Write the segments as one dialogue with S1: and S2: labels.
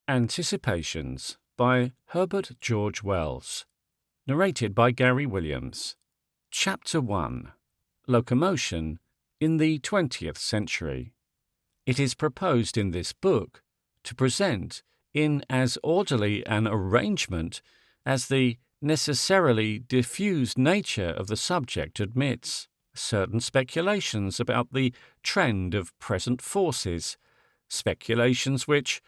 S1: Anticipations by Herbert George Wells. Narrated by Gary Williams. Chapter 1. Locomotion in the 20th Century. It is proposed in this book to present, in as orderly an arrangement as the necessarily diffuse nature of the subject admits, certain speculations about the trend of present forces, speculations which,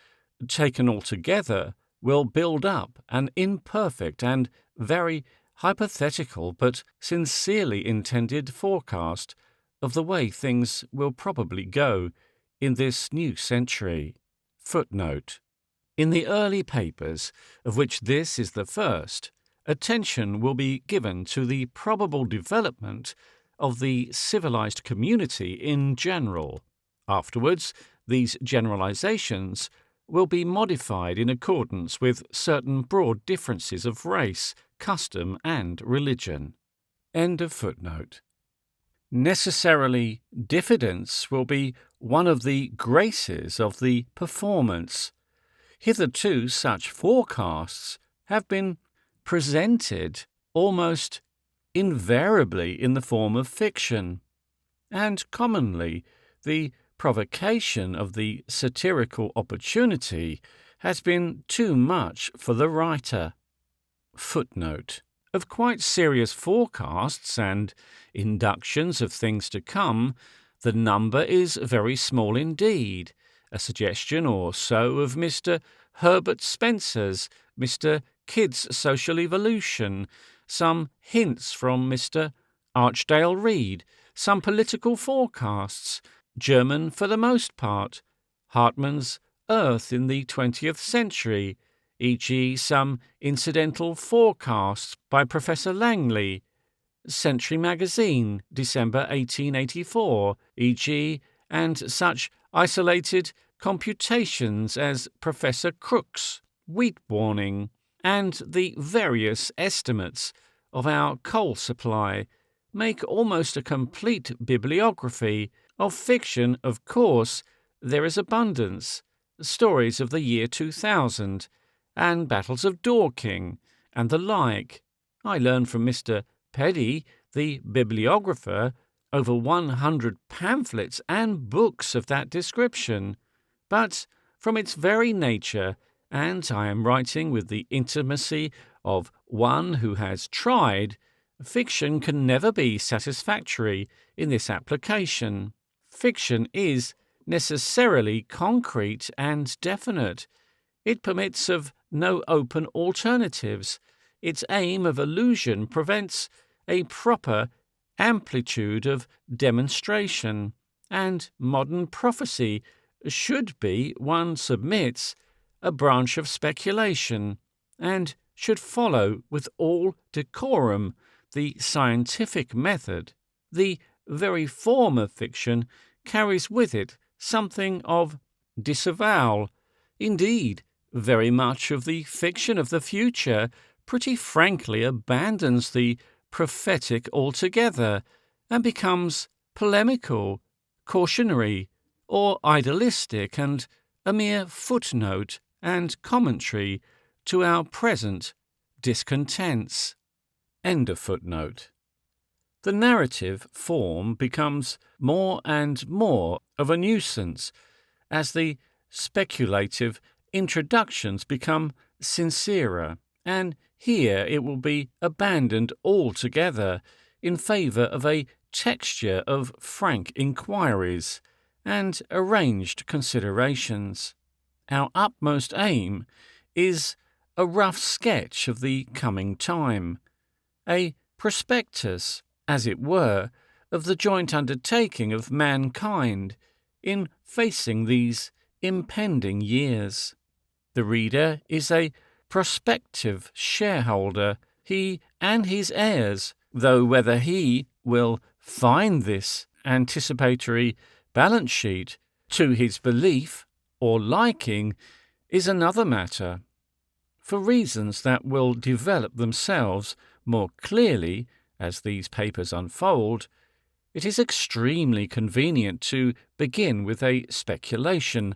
S1: taken altogether, will build up an imperfect and very hypothetical but sincerely intended forecast of the way things will probably go in this new century. Footnote. In the early papers, of which this is the first, attention will be given to the probable development of the civilized community in general. Afterwards, these generalizations will be modified in accordance with certain broad differences of race, custom, and religion. End of footnote. Necessarily, diffidence will be one of the graces of the performance. Hitherto such forecasts have been presented almost invariably in the form of fiction, and commonly the provocation of the satirical opportunity has been too much for the writer. Footnote. Of quite serious forecasts and inductions of things to come, the number is very small indeed. A suggestion or so of Mr. Herbert Spencer's, Mr. Kidd's social evolution, some hints from Mr. Archdale Reed, some political forecasts, German for the most part, Hartmann's Earth in the 20th Century, e.g. some incidental forecasts by Professor Langley, Century Magazine, December 1884, e.g., and such isolated computations as Professor Crook's wheat warning, and the various estimates of our coal supply, make almost a complete bibliography. Of fiction, of course, there is abundance. Stories of the year 2000, and battles of Dorking, and the like. I learned from Mr. Peddy, the bibliographer, over 100 pamphlets and books of that description. But from its very nature, and I am writing with the intimacy of one who has tried, fiction can never be satisfactory in this application. Fiction is necessarily concrete and definite. It permits of no open alternatives. Its aim of illusion prevents a proper amplitude of demonstration, and modern prophecy should be, one submits, a branch of speculation, and should follow with all decorum the scientific method. The very form of fiction carries with it something of disavowal. Indeed, very much of the fiction of the future pretty frankly abandons the prophetic altogether, and becomes polemical, cautionary, or idealistic, and a mere footnote and commentary to our present discontents. End of footnote. The narrative form becomes more and more of a nuisance as the speculative introductions become sincerer, and here it will be abandoned altogether in favour of a texture of frank inquiries and arranged considerations. Our utmost aim is a rough sketch of the coming time, a prospectus, as it were, of the joint undertaking of mankind in facing these impending years. The reader is a prospective shareholder, he and his heirs, though whether he will find this anticipatory balance sheet to his belief or liking is another matter. For reasons that will develop themselves more clearly as these papers unfold, it is extremely convenient to begin with a speculation,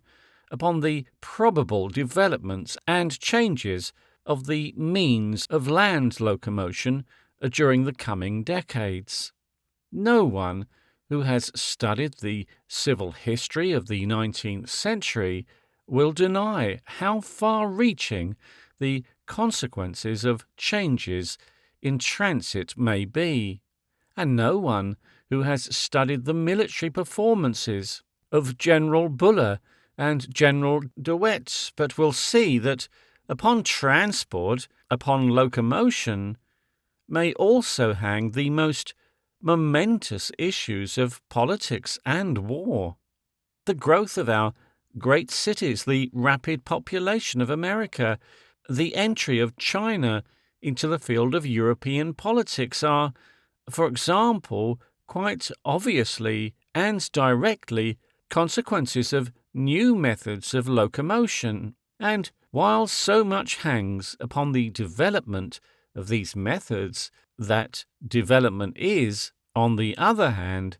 S1: upon the probable developments and changes of the means of land locomotion during the coming decades. No one who has studied the civil history of the 19th century will deny how far-reaching the consequences of changes in transit may be, and no one who has studied the military performances of General Buller and General De Wet but will see that upon transport, upon locomotion, may also hang the most momentous issues of politics and war. The growth of our great cities, the rapid population of America, the entry of China into the field of European politics are, for example, quite obviously and directly consequences of new methods of locomotion. And while so much hangs upon the development of these methods, that development is, on the other hand,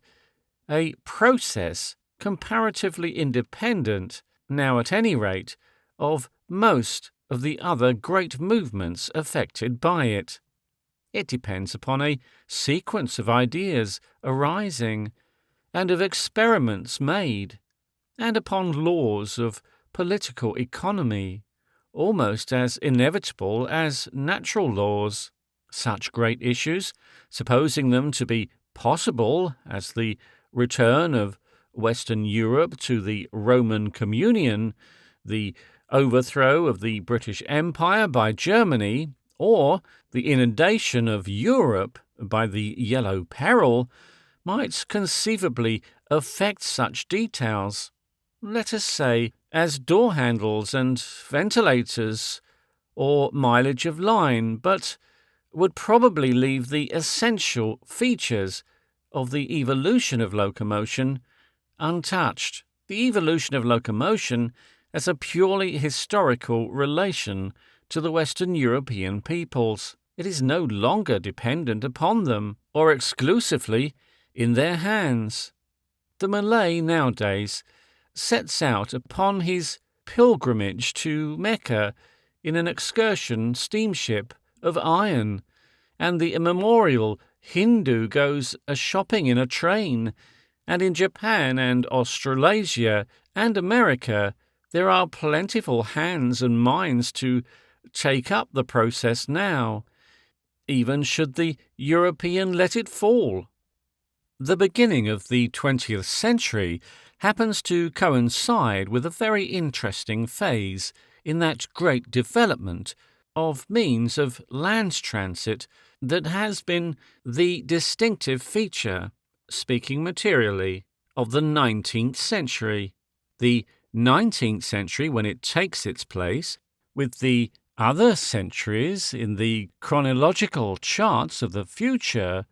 S1: a process comparatively independent, now at any rate, of most of the other great movements affected by it. It depends upon a sequence of ideas arising, and of experiments made, and upon laws of political economy, almost as inevitable as natural laws. Such great issues, supposing them to be possible, as the return of Western Europe to the Roman Communion, the overthrow of the British Empire by Germany, or the inundation of Europe by the Yellow Peril, might conceivably affect such details, let us say, as door handles and ventilators, or mileage of line, but would probably leave the essential features of the evolution of locomotion untouched. The evolution of locomotion has a purely historical relation to the Western European peoples. It is no longer dependent upon them, or exclusively in their hands. The Malay nowadays sets out upon his pilgrimage to Mecca in an excursion steamship of iron, and the immemorial Hindu goes a-shopping in a train, and in Japan and Australasia and America there are plentiful hands and minds to take up the process now, even should the European let it fall. The beginning of the 20th century happens to coincide with a very interesting phase in that great development of means of land transit that has been the distinctive feature, speaking materially, of the 19th century. The 19th century, when it takes its place, with the other centuries in the chronological charts of the future,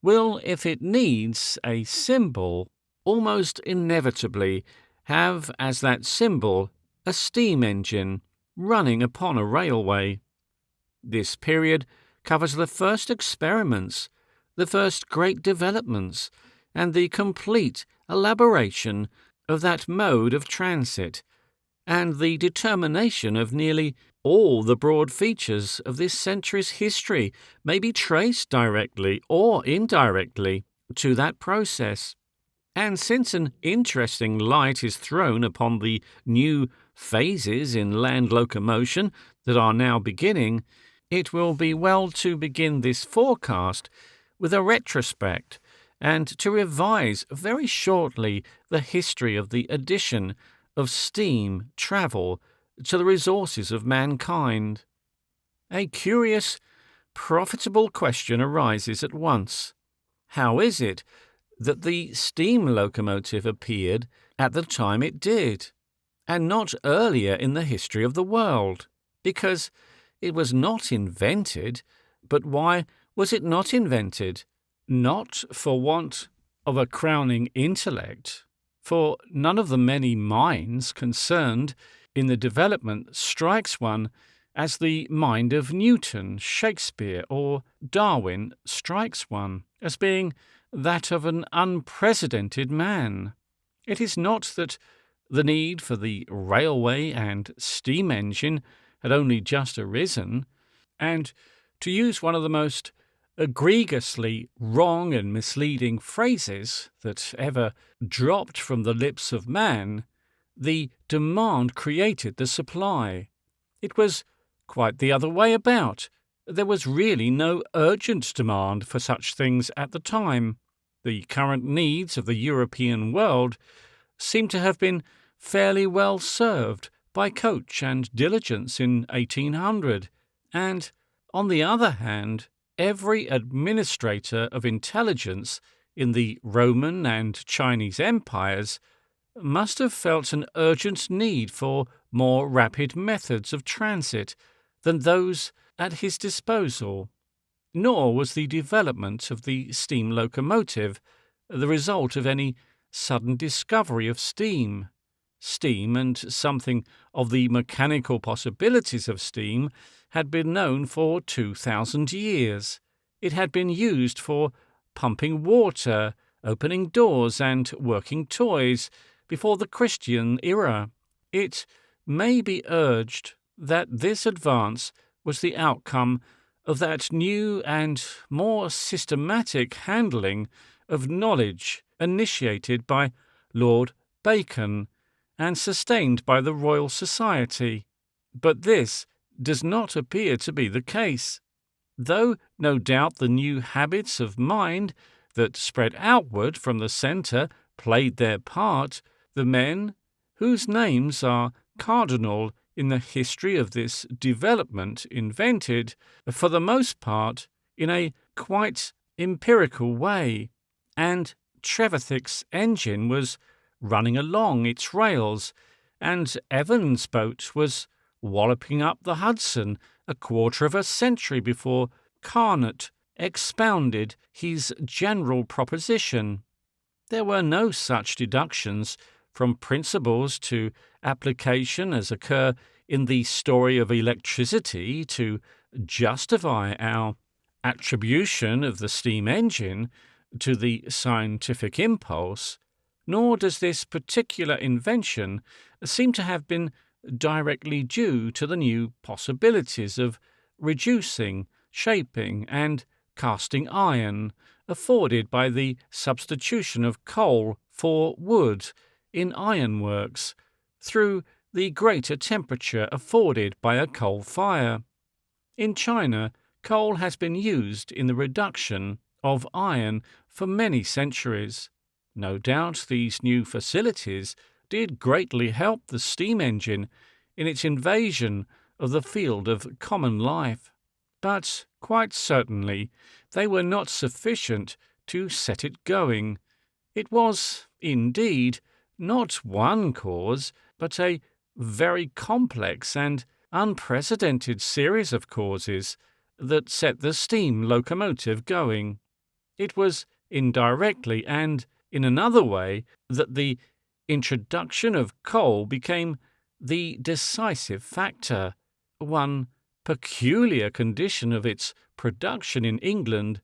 S1: will, if it needs a symbol, almost inevitably have as that symbol a steam engine running upon a railway. This period covers the first experiments, the first great developments, and the complete elaboration of that mode of transit, and the determination of nearly all the broad features of this century's history may be traced directly or indirectly to that process. And since an interesting light is thrown upon the new phases in land locomotion that are now beginning, it will be well to begin this forecast with a retrospect and to revise very shortly the history of the addition of steam travel to the resources of mankind. A curious, profitable question arises at once. How is it that the steam locomotive appeared at the time it did, and not earlier in the history of the world? Because it was not invented, but why was it not invented? Not for want of a crowning intellect, for none of the many minds concerned in the development strikes one as the mind of Newton, Shakespeare, or Darwin strikes one as being that of an unprecedented man. It is not that The need for the railway and steam engine had only just arisen, and to use one of the most egregiously wrong and misleading phrases that ever dropped from the lips of man, the demand created the supply. It was quite the other way about. There was really no urgent demand for such things at the time. The current needs of the European world seem to have been fairly well served by coach and diligence in 1800, and, on the other hand, every administrator of intelligence in the Roman and Chinese empires must have felt an urgent need for more rapid methods of transit than those at his disposal. Nor was the development of the steam locomotive the result of any sudden discovery of steam. Steam and something of the mechanical possibilities of steam had been known for 2,000 years. It had been used for pumping water, opening doors, and working toys before the Christian era. It may be urged that this advance was the outcome of that new and more systematic handling of knowledge initiated by Lord Bacon and sustained by the Royal Society. But this does not appear to be the case. Though no doubt the new habits of mind that spread outward from the centre played their part, the men, whose names are cardinal in the history of this development, invented, for the most part, in a quite empirical way, and Trevithick's engine was running along its rails, and Evans' boat was walloping up the Hudson a quarter of a century before Carnot expounded his general proposition. There were no such deductions from principles to application as occur in the story of electricity to justify our attribution of the steam engine to the scientific impulse, nor does this particular invention seem to have been directly due to the new possibilities of reducing, shaping, and casting iron afforded by the substitution of coal for wood in ironworks through the greater temperature afforded by a coal fire. In China, coal has been used in the reduction of iron for many centuries. No doubt these new facilities did greatly help the steam engine in its invasion of the field of common life, but quite certainly they were not sufficient to set it going. It was, indeed, not one cause, but a very complex and unprecedented series of causes that set the steam locomotive going. It was indirectly and in another way that the introduction of coal became the decisive factor. One peculiar condition of its production in England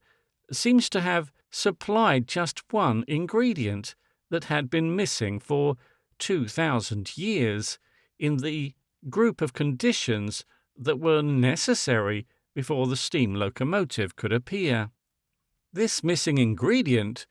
S1: seems to have supplied just one ingredient that had been missing for 2,000 years in the group of conditions that were necessary before the steam locomotive could appear. This missing ingredient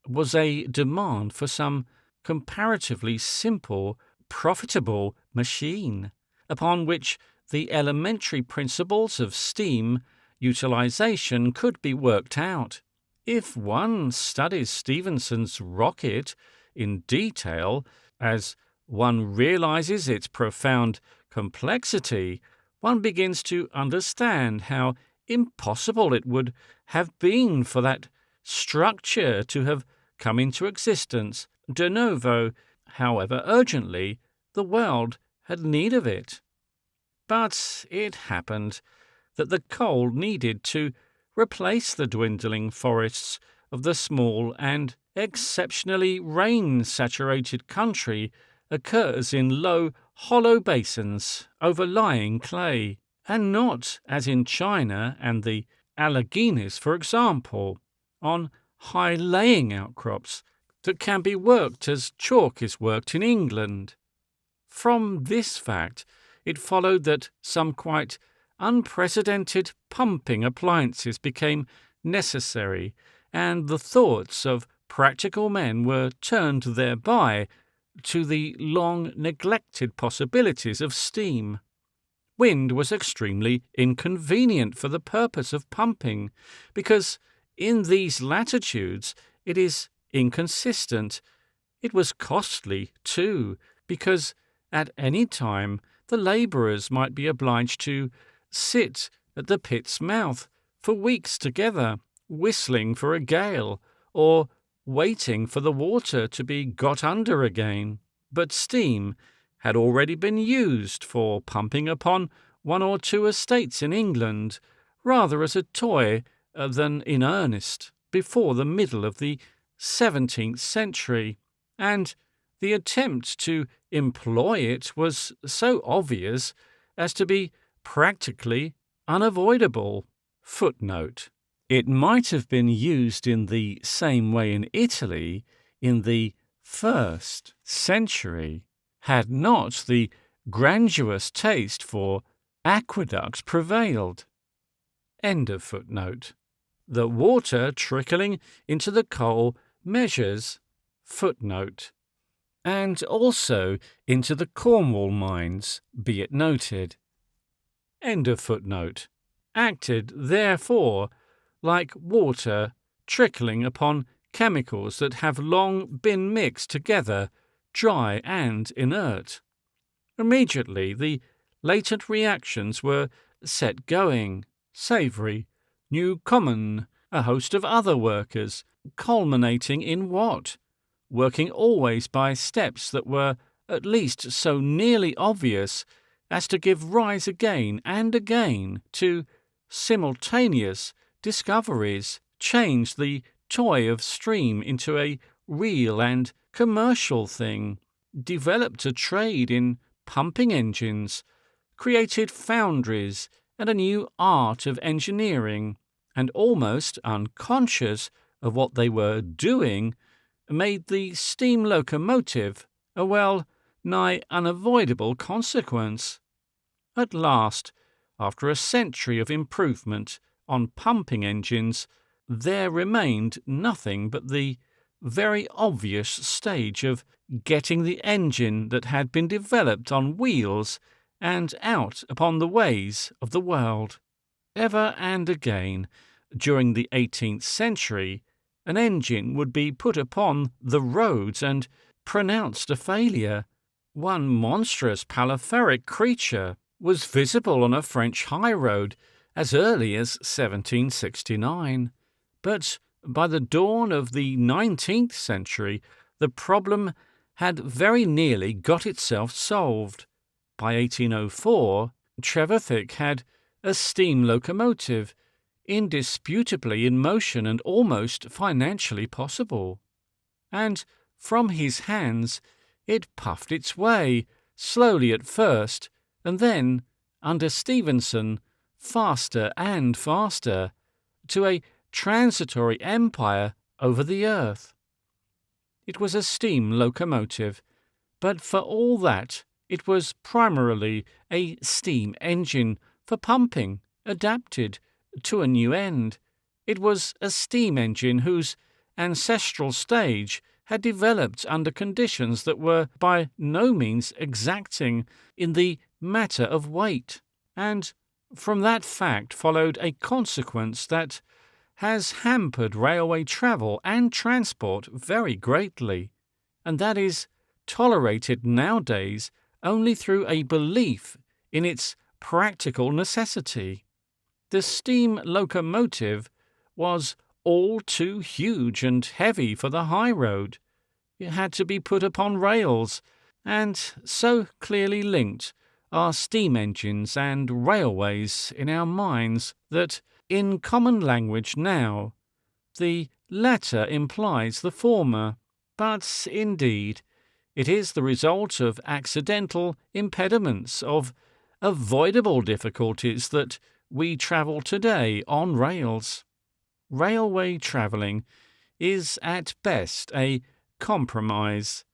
S1: was a demand for some comparatively simple, profitable machine, upon which the elementary principles of steam utilization could be worked out. If one studies Stephenson's rocket in detail, as one realizes its profound complexity, one begins to understand how impossible it would have been for that structure to have come into existence de novo, however urgently the world had need of it. But it happened that the coal needed to replace the dwindling forests of the small and exceptionally rain-saturated country occurs in low, hollow basins overlying clay, and not, as in China and the Alleghenies, for example, on high laying outcrops that can be worked as chalk is worked in England. From this fact, it followed that some quite unprecedented pumping appliances became necessary, and the thoughts of practical men were turned thereby to the long neglected possibilities of steam. Wind was extremely inconvenient for the purpose of pumping, because in these latitudes it is inconsistent. It was costly, too, because at any time the labourers might be obliged to sit at the pit's mouth for weeks together, whistling for a gale, or waiting for the water to be got under again. But steam had already been used for pumping upon one or two estates in England, rather as a toy than in earnest, before the middle of the 17th century, and the attempt to employ it was so obvious as to be practically unavoidable. Footnote. It might have been used in the same way in Italy in the 1st century, had not the grandiose taste for aqueducts prevailed. End of footnote. The water trickling into the coal measures, footnote, and also into the Cornwall mines, be it noted. End of footnote. Acted, therefore, like water trickling upon chemicals that have long been mixed together, dry and inert. Immediately the latent reactions were set going. Savory, New Common, a host of other workers, culminating in what? Working always by steps that were at least so nearly obvious as to give rise again and again to simultaneous discoveries, change the toy of steam into a real and commercial thing, developed a trade in pumping engines, created foundries and a new art of engineering, and almost unconscious of what they were doing, made the steam locomotive a well-nigh unavoidable consequence. At last, after a century of improvement on pumping engines, there remained nothing but the very obvious stage of getting the engine that had been developed on wheels and out upon the ways of the world. Ever and again, during the 18th century, an engine would be put upon the roads and pronounced a failure. One monstrous palipheric creature was visible on a French highroad as early as 1769, but by the dawn of the 19th century the problem had very nearly got itself solved. By 1804, Trevithick had a steam locomotive, indisputably in motion and almost financially possible, and from his hands it puffed its way, slowly at first, and then, under Stephenson, faster and faster, to a transitory empire over the earth. It was a steam locomotive, but for all that it was primarily a steam engine for pumping, adapted to a new end. It was a steam engine whose ancestral stage had developed under conditions that were by no means exacting in the matter of weight, and from that fact followed a consequence that has hampered railway travel and transport very greatly, and that is tolerated nowadays only through a belief in its practical necessity. The steam locomotive was all too huge and heavy for the high road. It had to be put upon rails, and so clearly linked are steam engines and railways in our minds that, in common language now, the latter implies the former, but indeed it is the result of accidental impediments, of avoidable difficulties that we travel today on rails. Railway travelling is at best a compromise.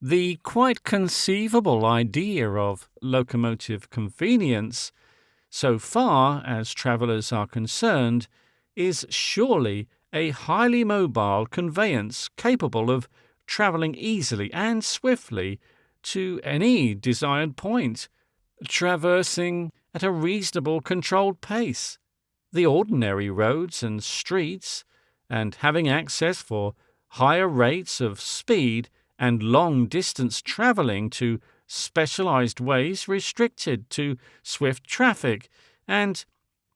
S1: The quite conceivable idea of locomotive convenience, so far as travellers are concerned, is surely a highly mobile conveyance capable of travelling easily and swiftly to any desired point, traversing at a reasonable controlled pace the ordinary roads and streets, and having access for higher rates of speed and long-distance travelling to specialised ways restricted to swift traffic, and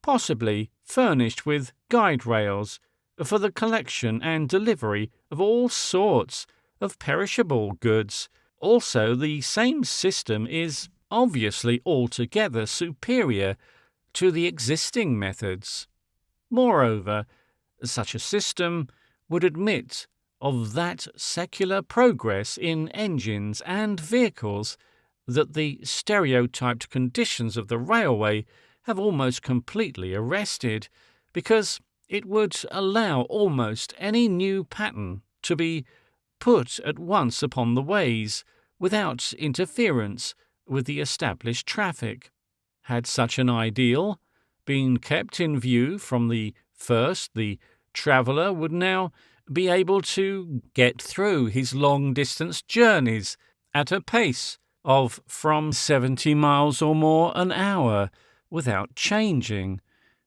S1: possibly furnished with guide rails for the collection and delivery of all sorts of perishable goods. Also, the same system is obviously altogether superior to the existing methods. Moreover, such a system would admit of that secular progress in engines and vehicles that the stereotyped conditions of the railway have almost completely arrested, because it would allow almost any new pattern to be put at once upon the ways without interference with the established traffic. Had such an ideal been kept in view from the first, the traveller would now be able to get through his long-distance journeys at a pace of from 70 miles or more an hour without changing,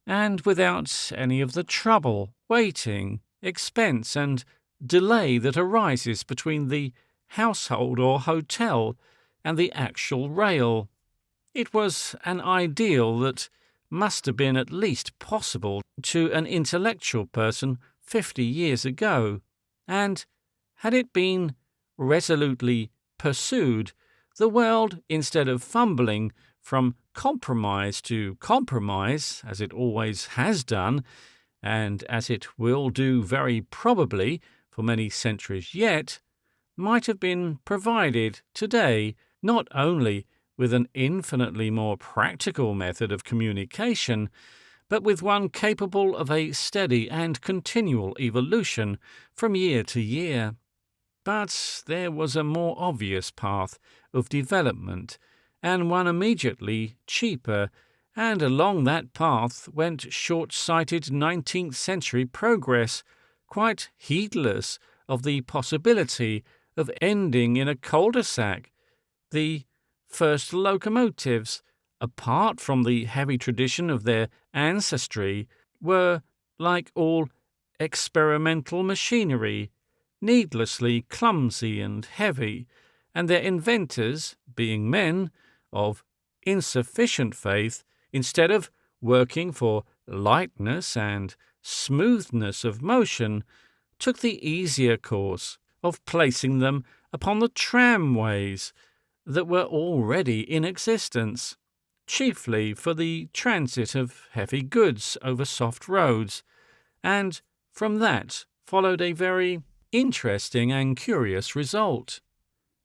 S1: and without any of the trouble, waiting, expense, and delay that arises between the household or hotel and the actual rail. It was an ideal that must have been at least possible to an intellectual person 50 years ago, and had it been resolutely pursued, the world, instead of fumbling from compromise to compromise, as it always has done, and as it will do very probably for many centuries yet, might have been provided today not only with an infinitely more practical method of communication, but with one capable of a steady and continual evolution from year to year. But there was a more obvious path of development, and one immediately cheaper, and along that path went short-sighted 19th century progress, quite heedless of the possibility of ending in a cul-de-sac. The first locomotives, apart from the heavy tradition of their ancestry, were, like all experimental machinery, needlessly clumsy and heavy, and their inventors, being men of insufficient faith, instead of working for lightness and smoothness of motion, took the easier course of placing them upon the tramways that were already in existence, chiefly for the transit of heavy goods over soft roads, and from that followed a very interesting and curious result.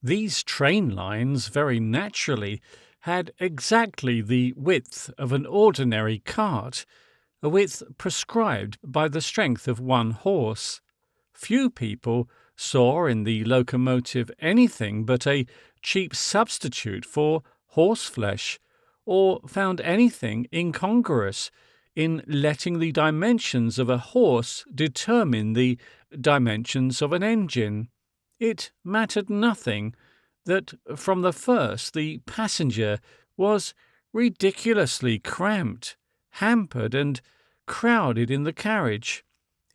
S1: These train lines very naturally had exactly the width of an ordinary cart, a width prescribed by the strength of one horse. Few people saw in the locomotive anything but a cheap substitute for horseflesh, or found anything incongruous in letting the dimensions of a horse determine the dimensions of an engine. It mattered nothing that from the first the passenger was ridiculously cramped, hampered, and crowded in the carriage.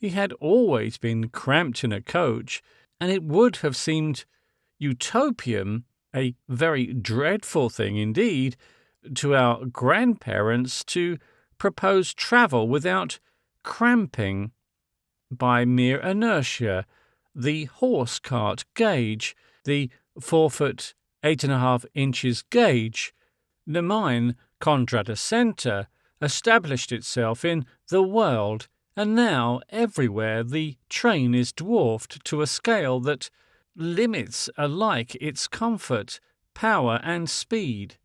S1: He had always been cramped in a coach, and it would have seemed utopian, a very dreadful thing indeed, to our grandparents to propose travel without cramping. By mere inertia, the horse-cart gauge, the 4 foot 8.5 inches gauge, the mine Condrada Centre, established itself in the world, and now everywhere the train is dwarfed to a scale that limits alike its comfort, power, and speed.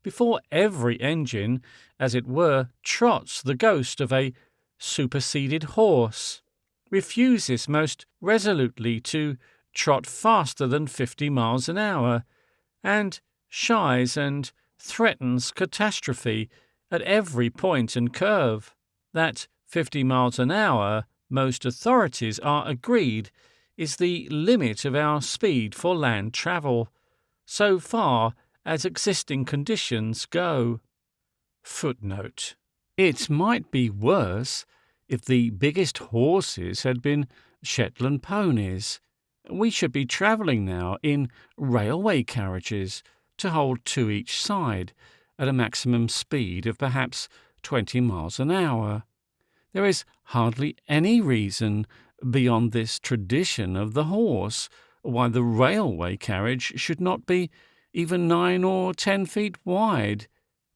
S1: Before every engine, as it were, trots the ghost of a superseded horse, refuses most resolutely to trot faster than 50 miles an hour, and shies and threatens catastrophe at every point and curve. That 50 miles an hour, most authorities are agreed, is the limit of our speed for land travel, so far as existing conditions go. Footnote. It might be worse if the biggest horses had been Shetland ponies. We should be travelling now in railway carriages to hold two each side at a maximum speed of perhaps 20 miles an hour. There is hardly any reason beyond this tradition of the horse why the railway carriage should not be even 9 or 10 feet wide.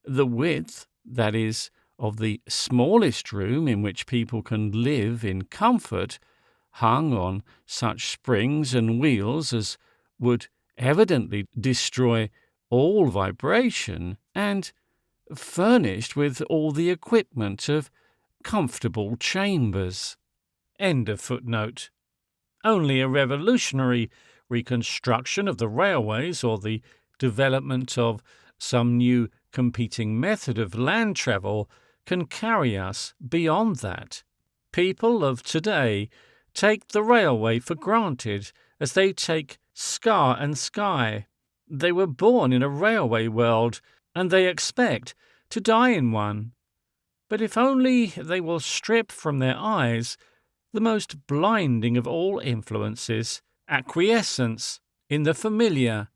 S1: The width, that is, of the smallest room in which people can live in comfort, hung on such springs and wheels as would evidently destroy all vibration, and furnished with all the equipment of comfortable chambers. End of footnote. Only a revolutionary reconstruction of the railways or the development of some new competing method of land travel can carry us beyond that. People of today take the railway for granted as they take scar and sky. They were born in a railway world, and they expect to die in one. But if only they will strip from their eyes the most blinding of all influences, acquiescence in the familiar,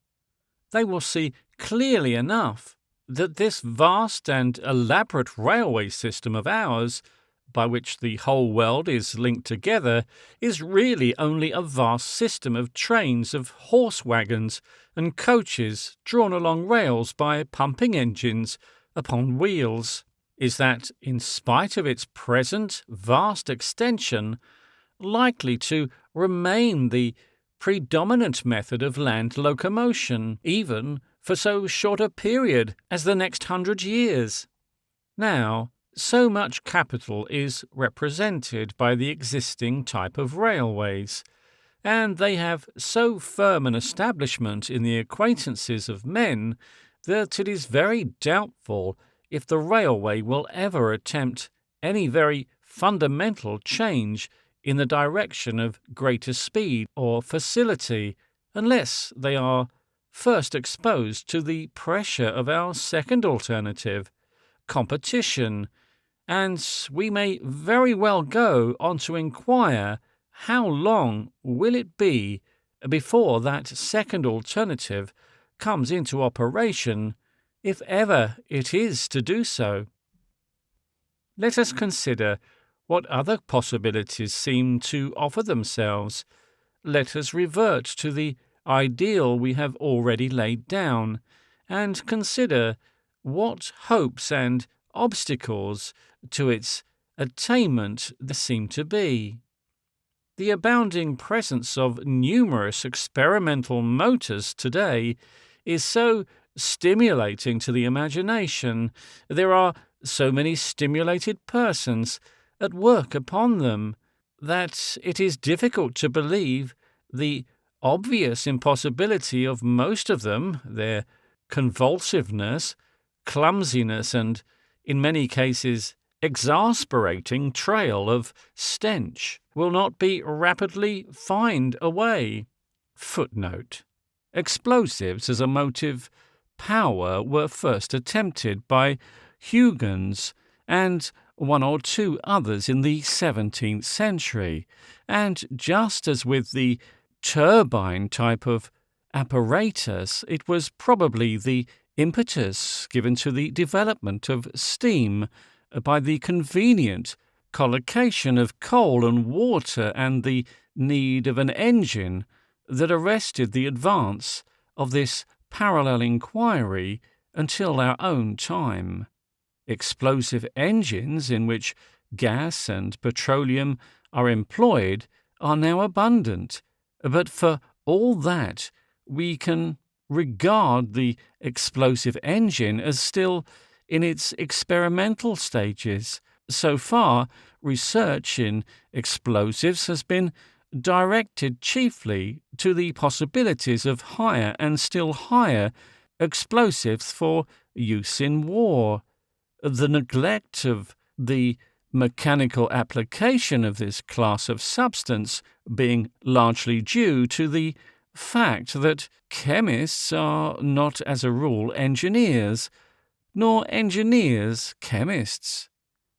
S1: they will see clearly enough that this vast and elaborate railway system of ours, by which the whole world is linked together, is really only a vast system of trains of horse wagons and coaches drawn along rails by pumping engines upon wheels, is that, in spite of its present vast extension, likely to remain the predominant method of land locomotion, even for so short a period as the next 100 years. Now, so much capital is represented by the existing type of railways, and they have so firm an establishment in the acquaintances of men that it is very doubtful if the railway will ever attempt any very fundamental change in the direction of greater speed or facility, unless they are first exposed to the pressure of our second alternative, competition, and we may very well go on to inquire how long will it be before that second alternative comes into operation, if ever it is to do so. Let us consider what other possibilities seem to offer themselves. Let us revert to the ideal we have already laid down, and consider what hopes and obstacles to its attainment there seem to be. The abounding presence of numerous experimental motors today is so stimulating to the imagination. There are so many stimulated persons at work upon them that it is difficult to believe the obvious impossibility of most of them, their convulsiveness, clumsiness, and, in many cases, exasperating trail of stench will not be rapidly fined away. Footnote. Explosives as a motive power were first attempted by Huygens and one or two others in the 17th century, and just as with the turbine type of apparatus, it was probably the impetus given to the development of steam by the convenient collocation of coal and water and the need of an engine that arrested the advance of this parallel inquiry until our own time. Explosive engines in which gas and petroleum are employed are now abundant, but for all that we can regard the explosive engine as still in its experimental stages. So far, research in explosives has been directed chiefly to the possibilities of higher and still higher explosives for use in war. The neglect of the mechanical application of this class of substance being largely due to the fact that chemists are not as a rule engineers, nor engineers chemists,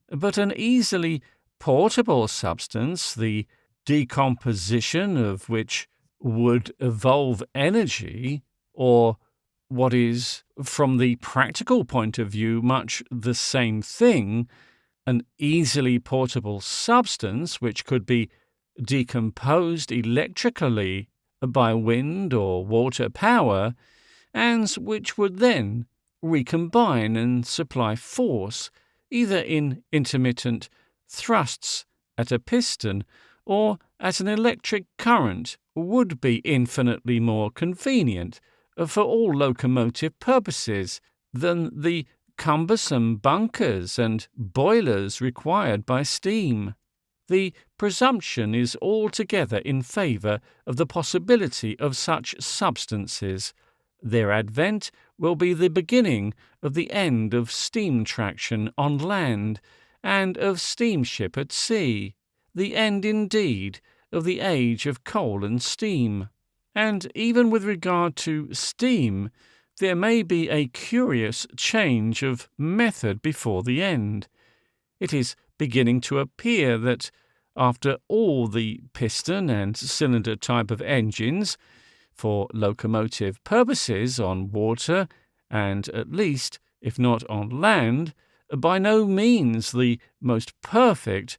S1: but an easily portable substance, the decomposition of which would evolve energy, or what is, from the practical point of view, much the same thing, an easily portable substance which could be decomposed electrically by wind or water power, and which would then recombine and supply force, either in intermittent thrusts at a piston or at an electric current, would be infinitely more convenient for all locomotive purposes than the cumbersome bunkers and boilers required by steam. The presumption is altogether in favour of the possibility of such substances. Their advent will be the beginning of the end of steam traction on land and of steamship at sea, the end indeed of the age of coal and steam. And even with regard to steam, there may be a curious change of method before the end. It is beginning to appear that, after all the piston and cylinder type of engines, for locomotive purposes on water, and at least, if not on land, by no means the most perfect,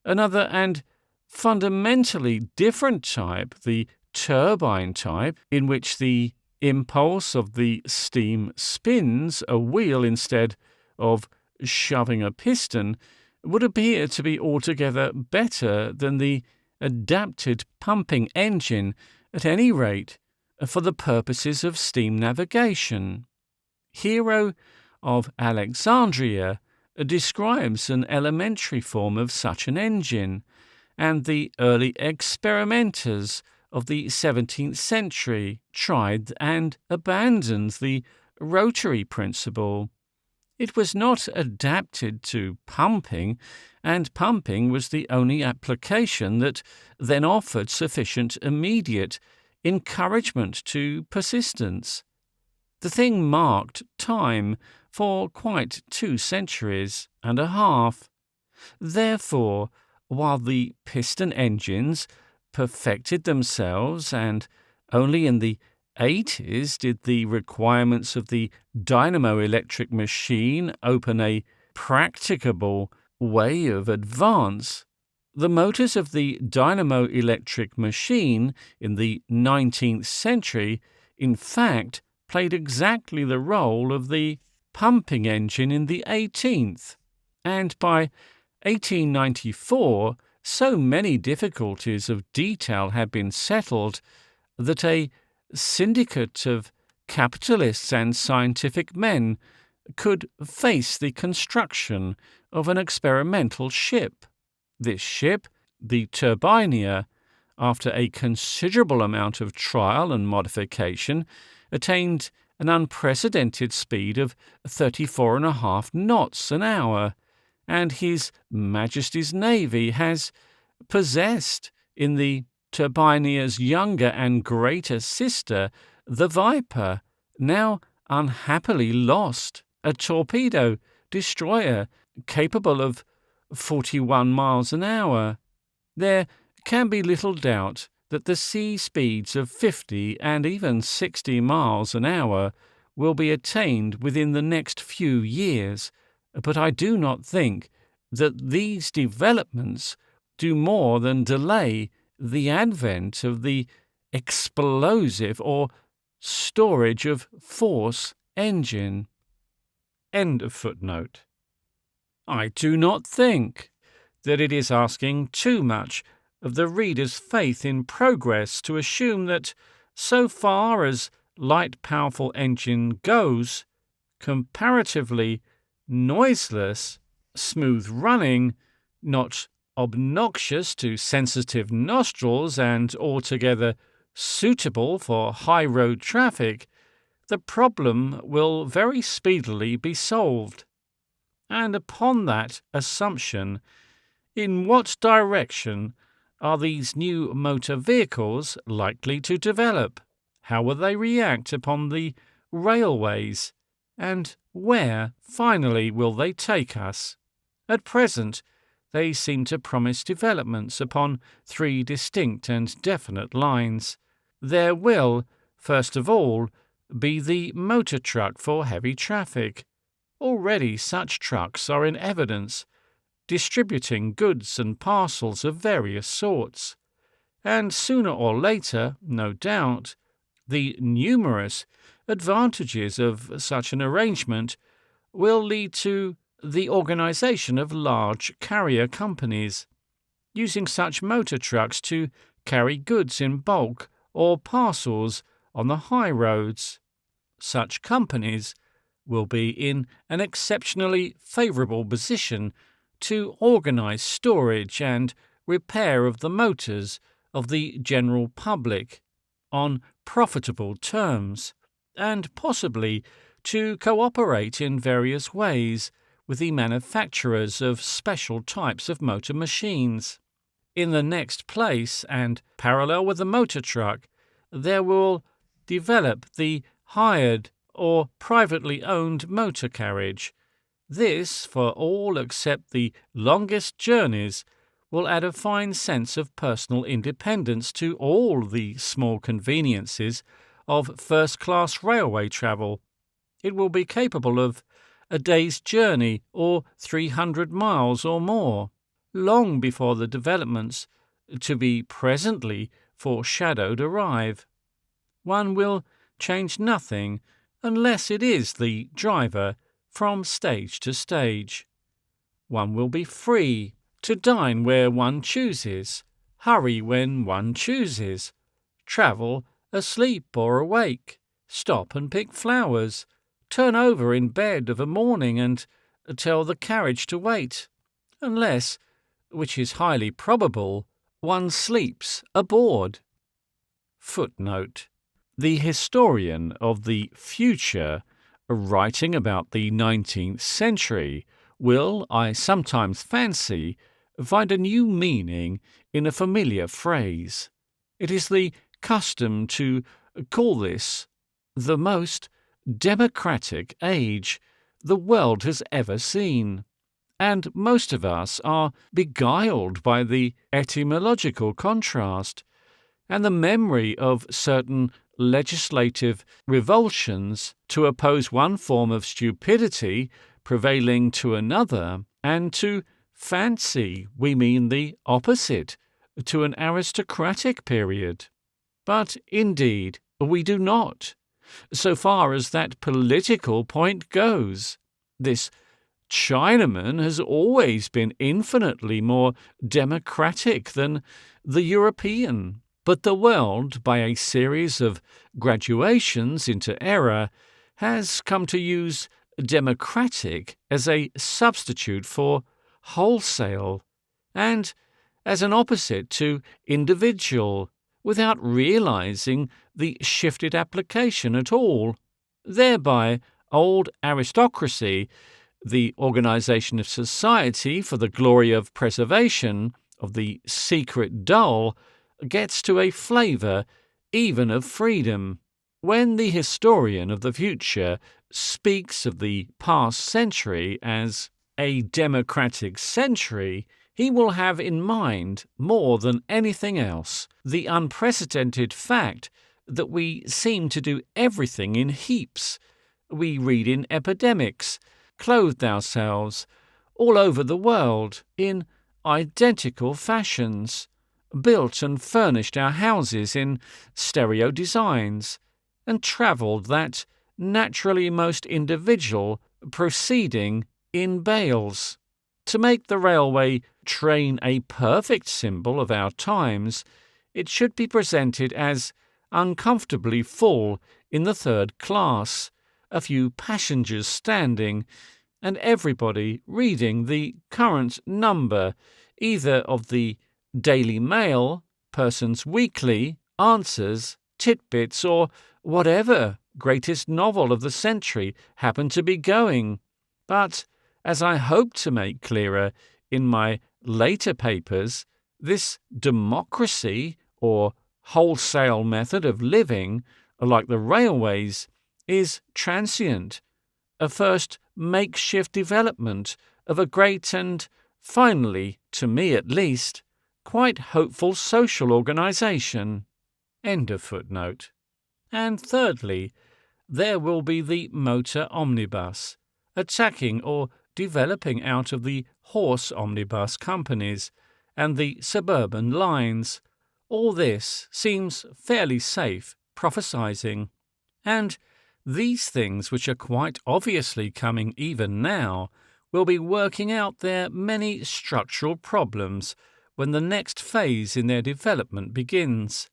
S1: another and fundamentally different type, the turbine type, in which the impulse of the steam spins a wheel instead of shoving a piston, would appear to be altogether better than the adapted pumping engine, at any rate for the purposes of steam navigation. Hero of Alexandria describes an elementary form of such an engine, and the early experimenters of the 17th century tried and abandoned the rotary principle. It was not adapted to pumping, and pumping was the only application that then offered sufficient immediate encouragement to persistence. The thing marked time for quite 2 centuries and a half. Therefore, while the piston engines perfected themselves, and only in the 80s did the requirements of the dynamo-electric machine open a practicable way of advance, the motors of the dynamo-electric machine in the 19th century, in fact, played exactly the role of the pumping engine in the 18th, and by 1894 so many difficulties of detail had been settled that a syndicate of capitalists and scientific men could face the construction of an experimental ship. This ship, the Turbinia, after a considerable amount of trial and modification, attained an unprecedented speed of 34.5 knots an hour, and His Majesty's Navy has possessed in the Turbinia's younger and greater sister, the Viper, now unhappily lost, a torpedo destroyer capable of 41 miles an hour. There can be little doubt that the sea speeds of 50 and even 60 miles an hour will be attained within the next few years, but I do not think that these developments do more than delay the advent of the explosive or storage of force engine. End of footnote. I do not think that it is asking too much of the reader's faith in progress to assume that, so far as light powerful engine goes, comparatively noiseless, smooth running, not obnoxious to sensitive nostrils and altogether suitable for high road traffic, the problem will very speedily be solved. And upon that assumption, in what direction are these new motor vehicles likely to develop? How will they react upon the railways? And where, finally, will they take us? At present, they seem to promise developments upon three distinct and definite lines. There will, first of all, be the motor truck for heavy traffic. Already such trucks are in evidence, distributing goods and parcels of various sorts. And sooner or later, no doubt, the numerous advantages of such an arrangement will lead to the organization of large carrier companies, using such motor trucks to carry goods in bulk or parcels on the high roads. Such companies will be in an exceptionally favorable position to organize storage and repair of the motors of the general public on profitable terms, and possibly to cooperate in various ways with the manufacturers of special types of motor machines. In the next place, and parallel with the motor truck, there will develop the hired or privately owned motor carriage. This, for all except the longest journeys, will add a fine sense of personal independence to all the small conveniences of first-class railway travel. It will be capable of a day's journey or 300 miles or more, long before the developments to be presently foreshadowed arrive. One will change nothing unless it is the driver from stage to stage. One will be free to dine where one chooses, hurry when one chooses, travel asleep or awake, stop and pick flowers, turn over in bed of a morning and tell the carriage to wait, unless, which is highly probable, one sleeps aboard. Footnote: the historian of the future, writing about the 19th century, will, I sometimes fancy, find a new meaning in a familiar phrase. It is the custom to call this the most democratic age the world has ever seen, and most of us are beguiled by the etymological contrast and the memory of certain legislative revulsions to oppose one form of stupidity prevailing to another, and to fancy we mean the opposite to an aristocratic period. But indeed we do not, so far as that political point goes. This Chinaman has always been infinitely more democratic than the European. But the world, by a series of graduations into error, has come to use democratic as a substitute for wholesale, and as an opposite to individual, without realizing the shifted application at all. Thereby, old aristocracy, the organization of society for the glory of preservation of the secret dull, gets to a flavour even of freedom. When the historian of the future speaks of the past century as a democratic century, he will have in mind, more than anything else, the unprecedented fact that we seem to do everything in heaps. We read in epidemics, clothed ourselves, all over the world, in identical fashions, built and furnished our houses in stereo designs, and travelled that naturally most individual proceeding in bales. To make the railway train a perfect symbol of our times, it should be presented as uncomfortably full in the third class, a few passengers standing, and everybody reading the current number either of the Daily Mail, Person's Weekly, Answers, Titbits, or whatever greatest novel of the century happened to be going. But, as I hope to make clearer in my later papers, this democracy, or wholesale method of living, like the railways, is transient, a first makeshift development of a great and, finally, to me at least, quite hopeful social organisation. End of footnote. And thirdly, there will be the motor omnibus, attacking or developing out of the horse omnibus companies and the suburban lines. All this seems fairly safe prophesying, and these things, which are quite obviously coming even now, will be working out their many structural problems when the next phase in their development begins.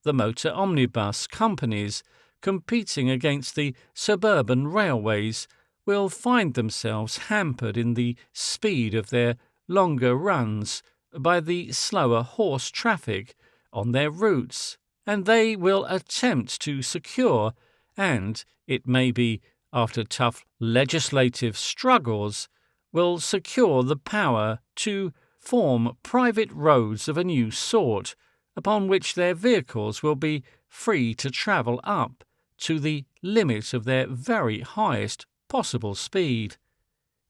S1: The motor omnibus companies, competing against the suburban railways, will find themselves hampered in the speed of their longer runs by the slower horse traffic on their routes, and they will attempt to secure, and, it may be after tough legislative struggles, will secure the power to form private roads of a new sort, upon which their vehicles will be free to travel up to the limit of their very highest possible speed.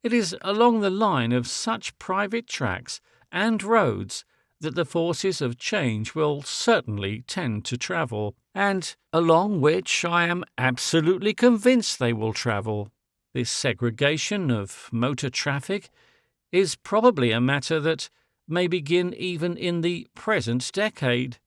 S1: It is along the line of such private tracks and roads that the forces of change will certainly tend to travel, and along which I am absolutely convinced they will travel. This segregation of motor traffic is probably a matter that may begin even in the present decade.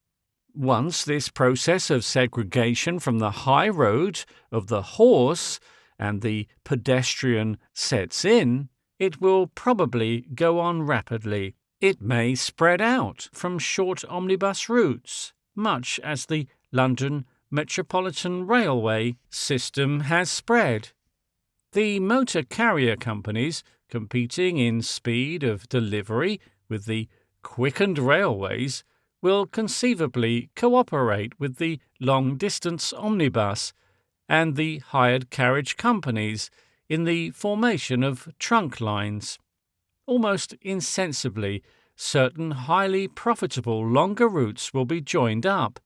S1: Once this process of segregation from the high road of the horse and the pedestrian sets in, it will probably go on rapidly. It may spread out from short omnibus routes, much as the London Metropolitan Railway system has spread. The motor carrier companies, competing in speed of delivery with the quickened railways, will conceivably cooperate with the long-distance omnibus and the hired carriage companies in the formation of trunk lines. Almost insensibly, certain highly profitable longer routes will be joined up,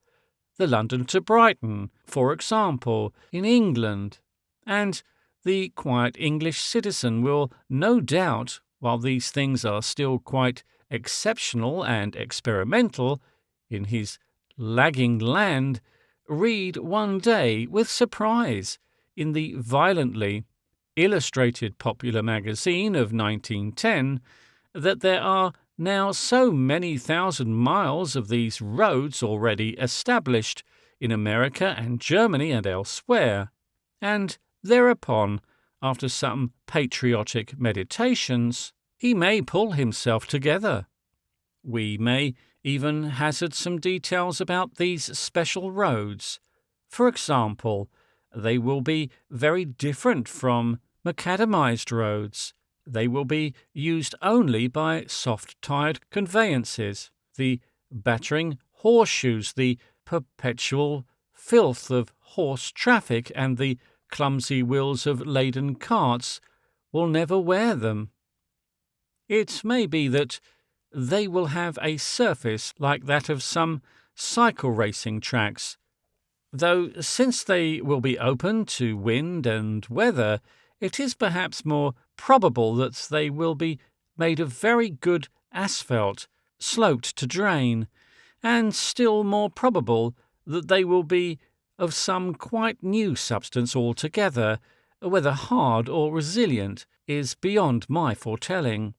S1: the London to Brighton, for example, in England, and the quiet English citizen will no doubt, while these things are still quite exceptional and experimental in his lagging land, read one day with surprise in the violently illustrated popular magazine of 1910 that there are now so many thousand miles of these roads already established in America and Germany and elsewhere, and thereupon, after some patriotic meditations, he may pull himself together. We may even hazard some details about these special roads. For example, they will be very different from macadamized roads. They will be used only by soft-tired conveyances, the battering horseshoes, the perpetual filth of horse traffic, and the clumsy wheels of laden carts will never wear them. It may be that they will have a surface like that of some cycle racing tracks, though since they will be open to wind and weather, it is perhaps more probable that they will be made of very good asphalt, sloped to drain, and still more probable that they will be of some quite new substance altogether. Whether hard or resilient is beyond my foretelling.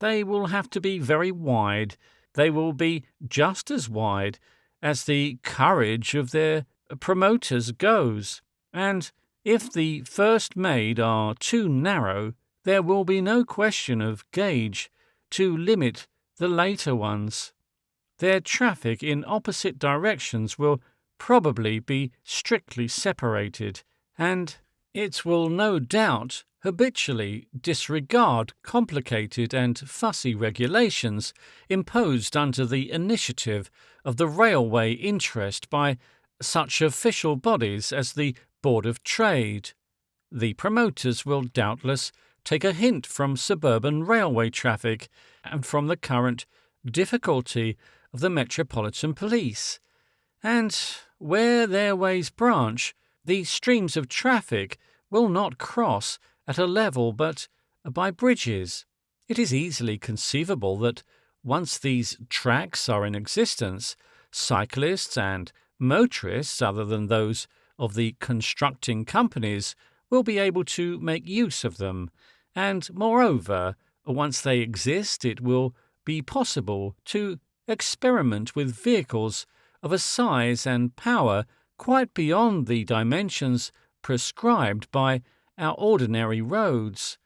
S1: They will have to be very wide. They will be just as wide as the courage of their promoters goes, and if the first made are too narrow, there will be no question of gauge to limit the later ones. Their traffic in opposite directions will probably be strictly separated, and It will no doubt habitually disregard complicated and fussy regulations imposed under the initiative of the railway interest by such official bodies as the Board of Trade. The promoters will doubtless take a hint from suburban railway traffic and from the current difficulty of the Metropolitan Police. And where their ways branch, the streams of traffic will not cross at a level but by bridges. It is easily conceivable that once these tracks are in existence, cyclists and motorists, other than those of the constructing companies, will be able to make use of them, and moreover, once they exist, it will be possible to experiment with vehicles of a size and power quite beyond the dimensions prescribed by our ordinary roads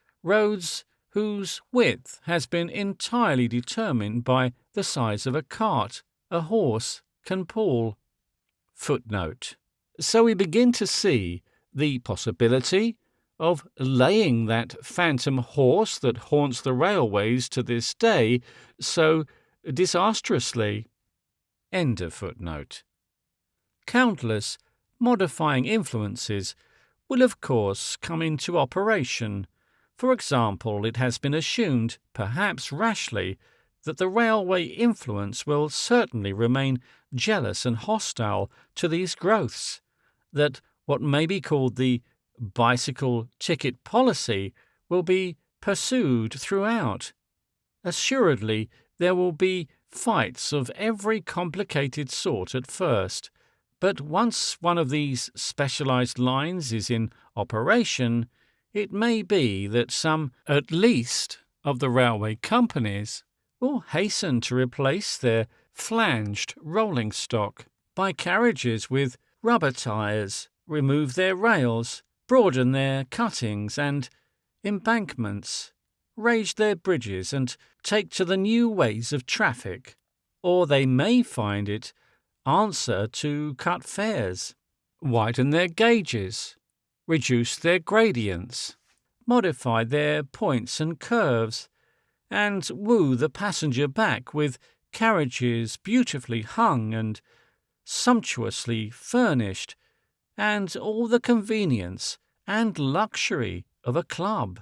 S1: whose width has been entirely determined by the size of a cart a horse can pull. Footnote. So we begin to see the possibility of laying that phantom horse that haunts the railways to this day so disastrously. End of footnote. Countless modifying influences will of course come into operation. For example, it has been assumed, perhaps rashly, that the railway influence will certainly remain jealous and hostile to these growths, that what may be called the bicycle ticket policy will be pursued throughout. Assuredly, there will be fights of every complicated sort at first, but once one of these specialized lines is in operation, it may be that some, at least, of the railway companies will hasten to replace their flanged rolling stock by carriages with rubber tyres, remove their rails, broaden their cuttings and embankments, raise their bridges and take to the new ways of traffic. Or they may find it answer to cut fares, widen their gauges, reduce their gradients, modify their points and curves, and woo the passenger back with carriages beautifully hung and sumptuously furnished, and all the convenience and luxury of a club.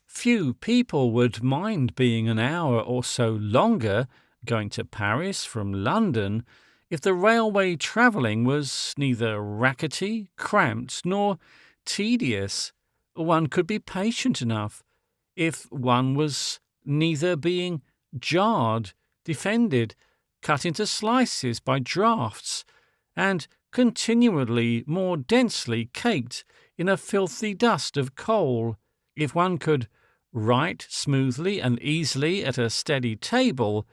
S1: Few people would mind being an hour or so longer going to Paris from London if the railway travelling was neither rackety, cramped, nor tedious. One could be patient enough if one was neither being jarred, defended, cut into slices by draughts, and continually more densely caked in a filthy dust of coal. If one could write smoothly and easily at a steady table,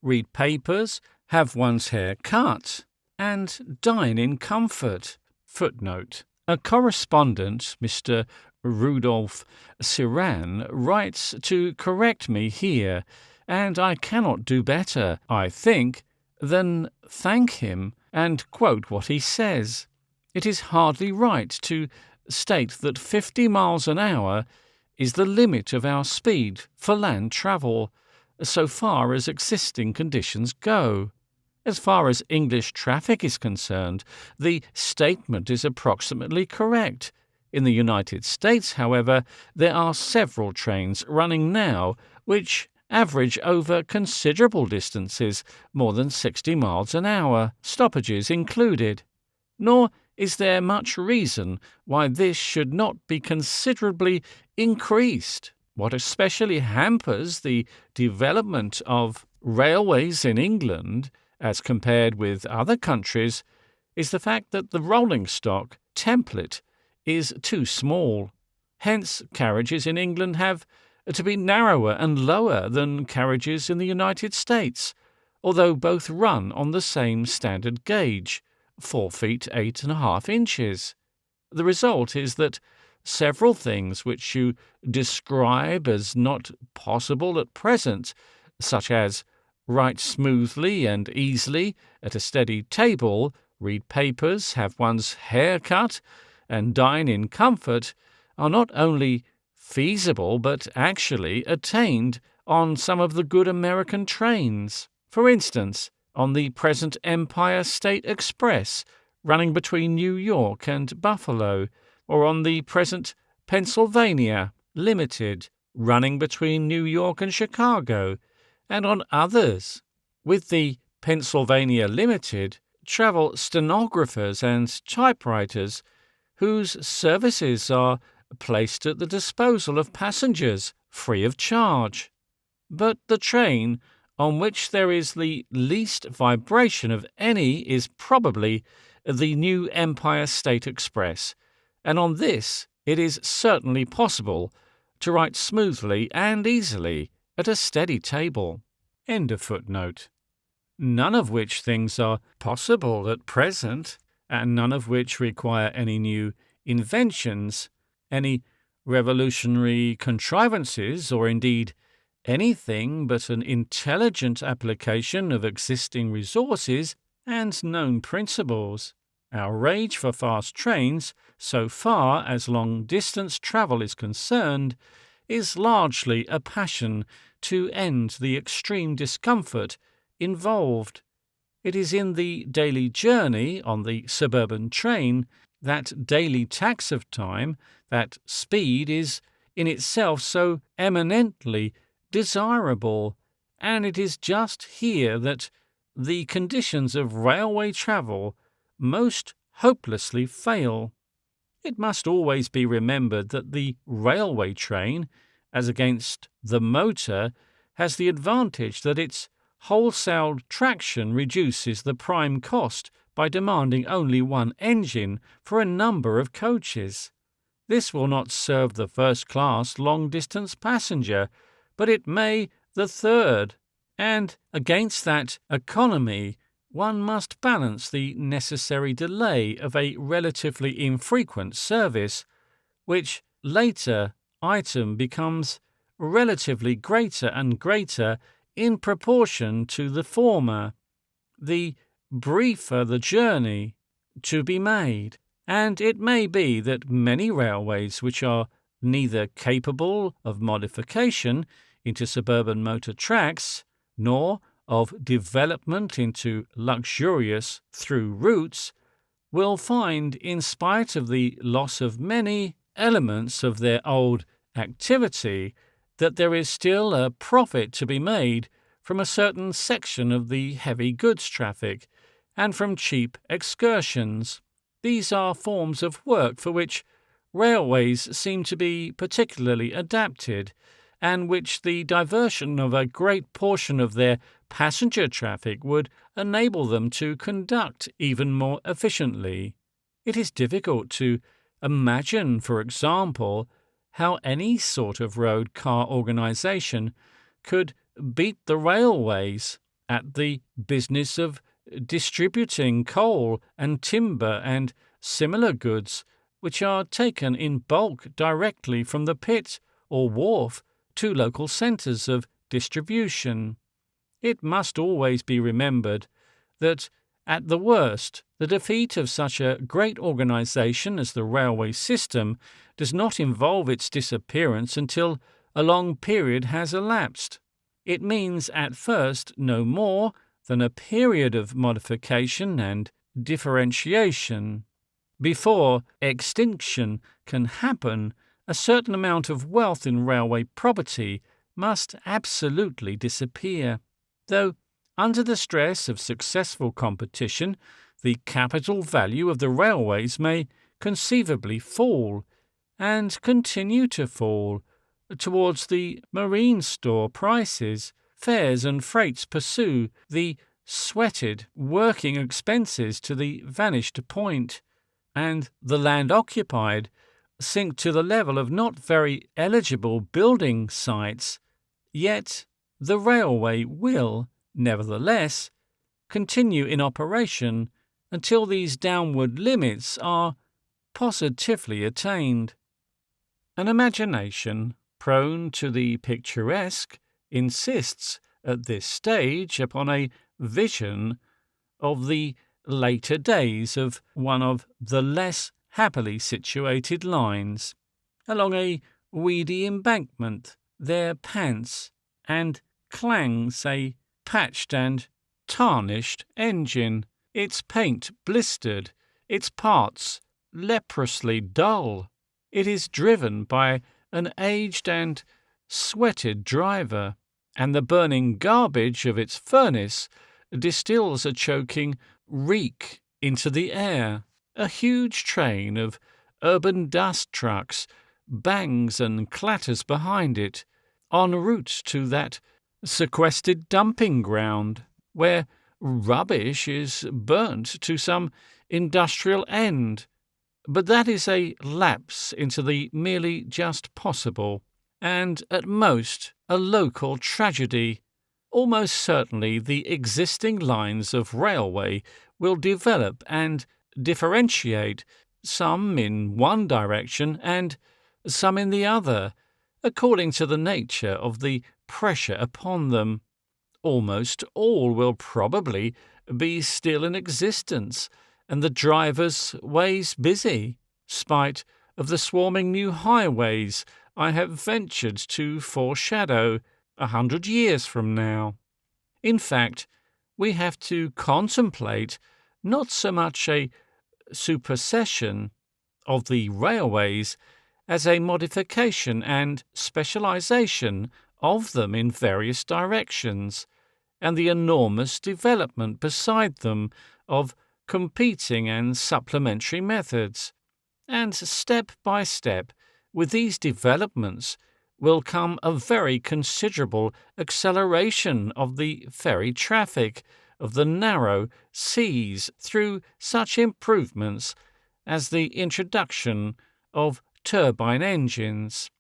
S1: read papers, have one's hair cut, and dine in comfort. Footnote. A correspondent, Mr. Rudolph Siran, writes to correct me here, and I cannot do better, I think, than thank him and quote what he says. It is hardly right to state that 50 miles an hour is the limit of our speed for land travel, so far as existing conditions go. As far as English traffic is concerned, the statement is approximately correct. In the United States, however, there are several trains running now which average over considerable distances, more than 60 miles an hour, stoppages included. Nor is there much reason why this should not be considerably increased. What especially hampers the development of railways in England, as compared with other countries, is the fact that the rolling stock template is too small. Hence, carriages in England have to be narrower and lower than carriages in the United States, although both run on the same standard gauge, 4 feet 8.5 inches. The result is that several things which you describe as not possible at present, such as write smoothly and easily at a steady table, read papers, have one's hair cut, and dine in comfort, are not only feasible but actually attained on some of the good American trains. For instance, on the present Empire State Express running between New York and Buffalo, or on the present Pennsylvania Limited running between New York and Chicago, and on others. With the Pennsylvania Limited travel stenographers and typewriters whose services are placed at the disposal of passengers free of charge. But the train on which there is the least vibration of any is probably the new Empire State Express, and on this it is certainly possible to write smoothly and easily at a steady table. End of footnote. None of which things are possible at present, and none of which require any new inventions, any revolutionary contrivances, or indeed anything but an intelligent application of existing resources and known principles. Our rage for fast trains, so far as long-distance travel is concerned, is largely a passion to end the extreme discomfort involved. It is in the daily journey on the suburban train, that daily tax of time, that speed is in itself so eminently desirable, and it is just here that the conditions of railway travel most hopelessly fail. It must always be remembered that the railway train, as against the motor, has the advantage that its wholesale traction reduces the prime cost by demanding only one engine for a number of coaches. This will not serve the first-class long-distance passenger, but it may the third, and against that economy one must balance the necessary delay of a relatively infrequent service, which later item becomes relatively greater and greater in proportion to the former, the briefer the journey to be made, and it may be that many railways which are neither capable of modification into suburban motor tracks, nor of development into luxurious through routes, will find, in spite of the loss of many elements of their old activity, that there is still a profit to be made from a certain section of the heavy goods traffic, and from cheap excursions. These are forms of work for which railways seem to be particularly adapted, and which the diversion of a great portion of their passenger traffic would enable them to conduct even more efficiently. It is difficult to imagine, for example, how any sort of road car organization could beat the railways at the business of distributing coal and timber and similar goods which are taken in bulk directly from the pit or wharf to local centres of distribution. It must always be remembered that, at the worst, the defeat of such a great organisation as the railway system does not involve its disappearance until a long period has elapsed. It means at first no more than a period of modification and differentiation. Before extinction can happen, a certain amount of wealth in railway property must absolutely disappear, though under the stress of successful competition, the capital value of the railways may conceivably fall, and continue to fall, towards the marine store prices. Fares and freights pursue the sweated working expenses to the vanished point, and the land occupied sink to the level of not very eligible building sites. Yet the railway will, nevertheless, continue in operation until these downward limits are positively attained. An imagination prone to the picturesque insists at this stage upon a vision of the later days of one of the less happily situated lines. along a weedy embankment, their pants and clangs a patched and tarnished engine, its paint blistered, its parts leprously dull. It is driven by an aged and sweated driver, and the burning garbage of its furnace distills a choking reek into the air. A huge train of urban dust trucks bangs and clatters behind it, en route to that sequestered dumping ground, where rubbish is burnt to some industrial end. But that is a lapse into the merely just possible, and at most a local tragedy. Almost certainly the existing lines of railway will develop and differentiate, some in one direction and some in the other, according to the nature of the pressure upon them. Almost all will probably be still in existence, and the drivers' ways busy, spite of the swarming new highways I have ventured to foreshadow 100 years from now. In fact, we have to contemplate not so much a supersession of the railways as a modification and specialization of them in various directions, and the enormous development beside them of competing and supplementary methods. And step by step, with these developments, will come a very considerable acceleration of the ferry traffic of the narrow seas through such improvements as the introduction of turbine engines.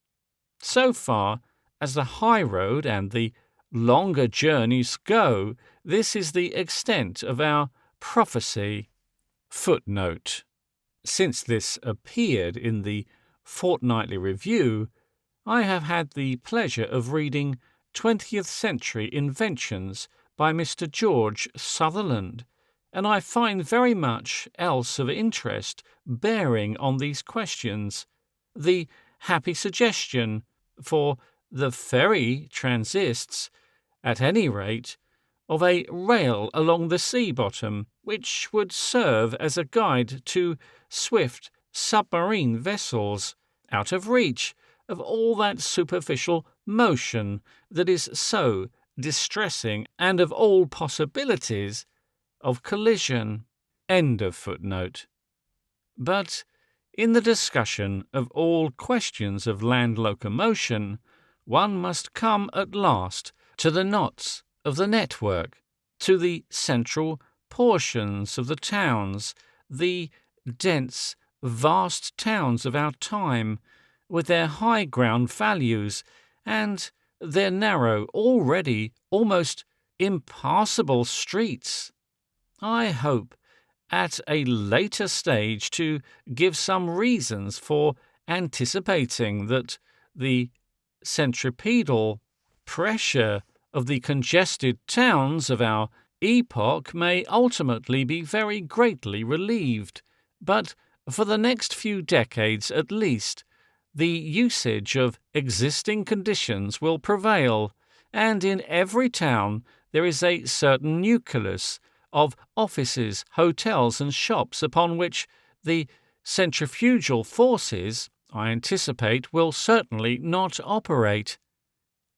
S1: So far as the high road and the longer journeys go, this is the extent of our prophecy. Footnote. Since this appeared in the Fortnightly Review, I have had the pleasure of reading 20th Century Inventions by Mr. George Sutherland, and I find very much else of interest bearing on these questions. The happy suggestion for the ferry transists, at any rate, of a rail along the sea bottom, which would serve as a guide to swift submarine vessels, out of reach of all that superficial motion that is so distressing, and of all possibilities of collision. End of footnote. But in the discussion of all questions of land locomotion, one must come at last to the knots of the network, to the central portions of the towns, the dense, vast towns of our time, with their high ground values and their narrow, already almost impassable streets. I hope at a later stage to give some reasons for anticipating that the centripetal pressure of the congested towns of our epoch may ultimately be very greatly relieved, but for the next few decades at least, the usage of existing conditions will prevail, and in every town there is a certain nucleus of offices, hotels, and shops upon which the centrifugal forces, I anticipate, will certainly not operate.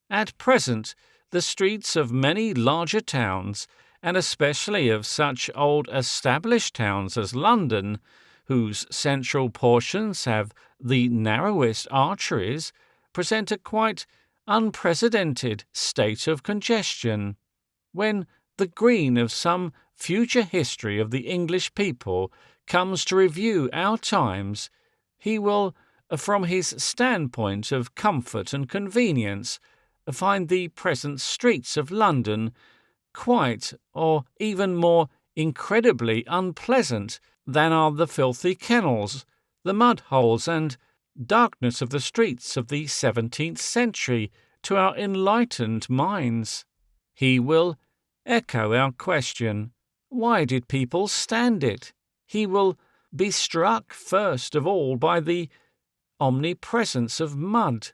S1: At present, the streets of many larger towns, and especially of such old established towns as London, whose central portions have the narrowest arteries, present a quite unprecedented state of congestion. When the green of some future history of the English people comes to review our times, he will, from his standpoint of comfort and convenience, find the present streets of London quite or even more incredibly unpleasant than are the filthy kennels, the mud-holes and darkness of the streets of the 17th century to our enlightened minds. He will echo our question, why did people stand it? He will be struck first of all by the omnipresence of mud,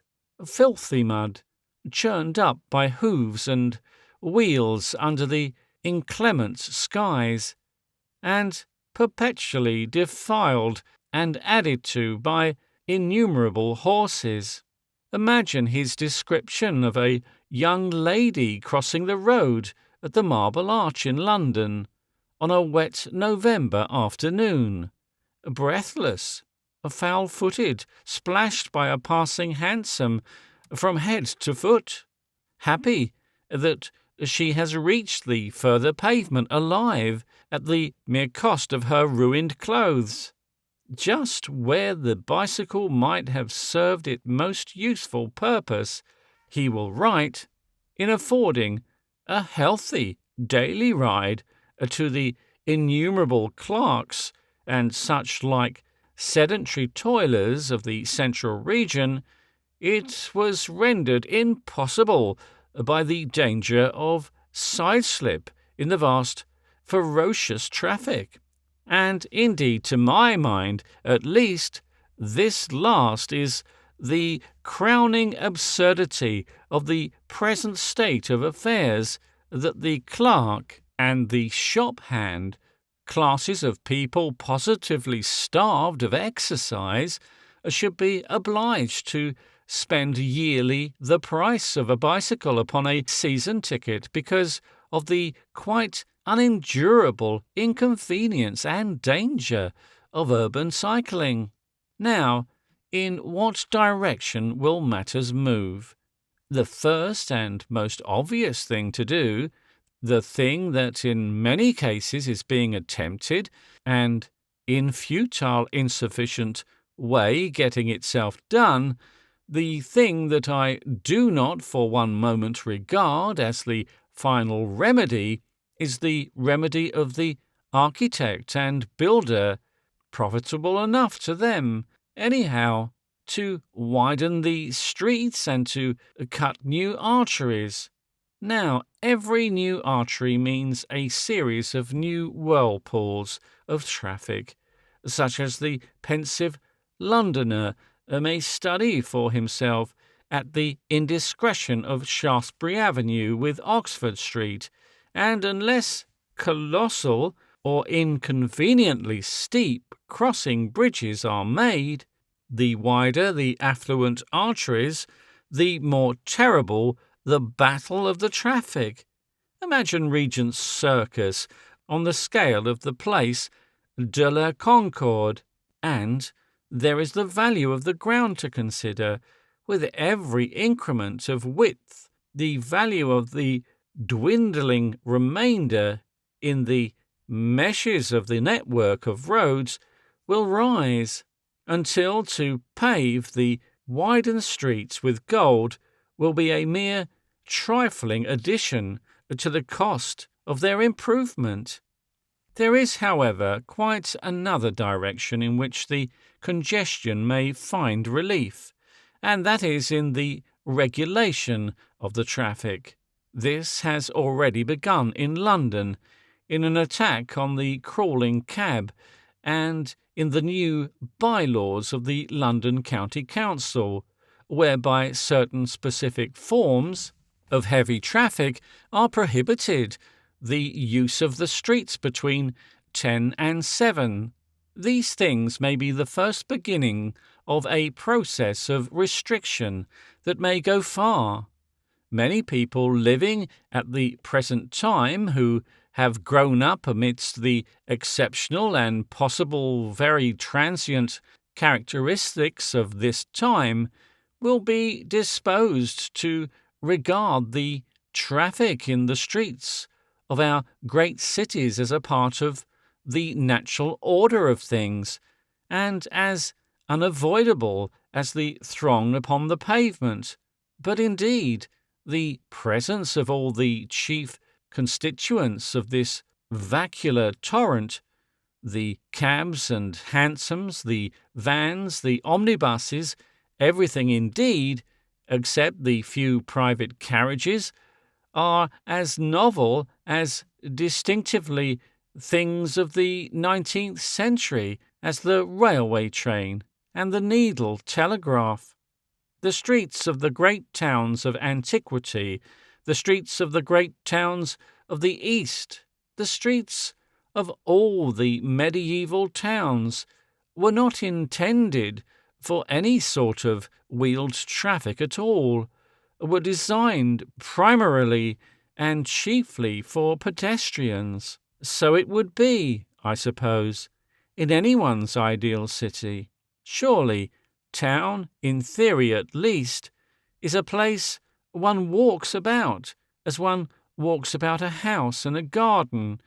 S1: filthy mud, churned up by hooves and wheels under the inclement skies, and perpetually defiled and added to by innumerable horses. Imagine his description of a young lady crossing the road at the Marble Arch in London on a wet November afternoon, breathless, foul-footed, splashed by a passing hansom from head to foot, happy that she has reached the further pavement alive at the mere cost of her ruined clothes, just where the bicycle might have served its most useful purpose, he will write, in affording a healthy daily ride to the innumerable clerks and such like sedentary toilers of the central region, it was rendered impossible by the danger of side-slip in the vast, ferocious traffic. And indeed, to my mind, at least, this last is the crowning absurdity of the present state of affairs, that the clerk and the shop hand, classes of people positively starved of exercise, should be obliged to spend yearly the price of a bicycle upon a season ticket because of the quite unendurable inconvenience and danger of urban cycling. Now, in what direction will matters move? The first and most obvious thing to do, the thing that in many cases is being attempted, and in futile, insufficient way getting itself done, the thing that I do not for one moment regard as the final remedy, is the remedy of the architect and builder, profitable enough to them, anyhow, to widen the streets and to cut new arteries. Now, every new artery means a series of new whirlpools of traffic, such as the pensive Londoner may study for himself at the indiscretion of Shaftesbury Avenue with Oxford Street, and unless colossal or inconveniently steep crossing bridges are made, the wider the affluent arteries, the more terrible the battle of the traffic. Imagine Regent's Circus on the scale of the place de la Concorde, and there is the value of the ground to consider, with every increment of width, the value of the dwindling remainder in the meshes of the network of roads will rise, until to pave the widened streets with gold will be a mere trifling addition to the cost of their improvement. There is, however, quite another direction in which the congestion may find relief, and that is in the regulation of the traffic. This has already begun in London, in an attack on the crawling cab, and in the new bylaws of the London County Council, whereby certain specific forms of heavy traffic are prohibited, the use of the streets between 10 and 7. These things may be the first beginning of a process of restriction that may go far. Many people living at the present time who have grown up amidst the exceptional and possible very transient characteristics of this time will be disposed to regard the traffic in the streets of our great cities as a part of the natural order of things, and as unavoidable as the throng upon the pavement. But indeed, the presence of all the chief constituents of this vacular torrent, the cabs and hansoms, the vans, the omnibuses, everything indeed, except the few private carriages, are as novel, as distinctively things of the 19th century as the railway train. and the needle telegraph. The streets of the great towns of antiquity, the streets of the great towns of the East, the streets of all the medieval towns were not intended for any sort of wheeled traffic at all, were designed primarily and chiefly for pedestrians. So it would be, I suppose, in anyone's ideal city. Surely, town, in theory at least, is a place one walks about as one walks about a house and a garden,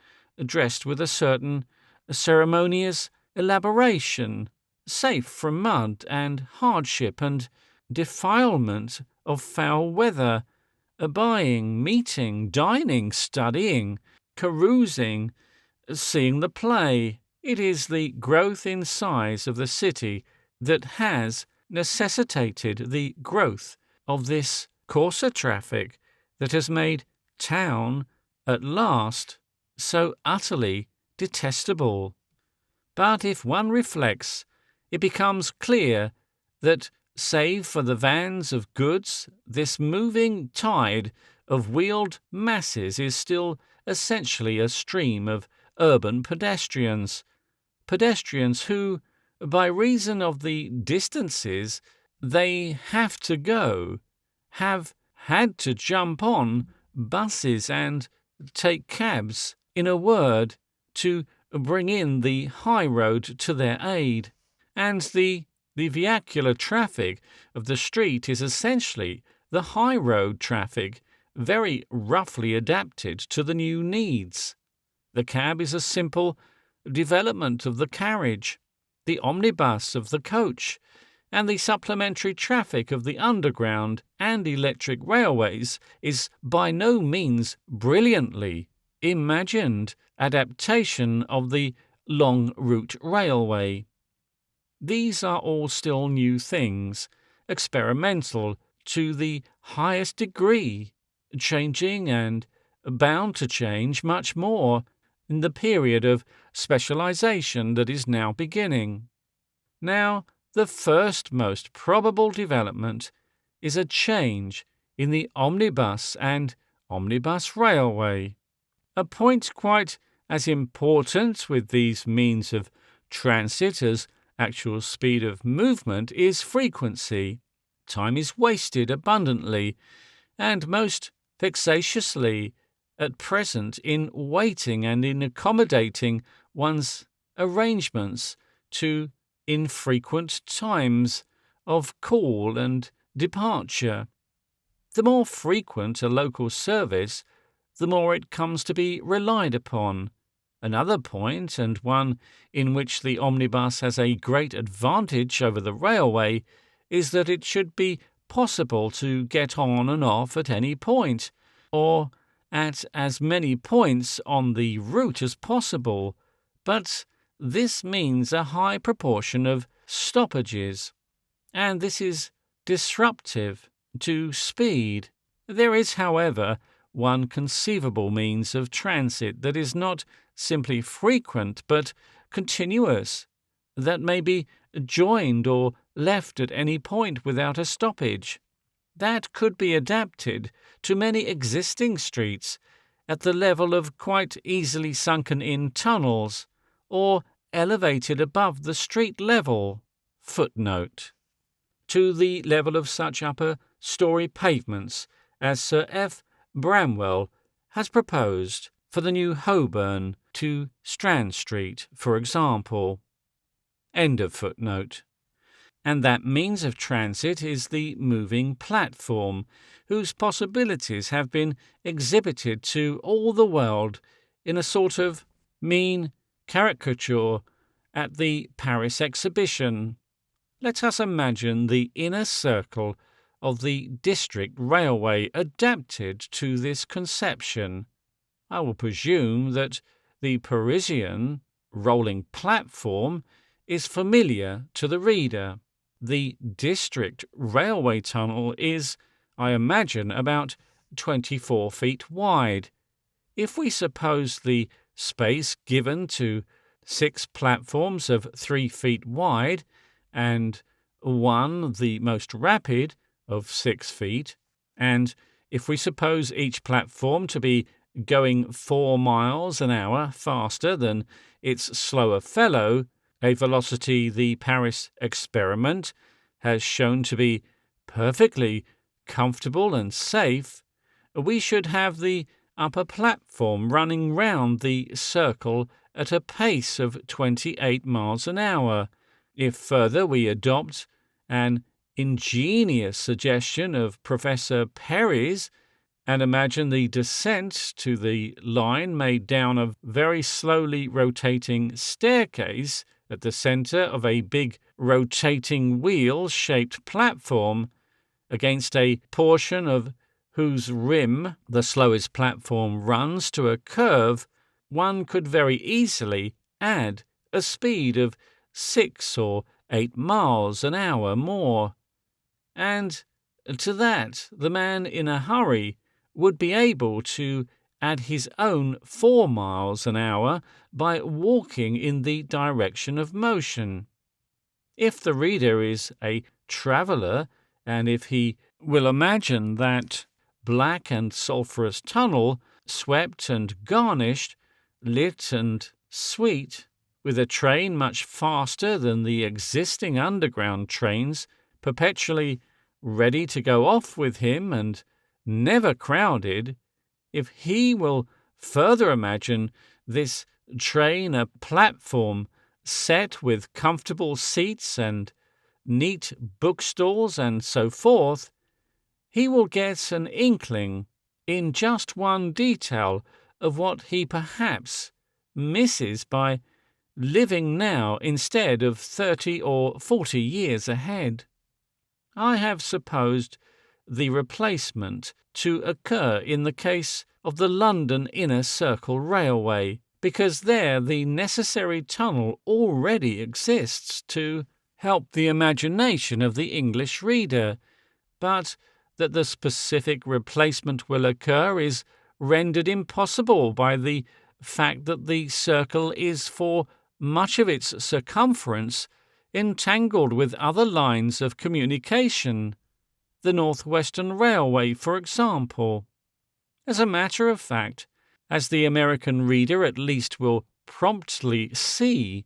S1: dressed with a certain ceremonious elaboration, safe from mud and hardship and defilement of foul weather, buying, meeting, dining, studying, carousing, seeing the play. It is the growth in size of the city that has necessitated the growth of this coarser traffic that has made town, at last, so utterly detestable. But if one reflects, it becomes clear that, save for the vans of goods, this moving tide of wheeled masses is still essentially a stream of urban pedestrians who, by reason of the distances they have to go, have had to jump on buses and take cabs, in a word, to bring in the high road to their aid. And the vehicular traffic of the street is essentially the high road traffic, very roughly adapted to the new needs. The cab is a simple development of the carriage, the omnibus of the coach, and the supplementary traffic of the underground and electric railways is by no means brilliantly imagined adaptation of the long route railway. These are all still new things, experimental to the highest degree, changing and bound to change much more in the period of specialization that is now beginning. Now, the first most probable development is a change in the omnibus and omnibus railway. A point quite as important with these means of transit as actual speed of movement is frequency. Time is wasted abundantly and most vexatiously at present in waiting and in accommodating one's arrangements to infrequent times of call and departure. The more frequent a local service, the more it comes to be relied upon. Another point, and one in which the omnibus has a great advantage over the railway, is that it should be possible to get on and off at any point, or at as many points on the route as possible, but this means a high proportion of stoppages, and this is disruptive to speed. There is, however, one conceivable means of transit that is not simply frequent but continuous, that may be joined or left at any point without a stoppage, that could be adapted to many existing streets at the level of quite easily sunken-in tunnels, or elevated above the street level, footnote, to the level of such upper-story pavements as Sir F. Bramwell has proposed for the new Holborn to Strand Street, for example. End of footnote. And that means of transit is the moving platform, whose possibilities have been exhibited to all the world in a sort of mean caricature at the Paris exhibition. Let us imagine the inner circle of the district railway adapted to this conception. I will presume that the Parisian rolling platform is familiar to the reader. The district railway tunnel is, I imagine, about 24 feet wide. If we suppose the space given to 6 platforms of 3 feet wide, and one, the most rapid, of 6 feet, and if we suppose each platform to be going 4 miles an hour faster than its slower fellow, a velocity the Paris experiment has shown to be perfectly comfortable and safe, we should have the upper platform running round the circle at a pace of 28 miles an hour. If further we adopt an ingenious suggestion of Professor Perry's and imagine the descent to the line made down a very slowly rotating staircase at the center of a big rotating wheel-shaped platform, against a portion of whose rim the slowest platform runs to a curve, one could very easily add a speed of 6 or 8 miles an hour more. And to that, the man in a hurry would be able to add his own 4 miles an hour by walking in the direction of motion. If the reader is a traveller, and if he will imagine that black and sulphurous tunnel, swept and garnished, lit and sweet, with a train much faster than the existing underground trains, perpetually ready to go off with him and never crowded, if he will further imagine this train a platform set with comfortable seats and neat bookstalls and so forth, he will get an inkling in just one detail of what he perhaps misses by living now instead of 30 or 40 years ahead. I have supposed the replacement to occur in the case of the London Inner Circle Railway, because there the necessary tunnel already exists to help the imagination of the English reader, but that the specific replacement will occur is rendered impossible by the fact that the circle is for much of its circumference entangled with other lines of communication, the North Western Railway, for example. As a matter of fact, as the American reader at least will promptly see,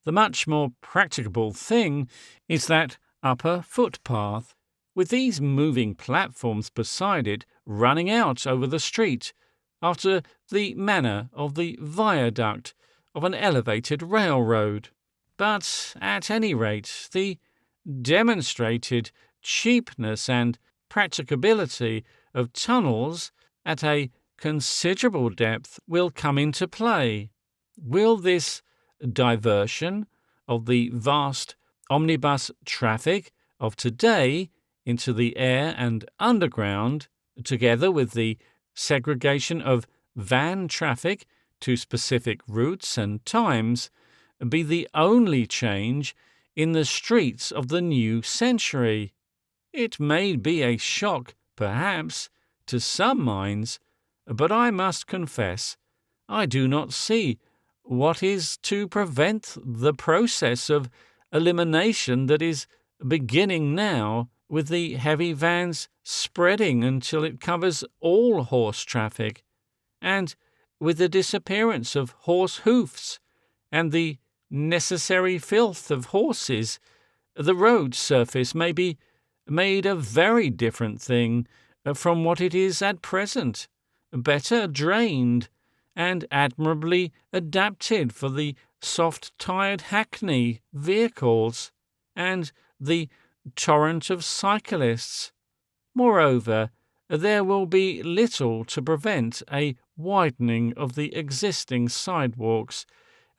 S1: the much more practicable thing is that upper footpath, with these moving platforms beside it running out over the street, after the manner of the viaduct of an elevated railroad. But, at any rate, the demonstrated cheapness and practicability of tunnels at a considerable depth will come into play. Will this diversion of the vast omnibus traffic of today into the air and underground, together with the segregation of van traffic to specific routes and times, be the only change in the streets of the new century? It may be a shock, perhaps, to some minds, but I must confess I do not see what is to prevent the process of elimination that is beginning now, with the heavy vans spreading until it covers all horse traffic, and with the disappearance of horse hoofs and the necessary filth of horses, the road surface may be made a very different thing from what it is at present, better drained and admirably adapted for the soft-tired hackney vehicles and the torrent of cyclists. Moreover, there will be little to prevent a widening of the existing sidewalks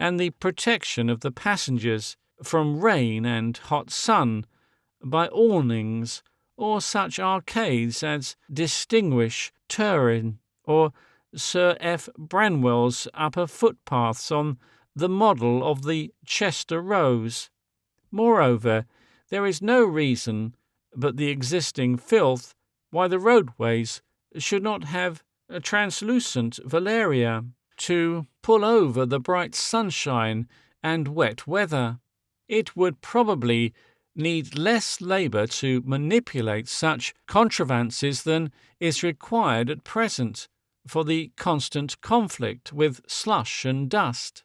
S1: and the protection of the passengers from rain and hot sun by awnings or such arcades as distinguish Turin or Sir F. Branwell's upper footpaths on the model of the Chester Rose. Moreover, there is no reason but the existing filth why the roadways should not have a translucent velaria to pull over the bright sunshine and wet weather. It would probably need less labour to manipulate such contrivances than is required at present for the constant conflict with slush and dust.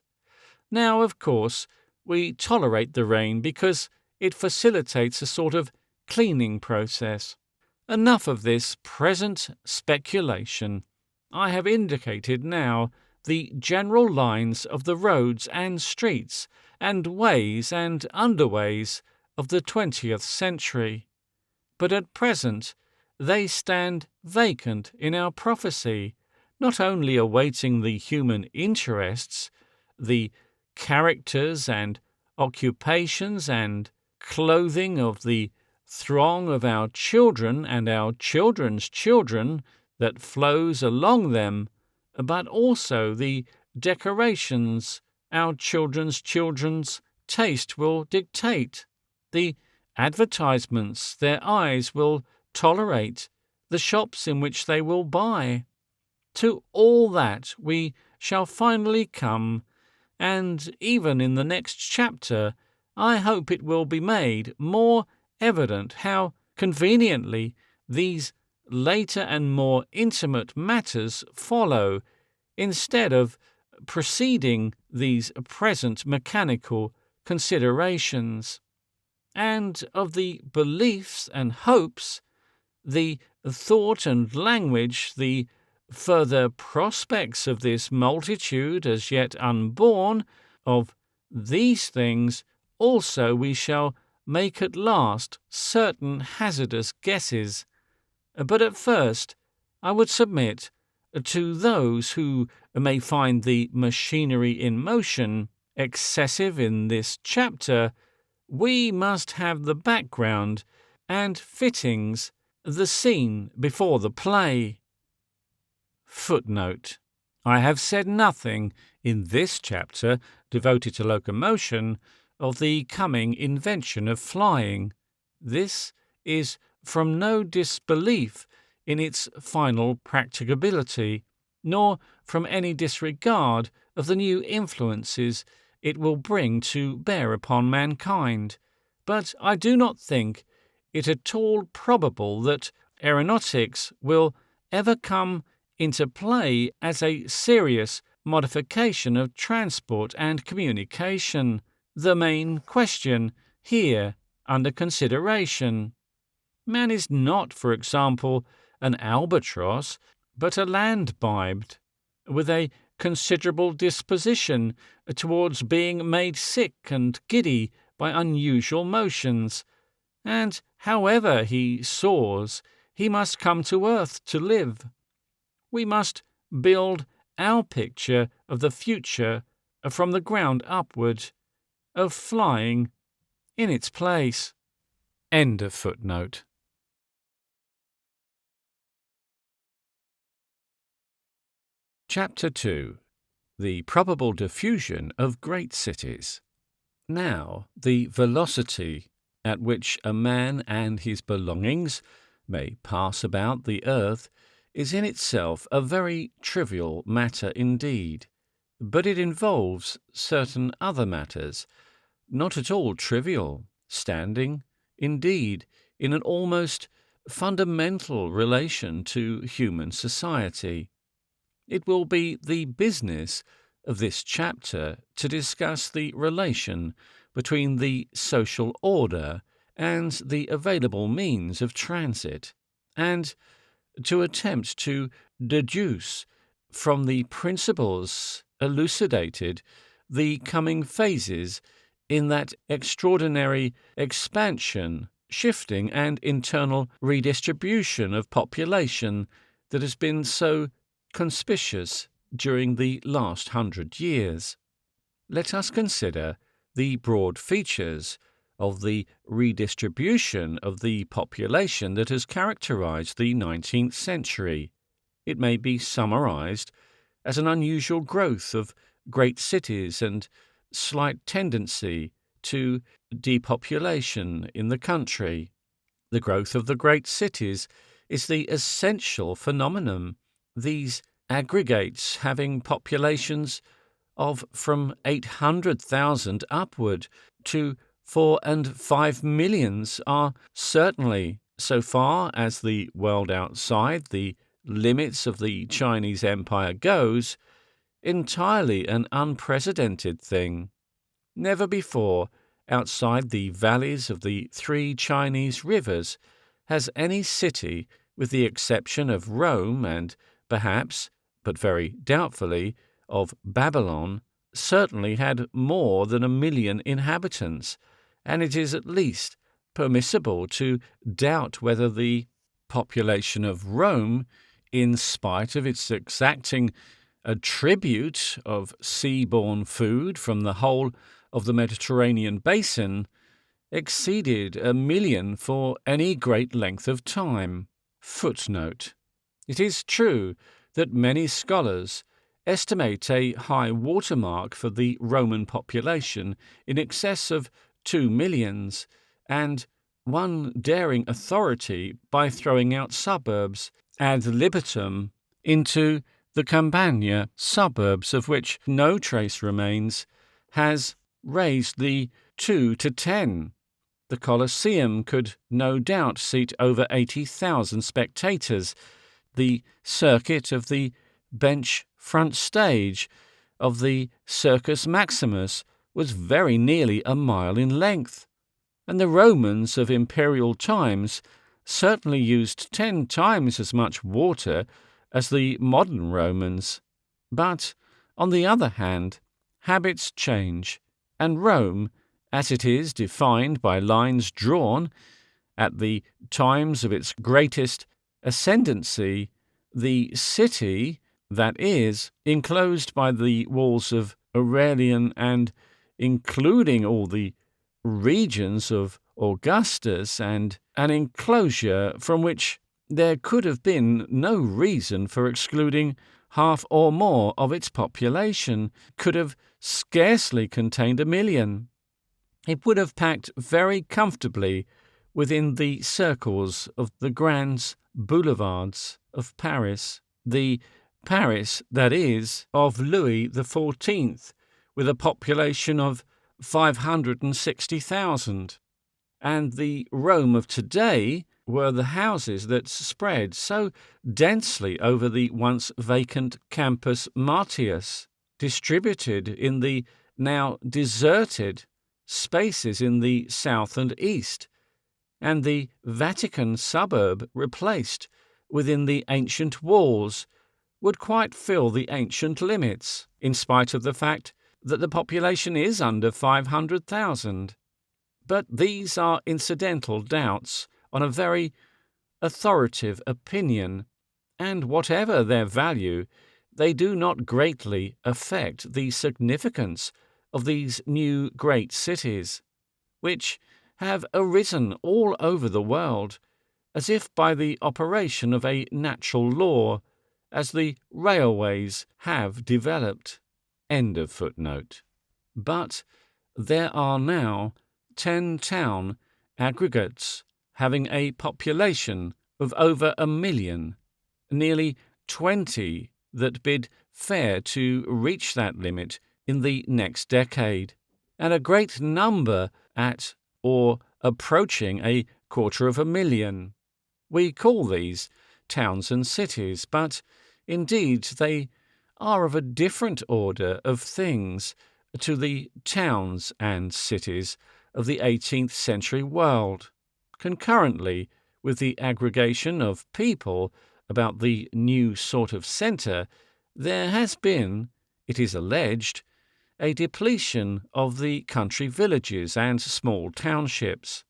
S1: Now, of course, we tolerate the rain because it facilitates a sort of cleaning process. Enough of this present speculation. I have indicated now the general lines of the roads and streets and ways and underways of the 20th century. But at present they stand vacant in our prophecy, not only awaiting the human interests, the characters and occupations and clothing of the throng of our children and our children's children that flows along them, but also the decorations our children's children's taste will dictate, the advertisements their eyes will tolerate, the shops in which they will buy. To all that we shall finally come, and even in the next chapter I hope it will be made more evident how conveniently these later and more intimate matters follow, instead of preceding these present mechanical considerations, and of the beliefs and hopes, the thought and language, the further prospects of this multitude as yet unborn. Of these things also we shall make at last certain hazardous guesses. But at first I would submit to those who may find the machinery in motion excessive in this chapter, we must have the background and fittings, the scene before the play. Footnote: I have said nothing in this chapter devoted to locomotion of the coming invention of flying. This is from no disbelief in its final practicability, nor from any disregard of the new influences it will bring to bear upon mankind. But I do not think it at all probable that aeronautics will ever come into play as a serious modification of transport and communication, the main question here under consideration. Man is not, for example, an albatross, but a land-bibed, with a considerable disposition towards being made sick and giddy by unusual motions, and however he soars, he must come to earth to live. We must build our picture of the future from the ground upward, of flying in its place. End of footnote. Chapter 2. The probable diffusion of great cities. Now, the velocity at which a man and his belongings may pass about the earth is in itself a very trivial matter indeed, but it involves certain other matters, not at all trivial, standing, indeed, in an almost fundamental relation to human society. It will be the business of this chapter to discuss the relation between the social order and the available means of transit, and to attempt to deduce from the principles elucidated the coming phases in that extraordinary expansion, shifting, and internal redistribution of population that has been so conspicuous during the last 100 years. Let us consider the broad features of the redistribution of the population that has characterized the 19th century. It may be summarized as an unusual growth of great cities and slight tendency to depopulation in the country. The growth of the great cities is the essential phenomenon, these aggregates having populations of from 800,000 upward to 4 and 5 millions are certainly, so far as the world outside the limits of the Chinese Empire goes, entirely an unprecedented thing. Never before, outside the valleys of the 3 Chinese rivers, has any city, with the exception of Rome and perhaps, but very doubtfully, of Babylon, certainly had more than 1 million inhabitants, and it is at least permissible to doubt whether the population of Rome, in spite of its exacting a tribute of sea-borne food from the whole of the Mediterranean basin, exceeded 1 million for any great length of time. Footnote. It is true that many scholars estimate a high watermark for the Roman population in excess of 2 millions, and one daring authority, by throwing out suburbs ad libitum into the Campania, suburbs of which no trace remains, has raised the 2 to 10. The Colosseum could no doubt seat over 80,000 spectators. The circuit of the bench front stage of the Circus Maximus was very nearly a mile in length, and the Romans of imperial times certainly used 10 times as much water as the modern Romans. But, on the other hand, habits change, and Rome, as it is defined by lines drawn at the times of its greatest ascendancy, the city, that is, enclosed by the walls of Aurelian and including all the regions of Augustus, and an enclosure from which there could have been no reason for excluding half or more of its population, could have scarcely contained 1 million. It would have packed very comfortably within the circles of the grand boulevards of Paris, the Paris, that is, of Louis XIV, with a population of 560,000. And the Rome of today were the houses that spread so densely over the once vacant Campus Martius, distributed in the now deserted spaces in the south and east, and the Vatican suburb replaced within the ancient walls would quite fill the ancient limits, in spite of the fact that the population is under 500,000. But these are incidental doubts on a very authoritative opinion, and whatever their value, they do not greatly affect the significance of these new great cities, which have arisen all over the world, as if by the operation of a natural law, as the railways have developed. End of footnote. But there are now 10 town aggregates having a population of over 1 million, nearly 20 that bid fair to reach that limit in the next decade, and a great number at or approaching 250,000. We call these towns and cities, but indeed they are of a different order of things to the towns and cities of the 18th century world. Concurrently with the aggregation of people about the new sort of centre, there has been, it is alleged, a depletion of the country villages and small townships.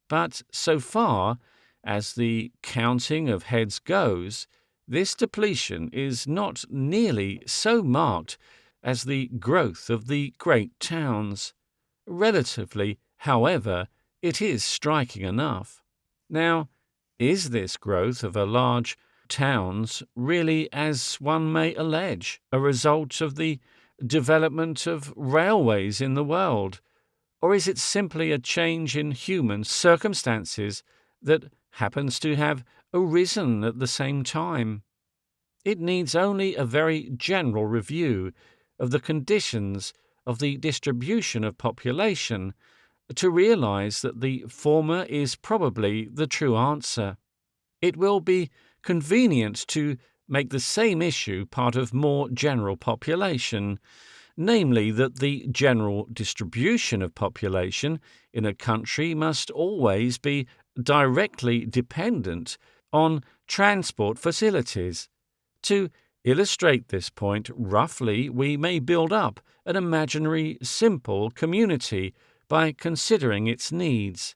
S1: But so far as the counting of heads goes, this depletion is not nearly so marked as the growth of the great towns. Relatively, however, it is striking enough. Now, is this growth of a large towns really, as one may allege, a result of the development of railways in the world, or is it simply a change in human circumstances that happens to have arisen at the same time? It needs only a very general review of the conditions of the distribution of population to realize that the former is probably the true answer. It will be convenient to make the same issue part of more general population, namely that the general distribution of population in a country must always be directly dependent on transport facilities. To illustrate this point roughly, we may build up an imaginary simple community by considering its needs.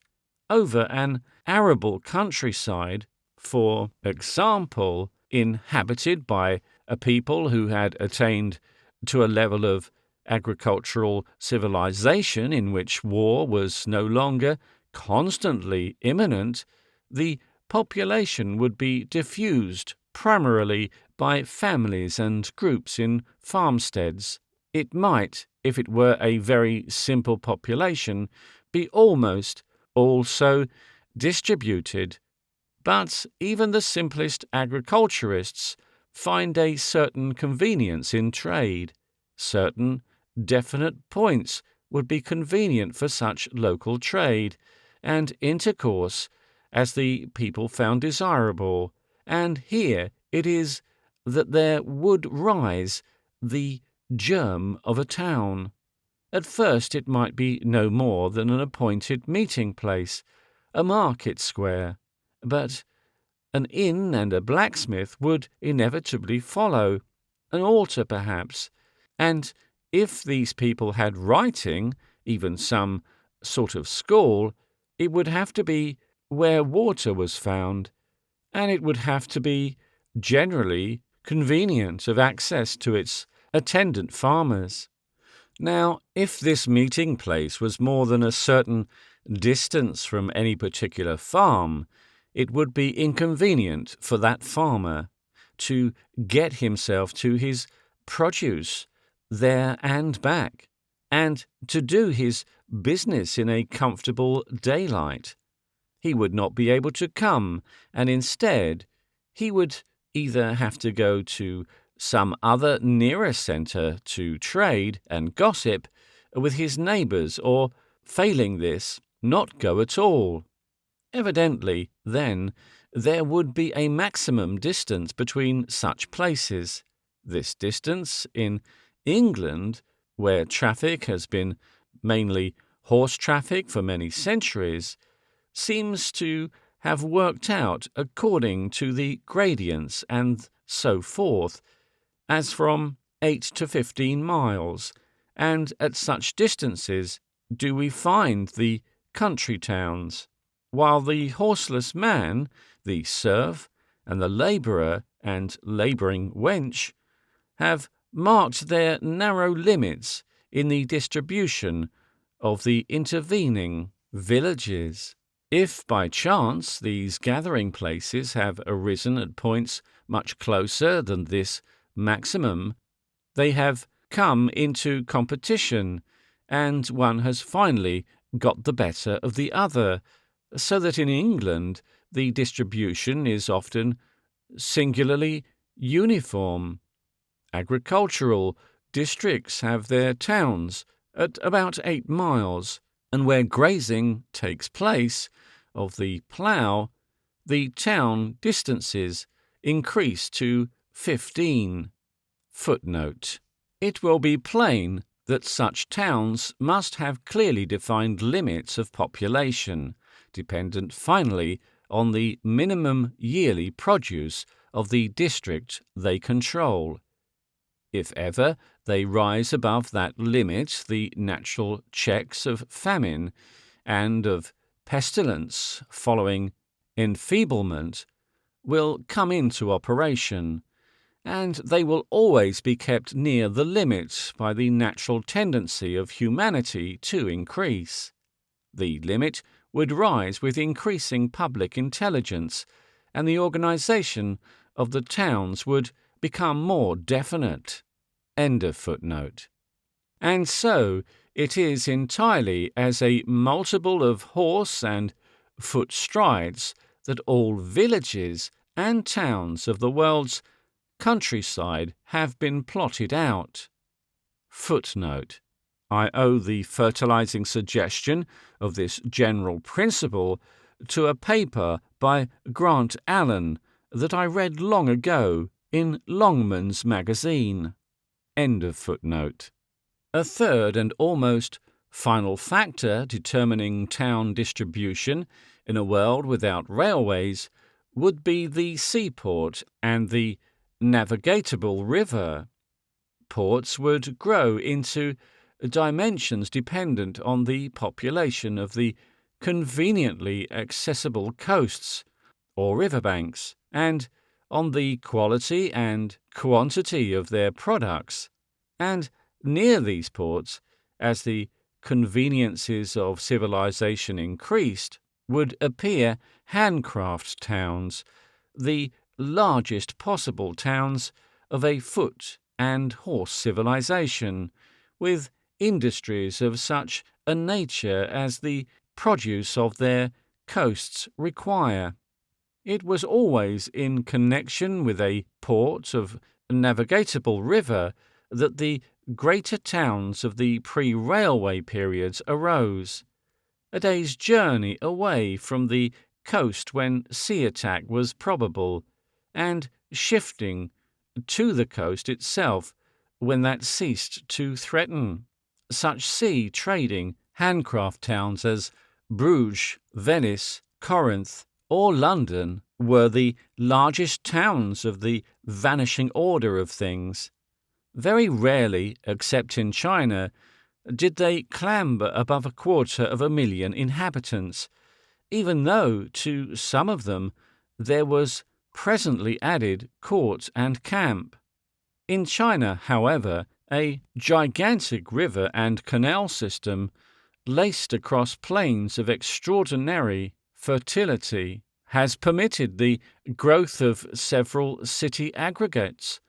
S1: Over an arable countryside, for example, inhabited by a people who had attained to a level of agricultural civilization in which war was no longer constantly imminent, the population would be diffused primarily by families and groups in farmsteads. It might, if it were a very simple population, be almost also distributed. But even the simplest agriculturists find a certain convenience in trade. Certain definite points would be convenient for such local trade and intercourse as the people found desirable, and here it is that there would rise the germ of a town. At first it might be no more than an appointed meeting place, a market square, but an inn and a blacksmith would inevitably follow, an altar perhaps, and if these people had writing, even some sort of school, it would have to be where water was found, and it would have to be generally convenient of access to its attendant farmers. Now, if this meeting place was more than a certain distance from any particular farm, it would be inconvenient for that farmer to get himself to his produce there and back, and to do his business in a comfortable daylight. He would not be able to come, and instead he would either have to go to some other nearer centre to trade and gossip with his neighbours, or, failing this, not go at all. Evidently, then, there would be a maximum distance between such places. This distance in England, where traffic has been mainly horse traffic for many centuries, seems to have worked out according to the gradients and so forth, as from 8 to 15 miles, and at such distances do we find the country towns, while the horseless man, the serf, and the labourer and labouring wench have marked their narrow limits in the distribution of the intervening villages. If by chance these gathering places have arisen at points much closer than this maximum, they have come into competition, and one has finally got the better of the other, so that in England the distribution is often singularly uniform. Agricultural districts have their towns at about 8 miles, and where grazing takes place of the plough, the town distances increase to 15. Footnote. It will be plain that such towns must have clearly defined limits of population, dependent finally on the minimum yearly produce of the district they control. If ever they rise above that limit, the natural checks of famine and of pestilence following enfeeblement will come into operation, and they will always be kept near the limit by the natural tendency of humanity to increase. The limit would rise with increasing public intelligence, and the organization of the towns would become more definite. End of footnote. And so it is entirely as a multiple of horse and foot strides that all villages and towns of the world's countryside have been plotted out. Footnote. I owe the fertilizing suggestion of this general principle to a paper by Grant Allen that I read long ago in Longman's magazine. End of footnote. A third and almost final factor determining town distribution in a world without railways would be the seaport and the navigatable river. Ports would grow into dimensions dependent on the population of the conveniently accessible coasts or riverbanks, and on the quality and quantity of their products. And near these ports, as the conveniences of civilization increased, would appear handcraft towns, the largest possible towns of a foot and horse civilization, with industries of such a nature as the produce of their coasts require. It was always in connection with a port of navigable river that the greater towns of the pre-railway periods arose, a day's journey away from the coast when sea attack was probable, and shifting to the coast itself when that ceased to threaten. Such sea trading handcraft towns as Bruges, Venice, Corinth, or London were the largest towns of the vanishing order of things. Very rarely, except in China, did they clamber above 250,000 inhabitants, even though to some of them there was presently added court and camp. In China, however, a gigantic river and canal system, laced across plains of extraordinary fertility, has permitted the growth of several city aggregates,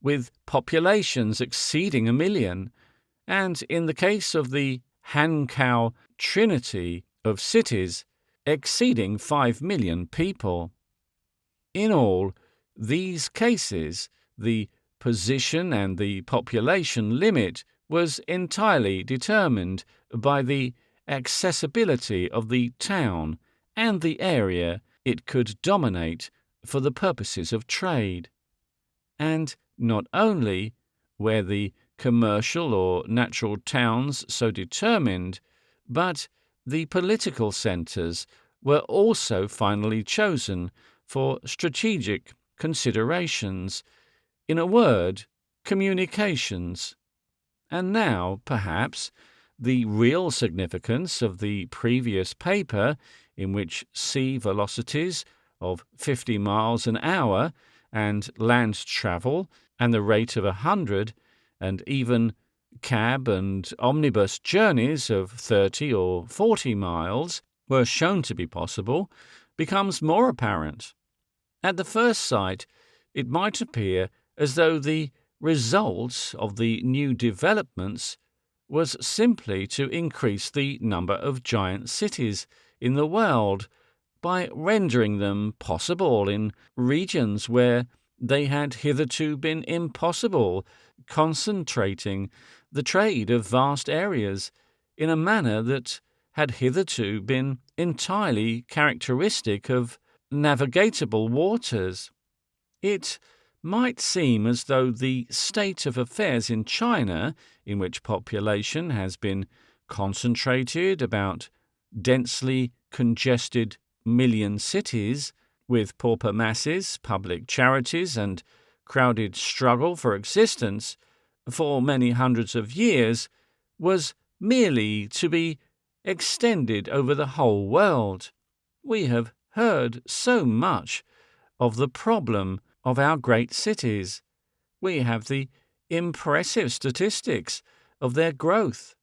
S1: with populations exceeding 1 million, and in the case of the Hankow Trinity of cities, exceeding 5 million people. In all these cases, the position and the population limit was entirely determined by the accessibility of the town and the area it could dominate for the purposes of trade. And not only where the commercial or natural towns so determined, but the political centres were also finally chosen for strategic considerations, in a word, communications. And now, perhaps, the real significance of the previous paper, in which sea velocities of 50 miles an hour and land travel and the rate of 100, and even cab and omnibus journeys of 30 or 40 miles were shown to be possible, becomes more apparent. At the first sight, it might appear as though the result of the new developments was simply to increase the number of giant cities in the world by rendering them possible in regions where they had hitherto been impossible, concentrating the trade of vast areas in a manner that had hitherto been entirely characteristic of navigable waters. It might seem as though the state of affairs in China, in which population has been concentrated about densely congested million cities, with pauper masses, public charities, and crowded struggle for existence for many hundreds of years, was merely to be extended over the whole world. We have heard so much of the problem of our great cities. We have the impressive statistics of their growth,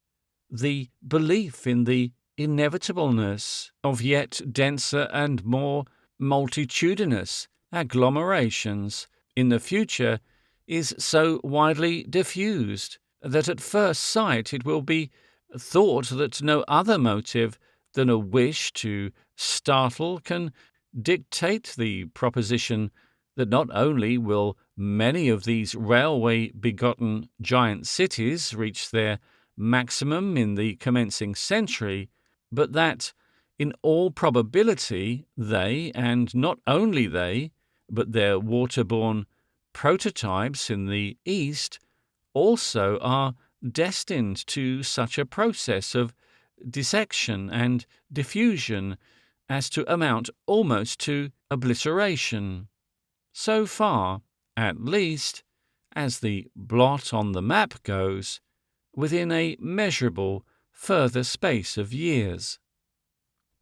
S1: the belief in the inevitableness of yet denser and more multitudinous agglomerations in the future is so widely diffused that at first sight it will be thought that no other motive than a wish to startle can dictate the proposition that not only will many of these railway-begotten giant cities reach their maximum in the commencing century, but that, in all probability, they, and not only they, but their waterborne prototypes in the East, also are destined to such a process of dissection and diffusion as to amount almost to obliteration. So far, at least, as the blot on the map goes, within a measurable further space of years.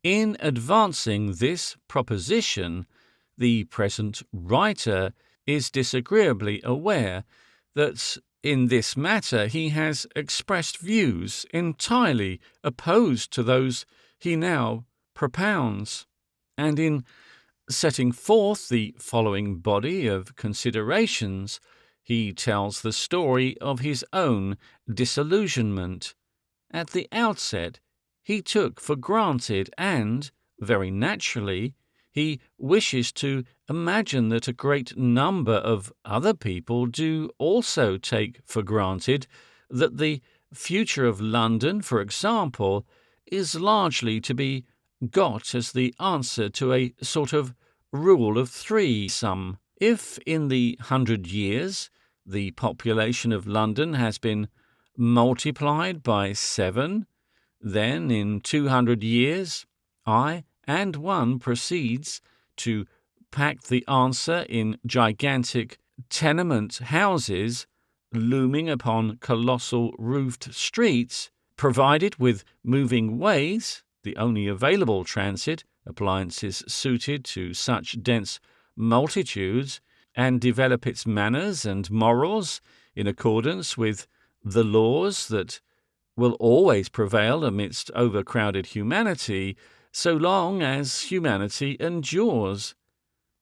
S1: In advancing this proposition, the present writer is disagreeably aware that in this matter he has expressed views entirely opposed to those he now propounds, and in setting forth the following body of considerations, he tells the story of his own disillusionment. At the outset, he took for granted and, very naturally, he wishes to imagine that a great number of other people do also take for granted that the future of London, for example, is largely to be got as the answer to a sort of rule of three sum. If in the 100 years the population of London has been multiplied by 7, then in 200 years I and one proceeds to pack the answer in gigantic tenement houses looming upon colossal roofed streets, provided with moving ways, the only available transit appliances suited to such dense multitudes, and develop its manners and morals in accordance with the laws that will always prevail amidst overcrowded humanity, so long as humanity endures.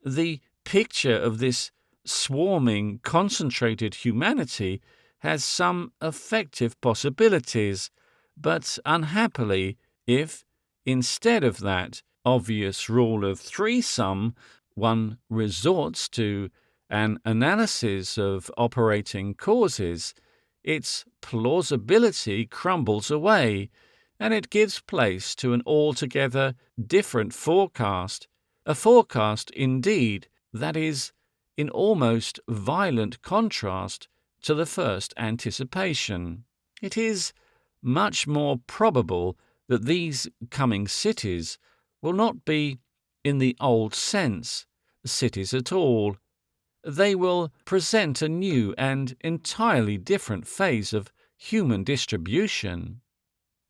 S1: The picture of this swarming, concentrated humanity has some effective possibilities, but unhappily, if, instead of that obvious rule of threesome, one resorts to an analysis of operating causes, its plausibility crumbles away, and it gives place to an altogether different forecast, a forecast, indeed, that is in almost violent contrast to the first anticipation. It is much more probable that these coming cities will not be, in the old sense, cities at all. They will present a new and entirely different phase of human distribution.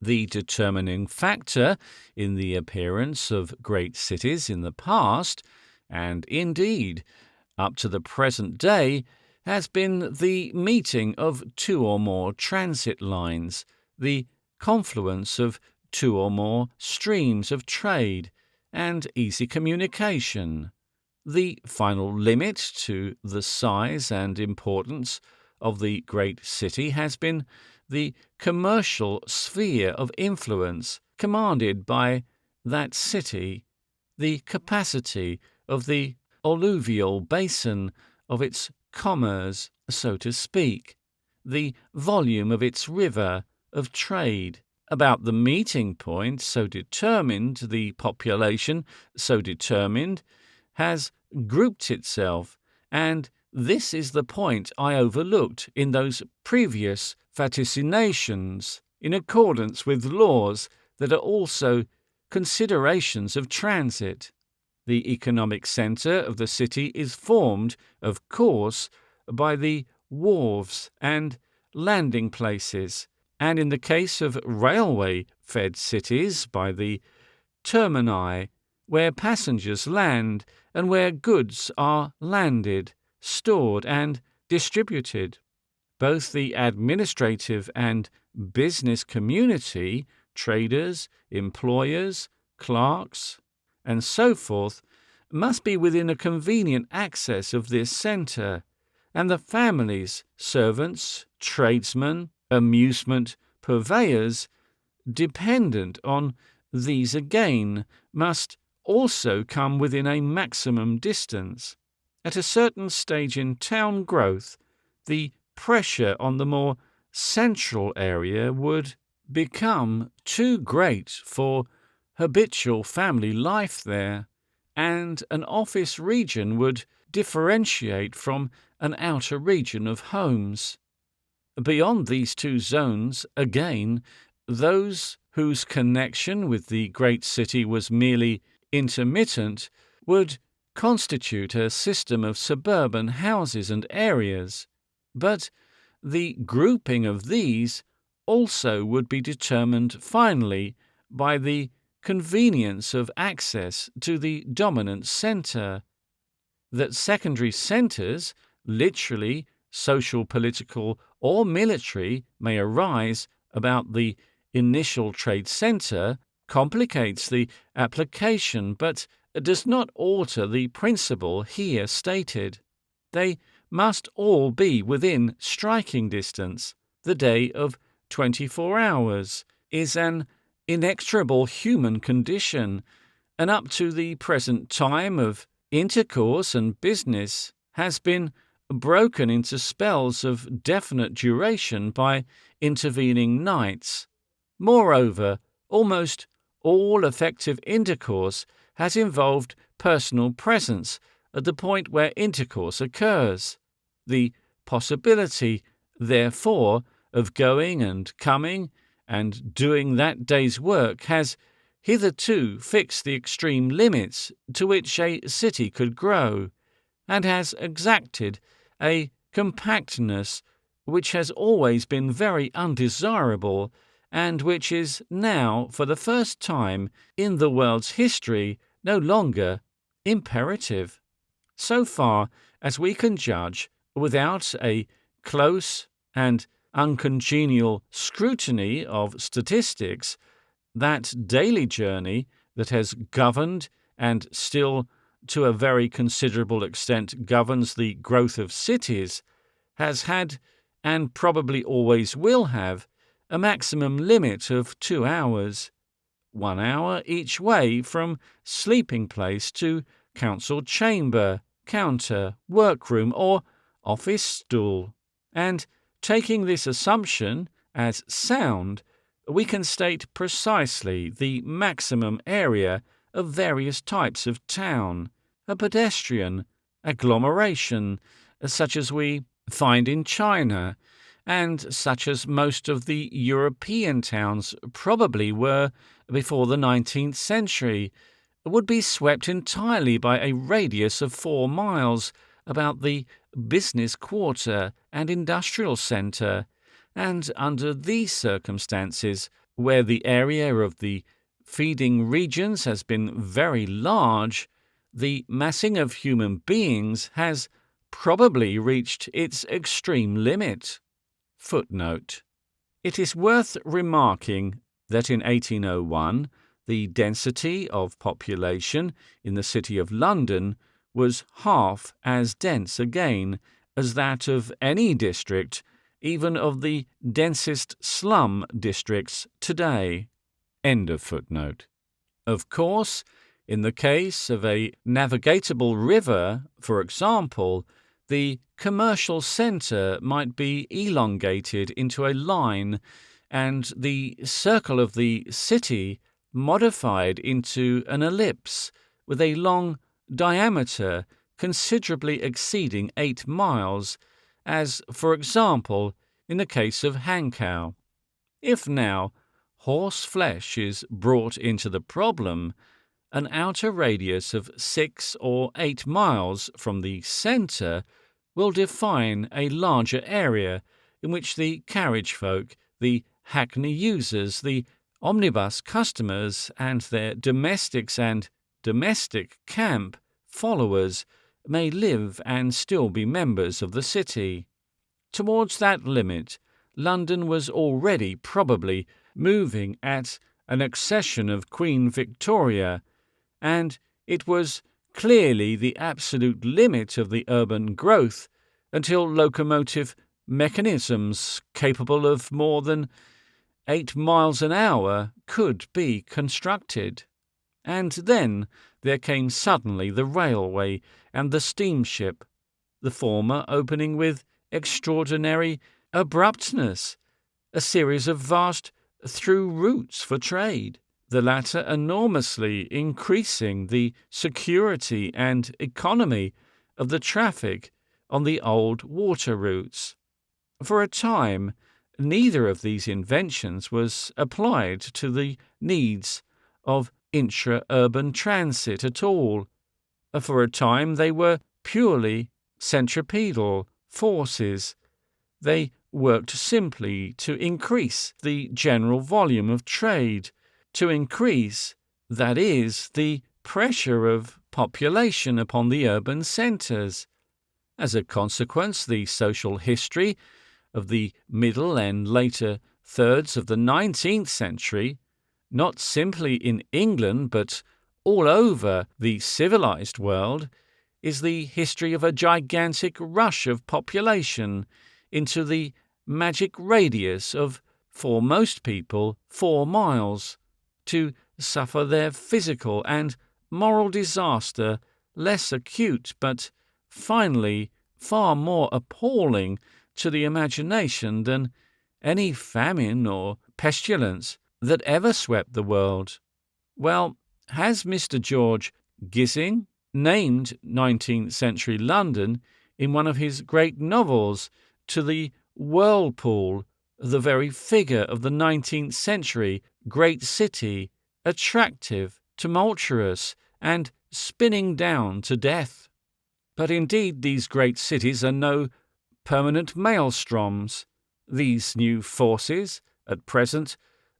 S1: The determining factor in the appearance of great cities in the past, and indeed up to the present day, has been the meeting of two or more transit lines, the confluence of two or more streams of trade, and easy communication. The final limit to the size and importance of the great city has been the commercial sphere of influence commanded by that city, the capacity of the alluvial basin of its commerce, so to speak, the volume of its river of trade. About the meeting point so determined, the population so determined, has grouped itself, and this is the point I overlooked in those previous vaticinations, in accordance with laws that are also considerations of transit. The economic centre of the city is formed, of course, by the wharves and landing places, and in the case of railway-fed cities, by the termini, where passengers land and where goods are landed, stored, and distributed. Both the administrative and business community, traders, employers, clerks, and so forth, must be within a convenient access of this centre, and the families, servants, tradesmen, amusement purveyors, dependent on these again, must also come within a maximum distance. At a certain stage in town growth, the pressure on the more central area would become too great for habitual family life there, and an office region would differentiate from an outer region of homes. Beyond these two zones, again, those whose connection with the great city was merely intermittent would constitute a system of suburban houses and areas, but the grouping of these also would be determined finally by the convenience of access to the dominant centre. That secondary centres, literally social, political, or military, may arise about the initial trade centre complicates the application, but does not alter the principle here stated. They must all be within striking distance. The day of 24 hours is an inexorable human condition, and up to the present time of intercourse and business has been broken into spells of definite duration by intervening nights. Moreover, almost all effective intercourse has involved personal presence at the point where intercourse occurs. The possibility, therefore, of going and coming and doing that day's work has hitherto fixed the extreme limits to which a city could grow, and has exacted a compactness which has always been very undesirable, and which is now, for the first time in the world's history, no longer imperative. So far as we can judge without a close and uncongenial scrutiny of statistics, that daily journey that has governed and still to a very considerable extent governs the growth of cities has had, and probably always will have, a maximum limit of 2 hours, 1 hour each way from sleeping place to council chamber, counter, workroom, or office stool. And taking this assumption as sound, we can state precisely the maximum area of various types of town, a pedestrian agglomeration, such as we find in China, and such as most of the European towns probably were before the 19th century, would be swept entirely by a radius of 4 miles about the business quarter and industrial centre, and under these circumstances, where the area of the feeding regions has been very large, the massing of human beings has probably reached its extreme limit. Footnote. It is worth remarking that in 1801 the density of population in the City of London was half as dense again as that of any district, even of the densest slum districts today. End of footnote. Of course, in the case of a navigable river, for example, the commercial centre might be elongated into a line, and the circle of the city modified into an ellipse with a long diameter considerably exceeding 8 miles, as, for example, in the case of Hankow. If now horse flesh is brought into the problem, an outer radius of 6 or 8 miles from the centre will define a larger area in which the carriage folk, the hackney users, the omnibus customers, and their domestics and domestic camp followers may live and still be members of the city. Towards that limit, London was already probably moving at an accession of Queen Victoria, and it was clearly the absolute limit of the urban growth until locomotive mechanisms capable of more than 8 miles an hour could be constructed. And then there came suddenly the railway and the steamship, the former opening with extraordinary abruptness a series of vast through routes for trade, the latter enormously increasing the security and economy of the traffic on the old water routes. For a time, neither of these inventions was applied to the needs of intra-urban transit at all. For a time, they were purely centripetal forces. They worked simply to increase the general volume of trade, to increase, that is, the pressure of population upon the urban centres. As a consequence, the social history of the middle and later thirds of the 19th century, not simply in England but all over the civilized world, is the history of a gigantic rush of population into the magic radius of, for most people, 4 miles, to suffer their physical and moral disaster, less acute but finally far more appalling to the imagination than any famine or pestilence that ever swept the world. Well, has Mr. George Gissing named 19th century London in one of his great novels to the whirlpool, the very figure of the 19th century great city, attractive, tumultuous, and spinning down to death? But indeed these great cities are no permanent maelstroms. These new forces, at present,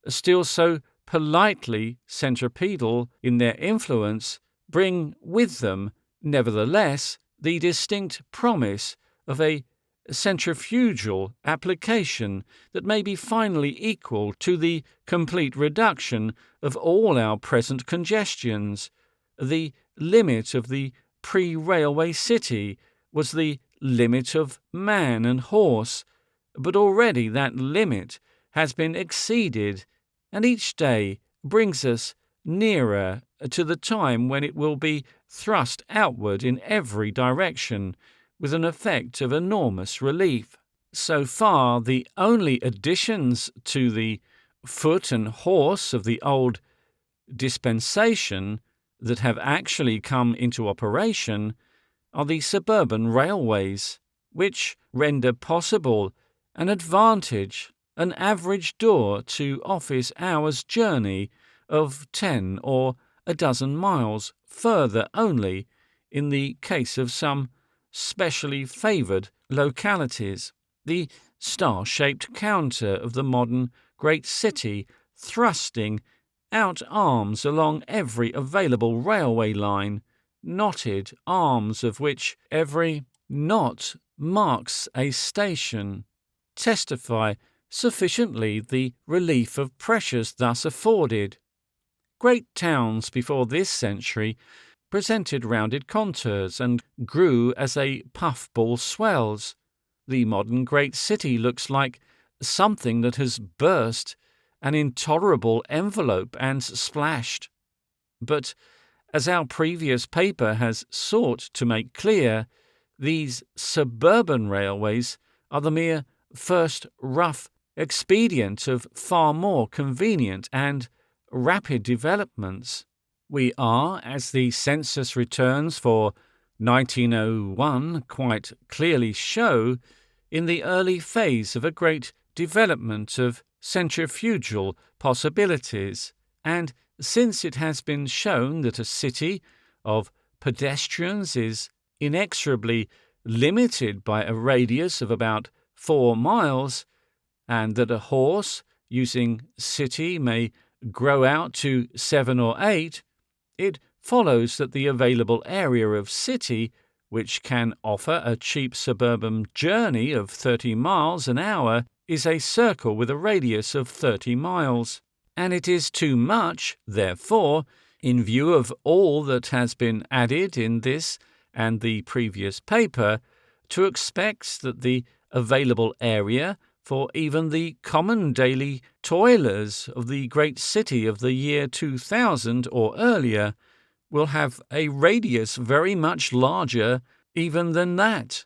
S1: still so politely centripetal in their influence, bring with them, nevertheless, the distinct promise of a centrifugal application that may be finally equal to the complete reduction of all our present congestions. The limit of the pre-railway city was the limit of man and horse, but already that limit has been exceeded, and each day brings us nearer to the time when it will be thrust outward in every direction with an effect of enormous relief. So far, the only additions to the foot and horse of the old dispensation that have actually come into operation are the suburban railways, which render possible an advantage, an average door to office hours' journey of 10 or a dozen miles further only in the case of some specially favoured localities. The star-shaped counter of the modern great city thrusting out arms along every available railway line, knotted arms of which every knot marks a station, testify sufficiently the relief of pressures thus afforded. Great towns before this century presented rounded contours and grew as a puffball swells. The modern great city looks like something that has burst an intolerable envelope and splashed. But, as our previous paper has sought to make clear, these suburban railways are the mere first rough expedient of far more convenient and rapid developments. We are, as the census returns for 1901 quite clearly show, in the early phase of a great development of centrifugal possibilities, and since it has been shown that a city of pedestrians is inexorably limited by a radius of about 4 miles, and that a horse using city may grow out to 7 or 8, it follows that the available area of city, which can offer a cheap suburban journey of 30 miles an hour, is a circle with a radius of 30 miles. And it is too much, therefore, in view of all that has been added in this and the previous paper, to expect that the available area for even the common daily toilers of the great city of the year 2000 or earlier will have a radius very much larger even than that.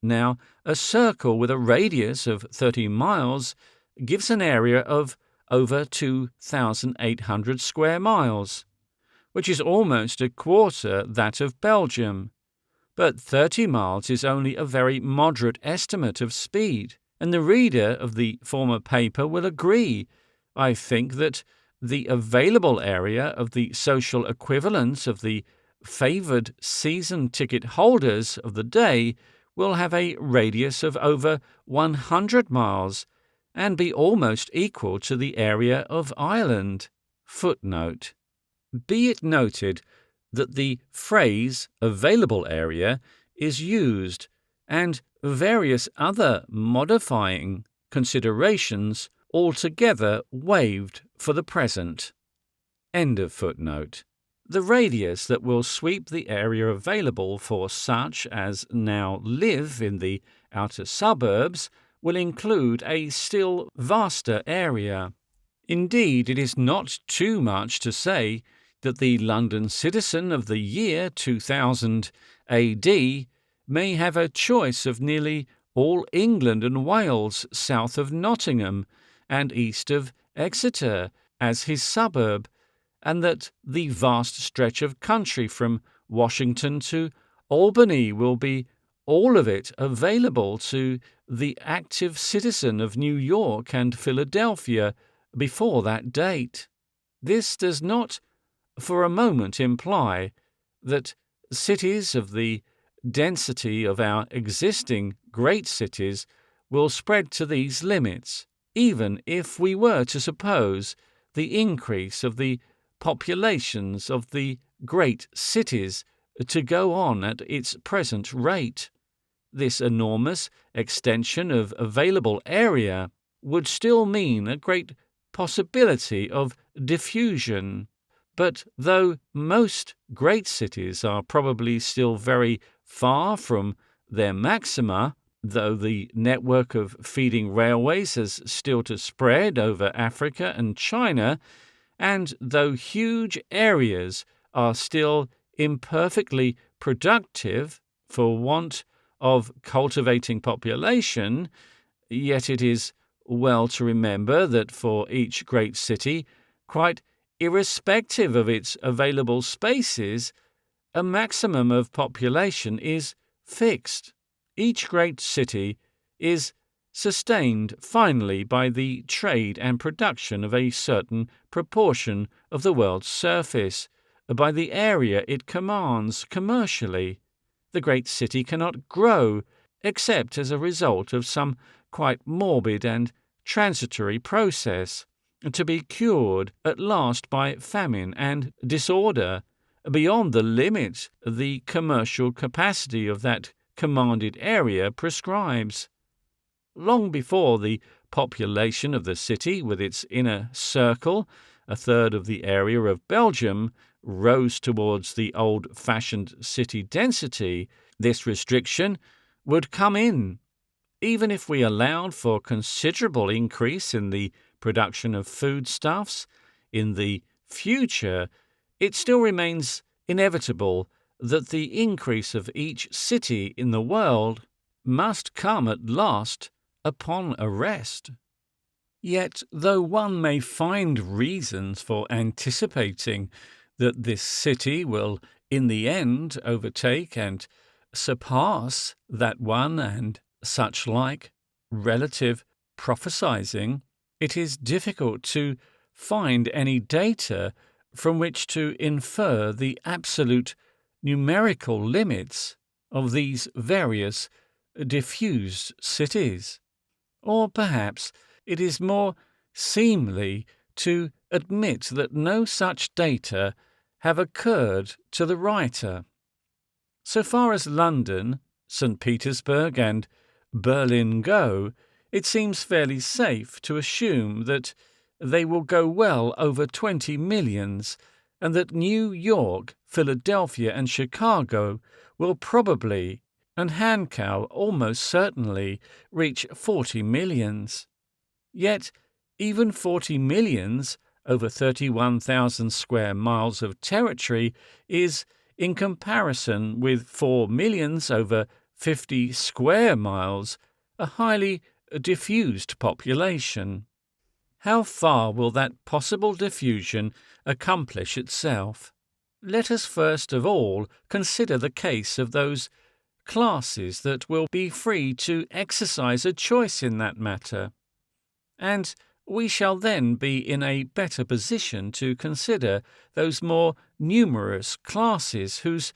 S1: Now, a circle with a radius of 30 miles gives an area of over 2,800 square miles, which is almost a quarter that of Belgium. But 30 miles is only a very moderate estimate of speed, and the reader of the former paper will agree, I think, that the available area of the social equivalent of the favoured season ticket holders of the day will have a radius of over 100 miles and be almost equal to the area of Ireland. Footnote. Be it noted that the phrase available area is used and various other modifying considerations altogether waived for the present. End of footnote. The radius that will sweep the area available for such as now live in the outer suburbs will include a still vaster area. Indeed, it is not too much to say that the London citizen of the year 2000 AD may have a choice of nearly all England and Wales south of Nottingham and east of Exeter as his suburb, and that the vast stretch of country from Washington to Albany will be all of it available to the active citizen of New York and Philadelphia before that date. This does not for a moment imply that cities of the density of our existing great cities will spread to these limits, even if we were to suppose the increase of the populations of the great cities to go on at its present rate. This enormous extension of available area would still mean a great possibility of diffusion. But though most great cities are probably still very far from their maxima, though the network of feeding railways has still to spread over Africa and China, and though huge areas are still imperfectly productive for want of cultivating population, yet it is well to remember that for each great city, quite irrespective of its available spaces, a maximum of population is fixed. Each great city is sustained finally by the trade and production of a certain proportion of the world's surface, by the area it commands commercially. The great city cannot grow except as a result of some quite morbid and transitory process, to be cured at last by famine and disorder, beyond the limit the commercial capacity of that commanded area prescribes. Long before the population of the city with its inner circle, a third of the area of Belgium, rose towards the old-fashioned city density, this restriction would come in. Even if we allowed for considerable increase in the production of foodstuffs in the future, it still remains inevitable that the increase of each city in the world must come at last upon a rest. Yet, though one may find reasons for anticipating that this city will in the end overtake and surpass that one and such like relative prophesizing, it is difficult to find any data from which to infer the absolute numerical limits of these various diffused cities. Or perhaps it is more seemly to admit that no such data have occurred to the writer. So far as London, St. Petersburg, and Berlin go, it seems fairly safe to assume that they will go well over 20 millions, and that New York, Philadelphia, and Chicago will probably, and Hankow almost certainly, reach 40 millions. Yet, even 40 millions over 31,000 square miles of territory is, in comparison with 4 millions over 50 square miles, a highly diffused population. How far will that possible diffusion accomplish itself? Let us first of all consider the case of those classes that will be free to exercise a choice in that matter, and we shall then be in a better position to consider those more numerous classes whose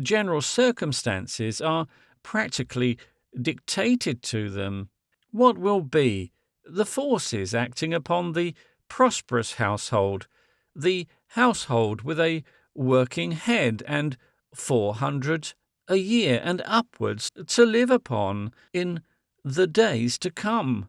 S1: general circumstances are practically dictated to them. What will be the forces acting upon the prosperous household, the household with a working head and 400 a year and upwards to live upon in the days to come?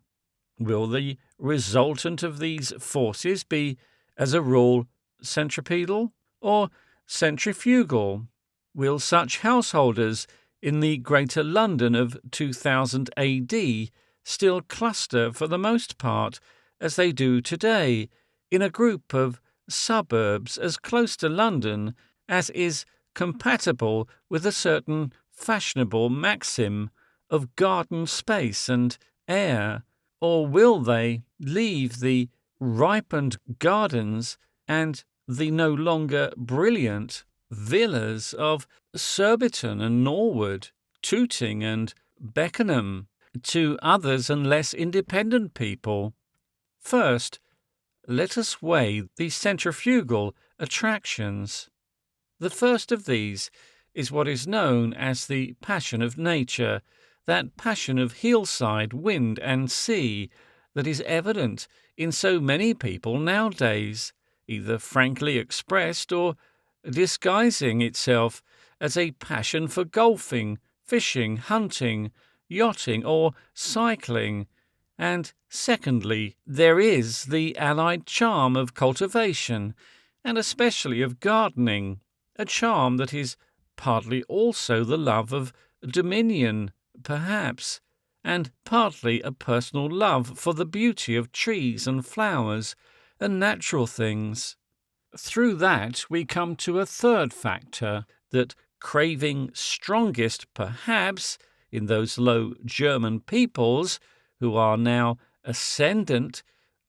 S1: Will the resultant of these forces be, as a rule, centripetal or centrifugal? Will such householders in the Greater London of 2000 AD still cluster for the most part, as they do today, in a group of suburbs as close to London as is compatible with a certain fashionable maxim of garden space and air? Or will they leave the ripened gardens and the no longer brilliant villas of Surbiton and Norwood, Tooting and Beckenham, to others and less independent people? First, let us weigh the centrifugal attractions. The first of these is what is known as the passion of nature, that passion of hillside, wind and sea that is evident in so many people nowadays, either frankly expressed or disguising itself as a passion for golfing, fishing, hunting, yachting or cycling. And secondly, there is the allied charm of cultivation, and especially of gardening, a charm that is partly also the love of dominion, perhaps, and partly a personal love for the beauty of trees and flowers and natural things. Through that we come to a third factor, that craving strongest perhaps in those Low German peoples who are now ascendant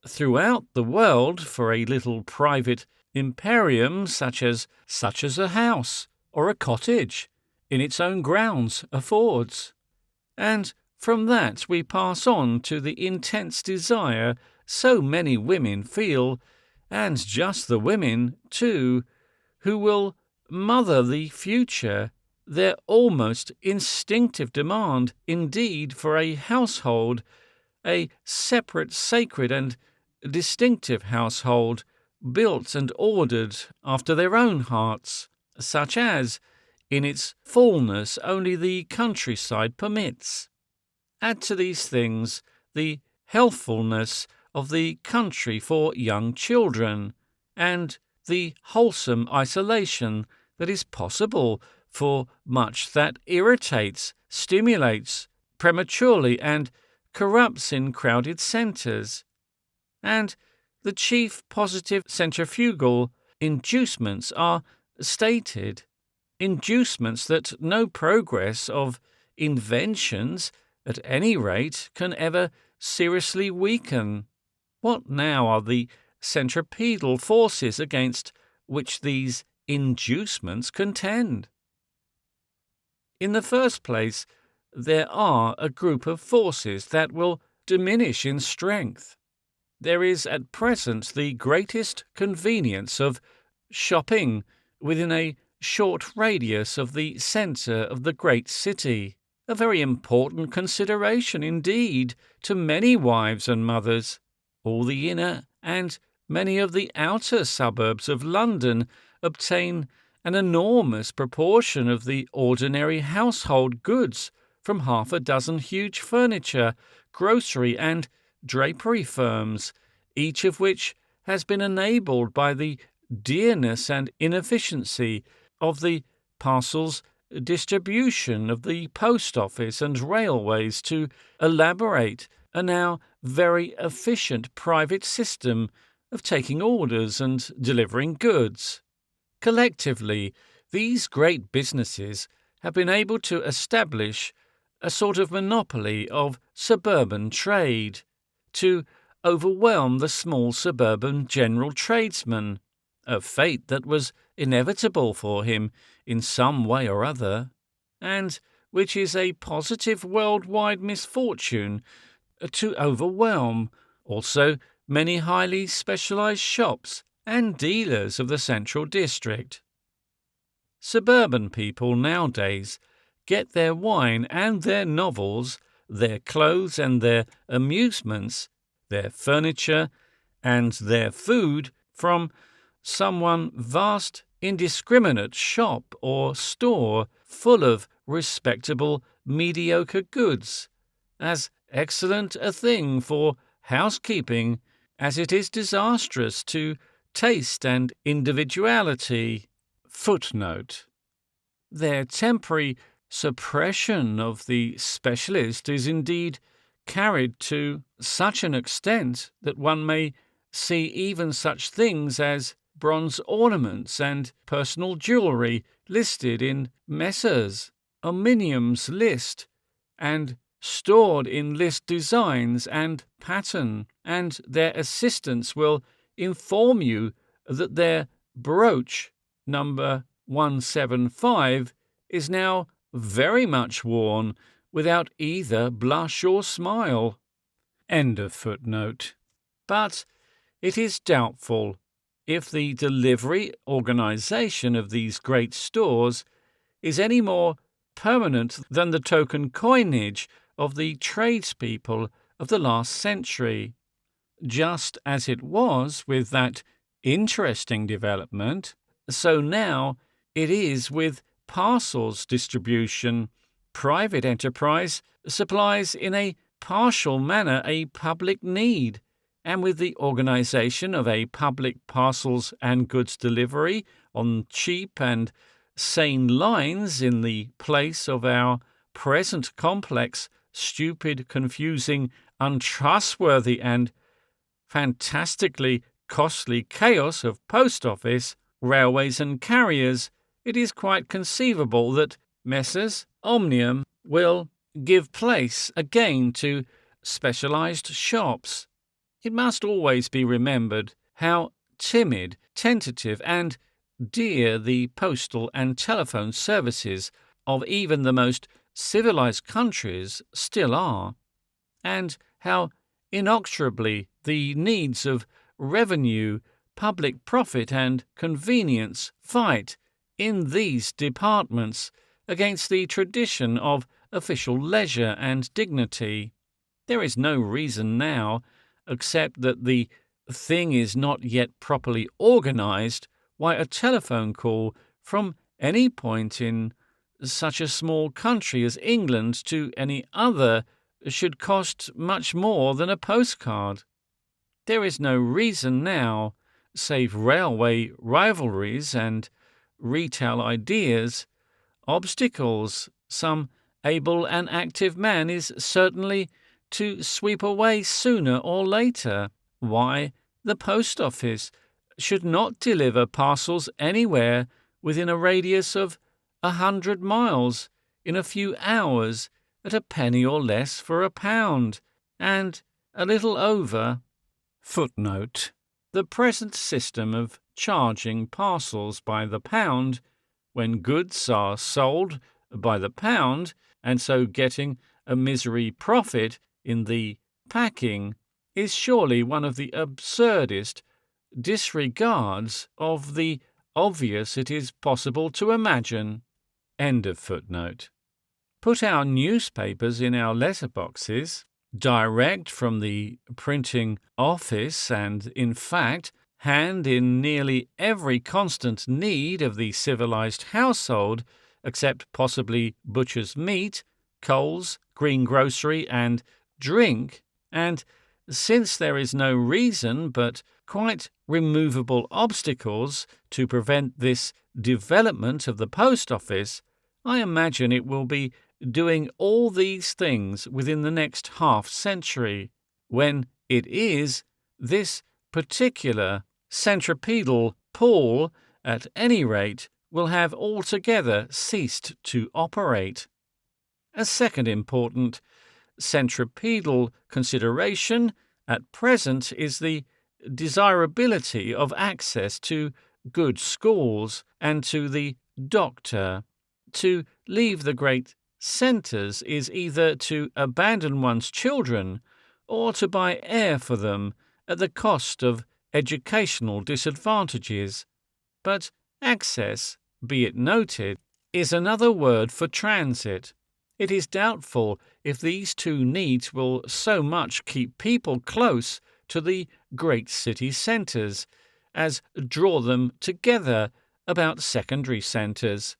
S1: throughout the world for a little private imperium such as a house or a cottage in its own grounds affords. And from that we pass on to the intense desire so many women feel, and just the women, too, who will mother the future, their almost instinctive demand, indeed, for a household, a separate, sacred and distinctive household, built and ordered after their own hearts, such as, in its fullness, only the countryside permits. Add to these things the healthfulness of the country for young children, and the wholesome isolation that is possible for much that irritates, stimulates prematurely, and corrupts in crowded centres. And the chief positive centrifugal inducements are stated, inducements that no progress of inventions, at any rate, can ever seriously weaken. What now are the centripetal forces against which these inducements contend? In the first place, there are a group of forces that will diminish in strength. There is at present the greatest convenience of shopping within a short radius of the centre of the great city, a very important consideration indeed to many wives and mothers. All the inner and many of the outer suburbs of London obtain an enormous proportion of the ordinary household goods from half a dozen huge furniture, grocery and drapery firms, each of which has been enabled by the dearness and inefficiency of the parcels distribution of the post office and railways to elaborate a now very efficient private system of taking orders and delivering goods. Collectively, these great businesses have been able to establish a sort of monopoly of suburban trade, to overwhelm the small suburban general tradesman, a fate that was inevitable for him in some way or other, and which is a positive worldwide misfortune, to overwhelm also many highly specialized shops and dealers of the central district. Suburban people nowadays get their wine and their novels, their clothes and their amusements, their furniture and their food from some one vast indiscriminate shop or store full of respectable mediocre goods, as excellent a thing for housekeeping as it is disastrous to taste and individuality. Footnote. Their temporary suppression of the specialist is indeed carried to such an extent that one may see even such things as bronze ornaments and personal jewellery listed in Messrs. Omnium's list and stored in list designs and pattern, and their assistants will inform you that their brooch number 175 is now very much worn without either blush or smile. End of footnote. But it is doubtful if the delivery organization of these great stores is any more permanent than the token coinage of the tradespeople of the last century, just as it was with that interesting development, so now it is with parcels distribution. Private enterprise supplies in a partial manner a public need, and with the organization of a public parcels and goods delivery on cheap and sane lines in the place of our present complex, stupid, confusing, untrustworthy, and fantastically costly chaos of post office, railways and carriers, it is quite conceivable that Messrs. Omnium will give place again to specialized shops. It must always be remembered how timid, tentative, and dear the postal and telephone services of even the most civilized countries still are, and how inexorably the needs of revenue, public profit, and convenience fight in these departments against the tradition of official leisure and dignity. There is no reason now, except that the thing is not yet properly organized, why a telephone call from any point in such a small country as England to any other should cost much more than a postcard. There is no reason now, save railway rivalries and retail ideas, obstacles some able and active man is certainly to sweep away sooner or later, why the post office should not deliver parcels anywhere within a radius of 100 miles in a few hours at a penny or less for £1, and a little over. Footnote. The present system of charging parcels by the pound, when goods are sold by the pound, and so getting a misery profit in the packing, is surely one of the absurdest disregards of the obvious it is possible to imagine. End of footnote. Put our newspapers in our letterboxes, direct from the printing office, and, in fact, hand in nearly every constant need of the civilized household, except possibly butcher's meat, coals, greengrocery, and drink, and since there is no reason but quite removable obstacles to prevent this development of the post office, I imagine it will be doing all these things within the next half-century, when it is, this particular centripetal pull, at any rate, will have altogether ceased to operate. A second important centripetal consideration at present is the desirability of access to good schools and to the doctor. To leave the great centres is either to abandon one's children or to buy air for them at the cost of educational disadvantages. But access, be it noted, is another word for transit. It is doubtful if these two needs will so much keep people close to the great city centres as draw them together about secondary centres.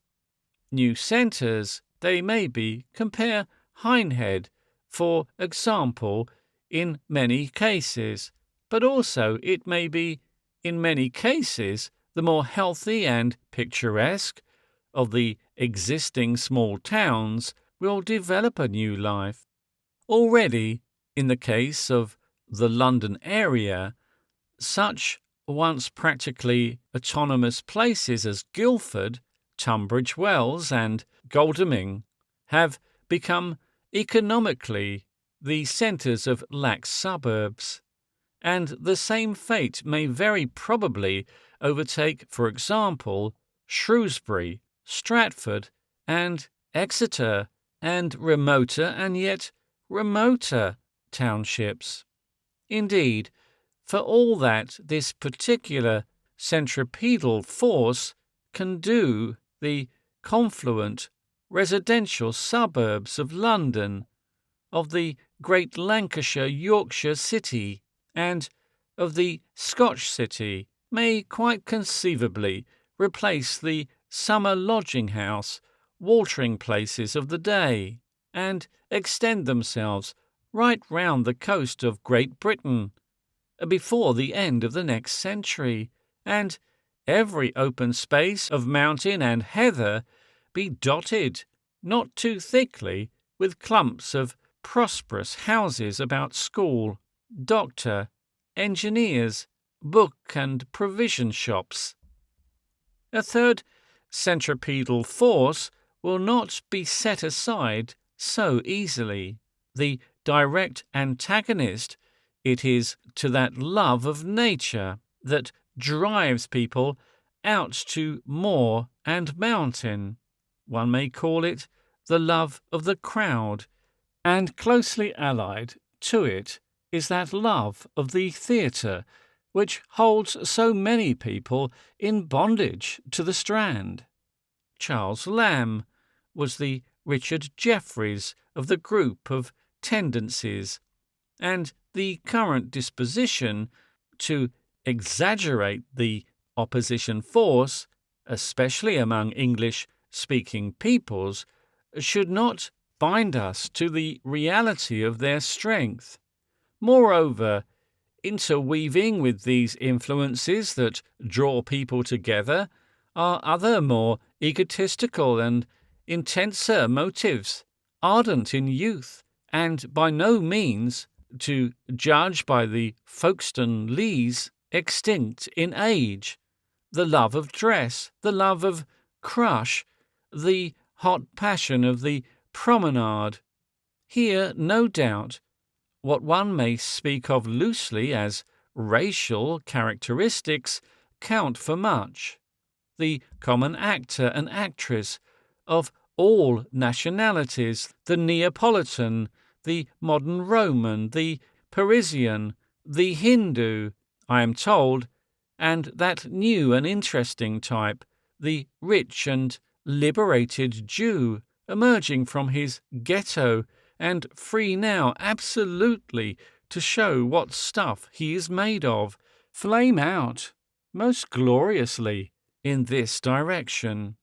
S1: New centres, they may be, compare Hindhead, for example, in many cases, but also it may be, in many cases, the more healthy and picturesque of the existing small towns will develop a new life. Already, in the case of the London area, such once practically autonomous places as Guildford, Tunbridge Wells, and Godalming have become economically the centres of lax suburbs, and the same fate may very probably overtake, for example, Shrewsbury, Stratford, and Exeter, and remoter and yet remoter townships. Indeed, for all that this particular centripetal force can do, the confluent residential suburbs of London, of the great Lancashire-Yorkshire city, and of the Scotch city may quite conceivably replace the summer lodging-house watering places of the day, and extend themselves right round the coast of Great Britain before the end of the next century, and every open space of mountain and heather be dotted, not too thickly, with clumps of prosperous houses about school, doctor, engineers, book and provision shops. A third centripetal force will not be set aside so easily. The direct antagonist it is to that love of nature that drives people out to moor and mountain. One may call it the love of the crowd, and closely allied to it is that love of the theatre, which holds so many people in bondage to the Strand. Charles Lamb was the Richard Jefferies of the group of tendencies, and the current disposition to exaggerate the opposition force, especially among English-speaking peoples, should not bind us to the reality of their strength. Moreover, interweaving with these influences that draw people together are other more egotistical and intenser motives, ardent in youth, and by no means, to judge by the Folkestone Lees, extinct in age. The love of dress, the love of crush, the hot passion of the promenade. Here, no doubt, what one may speak of loosely as racial characteristics count for much. The common actor and actress of all nationalities, the Neapolitan, the modern Roman, the Parisian, the Hindu, I am told, and that new and interesting type, the rich and liberated Jew, emerging from his ghetto and free now absolutely to show what stuff he is made of, flame out most gloriously in this direction.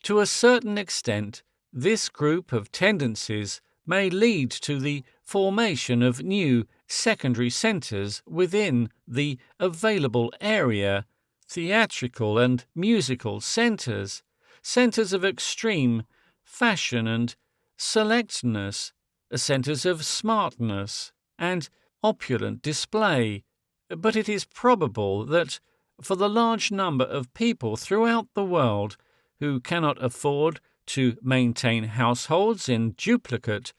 S1: To a certain extent, this group of tendencies may lead to the formation of new secondary centres within the available area, theatrical and musical centres, centres of extreme fashion and selectness, centres of smartness and opulent display. But it is probable that for the large number of people throughout the world who cannot afford to maintain households in duplicate,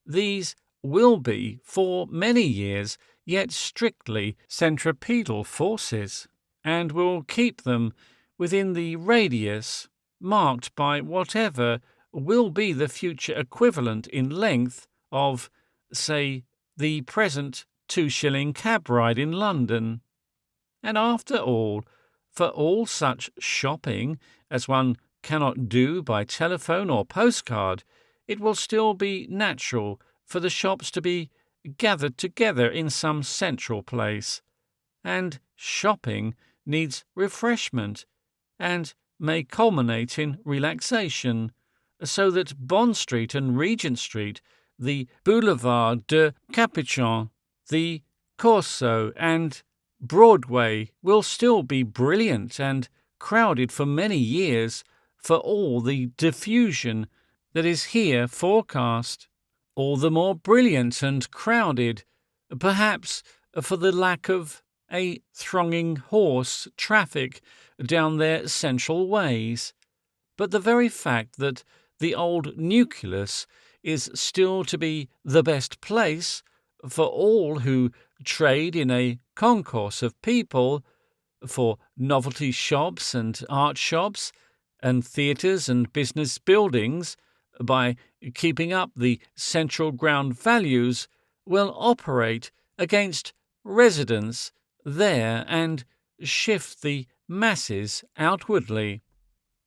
S1: these will be, for many years, yet strictly centripetal forces, and will keep them within the radius marked by whatever will be the future equivalent in length of, say, the present 2-shilling cab ride in London. And after all, for all such shopping as one cannot do by telephone or postcard, it will still be natural for the shops to be gathered together in some central place. And shopping needs refreshment, and may culminate in relaxation, so that Bond Street and Regent Street, the Boulevard de Capuchin, the Corso, and Broadway will still be brilliant and crowded for many years, for all the diffusion that is here forecast. All the more brilliant and crowded, perhaps, for the lack of a thronging horse traffic down their central ways. But the very fact that the old nucleus is still to be the best place for all who trade in a concourse of people, for novelty shops and art shops, and theatres and business buildings, by keeping up the central ground values, will operate against residents there and shift the masses outwardly.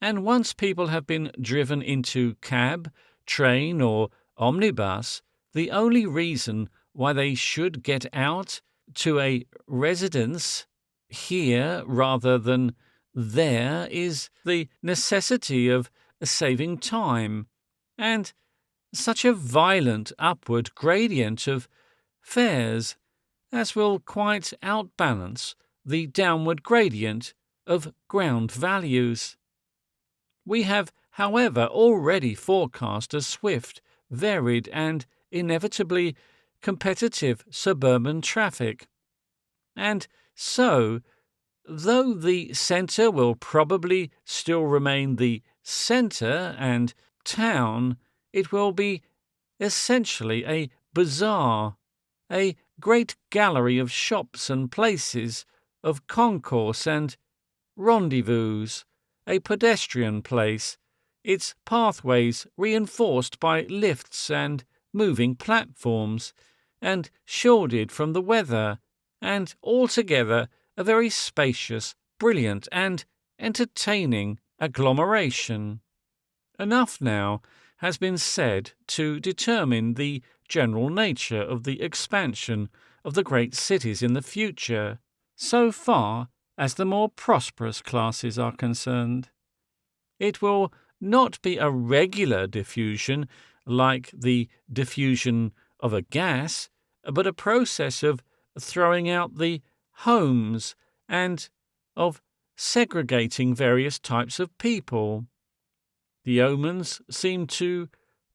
S1: And once people have been driven into cab, train, or omnibus, the only reason why they should get out to a residence here rather than there is the necessity of saving time, and such a violent upward gradient of fares as will quite outbalance the downward gradient of ground values. We have, however, already forecast a swift, varied, and inevitably competitive suburban traffic. And so, though the centre will probably still remain the centre and town, it will be essentially a bazaar, a great gallery of shops and places of concourse and rendezvous, a pedestrian place, its pathways reinforced by lifts and moving platforms, and shielded from the weather, and altogether a very spacious, brilliant, and entertaining agglomeration. Enough now has been said to determine the general nature of the expansion of the great cities in the future, so far as the more prosperous classes are concerned. It will not be a regular diffusion like the diffusion of a gas, but a process of throwing out the homes and of segregating various types of people. The omens seem to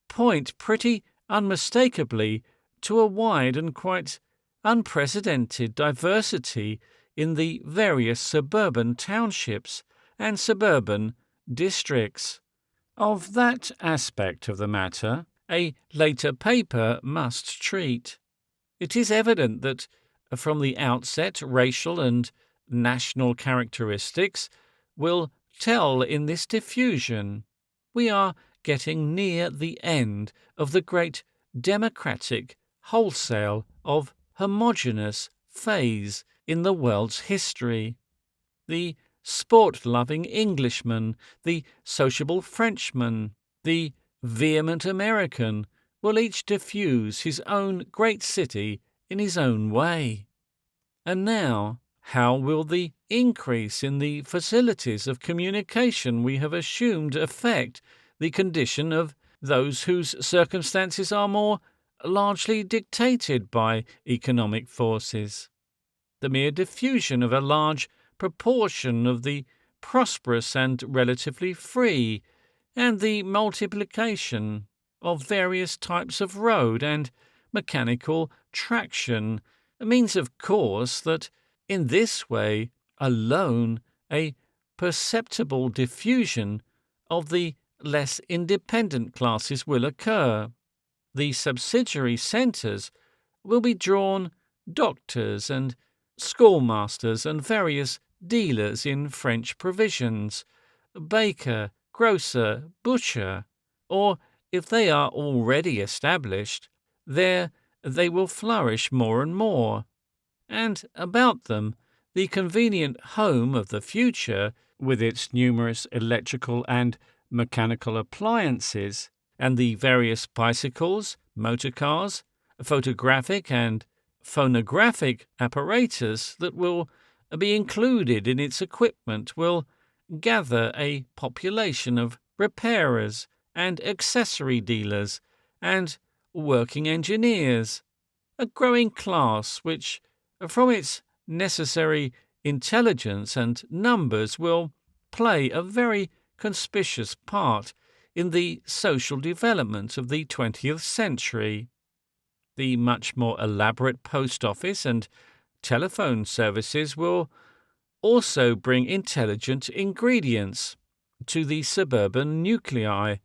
S1: point pretty unmistakably to a wide and quite unprecedented diversity in the various suburban townships and suburban districts. Of that aspect of the matter, a later paper must treat. It is evident that from the outset racial and national characteristics will tell in this diffusion. We are getting near the end of the great democratic, wholesale, of homogeneous phase in the world's history. The sport-loving Englishman, the sociable Frenchman, the vehement American will each diffuse his own great city in his own way. And now, how will the increase in the facilities of communication we have assumed affect the condition of those whose circumstances are more largely dictated by economic forces? The mere diffusion of a large proportion of the prosperous and relatively free, and the multiplication of various types of road and mechanical traction, means of course that in this way alone a perceptible diffusion of the less independent classes will occur. The subsidiary centres will be drawn doctors and schoolmasters and various dealers in French provisions, baker, grocer, butcher, or if they are already established, there they will flourish more and more, and about them the convenient home of the future, with its numerous electrical and mechanical appliances, and the various bicycles, motor cars, photographic and phonographic apparatus that will be included in its equipment, will gather a population of repairers and accessory dealers and working engineers, a growing class which, from its necessary intelligence and numbers, will play a very conspicuous part in the social development of the 20th century. The much more elaborate post office and telephone services will also bring intelligent ingredients to the suburban nuclei.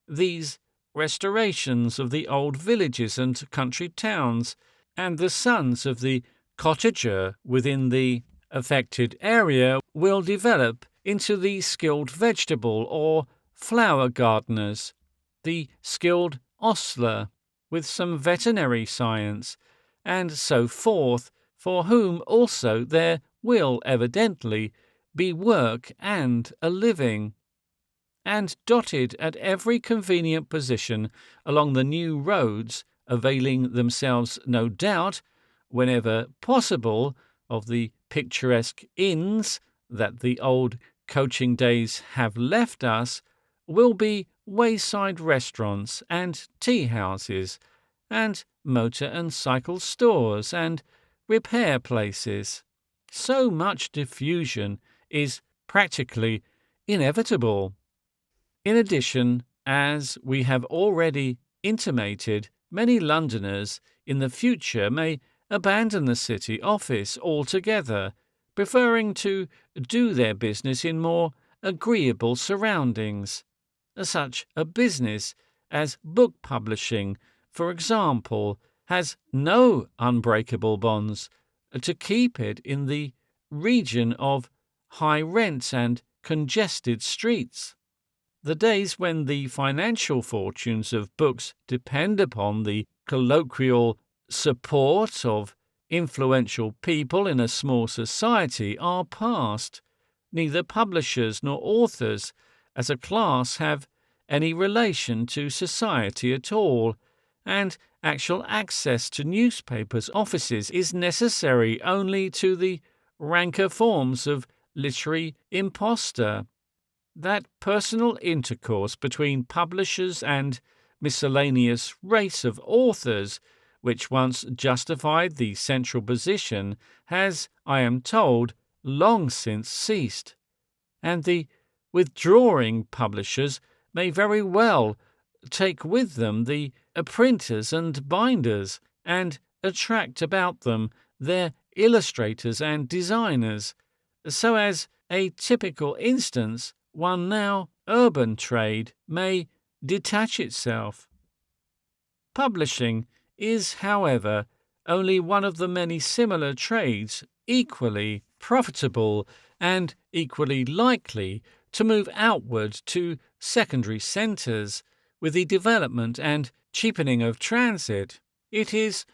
S1: These restorations of the old villages and country towns, and the sons of the cottager within the affected area will develop into the skilled vegetable or flower gardeners, the skilled ostler with some veterinary science, and so forth, for whom also there will evidently be work and a living. And dotted at every convenient position along the new roads, availing themselves, no doubt, whenever possible, of the picturesque inns that the old coaching days have left us, will be wayside restaurants and tea-houses, and motor and cycle stores and repair places. So much diffusion is practically inevitable. In addition, as we have already intimated, many Londoners in the future may abandon the city office altogether, preferring to do their business in more agreeable surroundings. Such a business as book publishing, for example, has no unbreakable bonds to keep it in the region of high rents and congested streets. The days when the financial fortunes of books depend upon the colloquial support of influential people in a small society are past. Neither publishers nor authors as a class have any relation to society at all, and actual access to newspapers' offices is necessary only to the ranker forms of literary impostor. That personal intercourse between publishers and miscellaneous race of authors, which once justified the central position, has, I am told, long since ceased, and the withdrawing publishers may very well take with them the printers and binders, and attract about them their illustrators and designers, so as a typical instance, one now urban trade may detach itself. Publishing is, however, only one of the many similar trades equally profitable and equally likely to move outward to secondary centres with the development and cheapening of transit. It is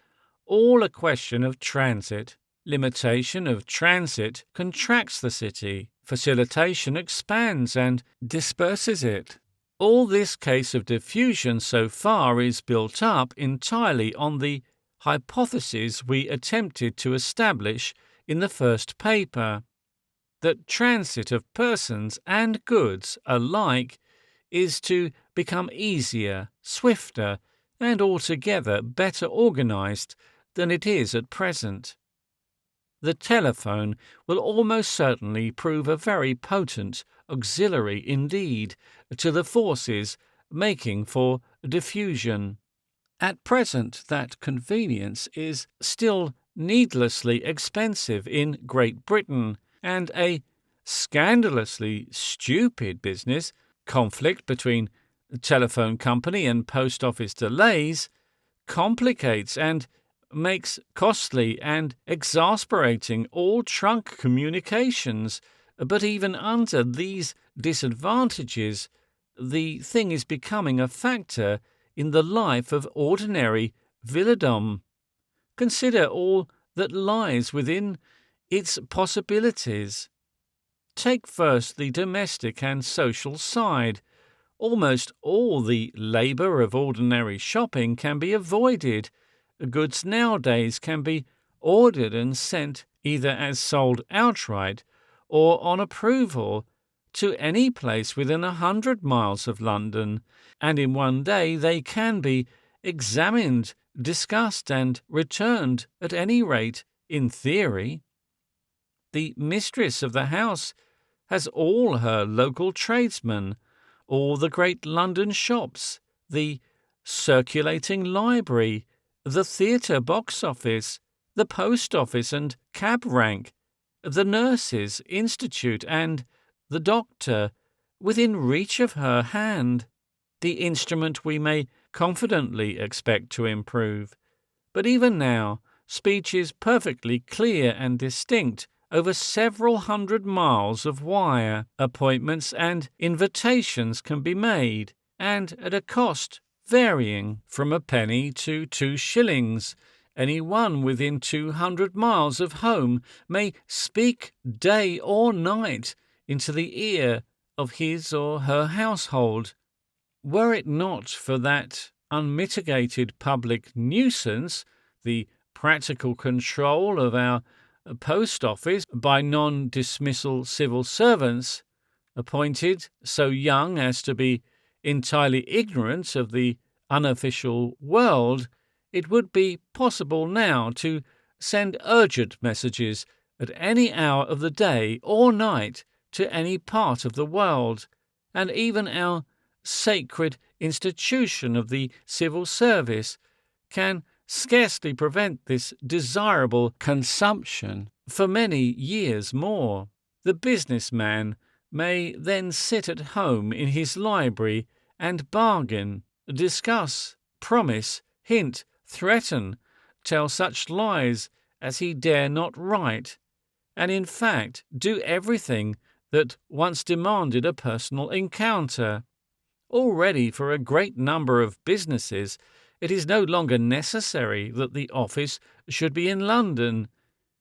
S1: all a question of transit. Limitation of transit contracts the city. Facilitation expands and disperses it. All this case of diffusion so far is built up entirely on the hypothesis we attempted to establish in the first paper, that transit of persons and goods alike is to become easier, swifter, and altogether better organized than it is at present. The telephone will almost certainly prove a very potent auxiliary indeed to the forces making for diffusion. At present, that convenience is still needlessly expensive in Great Britain, and a scandalously stupid business Conflict between telephone company and post office delays complicates and makes costly and exasperating all trunk communications. But even under these disadvantages, the thing is becoming a factor in the life of ordinary villadom. Consider all that lies within its possibilities. Take first the domestic and social side. Almost all the labour of ordinary shopping can be avoided. Goods nowadays can be ordered and sent either as sold outright or on approval to any place within 100 miles of London, and in one day they can be examined, discussed, and returned, at any rate in theory. The mistress of the house has all her local tradesmen, all the great London shops, the circulating library, the theatre box office, the post office and cab rank, the nurses' institute, and the doctor within reach of her hand. The instrument we may confidently expect to improve. But even now, speech is perfectly clear and distinct over several hundred miles of wire. Appointments and invitations can be made, and at a cost varying from a penny to 2 shillings. Anyone within 200 miles of home may speak day or night into the ear of his or her household. Were it not for that unmitigated public nuisance, the practical control of our post office by non-dismissal civil servants, appointed so young as to be entirely ignorant of the unofficial world, it would be possible now to send urgent messages at any hour of the day or night to any part of the world, and even our sacred institution of the civil service can scarcely prevent this desirable consumption for many years more. The businessman may then sit at home in his library and bargain, discuss, promise, hint, threaten, tell such lies as he dare not write, and in fact do everything that once demanded a personal encounter. Already for a great number of businesses, it is no longer necessary that the office should be in London,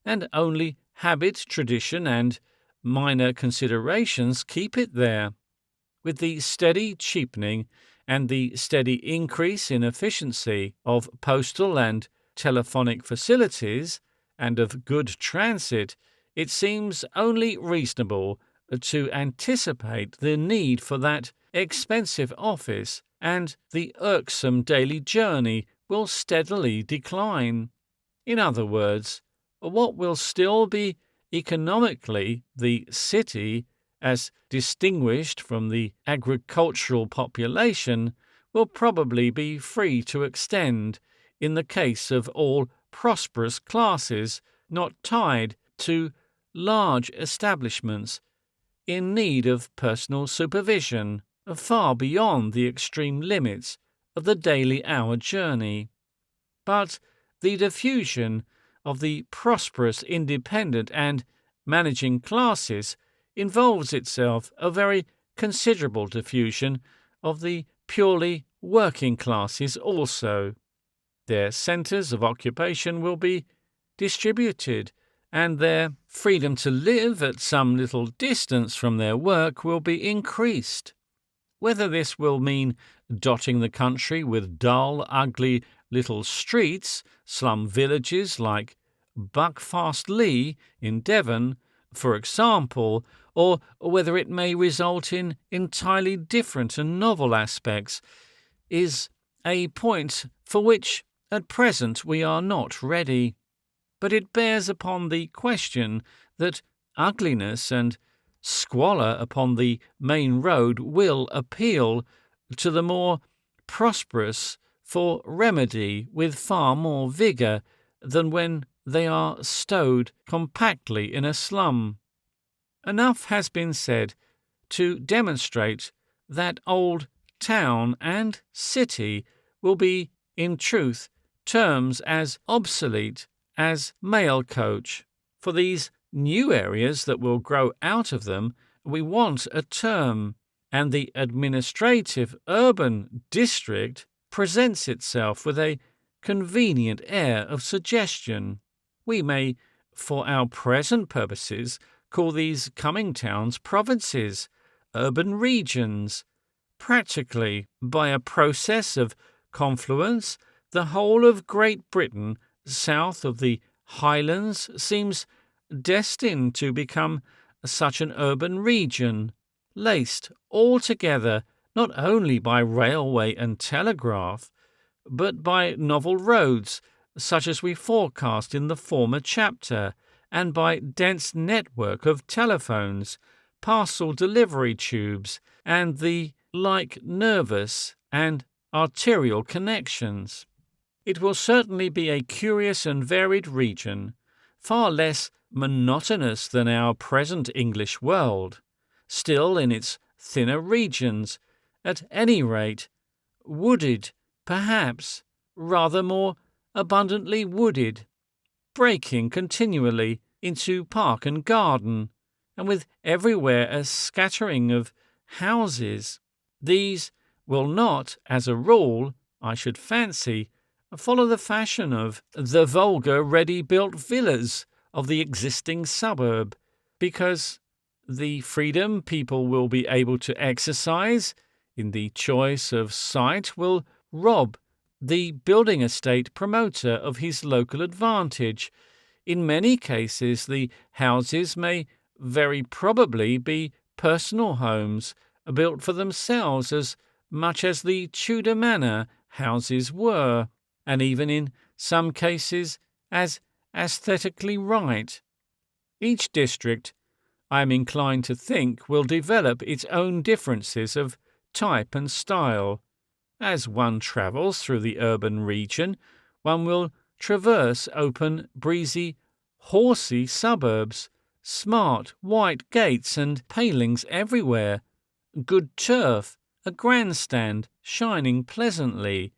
S1: and only habit, tradition, and minor considerations keep it there. With the steady cheapening and the steady increase in efficiency of postal and telephonic facilities and of good transit, it seems only reasonable to anticipate the need for that expensive office, and the irksome daily journey will steadily decline. In other words, what will still be economically the city, as distinguished from the agricultural population, will probably be free to extend, in the case of all prosperous classes not tied to large establishments in need of personal supervision, far beyond the extreme limits of the daily hour journey. But the diffusion of the prosperous, independent, and managing classes involves itself a very considerable diffusion of the purely working classes also. Their centres of occupation will be distributed, and their freedom to live at some little distance from their work will be increased. Whether this will mean dotting the country with dull, ugly little streets, slum villages like Buckfast-Lee in Devon, for example, or whether it may result in entirely different and novel aspects, is a point for which at present we are not ready. But it bears upon the question that ugliness and squalor upon the main road will appeal to the more prosperous for remedy with far more vigour than when they are stowed compactly in a slum. Enough has been said to demonstrate that old town and city will be, in truth, terms as obsolete as mail coach. For these new areas that will grow out of them, we want a term, and the administrative urban district presents itself with a convenient air of suggestion. We may, for our present purposes, call these coming towns provinces, urban regions. Practically, by a process of confluence, the whole of Great Britain south of the Highlands seems destined to become such an urban region, laced all together not only by railway and telegraph, but by novel roads such as we forecast in the former chapter, and by dense network of telephones, parcel delivery tubes, and the like nervous and arterial connections. It will certainly be a curious and varied region, far less monotonous than our present English world, still in its thinner regions, at any rate, wooded, perhaps, rather more abundantly wooded, breaking continually into park and garden, and with everywhere a scattering of houses. These will not, as a rule, I should fancy, follow the fashion of the vulgar ready-built villas of the existing suburb, because the freedom people will be able to exercise in the choice of site will rob the building estate promoter of his local advantage. In many cases, the houses may very probably be personal homes, built for themselves as much as the Tudor manor houses were, and even in some cases as aesthetically right. Each district, I am inclined to think, will develop its own differences of type and style. As one travels through the urban region, one will traverse open, breezy, horsey suburbs, smart white gates and palings everywhere, good turf, a grandstand shining pleasantly,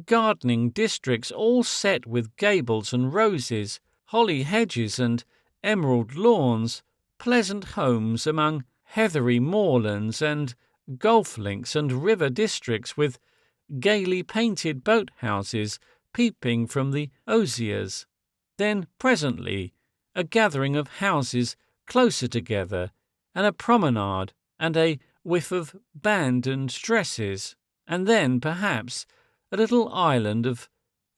S1: gardening districts all set with gables and roses, holly hedges and emerald lawns, pleasant homes among heathery moorlands, and golf links and river districts with gaily painted boat houses peeping from the osiers. Then presently a gathering of houses closer together, and a promenade, and a whiff of band and dresses, and then perhaps a little island of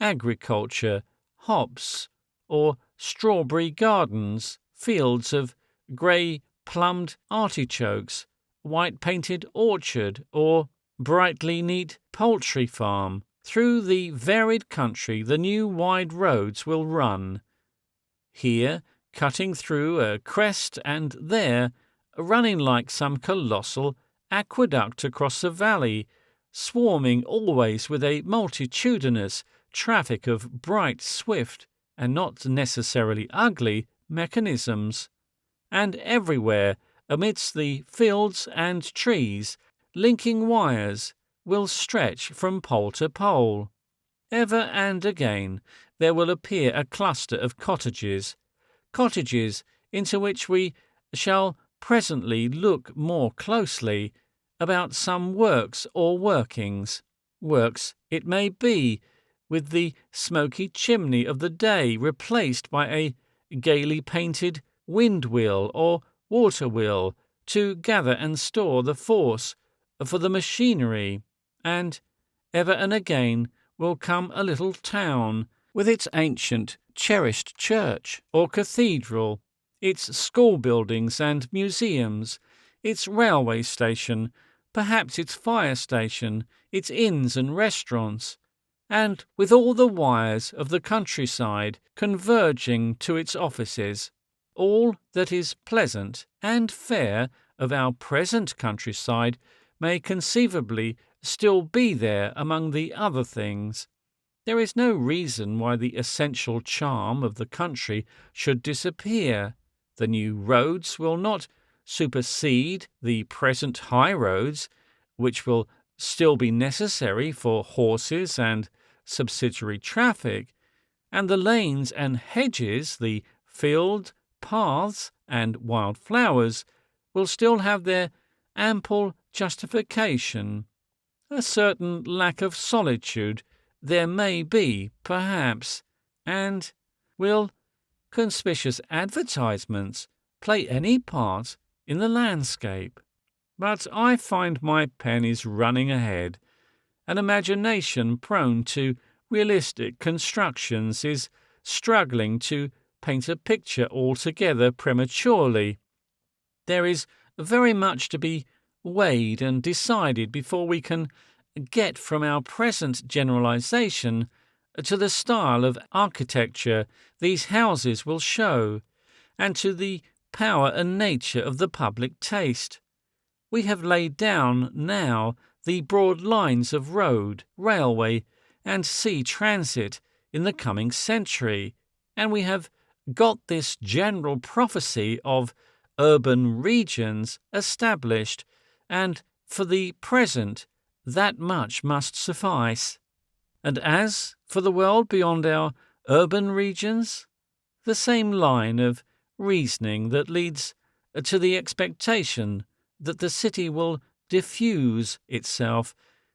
S1: agriculture, hops, or strawberry gardens, fields of grey plumbed artichokes, white-painted orchard, or brightly neat poultry farm. Through the varied country the new wide roads will run, here cutting through a crest, and there running like some colossal aqueduct across the valley, swarming always with a multitudinous traffic of bright, swift, and not necessarily ugly mechanisms, and everywhere, amidst the fields and trees, linking wires will stretch from pole to pole. Ever and again there will appear a cluster of cottages into which we shall presently look more closely, about some works or workings. Works, it may be, with the smoky chimney of the day replaced by a gaily painted wind-wheel or water-wheel to gather and store the force for the machinery, and ever and again will come a little town, with its ancient, cherished church or cathedral, its school buildings and museums, its railway station, perhaps its fire station, its inns and restaurants, and with all the wires of the countryside converging to its offices. All that is pleasant and fair of our present countryside may conceivably still be there among the other things. There is no reason why the essential charm of the country should disappear. The new roads will not supersede the present high roads, which will still be necessary for horses and subsidiary traffic, and the lanes and hedges, the field paths and wild flowers will still have their ample justification. A certain lack of solitude there may be, perhaps, and will conspicuous advertisements play any part in the landscape? But I find my pen is running ahead. An imagination prone to realistic constructions is struggling to paint a picture altogether prematurely. There is very much to be weighed and decided before we can get from our present generalization to the style of architecture these houses will show, and to the power and nature of the public taste. We have laid down now the broad lines of road, railway, and sea transit in the coming century, and we have got this general prophecy of urban regions established, and for the present that much must suffice. And as for the world beyond our urban regions, the same line of reasoning that leads to the expectation that the city will diffuse itself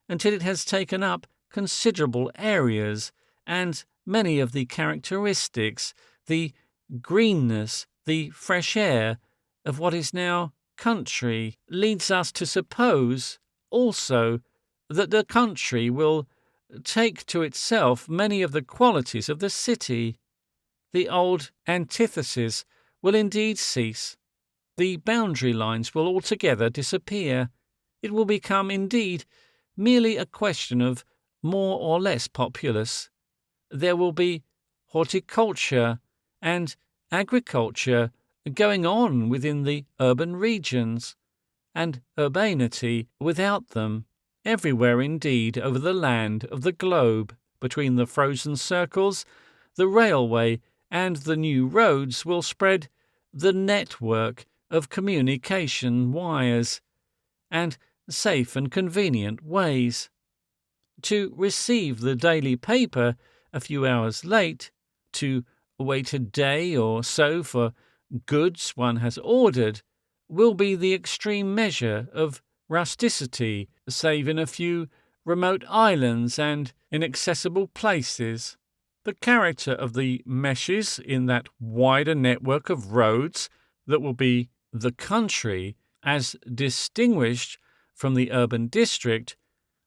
S1: until it has taken up considerable areas, and many of the characteristics, the greenness, the fresh air of what is now country, leads us to suppose also that the country will take to itself many of the qualities of the city. The old antithesis will indeed cease. The boundary lines will altogether disappear. It will become indeed merely a question of more or less populace. There will be horticulture and agriculture going on within the urban regions, and urbanity without them. Everywhere indeed over the land of the globe, between the frozen circles, the railway, and the new roads will spread the network of communication wires, and safe and convenient ways. To receive the daily paper a few hours late, to wait a day or so for goods one has ordered, will be the extreme measure of rusticity, save in a few remote islands and inaccessible places. The character of the meshes in that wider network of roads that will be the country, as distinguished from the urban district,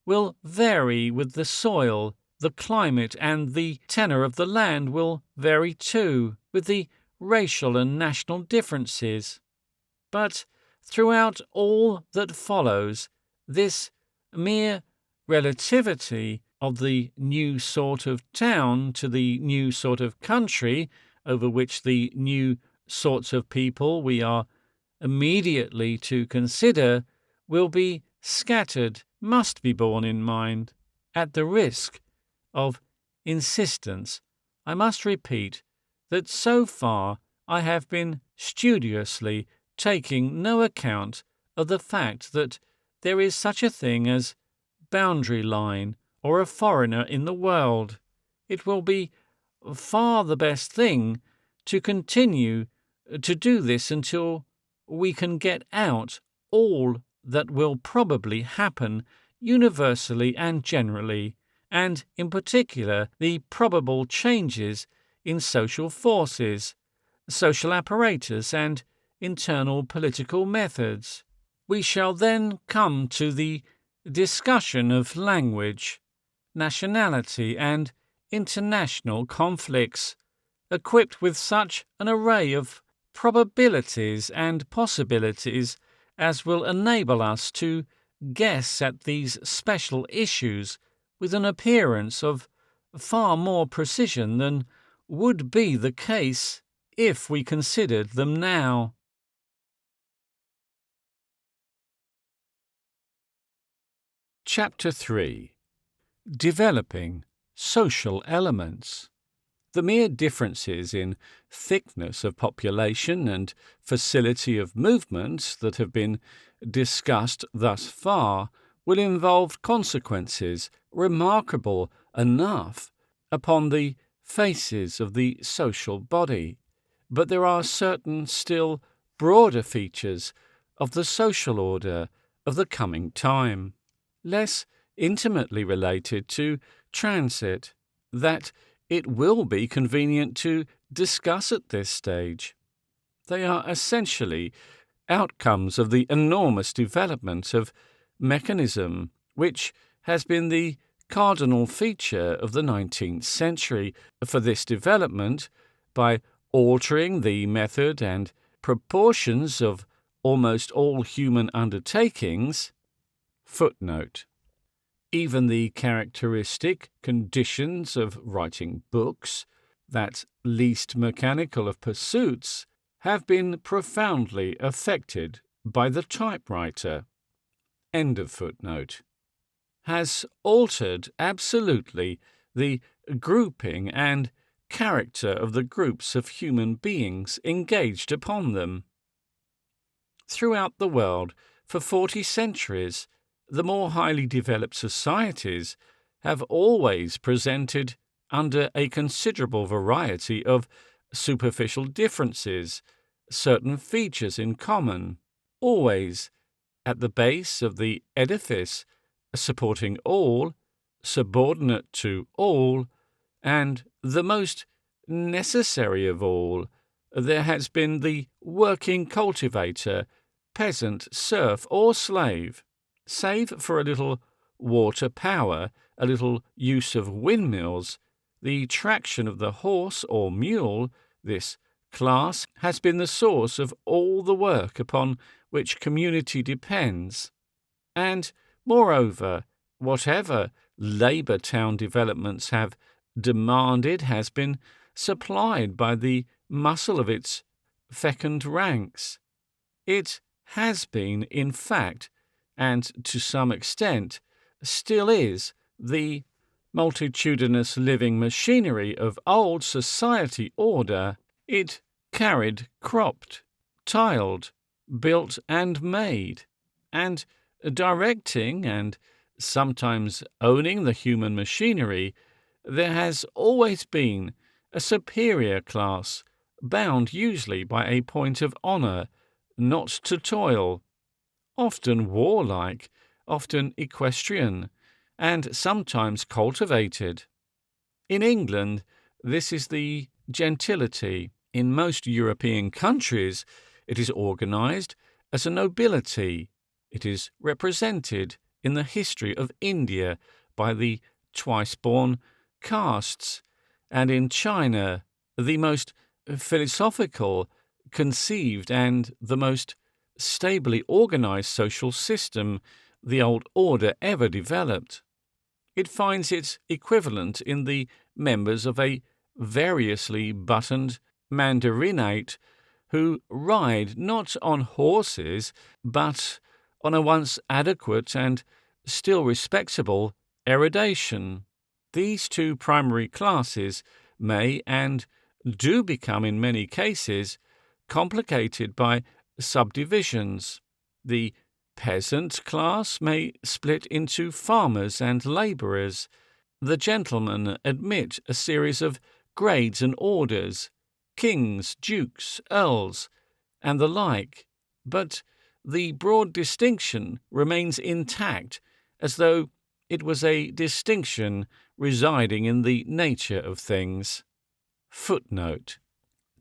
S1: will vary with the soil, the climate, and the tenor of the land will vary too, with the racial and national differences. But throughout all that follows, this mere relativity of the new sort of town to the new sort of country, over which the new sorts of people we are immediately to consider will be scattered, must be borne in mind. At the risk of insistence, I must repeat that so far I have been studiously taking no account of the fact that there is such a thing as boundary line or a foreigner in the world. It will be far the best thing to continue to do this until we can get out all that will probably happen universally and generally, and in particular the probable changes in social forces, social apparatus, and internal political methods. We shall then come to the discussion of language, nationality, and international conflicts, equipped with such an array of probabilities and possibilities as will enable us to guess at these special issues with an appearance of far more precision than would be the case if we considered them now. Chapter 3. Developing Social Elements. The mere differences in thickness of population and facility of movement that have been discussed thus far will involve consequences remarkable enough upon the faces of the social body, but there are certain still broader features of the social order of the coming time, less intimately related to transit, that it will be convenient to discuss at this stage. They are essentially outcomes of the enormous development of mechanism, which has been the cardinal feature of the 19th century. For this development, by altering the method and proportions of almost all human undertakings, footnote, even the characteristic conditions of writing books, that least mechanical of pursuits, have been profoundly affected by the typewriter, end of footnote, has altered absolutely the grouping and character of the groups of human beings engaged upon them. Throughout the world, for 40 centuries, the more highly developed societies have always presented, under a considerable variety of superficial differences, certain features in common, always at the base of the edifice, supporting all, subordinate to all, and the most necessary of all. There has been the working cultivator, peasant, serf, or slave. Save for a little water power, a little use of windmills, the traction of the horse or mule, this class has been the source of all the work upon which community depends. And, moreover, whatever labour town developments have demanded has been supplied by the muscle of its fecund ranks. It has been, in fact, and to some extent still is, the multitudinous living machinery of old society order. It carried, cropped, tiled, built and made, and directing and sometimes owning the human machinery. There has always been a superior class, bound usually by a point of honour, not to toil, often warlike, often equestrian, and sometimes cultivated. In England, this is the gentility. In most European countries, it is organised as a nobility. It is represented in the history of India by the twice-born castes, and in China, the most philosophical, conceived, and the most stably organised social system the old order ever developed. It finds its equivalent in the members of a variously buttoned mandarinate who ride not on horses, but on a once adequate and still respectable erudition. These two primary classes may and do become in many cases complicated by subdivisions. The peasant class may split into farmers and labourers. The gentlemen admit a series of grades and orders, kings, dukes, earls, and the like, but the broad distinction remains intact, as though it was a distinction residing in the nature of things. Footnote.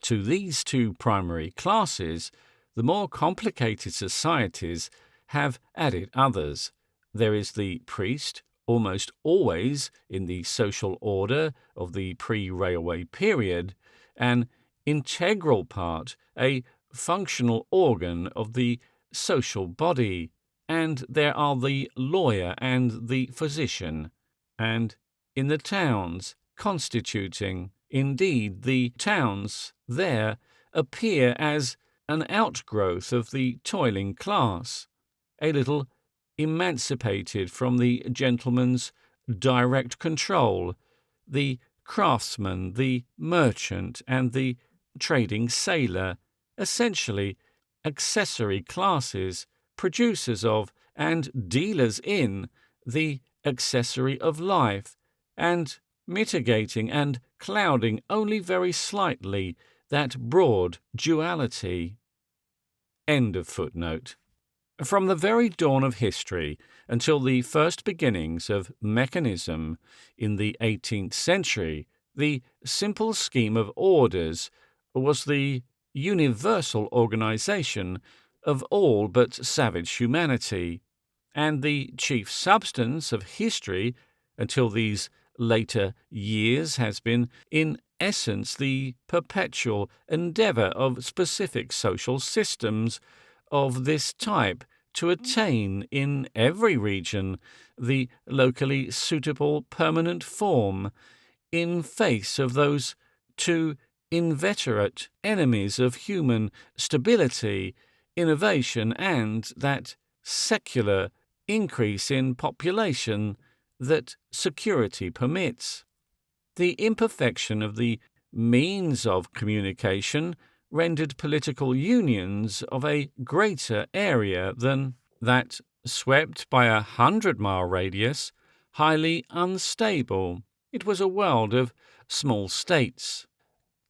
S1: To these two primary classes, the more complicated societies have added others. There is the priest, almost always in the social order of the pre-railway period, an integral part, a functional organ of the social body, and there are the lawyer and the physician, and in the towns, constituting, indeed, the towns there appear as an outgrowth of the toiling class, a little emancipated from the gentleman's direct control, the craftsman, the merchant, and the trading sailor, essentially accessory classes, producers of and dealers in the accessory of life, and mitigating and clouding only very slightly that broad duality. End of footnote. From the very dawn of history until the first beginnings of mechanism in the 18th century, the simple scheme of orders was the universal organization of all but savage humanity, and the chief substance of history until these later years has been, in essence, the perpetual endeavor of specific social systems of this type to attain in every region the locally suitable permanent form in face of those two inveterate enemies of human stability, innovation, and that secular increase in population that security permits. The imperfection of the means of communication rendered political unions of a greater area than that swept by a 100-mile radius highly unstable. It was a world of small states.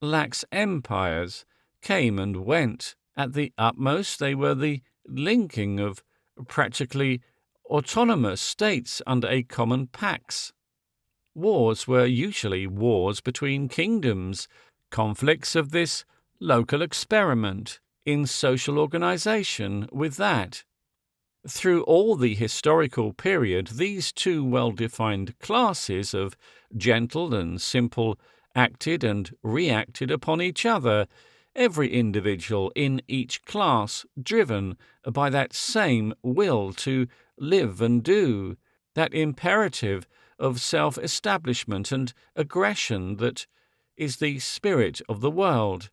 S1: Lax empires came and went. At the utmost, they were the linking of practically autonomous states under a common pax. Wars were usually wars between kingdoms, conflicts of this local experiment in social organization with that. Through all the historical period, these two well-defined classes of gentle and simple acted and reacted upon each other, every individual in each class driven by that same will to live and do, that imperative of self-establishment and aggression that is the spirit of the world.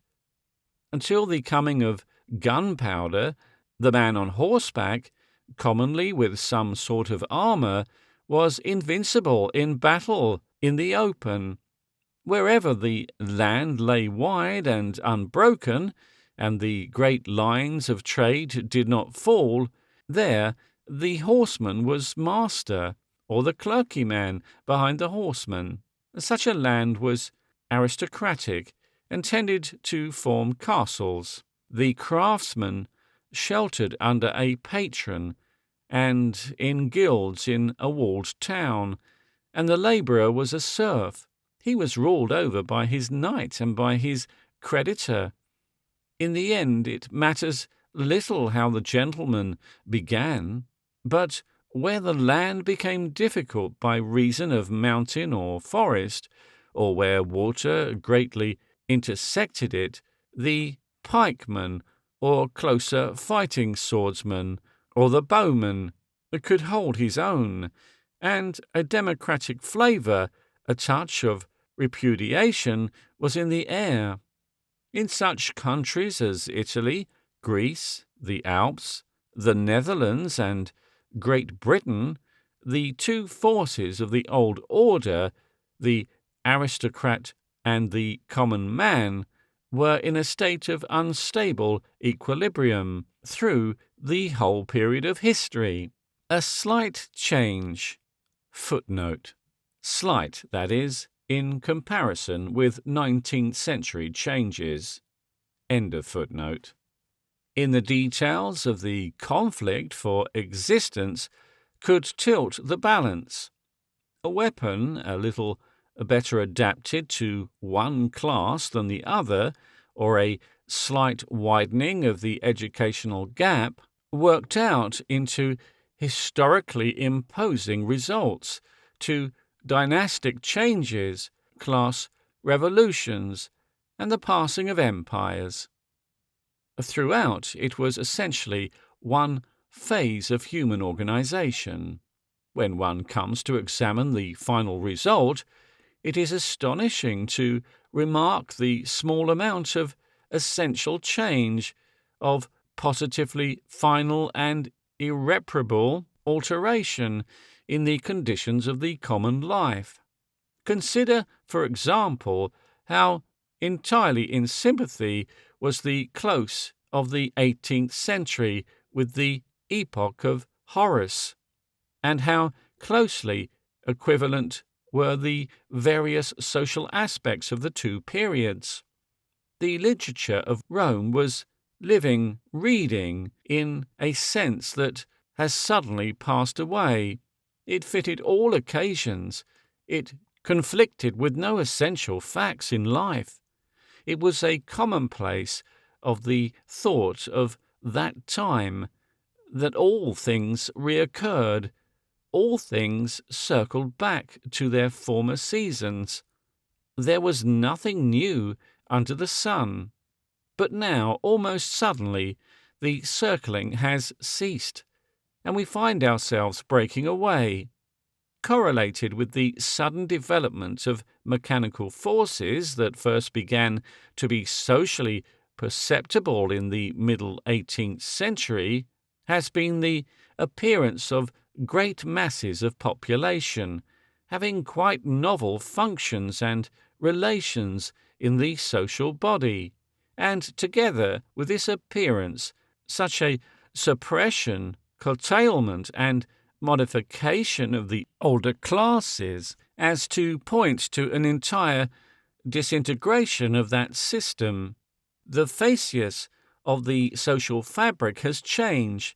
S1: Until the coming of gunpowder, the man on horseback, commonly with some sort of armour, was invincible in battle in the open. Wherever the land lay wide and unbroken, and the great lines of trade did not fall, there the horseman was master, or the clergyman behind the horseman. Such a land was aristocratic, and tended to form castles. The craftsman sheltered under a patron, and in guilds in a walled town, and the labourer was a serf. He was ruled over by his knight and by his creditor. In the end, it matters little how the gentleman began, but where the land became difficult by reason of mountain or forest, or where water greatly intersected it, the pikeman, or closer fighting swordsman, or the bowman could hold his own, and a democratic flavour, a touch of repudiation, was in the air. In such countries as Italy, Greece, the Alps, the Netherlands, and Great Britain, the two forces of the old order, the aristocrat and the common man, were in a state of unstable equilibrium through the whole period of history. A slight change. Footnote. Slight, that is, in comparison with 19th century changes. End of footnote. In the details of the conflict for existence could tilt the balance. A weapon a little better adapted to one class than the other, or a slight widening of the educational gap, worked out into historically imposing results, to dynastic changes, class revolutions, and the passing of empires. Throughout, it was essentially one phase of human organization. When one comes to examine the final result, it is astonishing to remark the small amount of essential change, of positively final and irreparable alteration in the conditions of the common life. Consider, for example, how entirely in sympathy was the close of the 18th century with the epoch of Horace, and how closely equivalent were the various social aspects of the two periods. The literature of Rome was living, reading, in a sense that has suddenly passed away. It fitted all occasions. It conflicted with no essential facts in life. It was a commonplace of the thought of that time that all things reoccurred, all things circled back to their former seasons. There was nothing new under the sun. But now, almost suddenly, the circling has ceased, and we find ourselves breaking away. Correlated with the sudden development of mechanical forces that first began to be socially perceptible in the middle 18th century has been the appearance of great masses of population having quite novel functions and relations in the social body, and together with this appearance, such a suppression, curtailment, and modification of the older classes as to point to an entire disintegration of that system. The facies of the social fabric has changed,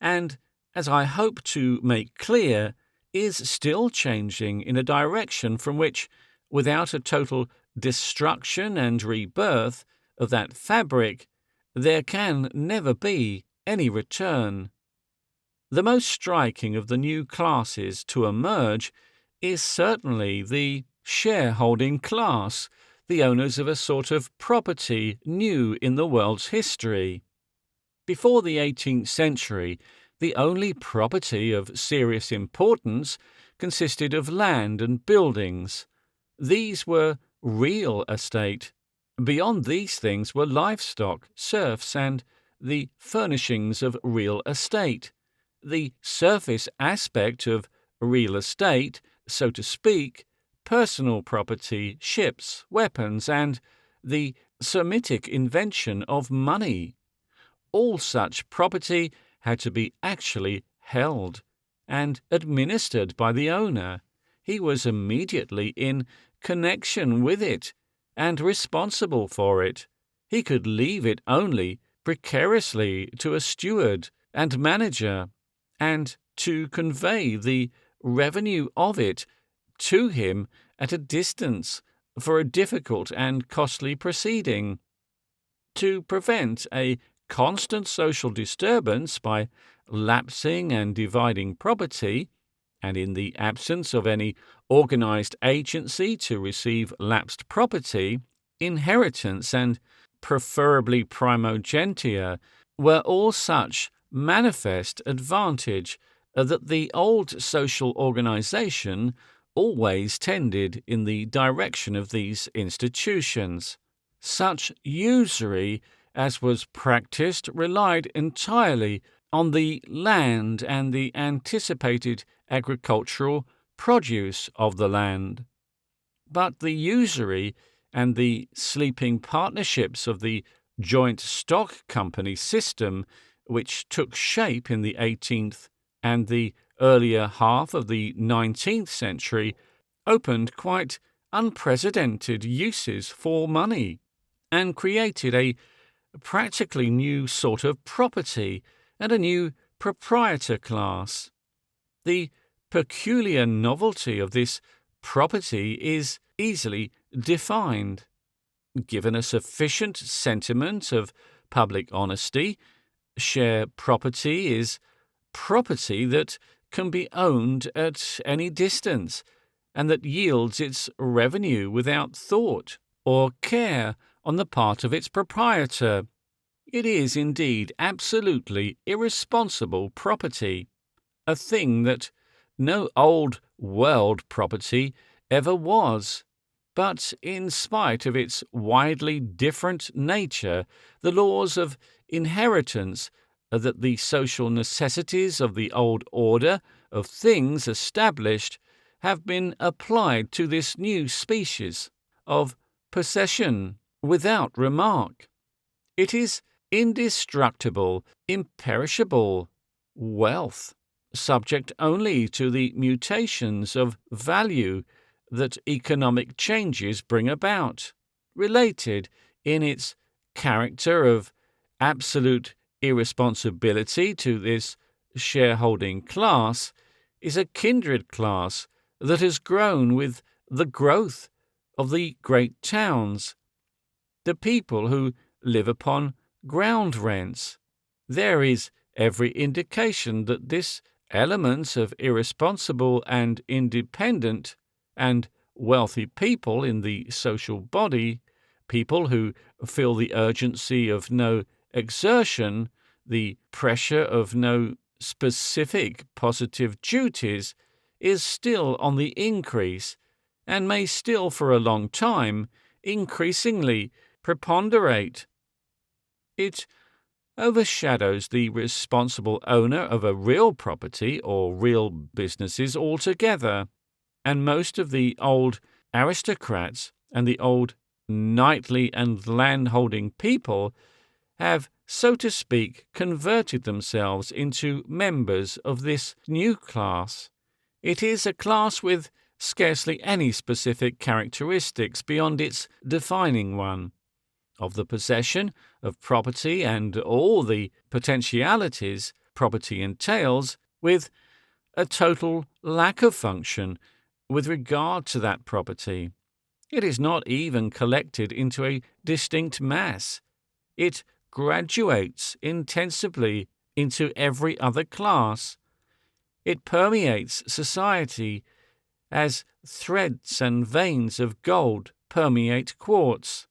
S1: and, as I hope to make clear, is still changing in a direction from which, without a total destruction and rebirth of that fabric, there can never be any return. The most striking of the new classes to emerge is certainly the shareholding class, the owners of a sort of property new in the world's history. Before the 18th century, the only property of serious importance consisted of land and buildings. These were real estate. Beyond these things were livestock, serfs, and the furnishings of real estate. The surface aspect of real estate, so to speak, personal property, ships, weapons, and the Semitic invention of money. All such property had to be actually held and administered by the owner. He was immediately in connection with it and responsible for it. He could leave it only precariously to a steward and manager, and to convey the revenue of it to him at a distance for a difficult and costly proceeding. To prevent a constant social disturbance by lapsing and dividing property, and in the absence of any organized agency to receive lapsed property, inheritance and preferably primogeniture were all such manifest advantage that the old social organization always tended in the direction of these institutions. Such usury as was practiced relied entirely on the land and the anticipated agricultural produce of the land. But the usury and the sleeping partnerships of the joint stock company system, which took shape in the 18th and the earlier half of the 19th century, opened quite unprecedented uses for money and created a practically new sort of property and a new proprietor class. The peculiar novelty of this property is easily defined. Given a sufficient sentiment of public honesty, share property is property that can be owned at any distance and that yields its revenue without thought or care on the part of its proprietor. It is indeed absolutely irresponsible property, a thing that no old world property ever was. But in spite of its widely different nature, the laws of inheritance that the social necessities of the old order of things established have been applied to this new species of possession without remark. It is indestructible, imperishable wealth. subject only to the mutations of value that economic changes bring about, related in its character of absolute irresponsibility to this shareholding class, is a kindred class that has grown with the growth of the great towns. The people who live upon ground rents. There is every indication that this element of irresponsible and independent and wealthy people in the social body, people who feel the urgency of no exertion, the pressure of no specific positive duties, is still on the increase, and may still for a long time increasingly preponderate. It overshadows the responsible owner of a real property or real businesses altogether, and most of the old aristocrats and the old knightly and landholding people have, so to speak, converted themselves into members of this new class. It is a class with scarcely any specific characteristics beyond its defining one, of the possession of property and all the potentialities property entails, with a total lack of function with regard to that property. It is not even collected into a distinct mass. It graduates intensively into every other class. It permeates society as threads and veins of gold permeate quartz.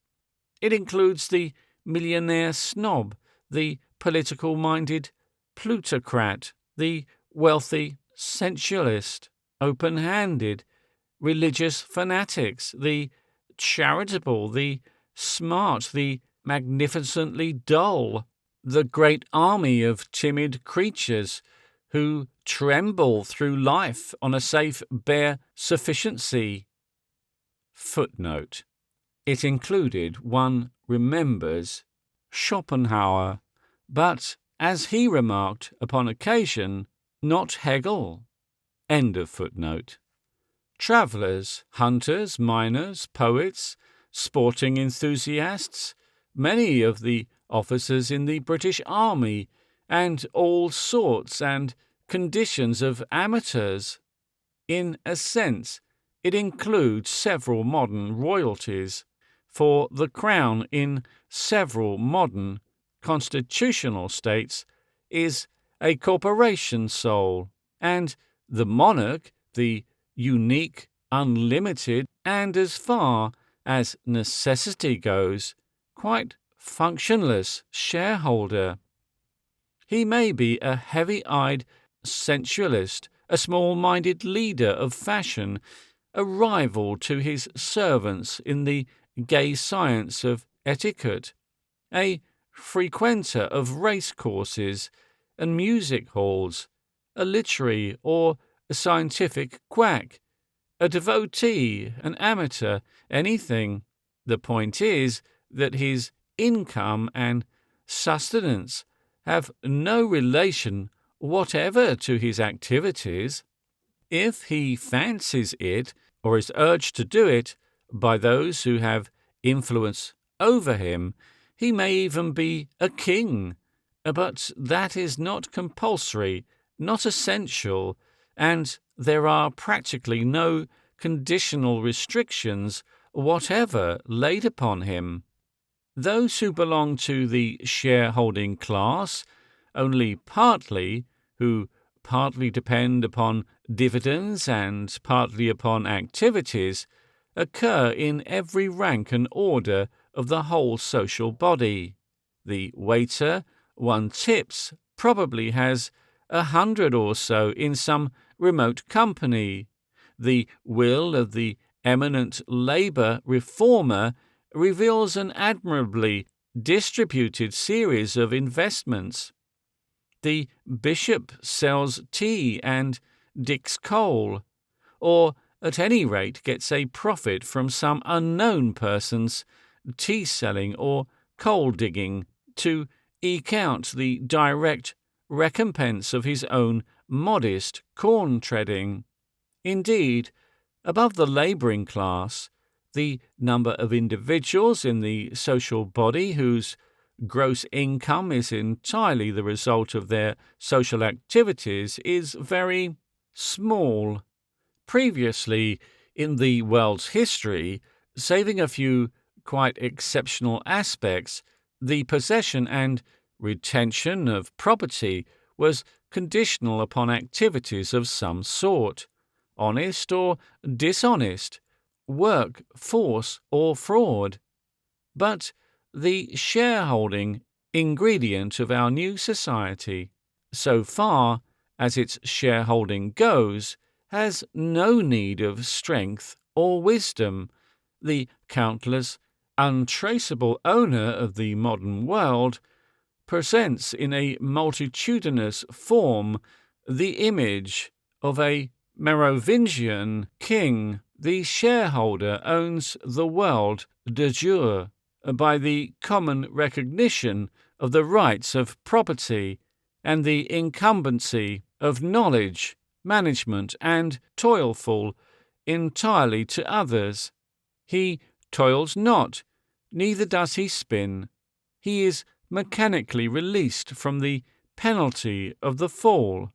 S1: It includes the millionaire snob, the political-minded plutocrat, the wealthy sensualist, open-handed, religious fanatics, the charitable, the smart, the magnificently dull, the great army of timid creatures who tremble through life on a safe, bare sufficiency. Footnote. It included, one remembers, Schopenhauer, but, as he remarked upon occasion, not Hegel. End of footnote. Travellers, hunters, miners, poets, sporting enthusiasts, many of the officers in the British Army, and all sorts and conditions of amateurs. In a sense, it includes several modern royalties, for the Crown in several modern constitutional states is a corporation soul, and the monarch, the unique, unlimited, and as far as necessity goes, quite functionless shareholder. He may be a heavy-eyed sensualist, a small-minded leader of fashion, a rival to his servants in the gay science of etiquette, a frequenter of racecourses and music halls, a literary or a scientific quack, a devotee, an amateur, anything. The point is that his income and sustenance have no relation whatever to his activities. If he fancies it, or is urged to do it, by those who have influence over him, he may even be a king, but that is not compulsory, not essential, and there are practically no conditional restrictions whatever laid upon him. Those who belong to the shareholding class only partly, who partly depend upon dividends and partly upon activities, occur in every rank and order of the whole social body. The waiter one tips probably has 100 or so in some remote company. The will of the eminent labour reformer reveals an admirably distributed series of investments. The bishop sells tea and dicks coal, or at any rate gets a profit from some unknown person's tea-selling or coal-digging to eke out the direct recompense of his own modest corn treading. Indeed, above the labouring class, the number of individuals in the social body whose gross income is entirely the result of their social activities is very small. Previously, in the world's history, saving a few quite exceptional aspects, the possession and retention of property was conditional upon activities of some sort, honest or dishonest, work, force, or fraud. But the shareholding ingredient of our new society, so far as its shareholding goes, has no need of strength or wisdom. The countless, untraceable owner of the modern world presents in a multitudinous form the image of a Merovingian king. The shareholder owns the world de jure by the common recognition of the rights of property and the incumbency of knowledge, management, and toilful entirely to others. He toils not, neither does he spin. He is mechanically released from the penalty of the fall.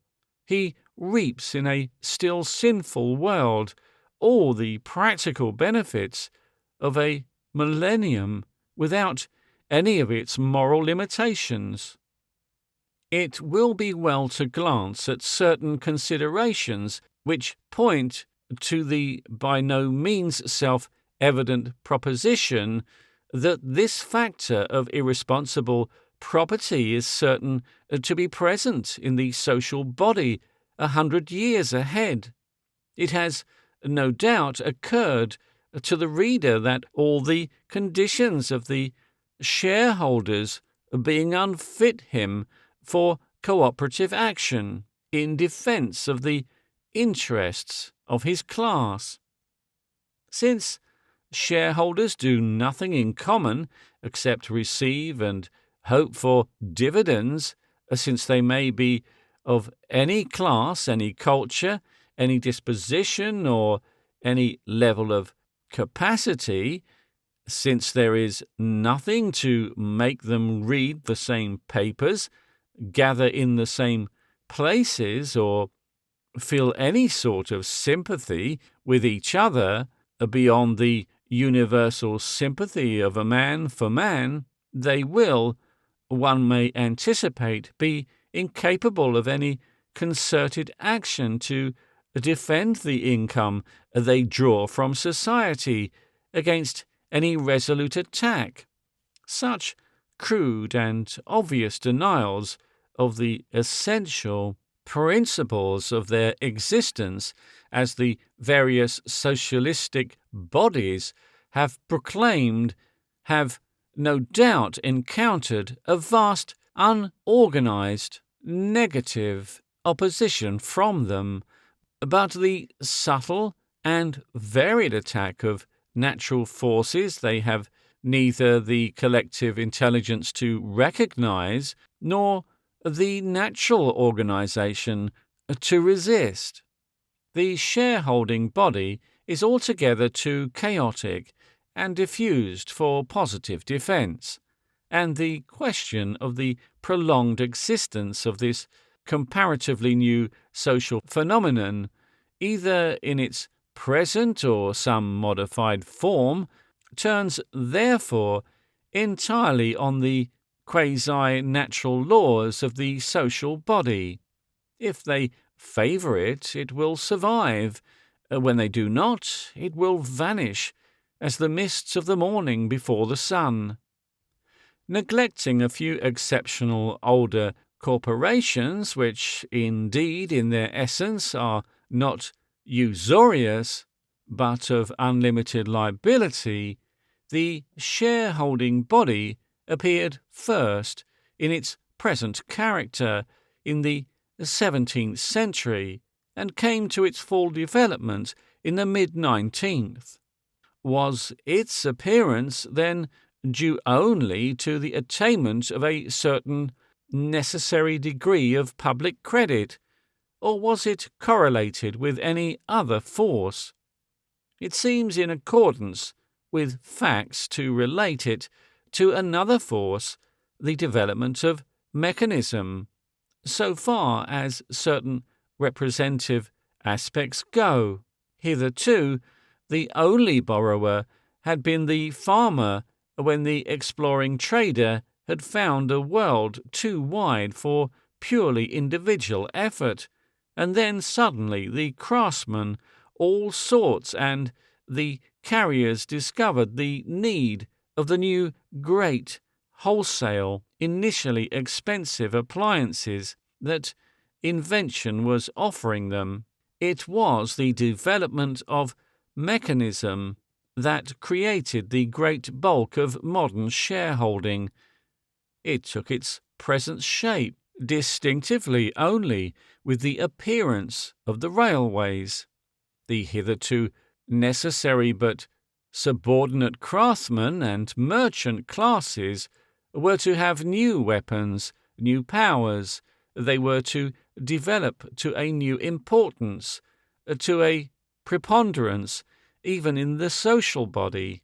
S1: He reaps in a still sinful world all the practical benefits of a millennium without any of its moral limitations. It will be well to glance at certain considerations which point to the by no means self-evident proposition that this factor of irresponsible property is certain to be present in the social body 100 years ahead. It has no doubt occurred to the reader that all the conditions of the shareholders being unfit him for cooperative action in defence of the interests of his class. Since shareholders do nothing in common except receive and hope for dividends, since they may be of any class, any culture, any disposition, or any level of capacity, since there is nothing to make them read the same papers, gather in the same places, or feel any sort of sympathy with each other beyond the universal sympathy of a man for man, they will, one may anticipate, be incapable of any concerted action to defend the income they draw from society against any resolute attack. Such crude and obvious denials of the essential principles of their existence as the various socialistic bodies have proclaimed have no doubt encountered a vast, unorganized, negative opposition from them, but the subtle and varied attack of natural forces they have neither the collective intelligence to recognize nor the natural organization to resist. The shareholding body is altogether too chaotic and diffused for positive defense, and the question of the prolonged existence of this comparatively new social phenomenon, either in its present or some modified form, turns therefore entirely on the quasi-natural laws of the social body. If they favour it, it will survive. When they do not, it will vanish, as the mists of the morning before the sun. Neglecting a few exceptional older corporations, which indeed in their essence are not usurious, but of unlimited liability, the shareholding body appeared first in its present character in the 17th century and came to its full development in the mid-19th. Was its appearance then due only to the attainment of a certain necessary degree of public credit, or was it correlated with any other force? It seems in accordance with facts to relate it to another force, the development of mechanism, so far as certain representative aspects go. Hitherto, the only borrower had been the farmer when the exploring trader had found a world too wide for purely individual effort, and then suddenly the craftsman, all sorts, and the carriers discovered the need of the new great, wholesale, initially expensive appliances that invention was offering them. It was the development of mechanism that created the great bulk of modern shareholding. It took its present shape distinctively only with the appearance of the railways. The hitherto necessary but subordinate craftsmen and merchant classes were to have new weapons, new powers. They were to develop to a new importance, to a preponderance, even in the social body.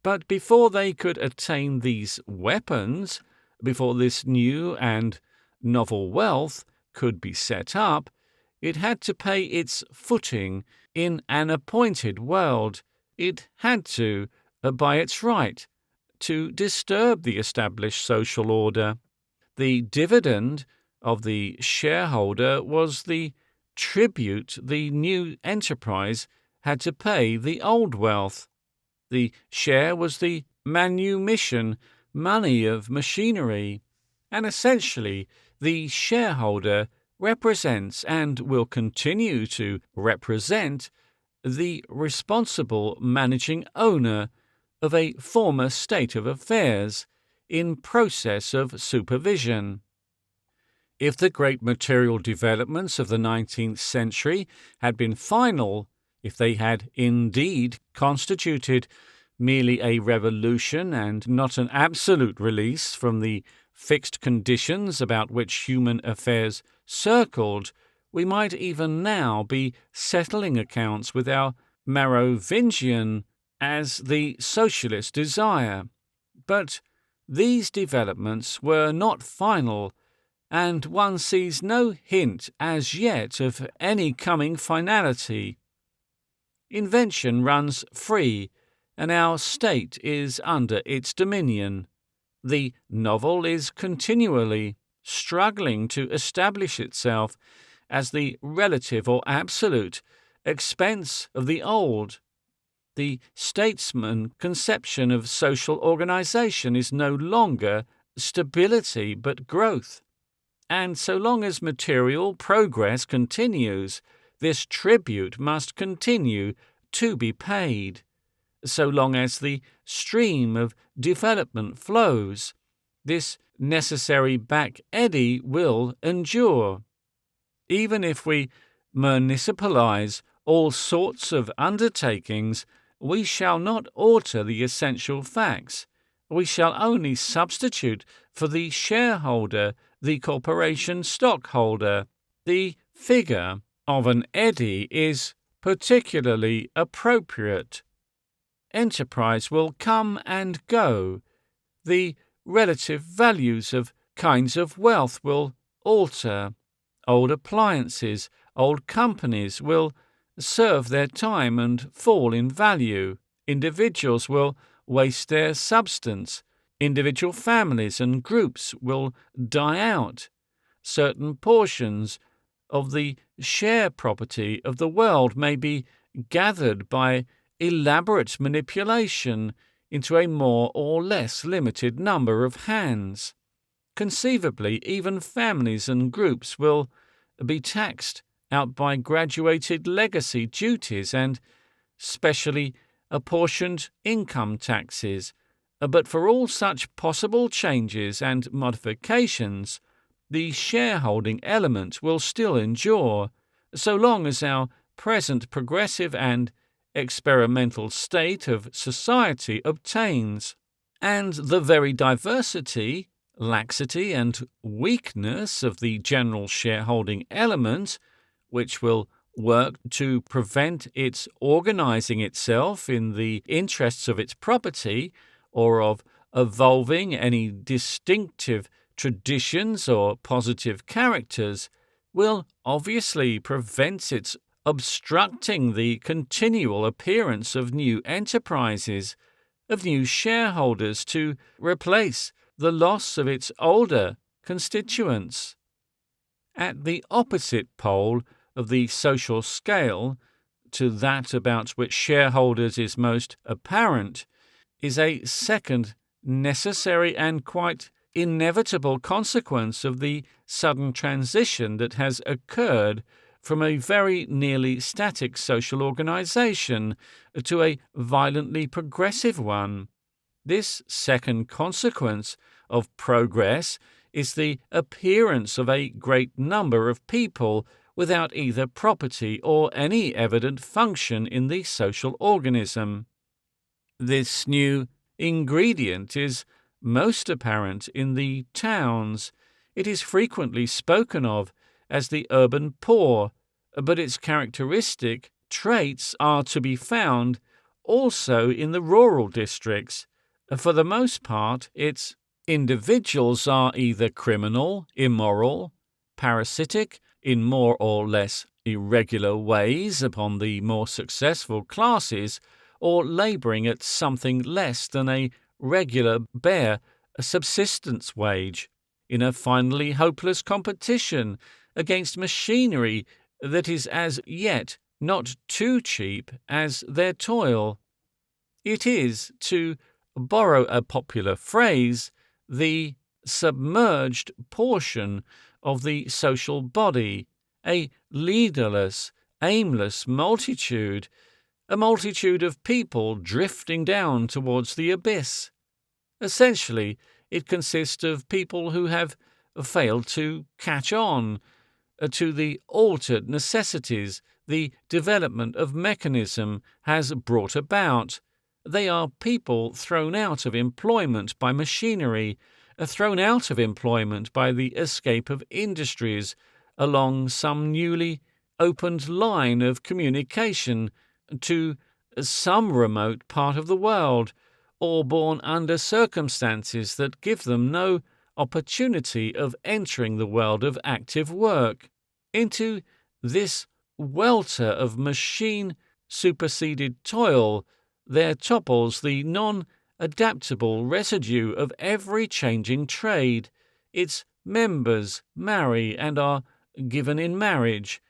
S1: But before they could attain these weapons, before this new and novel wealth could be set up, it had to pay its footing in an appointed world. It had to, by its right, to disturb the established social order. The dividend of the shareholder was the tribute the new enterprise had to pay the old wealth. The share was the manumission money of machinery, and essentially the shareholder represents and will continue to represent the responsible managing owner of a former state of affairs in process of supervision. If the great material developments of the 19th century had been final, if they had indeed constituted merely a revolution and not an absolute release from the fixed conditions about which human affairs circled, we might even now be settling accounts with our Merovingian as the socialist desire. But these developments were not final, and one sees no hint as yet of any coming finality. Invention runs free, and our state is under its dominion. The novel is continually struggling to establish itself as the relative or absolute expense of the old. The statesman conception of social organization is no longer stability but growth. And so long as material progress continues, this tribute must continue to be paid. So long as the stream of development flows, this necessary back eddy will endure. Even if we municipalize all sorts of undertakings, we shall not alter the essential facts. We shall only substitute for the shareholder the corporation stockholder. The figure of an eddy is particularly appropriate. Enterprise will come and go. The relative values of kinds of wealth will alter. Old appliances, old companies will serve their time and fall in value. Individuals will waste their substance. Individual families and groups will die out. Certain portions of the share property of the world may be gathered by elaborate manipulation into a more or less limited number of hands. Conceivably, even families and groups will be taxed out by graduated legacy duties and specially apportioned income taxes. But for all such possible changes and modifications, the shareholding element will still endure, so long as our present progressive and experimental state of society obtains. And the very diversity, laxity, and weakness of the general shareholding element which will work to prevent its organizing itself in the interests of its property or of evolving any distinctive traditions or positive characters, will obviously prevent its obstructing the continual appearance of new enterprises, of new shareholders to replace the loss of its older constituents. At the opposite pole of the social scale to that about which shareholders is most apparent is a second necessary and quite inevitable consequence of the sudden transition that has occurred from a very nearly static social organization to a violently progressive one. This second consequence of progress is the appearance of a great number of people without either property or any evident function in the social organism. This new ingredient is most apparent in the towns. It is frequently spoken of as the urban poor, but its characteristic traits are to be found also in the rural districts. For the most part, its individuals are either criminal, immoral, parasitic in more or less irregular ways upon the more successful classes, or labouring at something less than a regular bare subsistence wage, in a finally hopeless competition against machinery that is as yet not too cheap as their toil. It is, to borrow a popular phrase, the submerged portion of the social body, a leaderless, aimless multitude, a multitude of people drifting down towards the abyss. Essentially, it consists of people who have failed to catch on to the altered necessities the development of mechanism has brought about. They are people thrown out of employment by machinery, thrown out of employment by the escape of industries along some newly opened line of communication to some remote part of the world, or born under circumstances that give them no opportunity of entering the world of active work. Into this welter of machine-superseded toil there topples the non-adaptable residue of every changing trade. Its members marry and are given in marriage,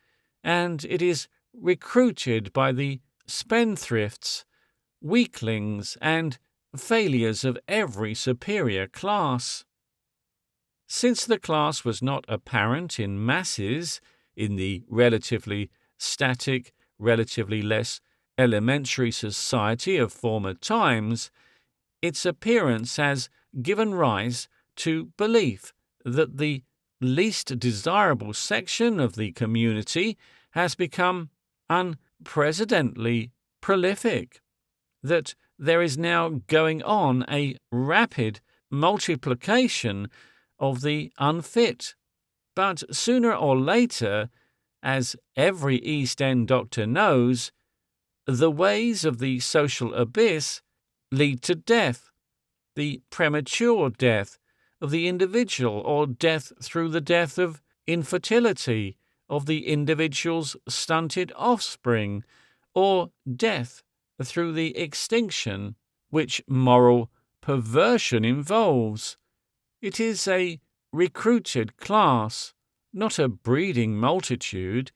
S1: and it is recruited by the spendthrifts, weaklings, and failures of every superior class. Since the class was not apparent in masses, in the relatively static, relatively less elementary society of former times, its appearance has given rise to belief that the least desirable section of the community has become unprecedentedly prolific, that there is now going on a rapid multiplication of the unfit. But sooner or later, as every East End doctor knows, the ways of the social abyss lead to death, the premature death of the individual, or death through the death of infertility of the individual's stunted offspring, or death through the extinction which moral perversion involves. It is a recruited class, not a breeding multitude.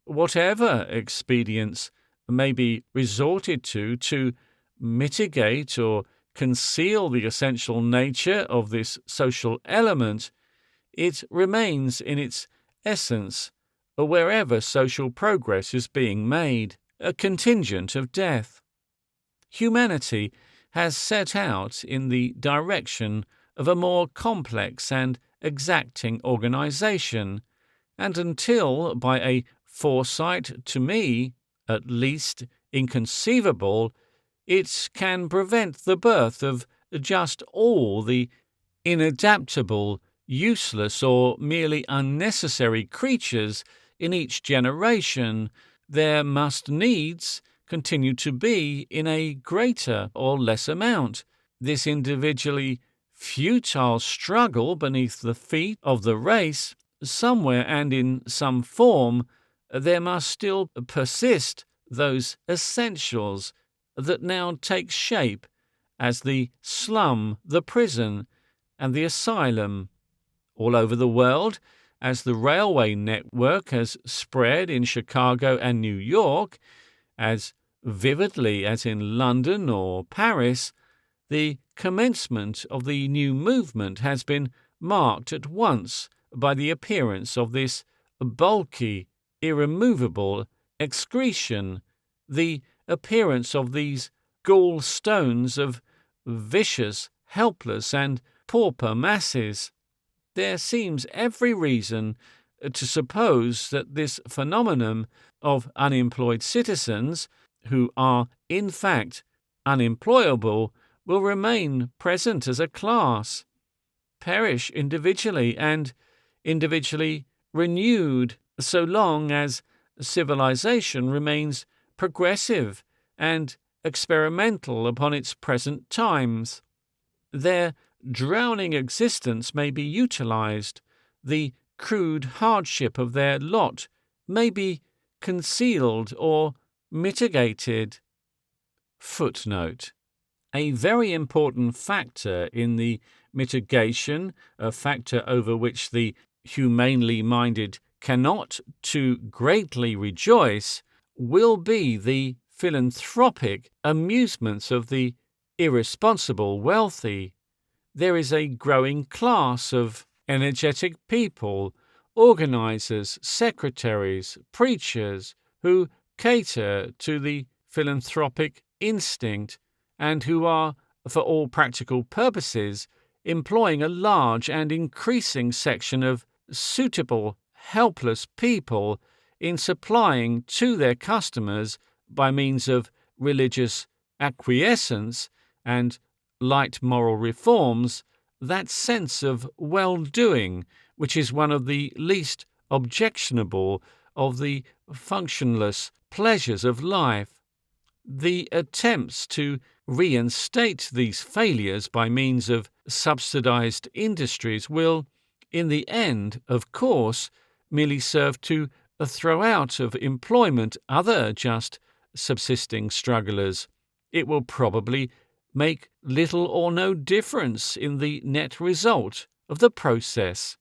S1: Whatever expedients may be resorted to mitigate or conceal the essential nature of this social element, it remains in its essence, wherever social progress is being made, a contingent of death. Humanity has set out in the direction of a more complex and exacting organization, and until, by a foresight to me, at least inconceivable, it can prevent the birth of just all the inadaptable, useless, or merely unnecessary creatures in each generation, there must needs continue to be in a greater or less amount. This individually futile struggle beneath the feet of the race, somewhere and in some form, there must still persist those essentials that now take shape as the slum, the prison, and the asylum. All over the world, as the railway network has spread in Chicago and New York, as vividly as in London or Paris, the commencement of the new movement has been marked at once by the appearance of this bulky, irremovable excretion, the appearance of these gallstones of vicious, helpless, and pauper masses. There seems every reason to suppose that this phenomenon of unemployed citizens, who are in fact unemployable, will remain present as a class, perish individually and individually renewed so long as civilization remains progressive and experimental upon its present times. Their drowning existence may be utilized, the crude hardship of their lot may be concealed or mitigated. Footnote: a very important factor in the mitigation, a factor over which the humanely minded cannot too greatly rejoice, will be the philanthropic amusements of the irresponsible wealthy. There is a growing class of energetic people, organizers, secretaries, preachers, who cater to the philanthropic instinct and who are, for all practical purposes, employing a large and increasing section of suitable, helpless people in supplying to their customers, by means of religious acquiescence and light moral reforms, that sense of well-doing which is one of the least objectionable of the functionless pleasures of life. The attempts to reinstate these failures by means of subsidized industries will, in the end, of course, merely serve to throw out of employment other just subsisting strugglers. It will probably make little or no difference in the net result of the process.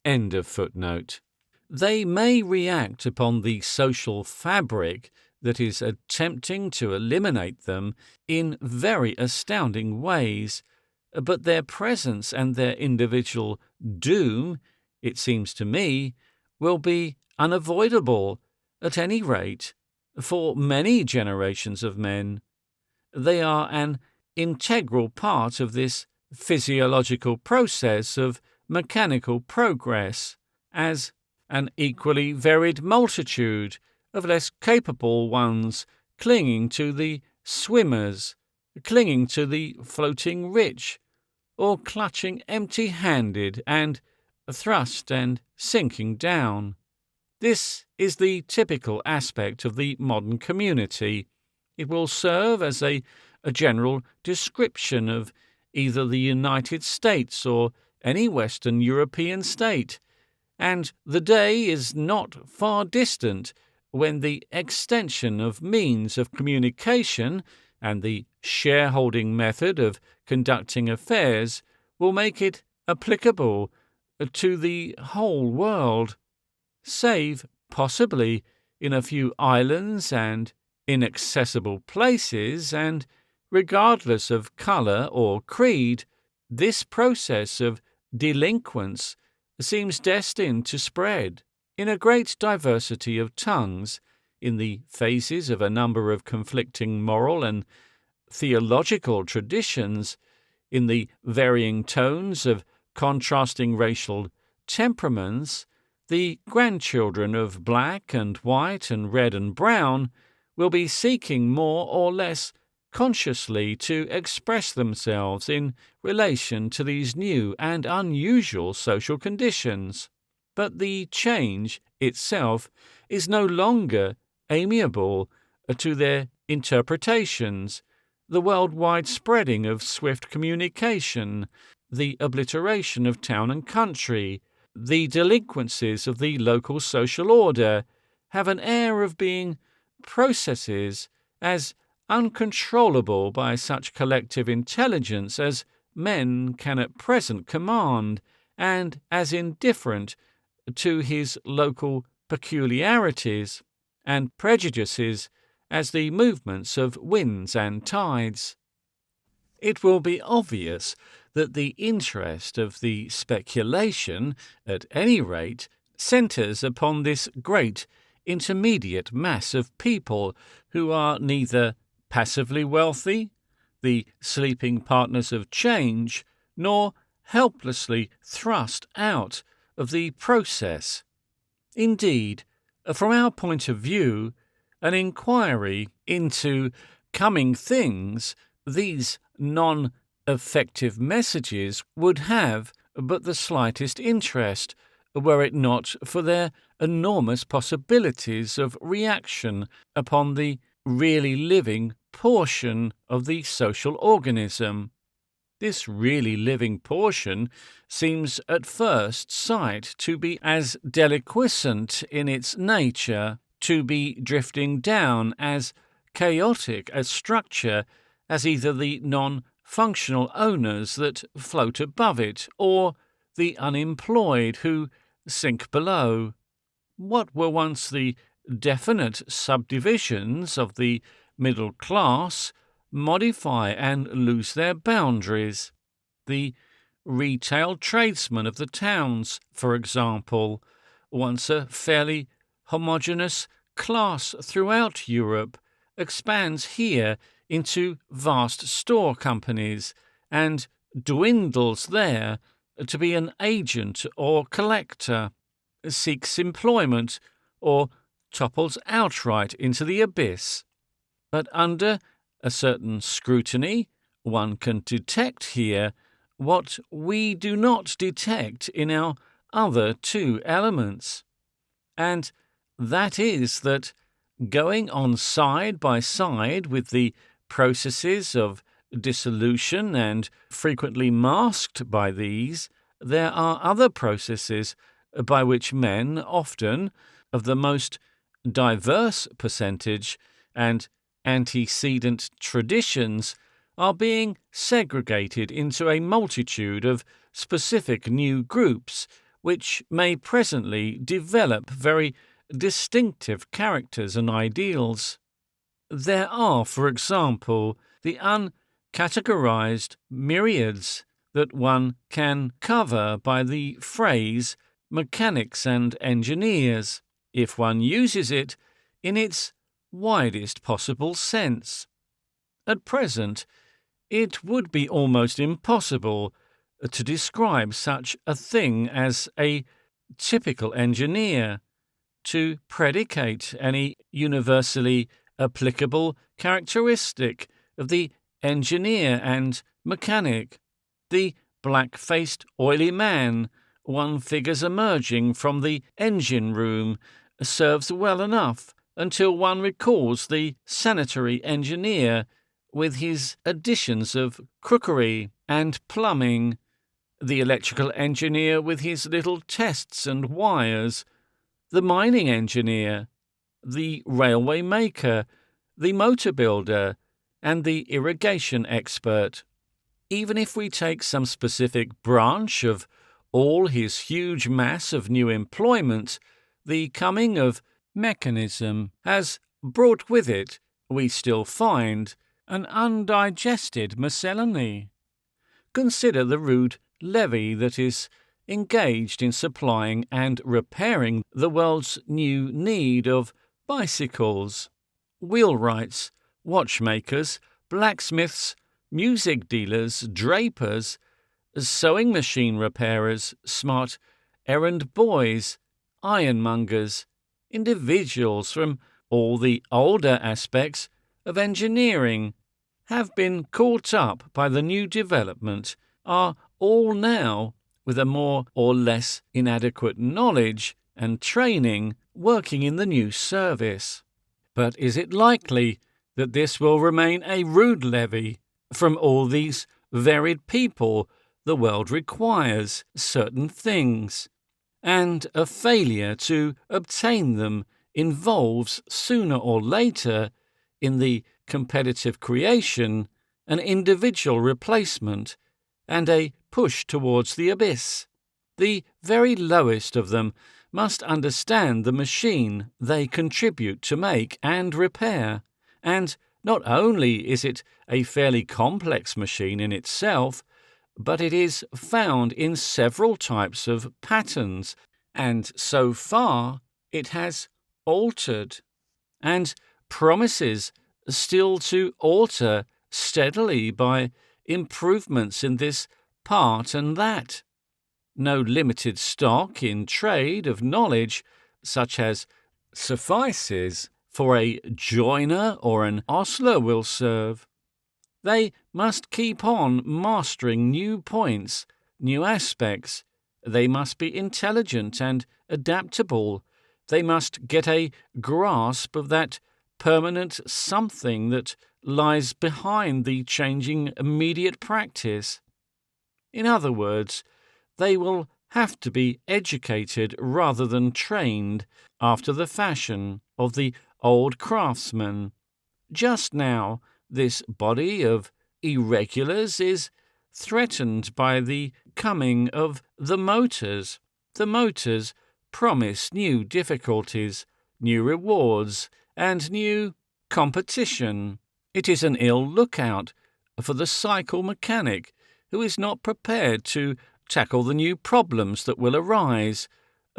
S1: End of footnote. They may react upon the social fabric that is attempting to eliminate them in very astounding ways, but their presence and their individual doom, it seems to me, will be unavoidable, at any rate, for many generations of men. They are an integral part of this physiological process of mechanical progress, as an equally varied multitude of less capable ones clinging to the swimmers, clinging to the floating rich, or clutching empty-handed and thrust and sinking down. This is the typical aspect of the modern community. It will serve as a general description of either the United States or any Western European state, and the day is not far distant when the extension of means of communication and the shareholding method of conducting affairs will make it applicable to the whole world, save possibly in a few islands and inaccessible places, and regardless of colour or creed, this process of delinquence seems destined to spread in a great diversity of tongues, in the phases of a number of conflicting moral and theological traditions, in the varying tones of contrasting racial temperaments. The grandchildren of black and white and red and brown will be seeking more or less consciously to express themselves in relation to these new and unusual social conditions. But the change itself is no longer amiable to their interpretations, the worldwide spreading of swift communication, the obliteration of town and country, the delinquencies of the local social order, have an air of being processes as uncontrollable by such collective intelligence as men can at present command, and as indifferent to his local peculiarities and prejudices as the movements of winds and tides. It will be obvious that the interest of the speculation, at any rate, centres upon this great intermediate mass of people who are neither passively wealthy, the sleeping partners of change, nor helplessly thrust out of the process. Indeed, from our point of view, an inquiry into coming things, these non-effective messages would have but the slightest interest, were it not for their enormous possibilities of reaction upon the really living portion of the social organism. This really living portion seems at first sight to be as deliquescent in its nature, to be drifting down as chaotic a structure as either the non-functional owners that float above it or the unemployed who sink below. What were once the definite subdivisions of the middle class modify and lose their boundaries. The retail tradesmen of the towns, for example, once a fairly homogeneous class throughout Europe, expands here into vast store companies and dwindles there to be an agent or collector, seeks employment, or topples outright into the abyss. But under a certain scrutiny, one can detect here what we do not detect in our other two elements, and that is that, going on side by side with the processes of dissolution and frequently masked by these, there are other processes by which men, often of the most diverse percentage and antecedent traditions, are being segregated into a multitude of specific new groups which may presently develop very distinctive characters and ideals. There are, for example, the uncategorized myriads that one can cover by the phrase mechanics and engineers, if one uses it in its widest possible sense. At present, it would be almost impossible to describe such a thing as a typical engineer, to predicate any universally applicable characteristic of the engineer and mechanic. The black-faced, oily man one figures emerging from the engine room serves well enough until one recalls the sanitary engineer with his additions of crookery and plumbing, the electrical engineer with his little tests and wires, the mining engineer, the railway maker, the motor builder, and the irrigation expert. Even if we take some specific branch of all his huge mass of new employment, the coming of mechanism has brought with it, we still find, an undigested miscellany. Consider the rude levy that is engaged in supplying and repairing the world's new need of bicycles, wheelwrights, watchmakers, blacksmiths, music dealers, drapers, sewing machine repairers, smart errand boys, ironmongers, individuals from all the older aspects of engineering, have been caught up by the new development, are all now, with a more or less inadequate knowledge, and training working in the new service. But is it likely that this will remain a rude levy from all these varied people? The world requires certain things, and a failure to obtain them involves sooner or later, in the competitive creation, an individual replacement and a push towards the abyss. The very lowest of them must understand the machine they contribute to make and repair, and not only is it a fairly complex machine in itself, but it is found in several types of patterns, and so far it has altered, and promises still to alter steadily by improvements in this part and that. No limited stock in trade of knowledge, such as suffices for a joiner or an ostler, will serve. They must keep on mastering new points, new aspects. They must be intelligent and adaptable. They must get a grasp of that permanent something that lies behind the changing immediate practice. In other words, they will have to be educated rather than trained after the fashion of the old craftsman. Just now, this body of irregulars is threatened by the coming of the motors. The motors promise new difficulties, new rewards, and new competition. It is an ill lookout for the cycle mechanic who is not prepared to tackle the new problems that will arise.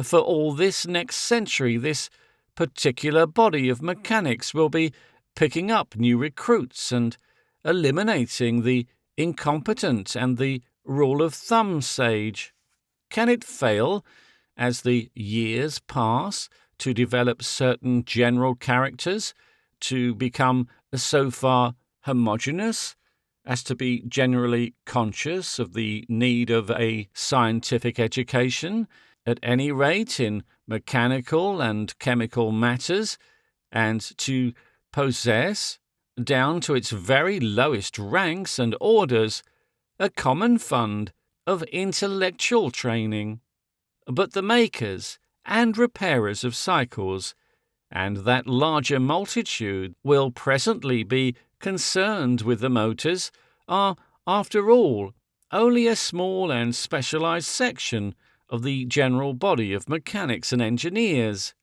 S1: For all this next century, this particular body of mechanics will be picking up new recruits and eliminating the incompetent and the rule of thumb sage. Can it fail, as the years pass, to develop certain general characters, to become so far homogeneous as to be generally conscious of the need of a scientific education, at any rate in mechanical and chemical matters, and to possess, down to its very lowest ranks and orders, a common fund of intellectual training? But the makers and repairers of cycles, and that larger multitude will presently be concerned with the motors, are, after all, only a small and specialized section of the general body of mechanics and engineers.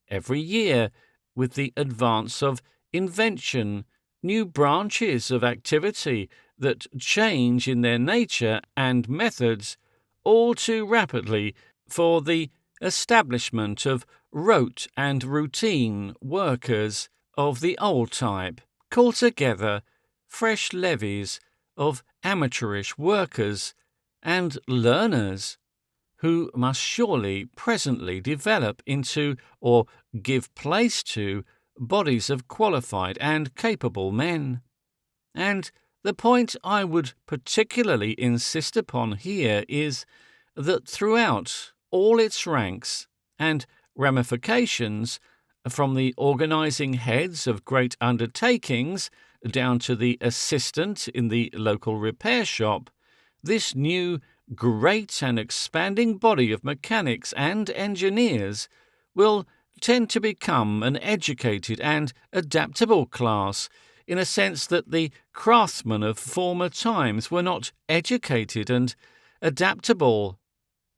S1: Every year, with the advance of invention, new branches of activity that change in their nature and methods all too rapidly for the establishment of rote and routine workers of the old type, call together fresh levies of amateurish workers and learners, who must surely presently develop into or give place to bodies of qualified and capable men. And the point I would particularly insist upon here is that throughout all its ranks and ramifications, from the organizing heads of great undertakings down to the assistant in the local repair shop, this new great and expanding body of mechanics and engineers will tend to become an educated and adaptable class, in a sense that the craftsmen of former times were not educated and adaptable.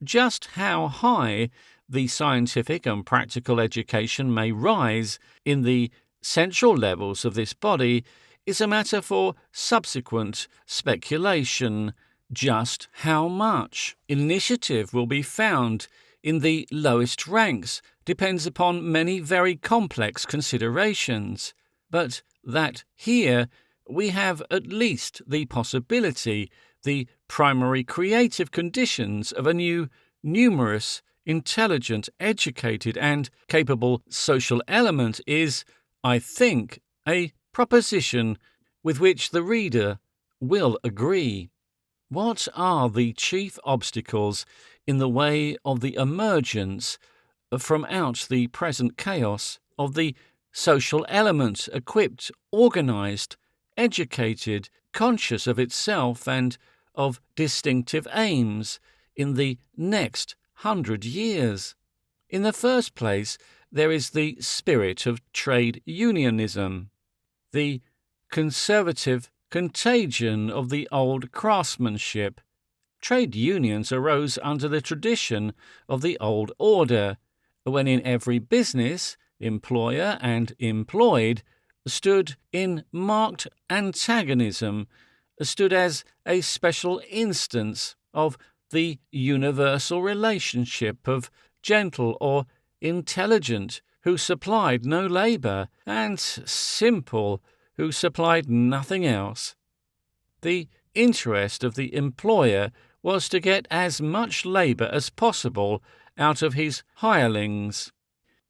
S1: Just how high the scientific and practical education may rise in the central levels of this body is a matter for subsequent speculation. Just how much initiative will be found in the lowest ranks depends upon many very complex considerations, but that here we have at least the possibility, the primary creative conditions of a new, numerous, intelligent, educated, and capable social element is, I think, a proposition with which the reader will agree. What are the chief obstacles in the way of the emergence from out the present chaos of the social element, equipped, organised, educated, conscious of itself and of distinctive aims in the next 100 years. In the first place, there is the spirit of trade unionism, the conservative contagion of the old craftsmanship. Trade unions arose under the tradition of the old order, when in every business, employer and employed stood in marked antagonism, stood as a special instance of the universal relationship of gentle or intelligent, who supplied no labour, and simple, who supplied nothing else. The interest of the employer was to get as much labour as possible out of his hirelings.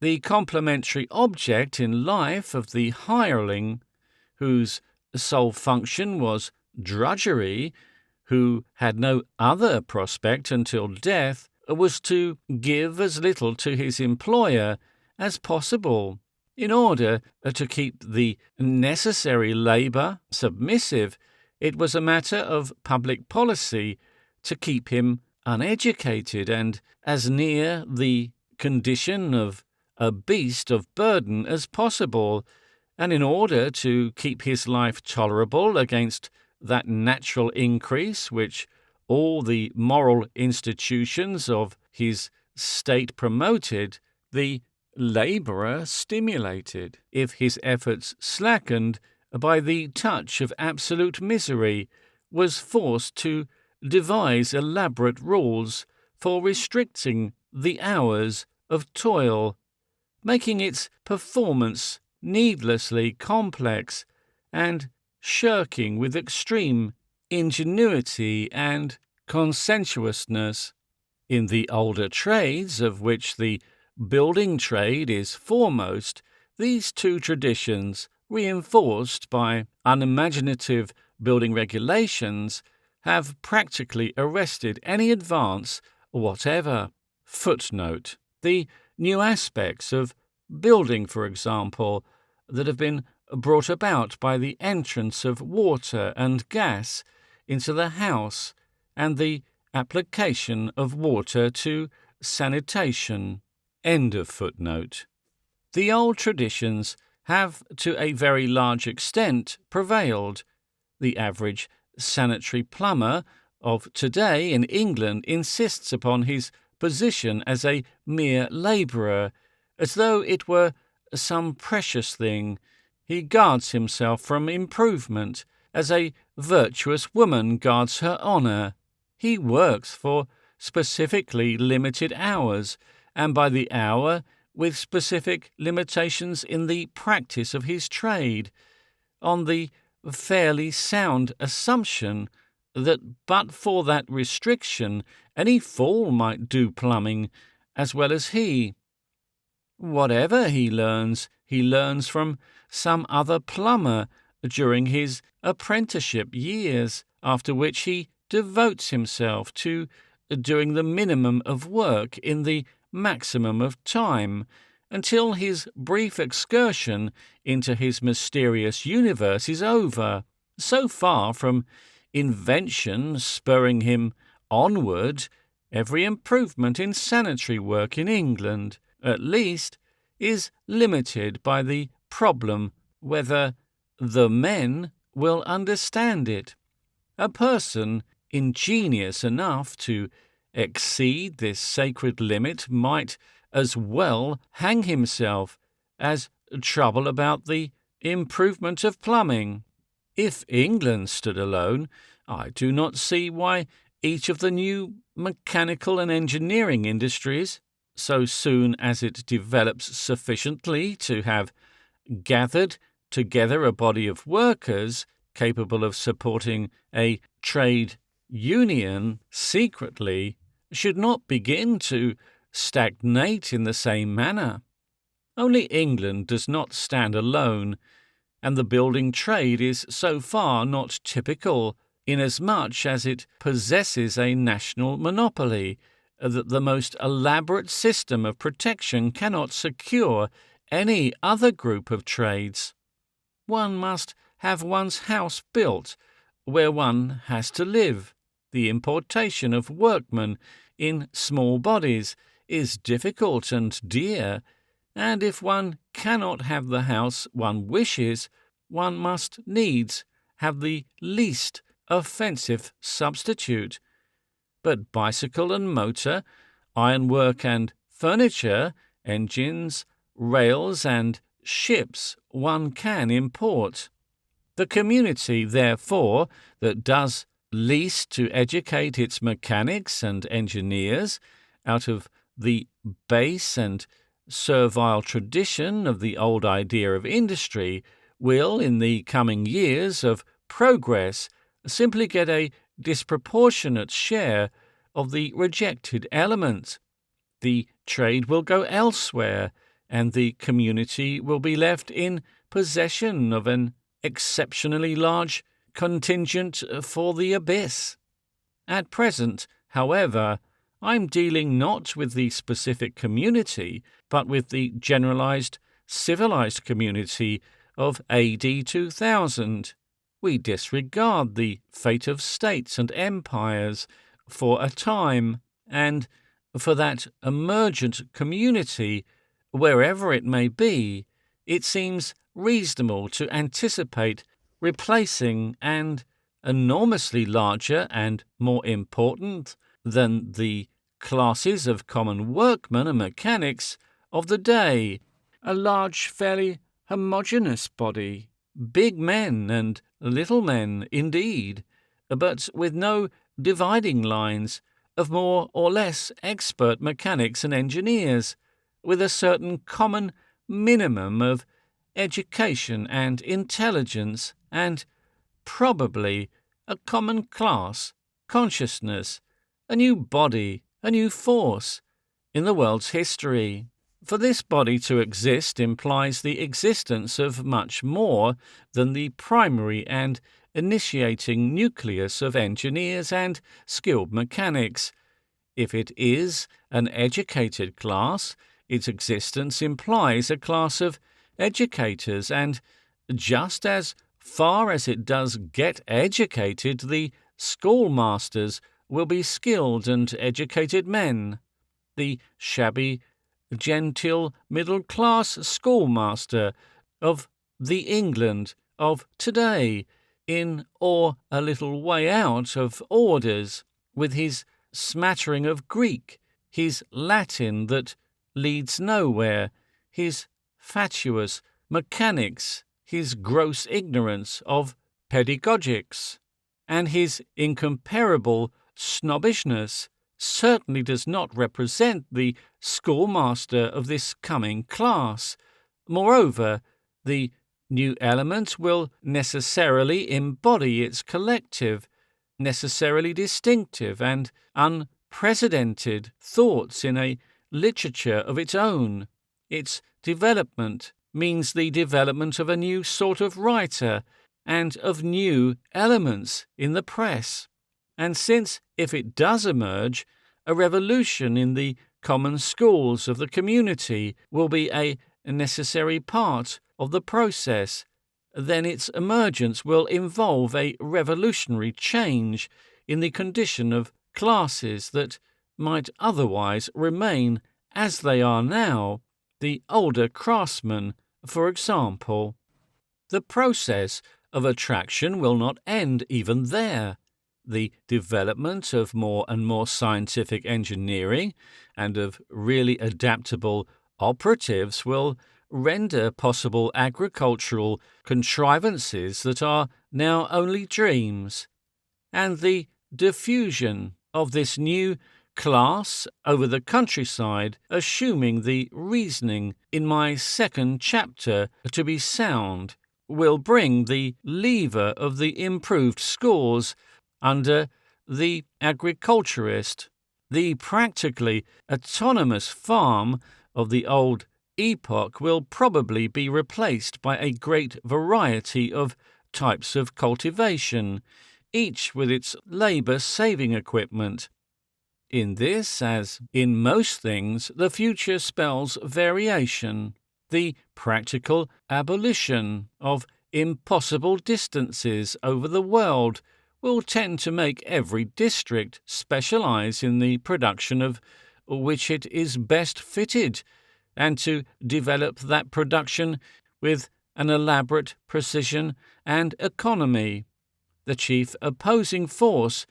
S1: The complementary object in life of the hireling, whose sole function was drudgery, who had no other prospect until death, was to give as little to his employer as possible, in order to keep the necessary labour submissive. It was a matter of public policy to keep him uneducated and as near the condition of a beast of burden as possible, and in order to keep his life tolerable against that natural increase which all the moral institutions of his state promoted, the labourer stimulated, if his efforts slackened by the touch of absolute misery, was forced to devise elaborate rules for restricting the hours of toil, making its performance needlessly complex, and shirking with extreme ingenuity and conscientiousness. In the older trades, of which the building trade is foremost, these two traditions, reinforced by unimaginative building regulations, have practically arrested any advance whatever. Footnote: the new aspects of building, for example, that have been brought about by the entrance of water and gas into the house and the application of water to sanitation. End of footnote. The old traditions have to a very large extent prevailed. The average sanitary plumber of today in England insists upon his position as a mere labourer, as though it were some precious thing. He guards himself from improvement, as a virtuous woman guards her honour. He works for specifically limited hours, and by the hour with specific limitations in the practice of his trade, on the fairly sound assumption that but for that restriction any fool might do plumbing as well as he. Whatever he learns from some other plumber during his apprenticeship years, after which he devotes himself to doing the minimum of work in the maximum of time, until his brief excursion into his mysterious universe is over. So far from invention spurring him onward, every improvement in sanitary work in England, at least, is limited by the problem whether the men will understand it. A person ingenious enough to exceed this sacred limit might as well hang himself as trouble about the improvement of plumbing. If England stood alone, I do not see why each of the new mechanical and engineering industries, so soon as it develops sufficiently to have gathered together a body of workers capable of supporting a trade union secretly, should not begin to stagnate in the same manner. Only England does not stand alone, and the building trade is so far not typical, inasmuch as it possesses a national monopoly, that the most elaborate system of protection cannot secure any other group of trades. One must have one's house built where one has to live. The importation of workmen in small bodies is difficult and dear, and if one cannot have the house one wishes, one must needs have the least offensive substitute. But bicycle and motor, ironwork and furniture, engines, rails and ships one can import. The community, therefore, that does least to educate its mechanics and engineers out of the base and servile tradition of the old idea of industry will, in the coming years of progress, simply get a disproportionate share of the rejected element. The trade will go elsewhere, and the community will be left in possession of an exceptionally large contingent for the abyss. At present, however, I'm dealing not with the specific community, but with the generalized, civilized community of AD 2000. We disregard the fate of states and empires for a time, and for that emergent community, wherever it may be, it seems reasonable to anticipate replacing and enormously larger and more important than the classes of common workmen and mechanics of the day, a large, fairly homogeneous body, big men and little men indeed, but with no dividing lines, of more or less expert mechanics and engineers, with a certain common minimum of education and intelligence, and probably a common class, consciousness, a new body, a new force in the world's history. For this body to exist implies the existence of much more than the primary and initiating nucleus of engineers and skilled mechanics. If it is an educated class, its existence implies a class of educators, and just as far as it does get educated, the schoolmasters will be skilled and educated men. The shabby, genteel, middle-class schoolmaster of the England of today, in or a little way out of orders, with his smattering of Greek, his Latin that leads nowhere, his fatuous mechanics, his gross ignorance of pedagogics, and his incomparable snobbishness, certainly does not represent the schoolmaster of this coming class. Moreover, the new element will necessarily embody its collective, necessarily distinctive and unprecedented thoughts in a literature of its own. Its development means the development of a new sort of writer and of new elements in the press. And since, if it does emerge, a revolution in the common schools of the community will be a necessary part of the process, then its emergence will involve a revolutionary change in the condition of classes that might otherwise remain as they are now, the older craftsmen, for example. The process of attraction will not end even there. The development of more and more scientific engineering and of really adaptable operatives will render possible agricultural contrivances that are now only dreams, and the diffusion of this new class over the countryside, assuming the reasoning in my second chapter to be sound, will bring the lever of the improved schools under the agriculturist. The practically autonomous farm of the old epoch will probably be replaced by a great variety of types of cultivation, each with its labour-saving equipment. in this, as in most things, the future spells variation, the practical abolition of impossible distances over the world will tend to make every district specialize in the production of which it is best fitted, and to develop that production with an elaborate precision and economy. The chief opposing force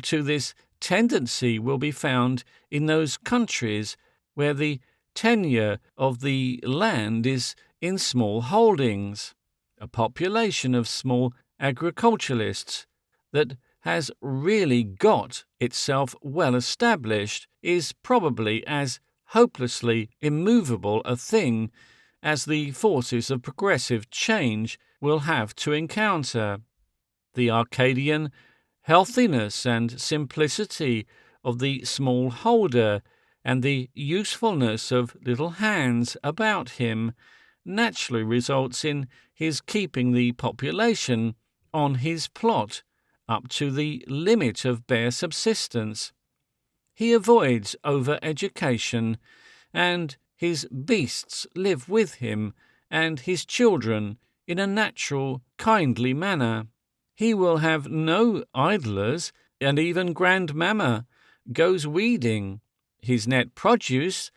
S1: to this tendency will be found in those countries where the tenure of the land is in small holdings. A population of small agriculturalists that has really got itself well established is probably as hopelessly immovable a thing as the forces of progressive change will have to encounter. The Arcadian healthiness and simplicity of the smallholder and the usefulness of little hands about him naturally results in his keeping the population on his plot up to the limit of bare subsistence. He avoids over-education, and his beasts live with him and his children in a natural, kindly manner. He will have no idlers, and even grandmamma goes weeding. His net produce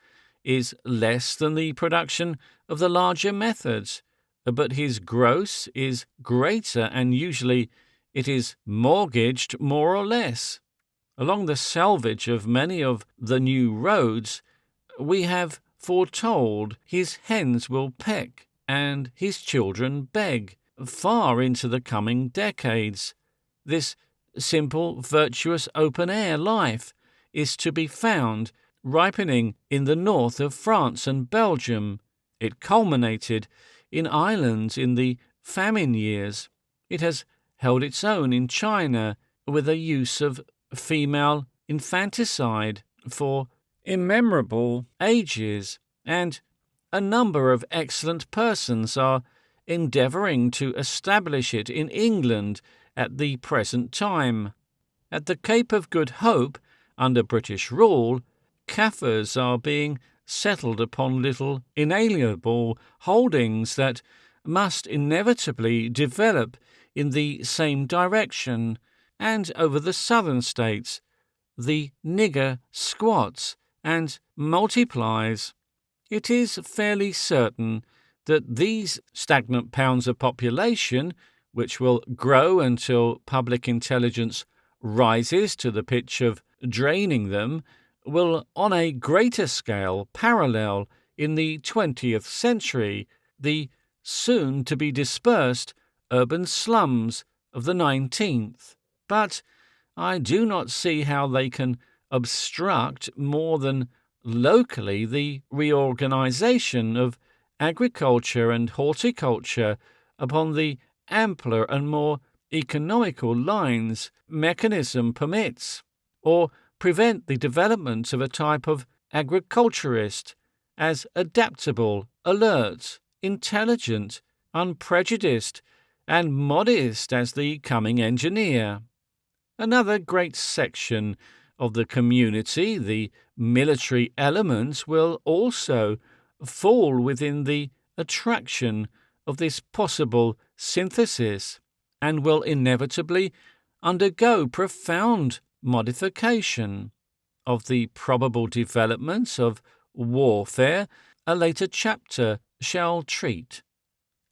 S1: is less than the production of the larger methods, but his gross is greater, and usually it is mortgaged more or less. Along the selvage of many of the new roads, we have foretold his hens will peck and his children beg far into the coming decades. This simple, virtuous open-air life is to be found ripening in the north of France and Belgium. It culminated in Ireland in the famine years. It has held its own in China with a use of female infanticide for immemorable ages, and a number of excellent persons are endeavouring to establish it in England at the present time. At the Cape of Good Hope, under British rule, Kaffirs are being settled upon little inalienable holdings that must inevitably develop in the same direction, and over the southern states the nigger squats and multiplies. It is fairly certain that these stagnant pounds of population, which will grow until public intelligence rises to the pitch of draining them, will on a greater scale parallel in the 20th century the soon-to-be dispersed urban slums of the 19th. But I do not see how they can obstruct more than locally the reorganization of agriculture and horticulture upon the ampler and more economical lines mechanism permits, or prevent the development of a type of agriculturist as adaptable, alert, intelligent, unprejudiced, and modest as the coming engineer. Another great section of the community, the military element, will also fall within the attraction of this possible synthesis, and will inevitably undergo profound modification. Of the probable developments of warfare, a later chapter shall treat,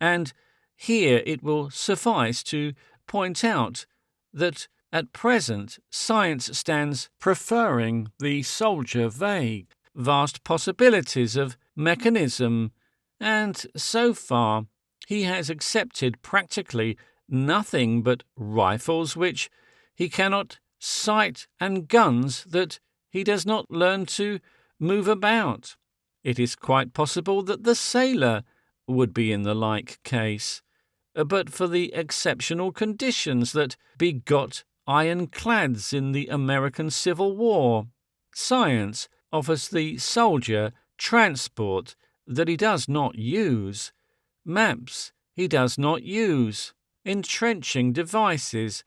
S1: and here it will suffice to point out that at present science stands preferring the soldier vague, vast possibilities of mechanism, and so far he has accepted practically nothing but rifles which he cannot sight and guns that he does not learn to move about. It is quite possible that the sailor would be in the like case, but for the exceptional conditions that begot ironclads in the American Civil War. Science offers the soldier transport that he does not use, maps he does not use, entrenching devices,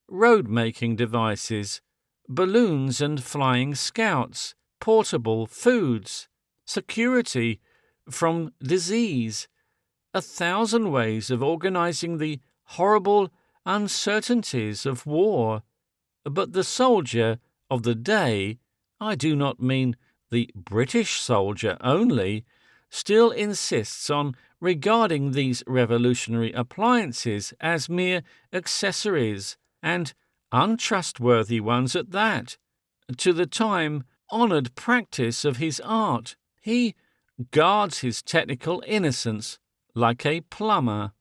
S1: road-making devices, balloons and flying scouts, portable foods, security from disease, 1,000 ways of organizing the horrible uncertainties of war. But the soldier of the day, I do not mean the British soldier only, still insists on regarding these revolutionary appliances as mere accessories, and untrustworthy ones at that, to the time-honoured practice of his art. He guards his technical innocence like a plumber.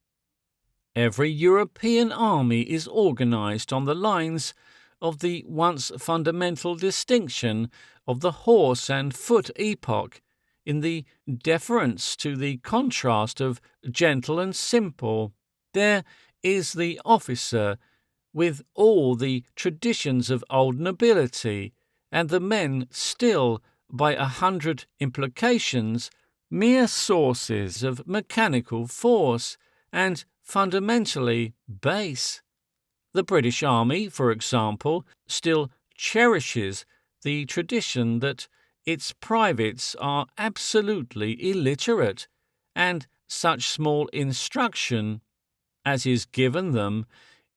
S1: Every European army is organised on the lines of the once fundamental distinction of the horse and foot epoch, in the deference to the contrast of gentle and simple. There is the officer, with all the traditions of old nobility, and the men still, by 100 implications, mere sources of mechanical force, and fundamentally base. The British Army, for example, still cherishes the tradition that its privates are absolutely illiterate, and such small instruction as is given them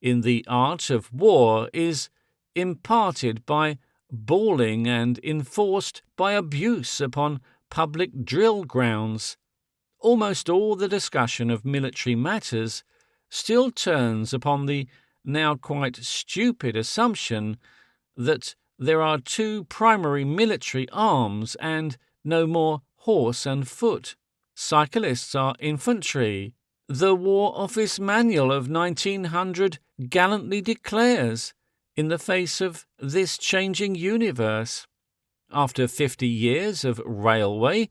S1: in the art of war is imparted by bawling and enforced by abuse upon public drill grounds. Almost all the discussion of military matters still turns upon the now quite stupid assumption that there are two primary military arms and no more horse and foot. Cyclists are infantry. The War Office Manual of 1900 gallantly declares, in the face of this changing universe. After 50 years of railway,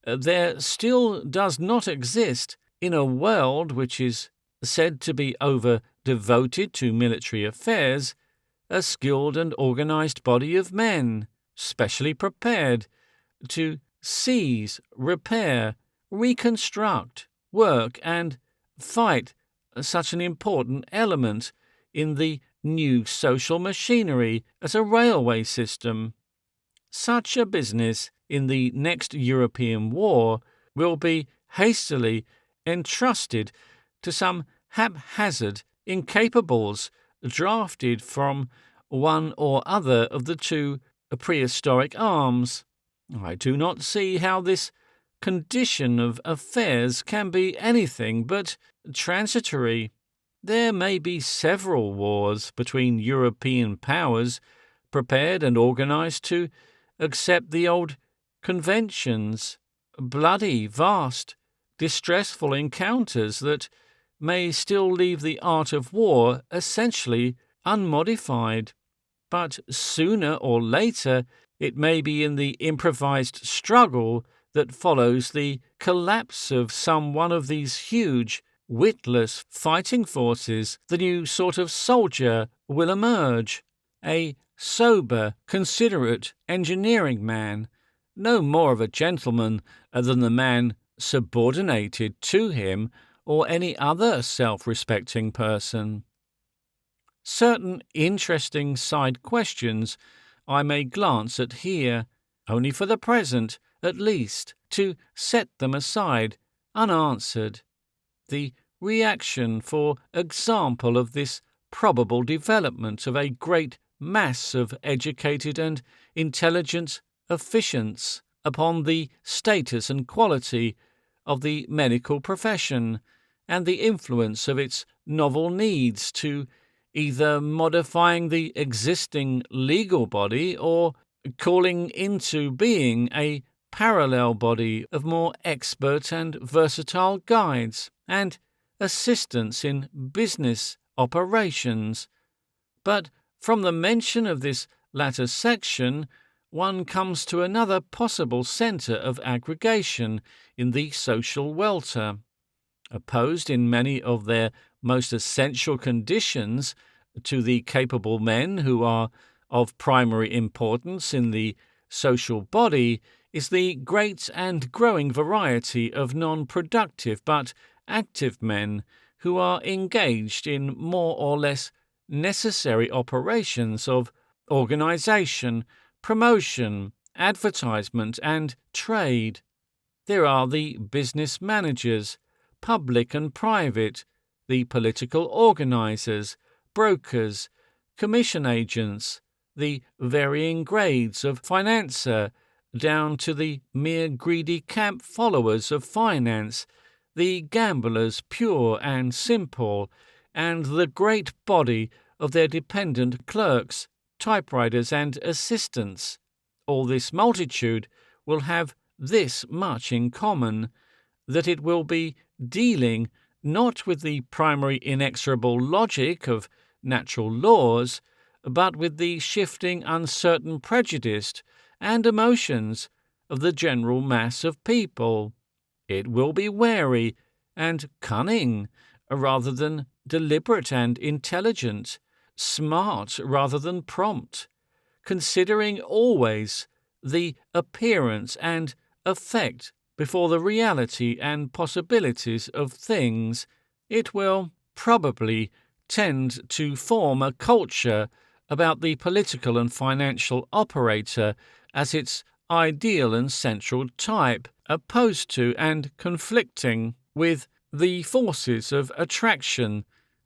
S1: there still does not exist, in a world which is said to be over-devoted to military affairs, a skilled and organised body of men, specially prepared to seize, repair, reconstruct, work and fight such an important element in the new social machinery as a railway system. Such a business in the next European war will be hastily entrusted to some haphazard incapables drafted from one or other of the two prehistoric arms. I do not see how this condition of affairs can be anything but transitory. There may be several wars between European powers prepared and organised to accept the old conventions, bloody, vast, distressful encounters that may still leave the art of war essentially unmodified. But sooner or later it may be in the improvised struggle that follows the collapse of some one of these huge, witless fighting forces the new sort of soldier will emerge, a sober, considerate engineering man, no more of a gentleman than the man subordinated to him or any other self-respecting person. Certain interesting side questions I may glance at here, only for the present, at least, to set them aside unanswered. The reaction, for example, of this probable development of a great mass of educated and intelligent officiants upon the status and quality of the medical profession, and the influence of its novel needs to either modifying the existing legal body or calling into being a parallel body of more expert and versatile guides and assistants in business operations. But from the mention of this latter section, one comes to another possible centre of aggregation in the social welter, opposed in many of their most essential conditions to the capable men who are of primary importance in the social body, is the great and growing variety of non-productive but active men who are engaged in more or less necessary operations of organisation, promotion, advertisement, and trade. There are the business managers, public and private, the political organisers, brokers, commission agents, the varying grades of financier, down to the mere greedy camp followers of finance, the gamblers pure and simple, and the great body of their dependent clerks, typewriters, and assistants. All this multitude will have this much in common, that it will be dealing not with the primary inexorable logic of natural laws, but with the shifting, uncertain prejudice and emotions of the general mass of people. It will be wary and cunning rather than deliberate and intelligent, smart rather than prompt, considering always the appearance and effect before the reality and possibilities of things. It will probably tend to form a culture about the political and financial operator as its ideal and central type, opposed to and conflicting with the forces of attraction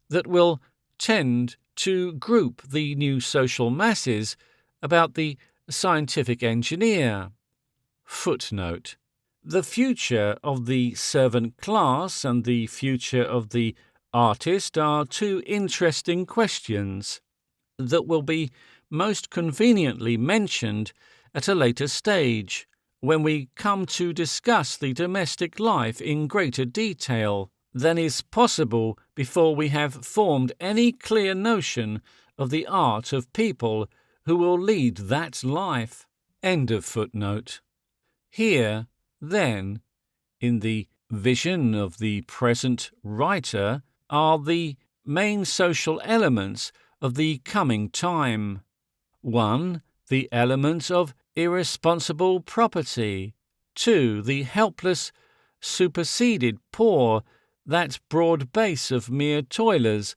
S1: that will tend to group the new social masses about the scientific engineer. Footnote: the future of the servant class and the future of the artist are two interesting questions that will be most conveniently mentioned at a later stage, when we come to discuss the domestic life in greater detail than is possible before we have formed any clear notion of the art of people who will lead that life. End of footnote. Here, then, in the vision of the present writer, are the main social elements of the coming time. 1. The element of irresponsible property. 2. The helpless, superseded poor, that broad base of mere toilers,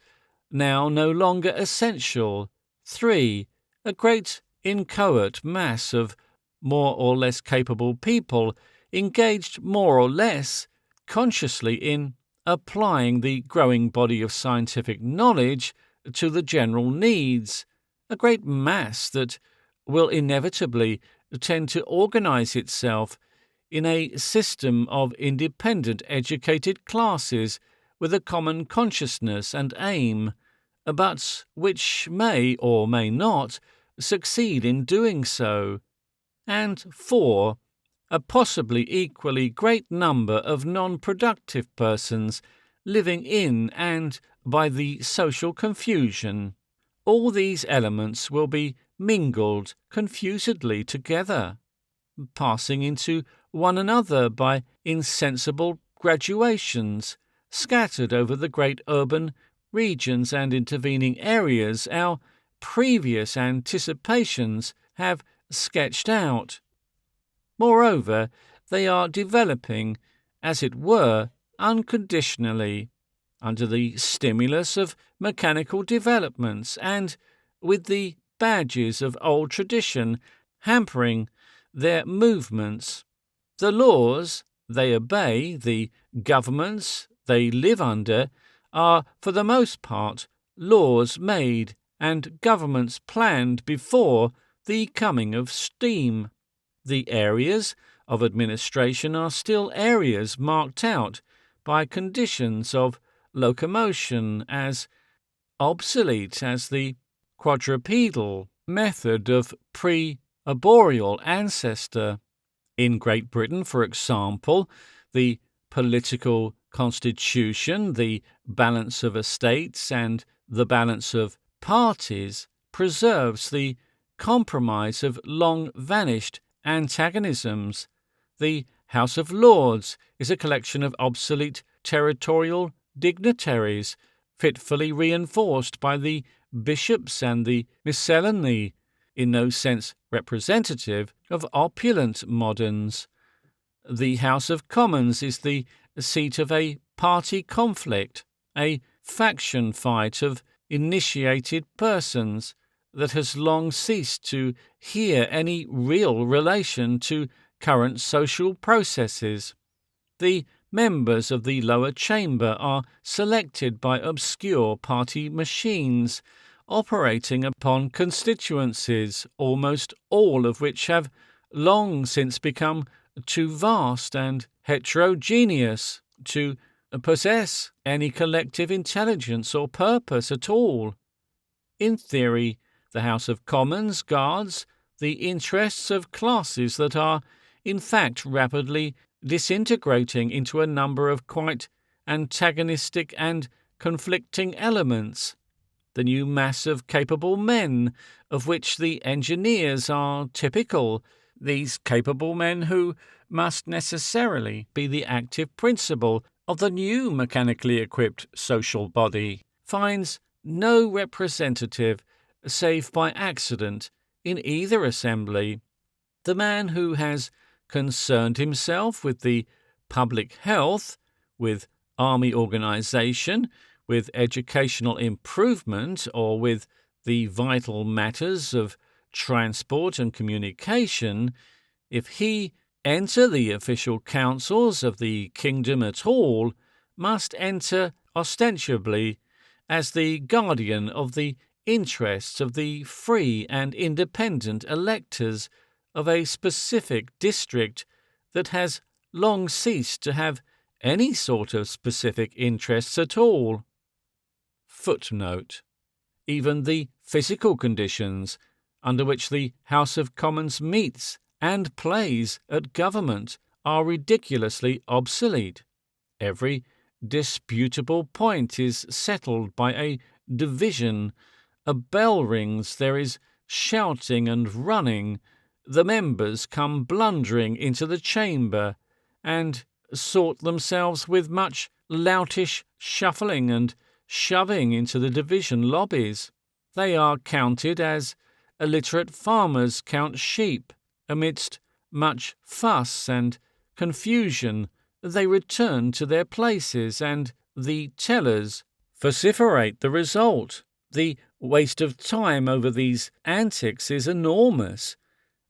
S1: now no longer essential. 3. A great inchoate mass of more or less capable people engaged more or less consciously in applying the growing body of scientific knowledge to the general needs, a great mass that will inevitably tend to organize itself in a system of independent educated classes with a common consciousness and aim, but which may or may not succeed in doing so. And 4. A possibly equally great number of non-productive persons living in and by the social confusion. All these elements will be mingled confusedly together, passing into one another by insensible graduations, scattered over the great urban regions and intervening areas our previous anticipations have sketched out. Moreover, they are developing, as it were, unconditionally, under the stimulus of mechanical developments and with the badges of old tradition hampering their movements. The laws they obey, the governments they live under, are for the most part laws made and governments planned before the coming of steam. The areas of administration are still areas marked out by conditions of locomotion as obsolete as the quadrupedal method of pre-arboreal ancestor. In Great Britain, for example, the political constitution, the balance of estates, and the balance of parties preserves the compromise of long-vanished antagonisms. The House of Lords is a collection of obsolete territorial dignitaries, fitfully reinforced by the bishops and the miscellany, in no sense representative of opulent moderns. The House of Commons is the seat of a party conflict, a faction fight of initiated persons, that has long ceased to hear any real relation to current social processes. The members of the lower chamber are selected by obscure party machines, operating upon constituencies, almost all of which have long since become too vast and heterogeneous to possess any collective intelligence or purpose at all. In theory, the House of Commons guards the interests of classes that are, in fact, rapidly disintegrating into a number of quite antagonistic and conflicting elements. The new mass of capable men, of which the engineers are typical, these capable men who must necessarily be the active principle of the new mechanically equipped social body, finds no representative, save by accident, in either assembly. The man who has concerned himself with the public health, with army organisation, with educational improvement, or with the vital matters of transport and communication, if he enter the official councils of the kingdom at all, must enter ostensibly as the guardian of the interests of the free and independent electors of a specific district that has long ceased to have any sort of specific interests at all. Footnote. Even the physical conditions under which the House of Commons meets and plays at government are ridiculously obsolete. Every disputable point is settled by a division. A bell rings, there is shouting and running. The members come blundering into the chamber and sort themselves with much loutish shuffling and shoving into the division lobbies. They are counted as illiterate farmers count sheep. Amidst much fuss and confusion, they return to their places, and the tellers vociferate the result. The waste of time over these antics is enormous,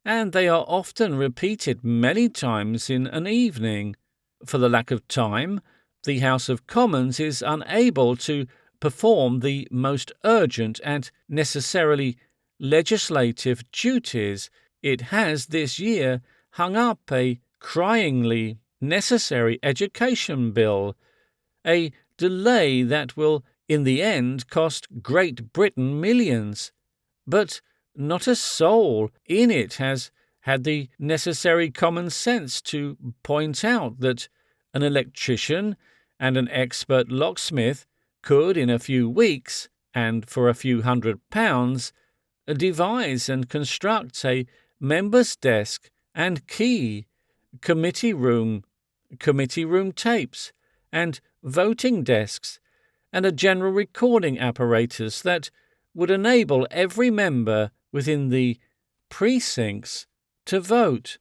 S1: and they are often repeated many times in an evening. For the lack of time, the House of Commons is unable to perform the most urgent and necessarily legislative duties. It has this year hung up a cryingly necessary education bill, a delay that will in the end cost Great Britain millions. But not a soul in it has had the necessary common sense to point out that an electrician and an expert locksmith could, in a few weeks, and for a few £100, devise and construct a member's desk and key, committee room tapes, and voting desks, and a general recording apparatus that would enable every member within the precincts to vote,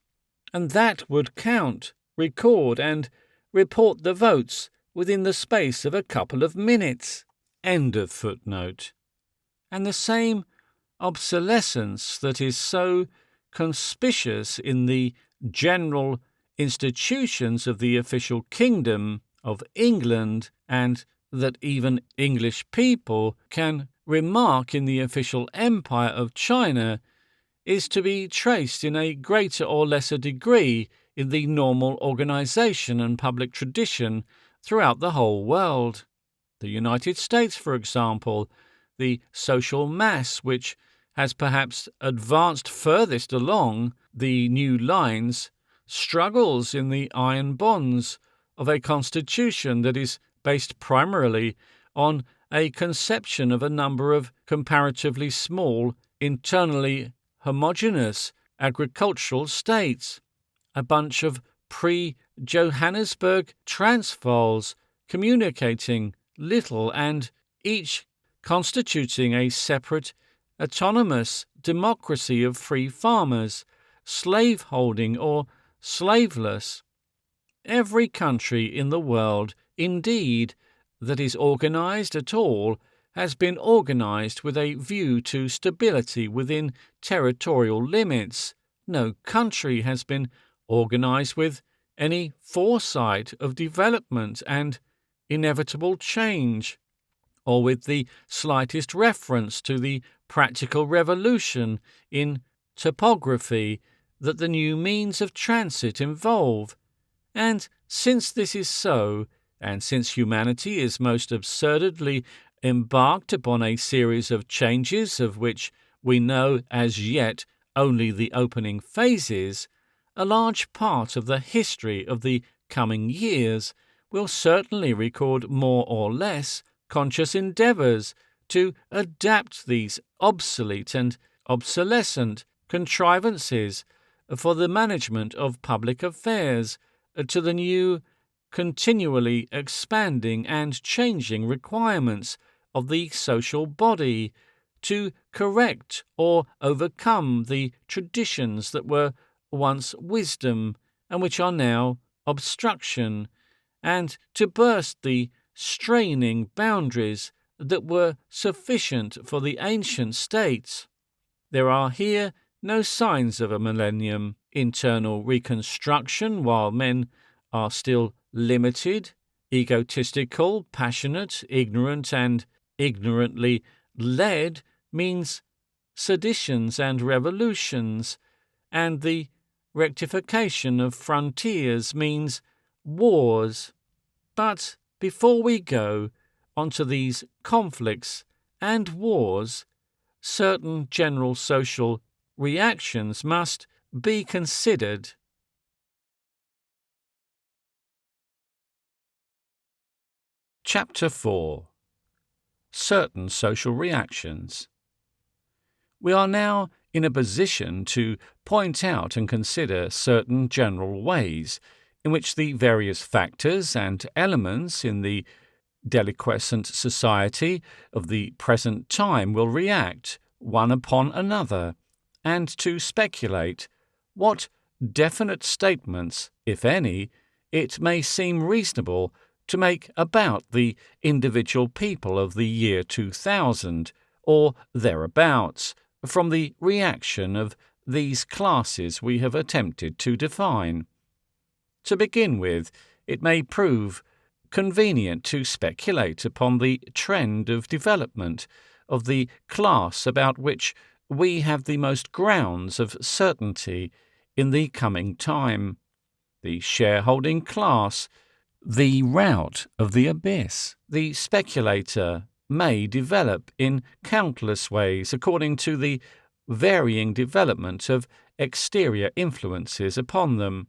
S1: and that would count, record, and report the votes within the space of a couple of minutes. End of footnote. And the same obsolescence that is so conspicuous in the general institutions of the official kingdom of England, and that even English people can remark in the official empire of China, is to be traced in a greater or lesser degree in the normal organization and public tradition throughout the whole world. The United States, for example, the social mass which has perhaps advanced furthest along the new lines, struggles in the iron bonds of a constitution that is based primarily on a conception of a number of comparatively small, internally homogeneous agricultural states, a bunch of pre-Johannesburg Transvaals communicating little and each constituting a separate, autonomous democracy of free farmers, slave-holding or slaveless. Every country in the world, indeed, that is organized at all has been organized with a view to stability within territorial limits. No country has been organized with any foresight of development and inevitable change, or with the slightest reference to the practical revolution in topography that the new means of transit involve. And since this is so, and since humanity is most absurdly embarked upon a series of changes of which we know as yet only the opening phases, a large part of the history of the coming years will certainly record more or less conscious endeavours to adapt these obsolete and obsolescent contrivances for the management of public affairs to the new, continually expanding and changing requirements of the social body, to correct or overcome the traditions that were once wisdom and which are now obstruction, and to burst the straining boundaries that were sufficient for the ancient states. There are here no signs of a millennium internal reconstruction while men are still limited, egotistical, passionate, ignorant, and ignorantly led means seditions and revolutions, and the rectification of frontiers means wars. But before we go on to these conflicts and wars, certain general social reactions must be considered. Chapter 4. Certain social reactions. We are now in a position to point out and consider certain general ways in which the various factors and elements in the deliquescent society of the present time will react one upon another, and to speculate what definite statements, if any, it may seem reasonable to make about the individual people of the year 2000, or thereabouts, from the reaction of these classes we have attempted to define. To begin with, it may prove convenient to speculate upon the trend of development of the class about which we have the most grounds of certainty in the coming time, the shareholding class. The route of the abyss. The speculator may develop in countless ways according to the varying development of exterior influences upon them.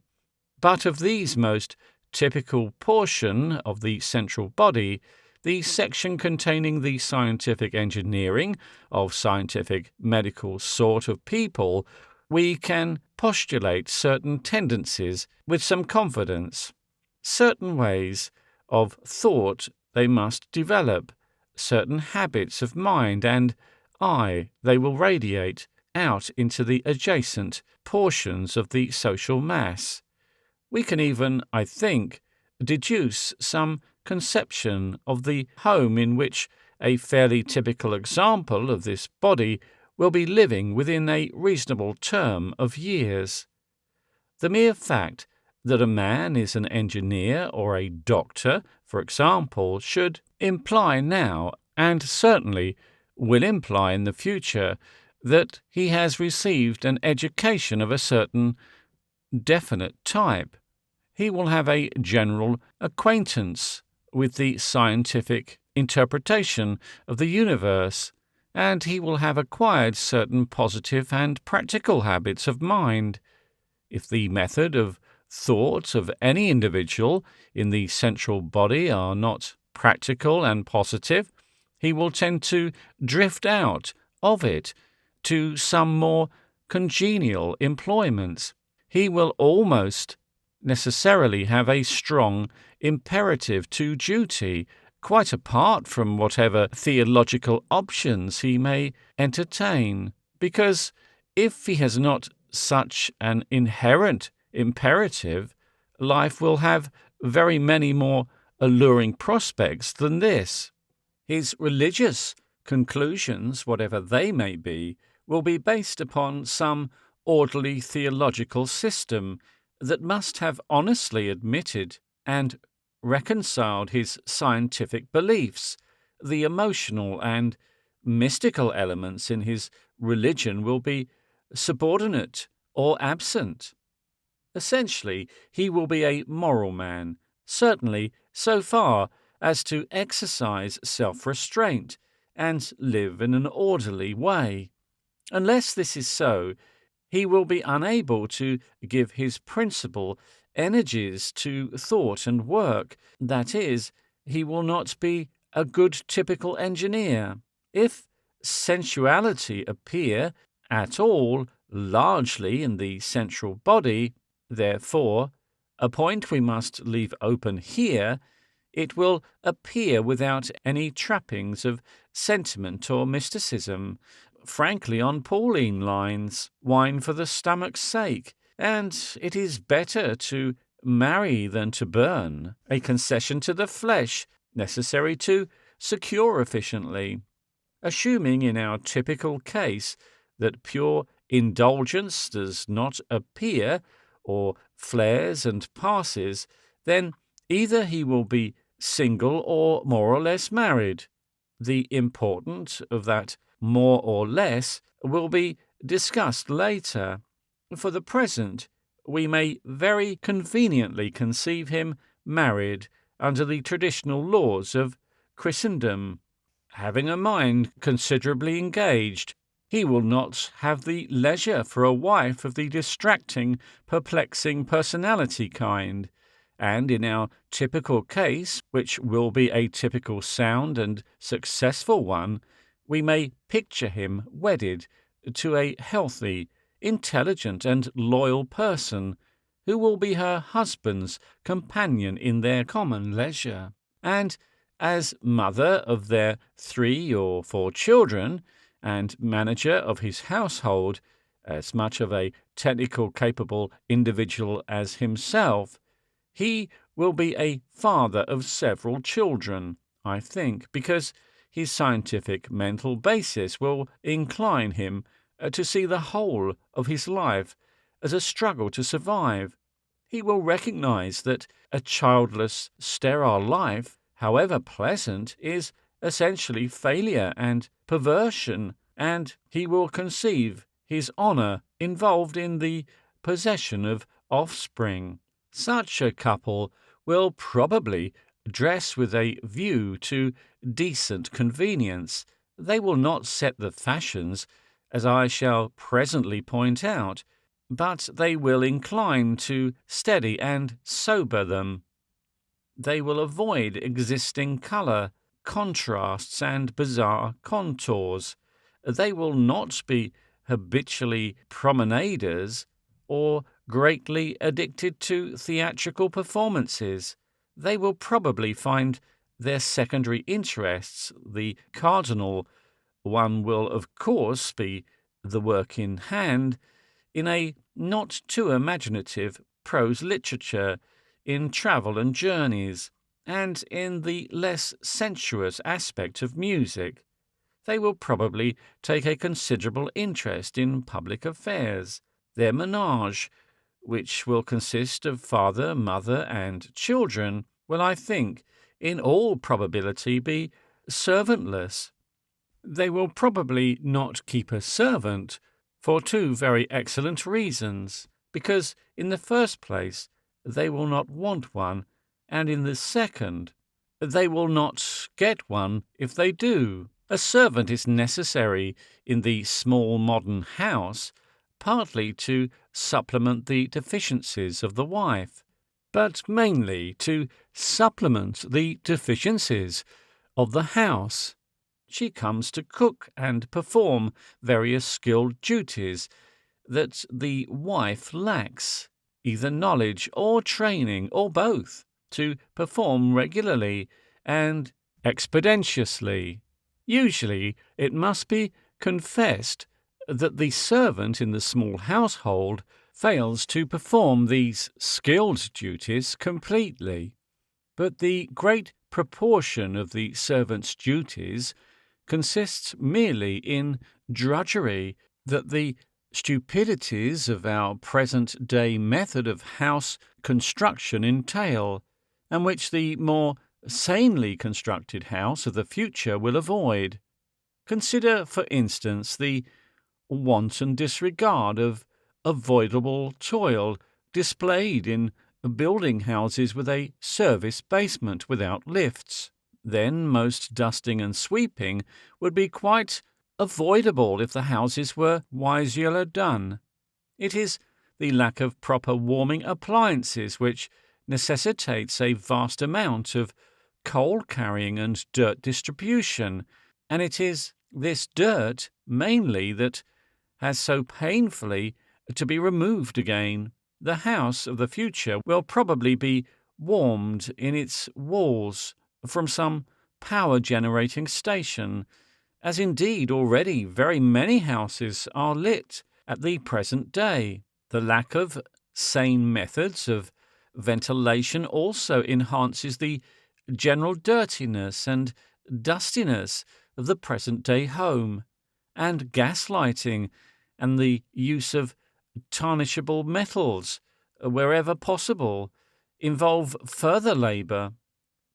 S1: But of these most typical portion of the central body, the section containing the scientific engineering of scientific medical sort of people, we can postulate certain tendencies with some confidence. Certain ways of thought they must develop, certain habits of mind and eye they will radiate out into the adjacent portions of the social mass. We can even, I think, deduce some conception of the home in which a fairly typical example of this body will be living within a reasonable term of years. The mere fact that a man is an engineer or a doctor, for example, should imply now, and certainly will imply in the future, that he has received an education of a certain definite type. He will have a general acquaintance with the scientific interpretation of the universe, and he will have acquired certain positive and practical habits of mind. If the method of thought of any individual in the central body are not practical and positive, he will tend to drift out of it to some more congenial employments. He will almost necessarily have a strong imperative to duty, quite apart from whatever theological options he may entertain, because if he has not such an inherent imperative, life will have very many more alluring prospects than this. His religious conclusions, whatever they may be, will be based upon some orderly theological system that must have honestly admitted and reconciled his scientific beliefs. The emotional and mystical elements in his religion will be subordinate or absent. Essentially, he will be a moral man, certainly so far as to exercise self-restraint and live in an orderly way. Unless this is so, he will be unable to give his principal energies to thought and work. That is, he will not be a good typical engineer. If sensuality appear at all largely in the central body, therefore, a point we must leave open here, it will appear without any trappings of sentiment or mysticism, frankly on Pauline lines, wine for the stomach's sake, and it is better to marry than to burn, a concession to the flesh necessary to secure efficiently. Assuming in our typical case that pure indulgence does not appear or flares and passes, then either he will be single or more or less married. The importance of that more or less will be discussed later. For the present, we may very conveniently conceive him married under the traditional laws of Christendom. Having a mind considerably engaged, he will not have the leisure for a wife of the distracting, perplexing personality kind, and in our typical case, which will be a typical sound and successful one, we may picture him wedded to a healthy, intelligent, and loyal person, who will be her husband's companion in their common leisure, and as mother of their 3 or 4 children, and manager of his household, as much of a technical capable individual as himself, he will be a father of several children, I think, because his scientific mental basis will incline him to see the whole of his life as a struggle to survive. He will recognize that a childless, sterile life, however pleasant, is essentially failure and perversion, and he will conceive his honor involved in the possession of offspring. Such a couple will probably dress with a view to decent convenience. They will not set the fashions, as I shall presently point out, but they will incline to steady and sober them. They will avoid existing colour, contrasts, and bizarre contours. They will not be habitually promenaders or greatly addicted to theatrical performances. They will probably find their secondary interests, the cardinal one will of course be the work in hand, in a not too imaginative prose literature, in travel and journeys, and in the less sensuous aspect of music. They will probably take a considerable interest in public affairs. Their menage, which will consist of father, mother, and children, will, I think, in all probability be servantless. They will probably not keep a servant for 2 very excellent reasons, because, in the first place, they will not want one, and in the second, they will not get one if they do. A servant is necessary in the small modern house, partly to supplement the deficiencies of the wife, but mainly to supplement the deficiencies of the house. She comes to cook and perform various skilled duties that the wife lacks, either knowledge or training, or both, to perform regularly and expeditiously. Usually, it must be confessed that the servant in the small household fails to perform these skilled duties completely. But the great proportion of the servant's duties consists merely in drudgery, that the stupidities of our present-day method of house construction entail, and which the more sanely constructed house of the future will avoid. Consider, for instance, the wanton disregard of avoidable toil displayed in building houses with a service basement without lifts. Then most dusting and sweeping would be quite avoidable if the houses were wisely done. It is the lack of proper warming appliances which necessitates a vast amount of coal carrying and dirt distribution, and it is this dirt mainly that has so painfully to be removed again. The house of the future will probably be warmed in its walls from some power-generating station, as indeed already very many houses are lit at the present day. The lack of sane methods of ventilation also enhances the general dirtiness and dustiness of the present-day home, and gaslighting and the use of tarnishable metals wherever possible involve further labour.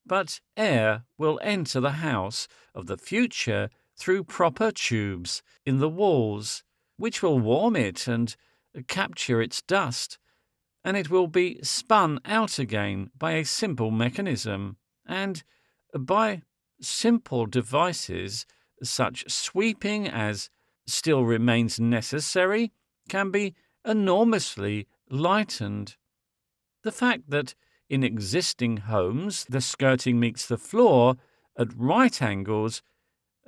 S1: But air will enter the house of the future through proper tubes in the walls, which will warm it and capture its dust, and it will be spun out again by a simple mechanism, and by simple devices such sweeping as still remains necessary can be enormously lightened. The fact that in existing homes the skirting meets the floor at right angles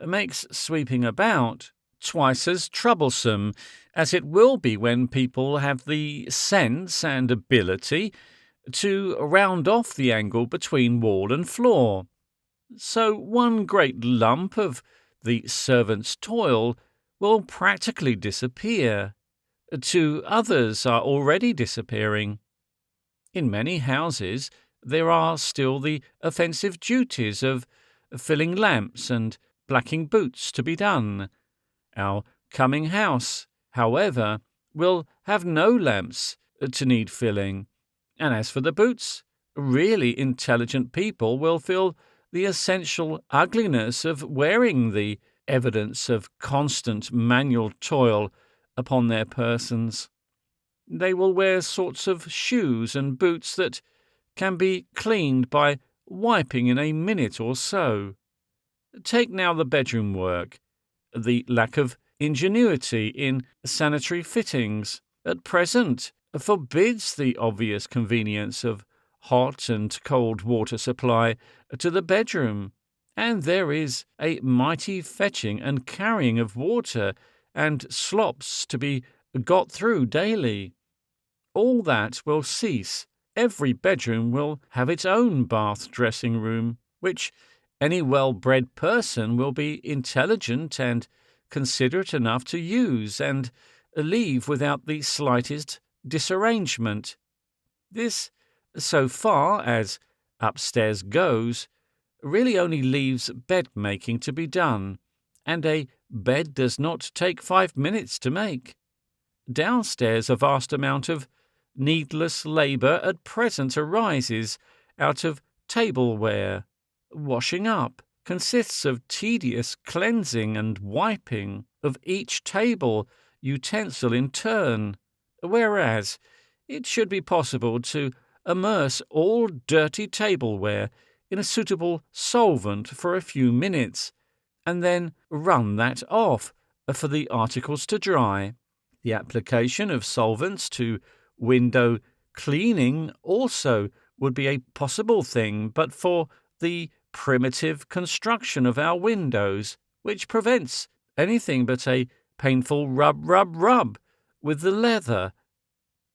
S1: makes sweeping about twice as troublesome as it will be when people have the sense and ability to round off the angle between wall and floor. So one great lump of the servant's toil will practically disappear. Two others are already disappearing. In many houses there are still the offensive duties of filling lamps and blacking boots to be done. Our coming house, however, will have no lamps to need filling, and as for the boots, really intelligent people will feel the essential ugliness of wearing the evidence of constant manual toil upon their persons. They will wear sorts of shoes and boots that can be cleaned by wiping in a minute or so. Take now the bedroom work. The lack of ingenuity in sanitary fittings at present forbids the obvious convenience of hot and cold water supply to the bedroom, and there is a mighty fetching and carrying of water and slops to be got through daily. All that will cease. Every bedroom will have its own bath dressing room, which any well-bred person will be intelligent and considerate enough to use and leave without the slightest disarrangement. This, so far as upstairs goes, really only leaves bed-making to be done, and a bed does not take 5 minutes to make. Downstairs a vast amount of needless labour at present arises out of tableware. Washing up consists of tedious cleansing and wiping of each table utensil in turn, whereas it should be possible to immerse all dirty tableware in a suitable solvent for a few minutes, and then run that off for the articles to dry. The application of solvents to window cleaning also would be a possible thing, but for the primitive construction of our windows, which prevents anything but a painful rub with the leather.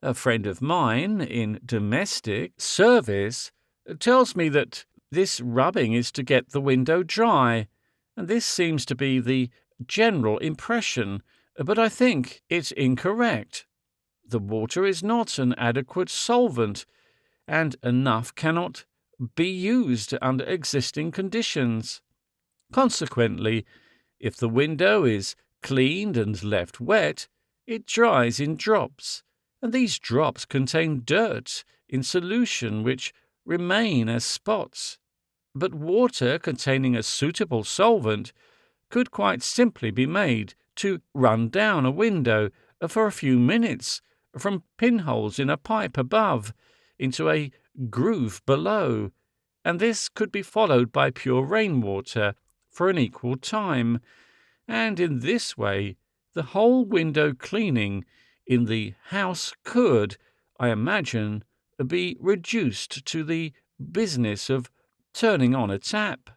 S1: A friend of mine in domestic service tells me that this rubbing is to get the window dry, and this seems to be the general impression, but I think it's incorrect. The water is not an adequate solvent, and enough cannot be used under existing conditions. Consequently, if the window is cleaned and left wet, it dries in drops, and these drops contain dirt in solution which remain as spots. But water containing a suitable solvent could quite simply be made to run down a window for a few minutes from pinholes in a pipe above into a groove below, and this could be followed by pure rainwater for an equal time, and in this way the whole window cleaning in the house could, I imagine, be reduced to the business of turning on a tap.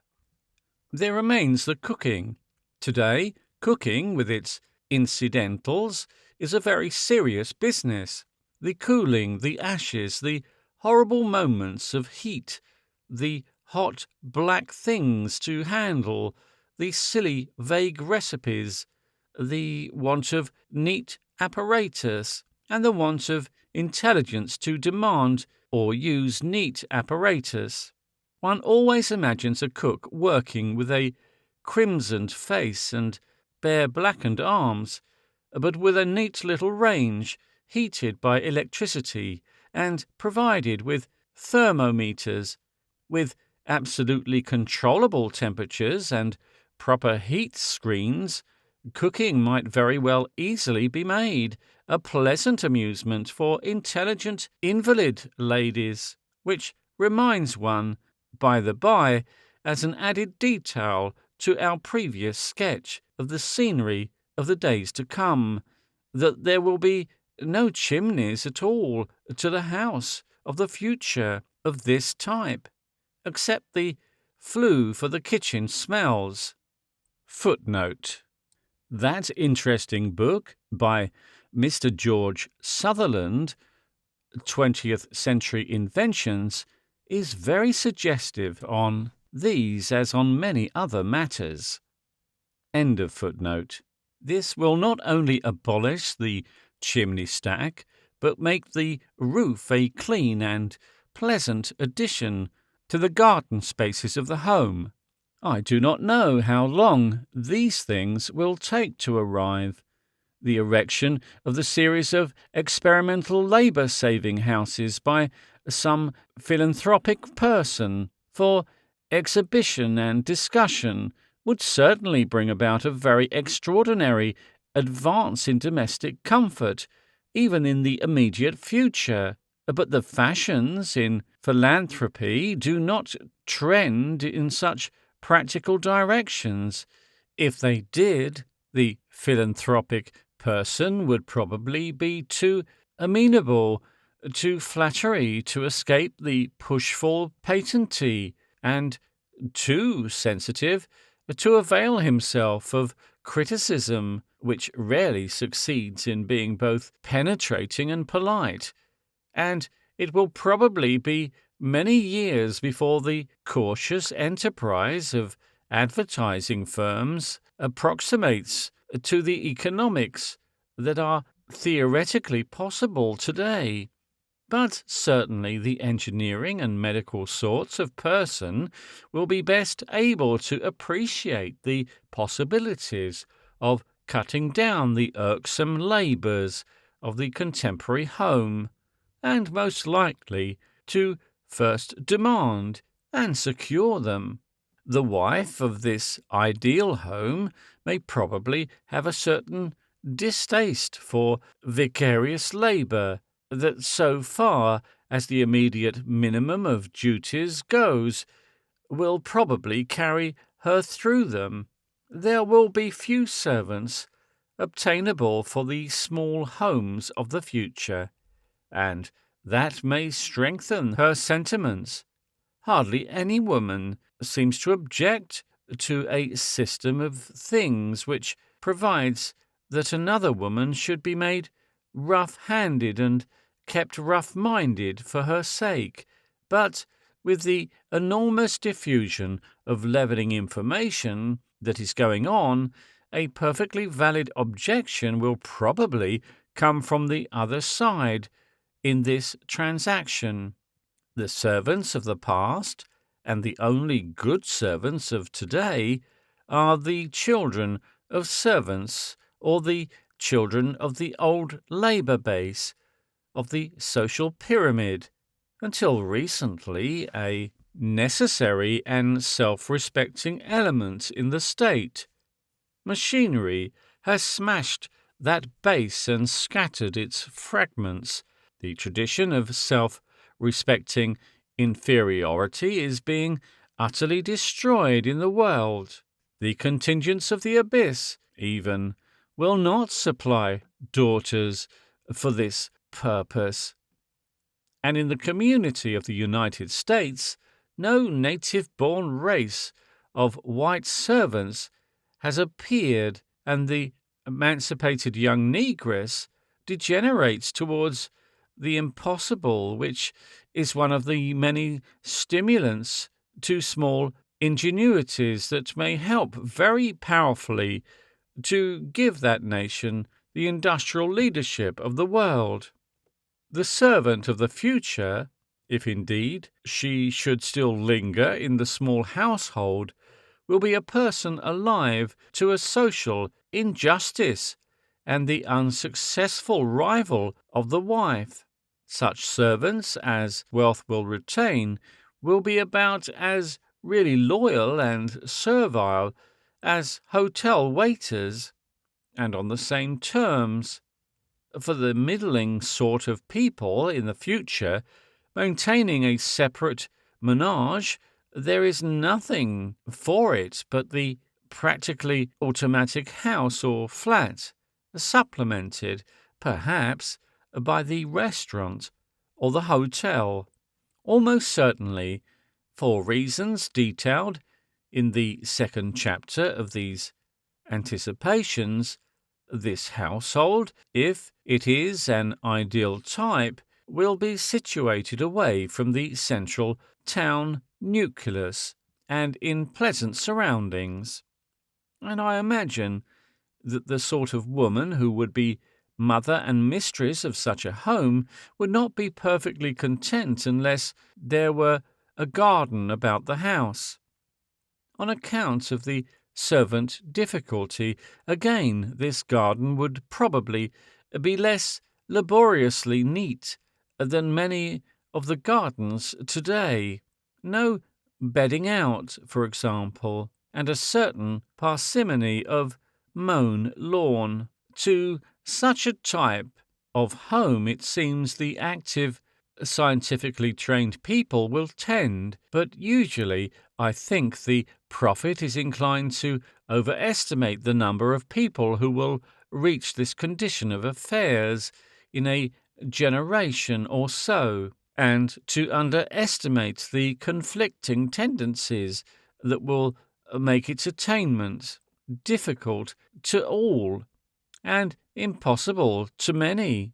S1: There remains the cooking. Today, cooking, with its incidentals, is a very serious business. The cooling, the ashes, the horrible moments of heat, the hot black things to handle, the silly vague recipes, the want of neat apparatus, and the want of intelligence to demand or use neat apparatus. One always imagines a cook working with a crimsoned face and bare blackened arms, but with a neat little range, heated by electricity and provided with thermometers, with absolutely controllable temperatures and proper heat screens. Cooking might very well easily be made a pleasant amusement for intelligent invalid ladies, which reminds one, by the by, as an added detail to our previous sketch of the scenery of the days to come, that there will be no chimneys at all to the house of the future of this type, except the flue for the kitchen smells. Footnote. That interesting book by Mr. George Sutherland, 20th Century Inventions, is very suggestive on these as on many other matters. End of footnote. This will not only abolish the chimney stack, but make the roof a clean and pleasant addition to the garden spaces of the home. I do not know how long these things will take to arrive. The erection of the series of experimental labour-saving houses by some philanthropic person for exhibition and discussion would certainly bring about a very extraordinary advance in domestic comfort, even in the immediate future. But the fashions in philanthropy do not trend in such practical directions. If they did, the philanthropic person would probably be too amenable to flattery to escape the push for patentee, and too sensitive to avail himself of criticism, which rarely succeeds in being both penetrating and polite, and it will probably be many years before the cautious enterprise of advertising firms approximates to the economics that are theoretically possible today. But certainly the engineering and medical sorts of person will be best able to appreciate the possibilities of cutting down the irksome labours of the contemporary home, and most likely to first demand and secure them. The wife of this ideal home may probably have a certain distaste for vicarious labour, that so far as the immediate minimum of duties goes, will probably carry her through them. There will be few servants obtainable for the small homes of the future, and that may strengthen her sentiments. Hardly any woman seems to object to a system of things which provides that another woman should be made rough-handed and kept rough-minded for her sake, but with the enormous diffusion of leavening information that is going on, a perfectly valid objection will probably come from the other side in this transaction. The servants of the past and the only good servants of today are the children of servants or the children of the old labour base of the social pyramid, until recently a necessary and self-respecting element in the state. Machinery has smashed that base and scattered its fragments. The tradition of self-respecting inferiority is being utterly destroyed in the world. The contingents of the abyss, even, will not supply daughters for this purpose. And in the community of the United States, no native-born race of white servants has appeared, and the emancipated young negress degenerates towards the impossible, which is one of the many stimulants to small ingenuities that may help very powerfully to give that nation the industrial leadership of the world. The servant of the future, if indeed she should still linger in the small household, will be a person alive to a social injustice and the unsuccessful rival of the wife. Such servants as wealth will retain will be about as really loyal and servile as hotel waiters, and on the same terms. For the middling sort of people in the future, maintaining a separate menage, there is nothing for it but the practically automatic house or flat, supplemented, perhaps, by the restaurant or the hotel. Almost certainly, for reasons detailed in the second chapter of these anticipations, this household, if it is an ideal type, will be situated away from the central town nucleus and in pleasant surroundings. And I imagine that the sort of woman who would be mother and mistress of such a home would not be perfectly content unless there were a garden about the house. On account of the servant difficulty, again, this garden would probably be less laboriously neat than many of the gardens today. No bedding out, for example, and a certain parsimony of mown lawn. To such a type of home, it seems the active, scientifically trained people will tend, but usually I think the prophet is inclined to overestimate the number of people who will reach this condition of affairs in a generation or so, and to underestimate the conflicting tendencies that will make its attainment difficult to all and impossible to many.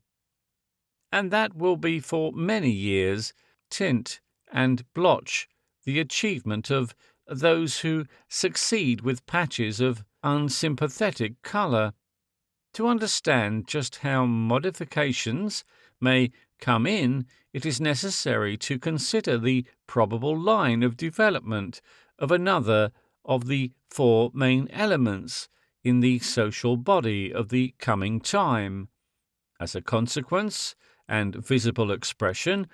S1: And that will be for many years tint and blotch the achievement of those who succeed with patches of unsympathetic colour. To understand just how modifications may come in, it is necessary to consider the probable line of development of another of the four main elements in the social body of the coming time. As a consequence and visible expression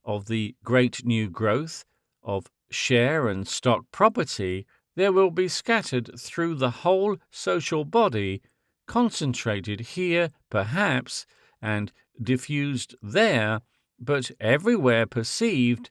S1: of the great new growth of share and stock property, there will be scattered through the whole social body, concentrated here perhaps, and diffused there, but everywhere perceived,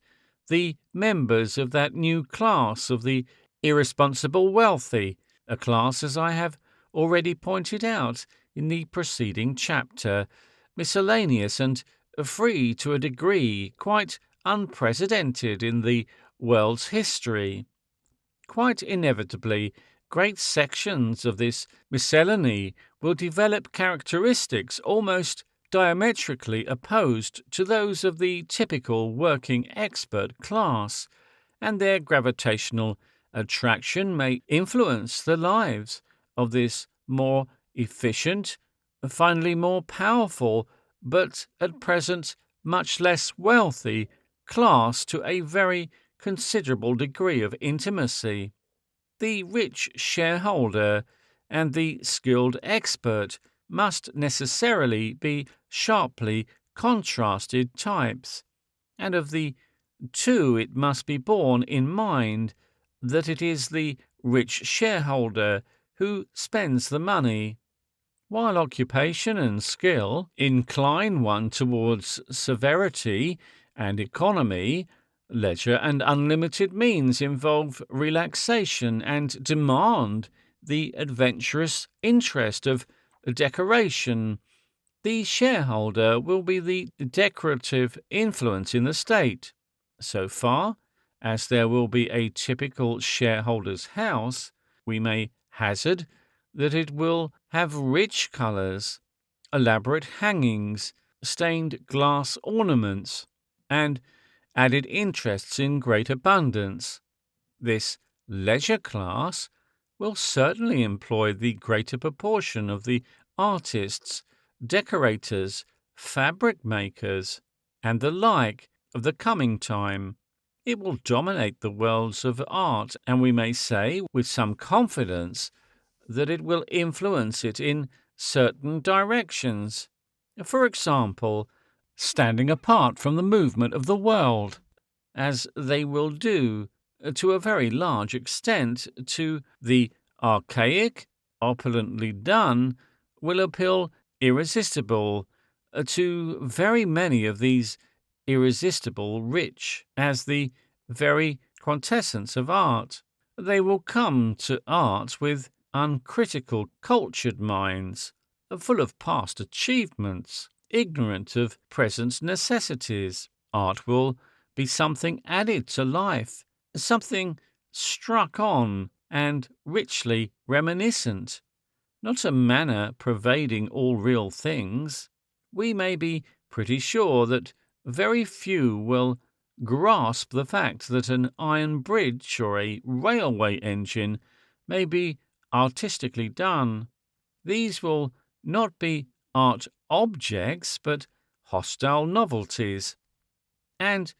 S1: the members of that new class of the irresponsible wealthy, a class, as I have already pointed out in the preceding chapter, miscellaneous and free to a degree quite unprecedented in the world's history. Quite inevitably, great sections of this miscellany will develop characteristics almost diametrically opposed to those of the typical working expert class, and their gravitational attraction may influence the lives of this more efficient, finally more powerful, but at present much less wealthy class to a very considerable degree of intimacy. The rich shareholder and the skilled expert must necessarily be sharply contrasted types, and of the two it must be borne in mind that it is the rich shareholder who spends the money. While occupation and skill incline one towards severity and economy, leisure and unlimited means involve relaxation and demand the adventurous interest of decoration. The shareholder will be the decorative influence in the state. So far as there will be a typical shareholder's house, we may hazard that it will have rich colours, elaborate hangings, stained glass ornaments, and added interests in great abundance. This leisure class will certainly employ the greater proportion of the artists, decorators, fabric makers, and the like of the coming time. It will dominate the worlds of art, and we may say with some confidence that it will influence it in certain directions. For example, standing apart from the movement of the world, as they will do to a very large extent to the archaic, opulently done, will appeal irresistible to very many of these irresistible rich as the very quintessence of art. They will come to art with uncritical, cultured minds, full of past achievements, ignorant of present necessities. Art will be something added to life, something struck on and richly reminiscent, not a manner pervading all real things. We may be pretty sure that very few will grasp the fact that an iron bridge or a railway engine may be artistically done. These will not be art objects, but hostile novelties. And,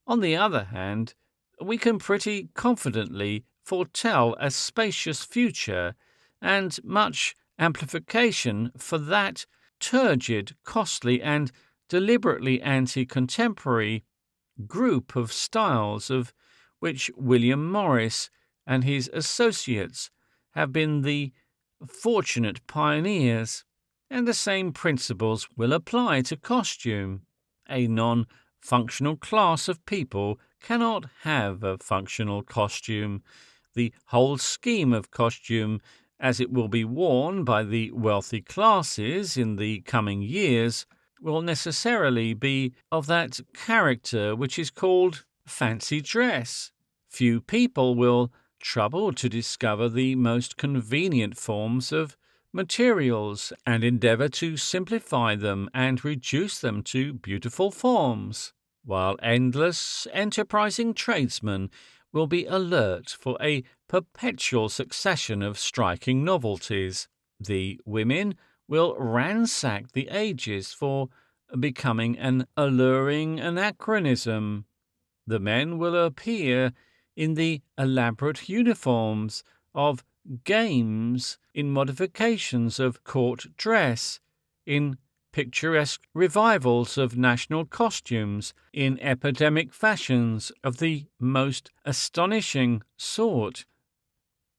S1: on the other hand, we can pretty confidently foretell a spacious future and much amplification for that turgid, costly, and deliberately anti-contemporary group of styles of which William Morris and his associates have been the fortunate pioneers, and the same principles will apply to costume. A non-functional class of people cannot have a functional costume. The whole scheme of costume, as it will be worn by the wealthy classes in the coming years, will necessarily be of that character which is called fancy dress. Few people will trouble to discover the most convenient forms of materials and endeavour to simplify them and reduce them to beautiful forms, while endless enterprising tradesmen will be alert for a perpetual succession of striking novelties. The women will ransack the ages for becoming an alluring anachronism. The men will appear in the elaborate uniforms of games, in modifications of court dress, in picturesque revivals of national costumes, in epidemic fashions of the most astonishing sort.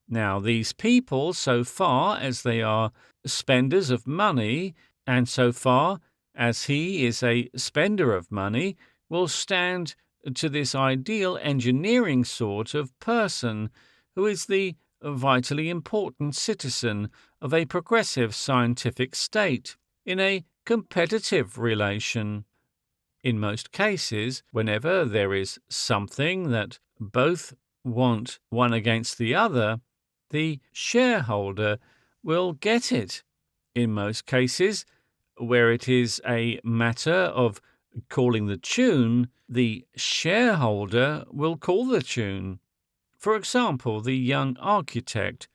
S1: Now, these people, so far as they are spenders of money, and so far as he is a spender of money, will stand to this ideal engineering sort of person who is the vitally important citizen of a progressive scientific state in a competitive relation. In most cases, whenever there is something that both want one against the other, the shareholder will get it. In most cases, where it is a matter of calling the tune, the shareholder will call the tune. For example, the young architect,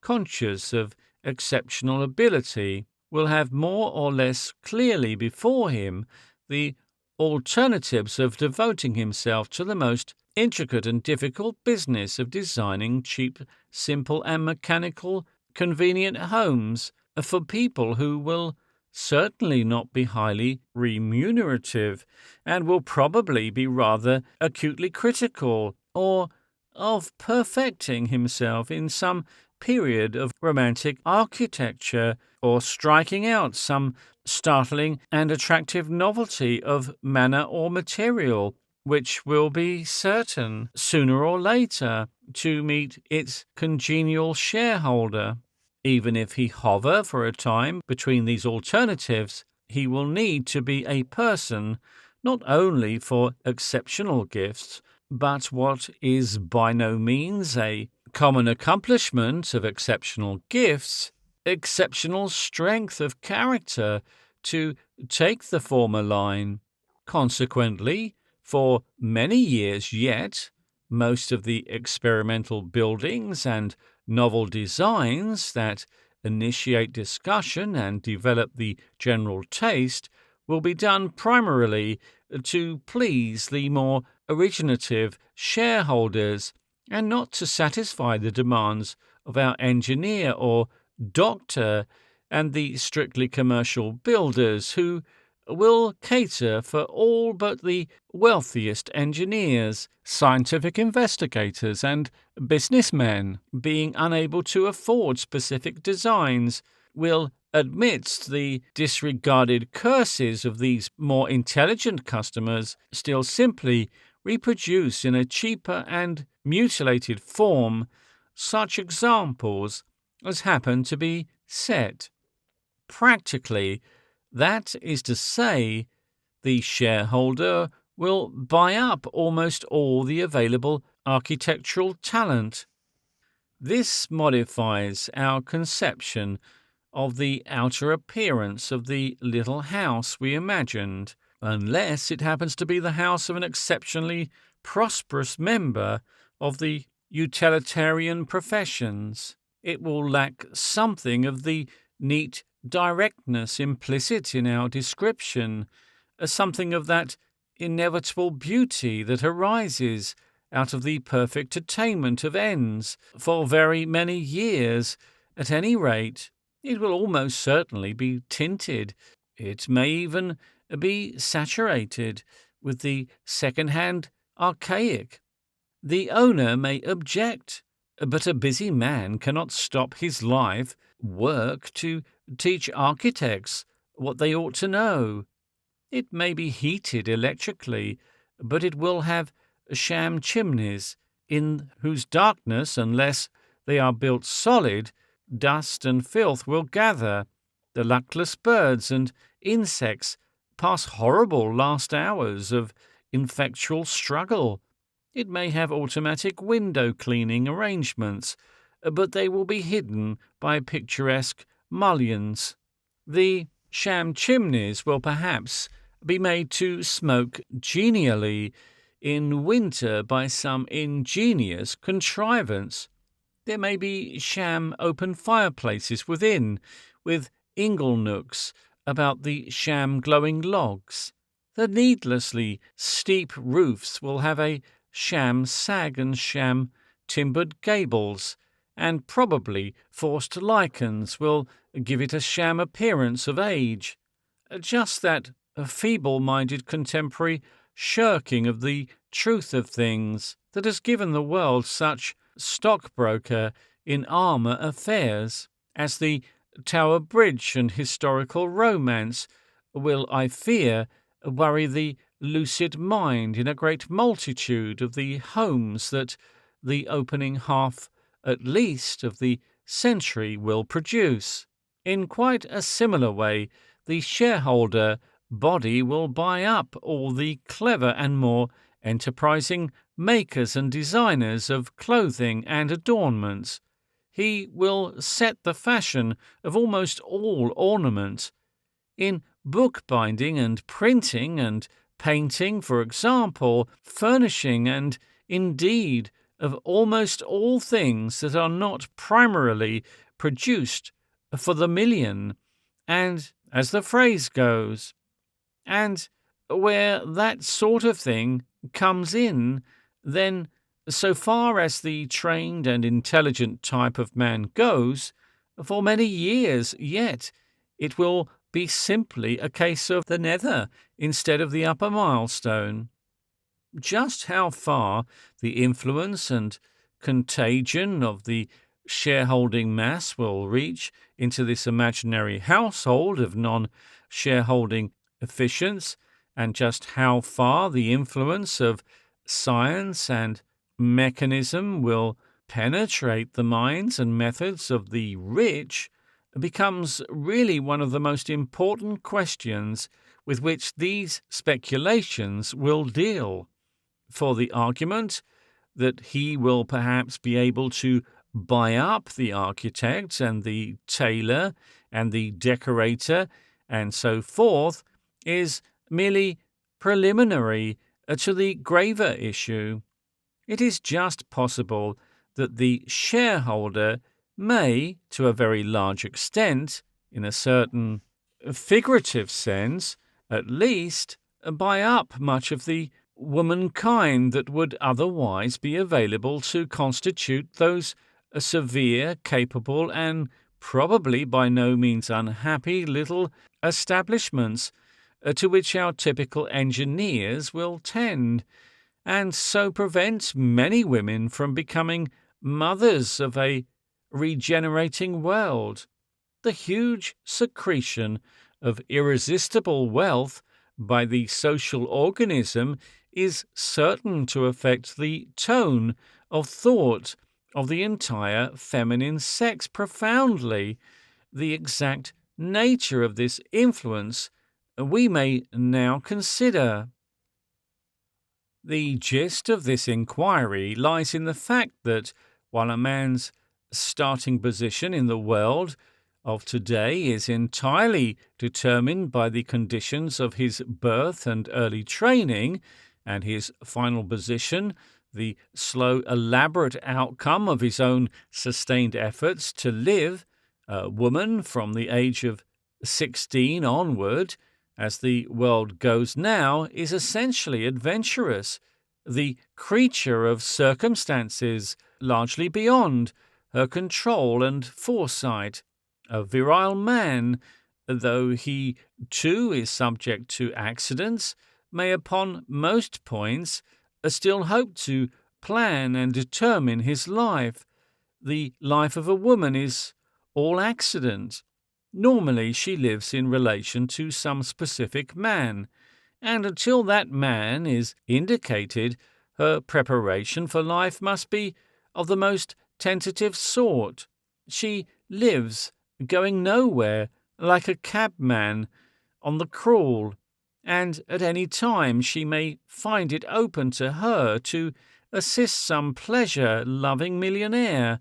S1: conscious of exceptional ability, will have more or less clearly before him the alternatives of devoting himself to the most intricate and difficult business of designing cheap, simple, and mechanical, convenient homes for people who will certainly not be highly remunerative and will probably be rather acutely critical, or of perfecting himself in some period of romantic architecture, or striking out some startling and attractive novelty of manner or material, which will be certain, sooner or later, to meet its congenial shareholder. Even if he hover for a time between these alternatives, he will need to be a person not only for exceptional gifts, but what is by no means a common accomplishment of exceptional gifts, exceptional strength of character to take the former line. Consequently, for many years yet, most of the experimental buildings and novel designs that initiate discussion and develop the general taste will be done primarily to please the more originative shareholders and not to satisfy the demands of our engineer or doctor and the strictly commercial builders who will cater for all but the wealthiest engineers, scientific investigators, and businessmen, being unable to afford specific designs, will, amidst the disregarded curses of these more intelligent customers, still simply reproduce in a cheaper and mutilated form such examples as happen to be set. Practically, that is to say, the shareholder will buy up almost all the available architectural talent. This modifies our conception of the outer appearance of the little house we imagined, unless it happens to be the house of an exceptionally prosperous member of the utilitarian professions. It will lack something of the neat directness implicit in our description, something of that inevitable beauty that arises out of the perfect attainment of ends for very many years. At any rate, it will almost certainly be tinted. It may even be saturated with the second-hand archaic. The owner may object, but a busy man cannot stop his life work to teach architects what they ought to know. It may be heated electrically, but it will have sham chimneys, in whose darkness, unless they are built solid, dust and filth will gather. The luckless birds and insects pass horrible last hours of ineffectual struggle. It may have automatic window cleaning arrangements, but they will be hidden by picturesque mullions. The sham chimneys will perhaps be made to smoke genially in winter by some ingenious contrivance. There may be sham open fireplaces within, with ingle nooks about the sham glowing logs. The needlessly steep roofs will have a sham sag and sham timbered gables, and probably forced lichens will give it a sham appearance of age. Just that feeble-minded contemporary shirking of the truth of things that has given the world such stockbroker in armour affairs as the Tower Bridge and historical romance will, I fear, worry the lucid mind in a great multitude of the homes that the opening half, at least, of the century will produce. In quite a similar way, the shareholder body will buy up all the clever and more enterprising makers and designers of clothing and adornments. He will set the fashion of almost all ornament. In bookbinding and printing and painting, for example, furnishing, and indeed of almost all things that are not primarily produced for the million, and, as the phrase goes, and where that sort of thing comes in, then, so far as the trained and intelligent type of man goes, for many years yet, it will be simply a case of the nether instead of the upper milestone. Just how far the influence and contagion of the shareholding mass will reach into this imaginary household of non-shareholding efficients, and just how far the influence of science and mechanism will penetrate the minds and methods of the rich, becomes really one of the most important questions with which these speculations will deal. For the argument that he will perhaps be able to buy up the architect and the tailor and the decorator and so forth is merely preliminary to the graver issue. It is just possible that the shareholder may, to a very large extent, in a certain figurative sense, at least, buy up much of the womankind that would otherwise be available to constitute those severe, capable, and probably by no means unhappy little establishments to which our typical engineers will tend, and so prevent many women from becoming mothers of a regenerating world. The huge secretion of irresistible wealth by the social organism is certain to affect the tone of thought of the entire feminine sex profoundly. The exact nature of this influence we may now consider. The gist of this inquiry lies in the fact that while a man's starting position in the world of today is entirely determined by the conditions of his birth and early training, and his final position, the slow, elaborate outcome of his own sustained efforts to live, a woman from the age of 16 onward, as the world goes now, is essentially adventurous, the creature of circumstances largely beyond her control and foresight. A virile man, though he too is subject to accidents, may upon most points still hope to plan and determine his life. The life of a woman is all accident. Normally she lives in relation to some specific man, and until that man is indicated, her preparation for life must be of the most tentative sort. She lives going nowhere, like a cabman on the crawl, and at any time she may find it open to her to assist some pleasure-loving millionaire,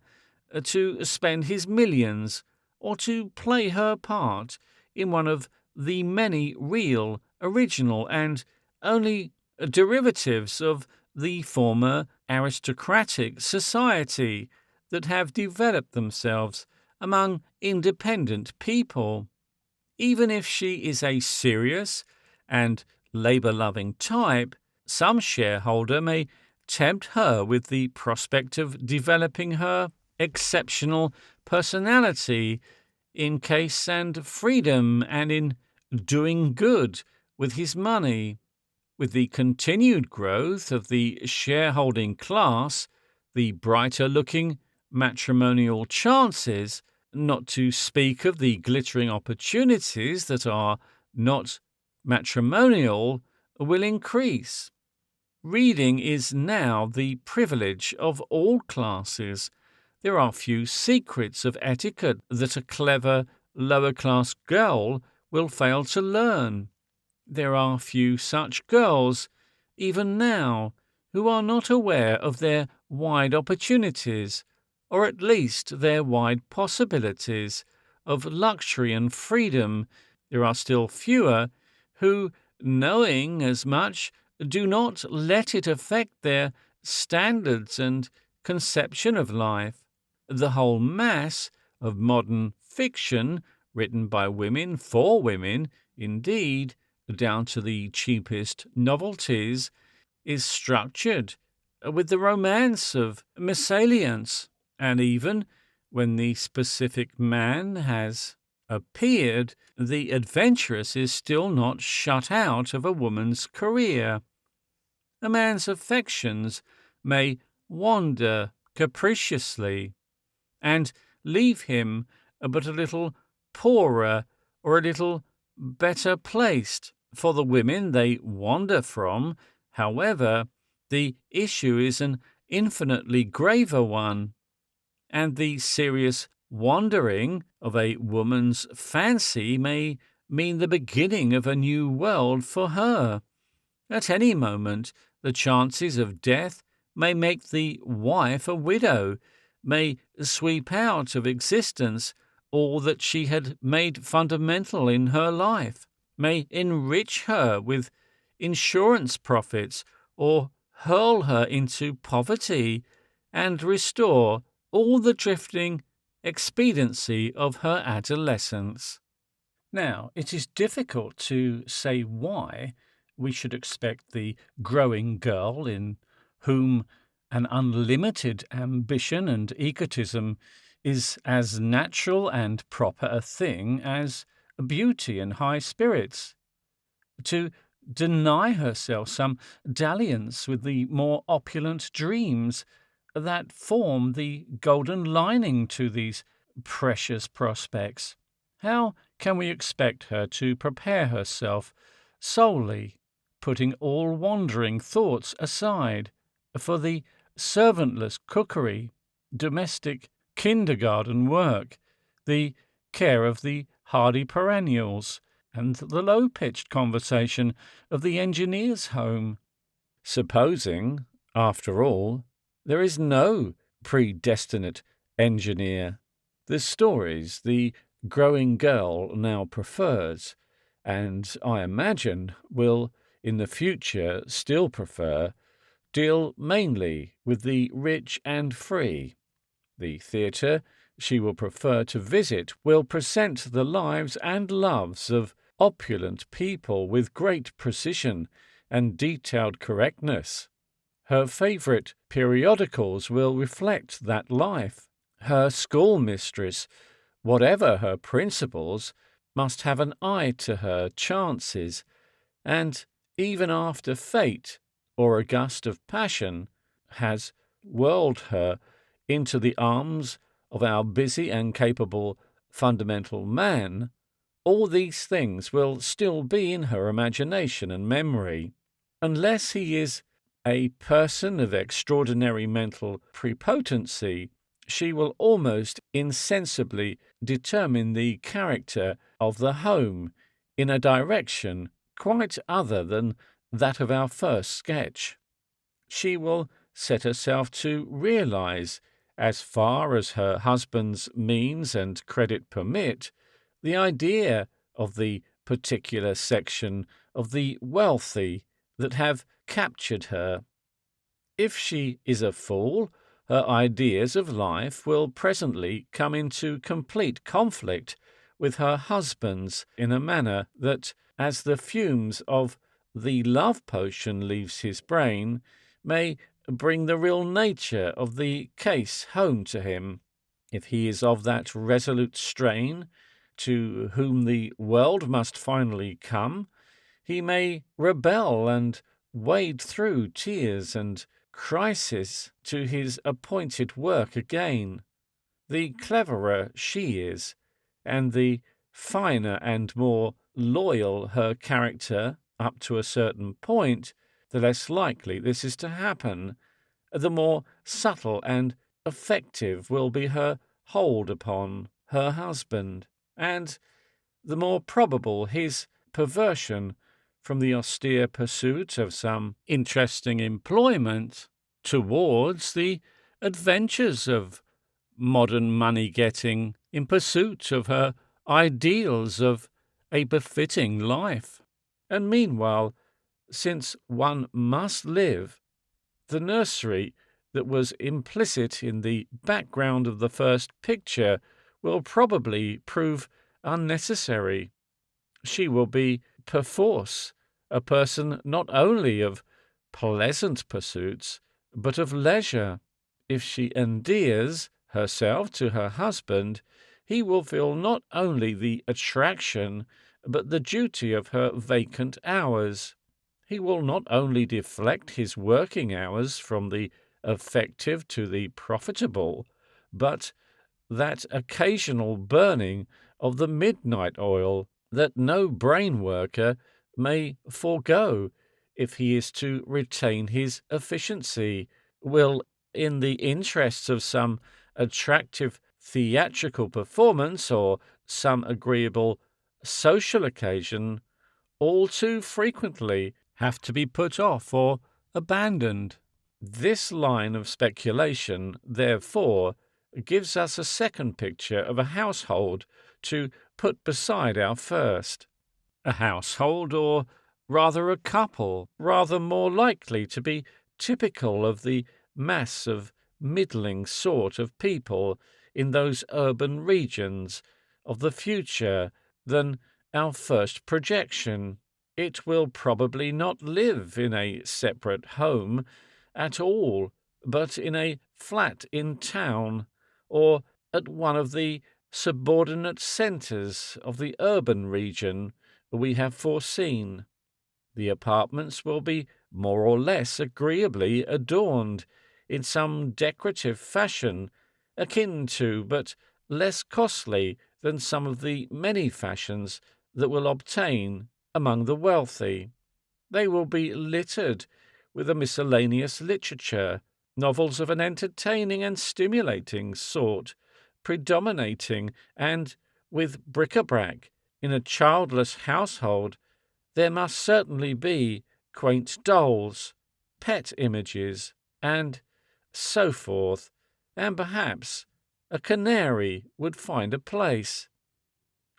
S1: to spend his millions, or to play her part in one of the many real, original, and only derivatives of the former aristocratic society that have developed themselves among independent people. Even if she is a serious and labour-loving type, some shareholder may tempt her with the prospect of developing her exceptional personality in case and freedom and in doing good with his money. With the continued growth of the shareholding class, the brighter-looking matrimonial chances, not to speak of the glittering opportunities that are not matrimonial, will increase. Reading is now the privilege of all classes. There are few secrets of etiquette that a clever, lower-class girl will fail to learn. There are few such girls, even now, who are not aware of their wide opportunities, or at least their wide possibilities, of luxury and freedom. There are still fewer who, knowing as much, do not let it affect their standards and conception of life. The whole mass of modern fiction, written by women for women, indeed, down to the cheapest novelties, is structured with the romance of mésalliance, and even when the specific man has appeared, the adventuress is still not shut out of a woman's career. A man's affections may wander capriciously and leave him but a little poorer or a little better placed for the women they wander from. However, the issue is an infinitely graver one, and the serious wandering of a woman's fancy may mean the beginning of a new world for her. At any moment, the chances of death may make the wife a widow, may sweep out of existence all that she had made fundamental in her life, may enrich her with insurance profits, or hurl her into poverty and restore all the drifting expediency of her adolescence. Now, it is difficult to say why we should expect the growing girl in whom an unlimited ambition and egotism is as natural and proper a thing as beauty and high spirits, to deny herself some dalliance with the more opulent dreams that form the golden lining to these precious prospects. How can we expect her to prepare herself solely, putting all wandering thoughts aside, for the servantless cookery, domestic kindergarten work, the care of the hardy perennials, and the low-pitched conversation of the engineer's home? Supposing, after all, there is no predestinate engineer, the stories the growing girl now prefers, and I imagine will in the future still prefer, deal mainly with the rich and free. The theatre she will prefer to visit will present the lives and loves of opulent people with great precision and detailed correctness. Her favourite periodicals will reflect that life. Her schoolmistress, whatever her principles, must have an eye to her chances, and even after fate, or a gust of passion, has whirled her into the arms of our busy and capable fundamental man, all these things will still be in her imagination and memory, unless he is a person of extraordinary mental prepotency. She will almost insensibly determine the character of the home in a direction quite other than that of our first sketch. She will set herself to realize, as far as her husband's means and credit permit, the idea of the particular section of the wealthy that have captured her. If she is a fool, her ideas of life will presently come into complete conflict with her husband's in a manner that, as the fumes of the love potion leaves his brain, may bring the real nature of the case home to him. If he is of that resolute strain to whom the world must finally come, he may rebel and wade through tears and crisis to his appointed work again. The cleverer she is, and the finer and more loyal her character up to a certain point, the less likely this is to happen, the more subtle and effective will be her hold upon her husband, and the more probable his perversion from the austere pursuit of some interesting employment towards the adventures of modern money-getting in pursuit of her ideals of a befitting life. And meanwhile, since one must live, the nursery that was implicit in the background of the first picture will probably prove unnecessary. She will be perforce a person not only of pleasant pursuits, but of leisure. If she endears herself to her husband, he will feel not only the attraction, but the duty of her vacant hours. He will not only deflect his working hours from the effective to the profitable, but that occasional burning of the midnight oil that no brain worker may forego if he is to retain his efficiency, will, in the interests of some attractive theatrical performance or some agreeable social occasion, all too frequently have to be put off or abandoned. This line of speculation, therefore, gives us a second picture of a household to put beside our first. A household, or rather a couple, rather more likely to be typical of the mass of middling sort of people in those urban regions of the future than our first projection. It will probably not live in a separate home at all, but in a flat in town, or at one of the subordinate centres of the urban region we have foreseen. The apartments will be more or less agreeably adorned in some decorative fashion, akin to, but less costly than some of the many fashions that will obtain among the wealthy. They will be littered with a miscellaneous literature, novels of an entertaining and stimulating sort, predominating, and with bric-a-brac. In a childless household there must certainly be quaint dolls, pet images, and so forth, and perhaps a canary would find a place.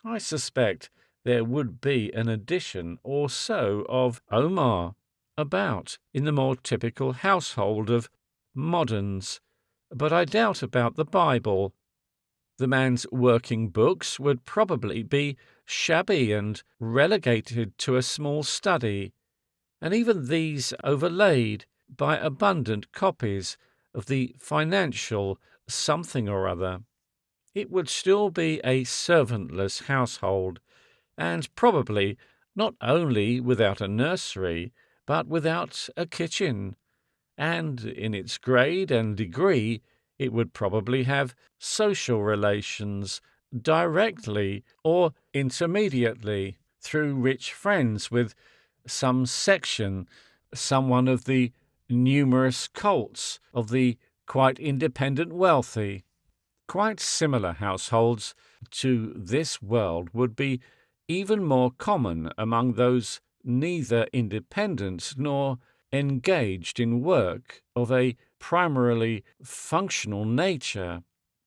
S1: I suspect there would be an edition or so of Omar about in the more typical household of moderns, but I doubt about the Bible. The man's working books would probably be shabby and relegated to a small study, and even these overlaid by abundant copies of the financial something or other. It would still be a servantless household, and probably not only without a nursery, but without a kitchen, and in its grade and degree it would probably have social relations directly or intermediately through rich friends with some section, someone of the numerous cults of the quite independent wealthy. Quite similar households to this world would be even more common among those neither independent nor engaged in work of a primarily functional nature,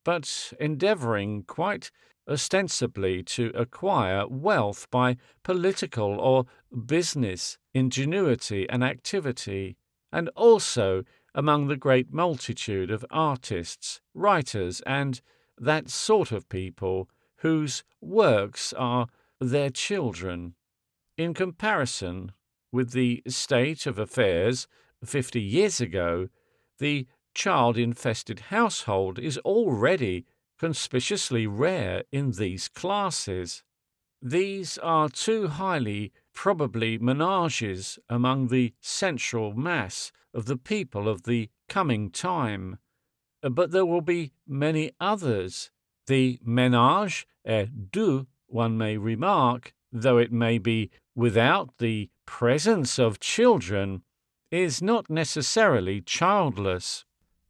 S1: but endeavouring quite ostensibly to acquire wealth by political or business ingenuity and activity, and also among the great multitude of artists, writers, and that sort of people whose works are their children. In comparison with the state of affairs 50 years ago, the child-infested household is already conspicuously rare in these classes. These are too highly probably menages among the central mass of the people of the coming time. But there will be many others. The ménage à deux, one may remark, though it may be without the presence of children, is not necessarily childless.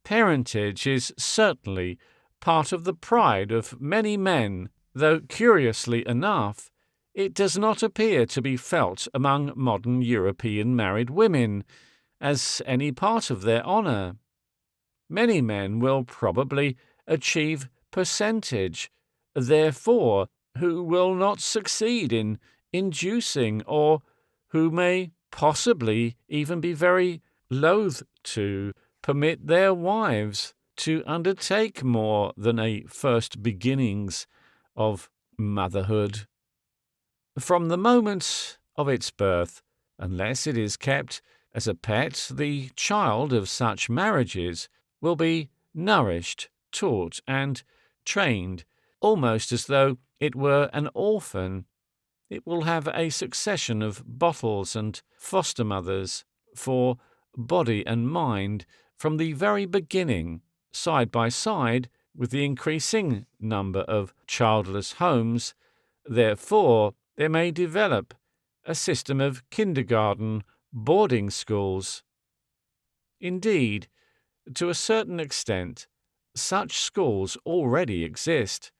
S1: Parentage is certainly part of the pride of many men, though curiously enough, it does not appear to be felt among modern European married women as any part of their honour. Many men will probably achieve percentage, therefore, who will not succeed in inducing, or who may possibly even be very loath to, permit their wives to undertake more than a first beginnings of motherhood. From the moment of its birth. Unless it is kept as a pet, the child of such marriages will be nourished, taught, and trained almost as though it were an orphan. It will have a succession of bottles and foster mothers for body and mind from the very beginning, side by side with the increasing number of childless homes. Therefore, there may develop a system of kindergarten boarding schools. Indeed, to a certain extent, such schools already exist,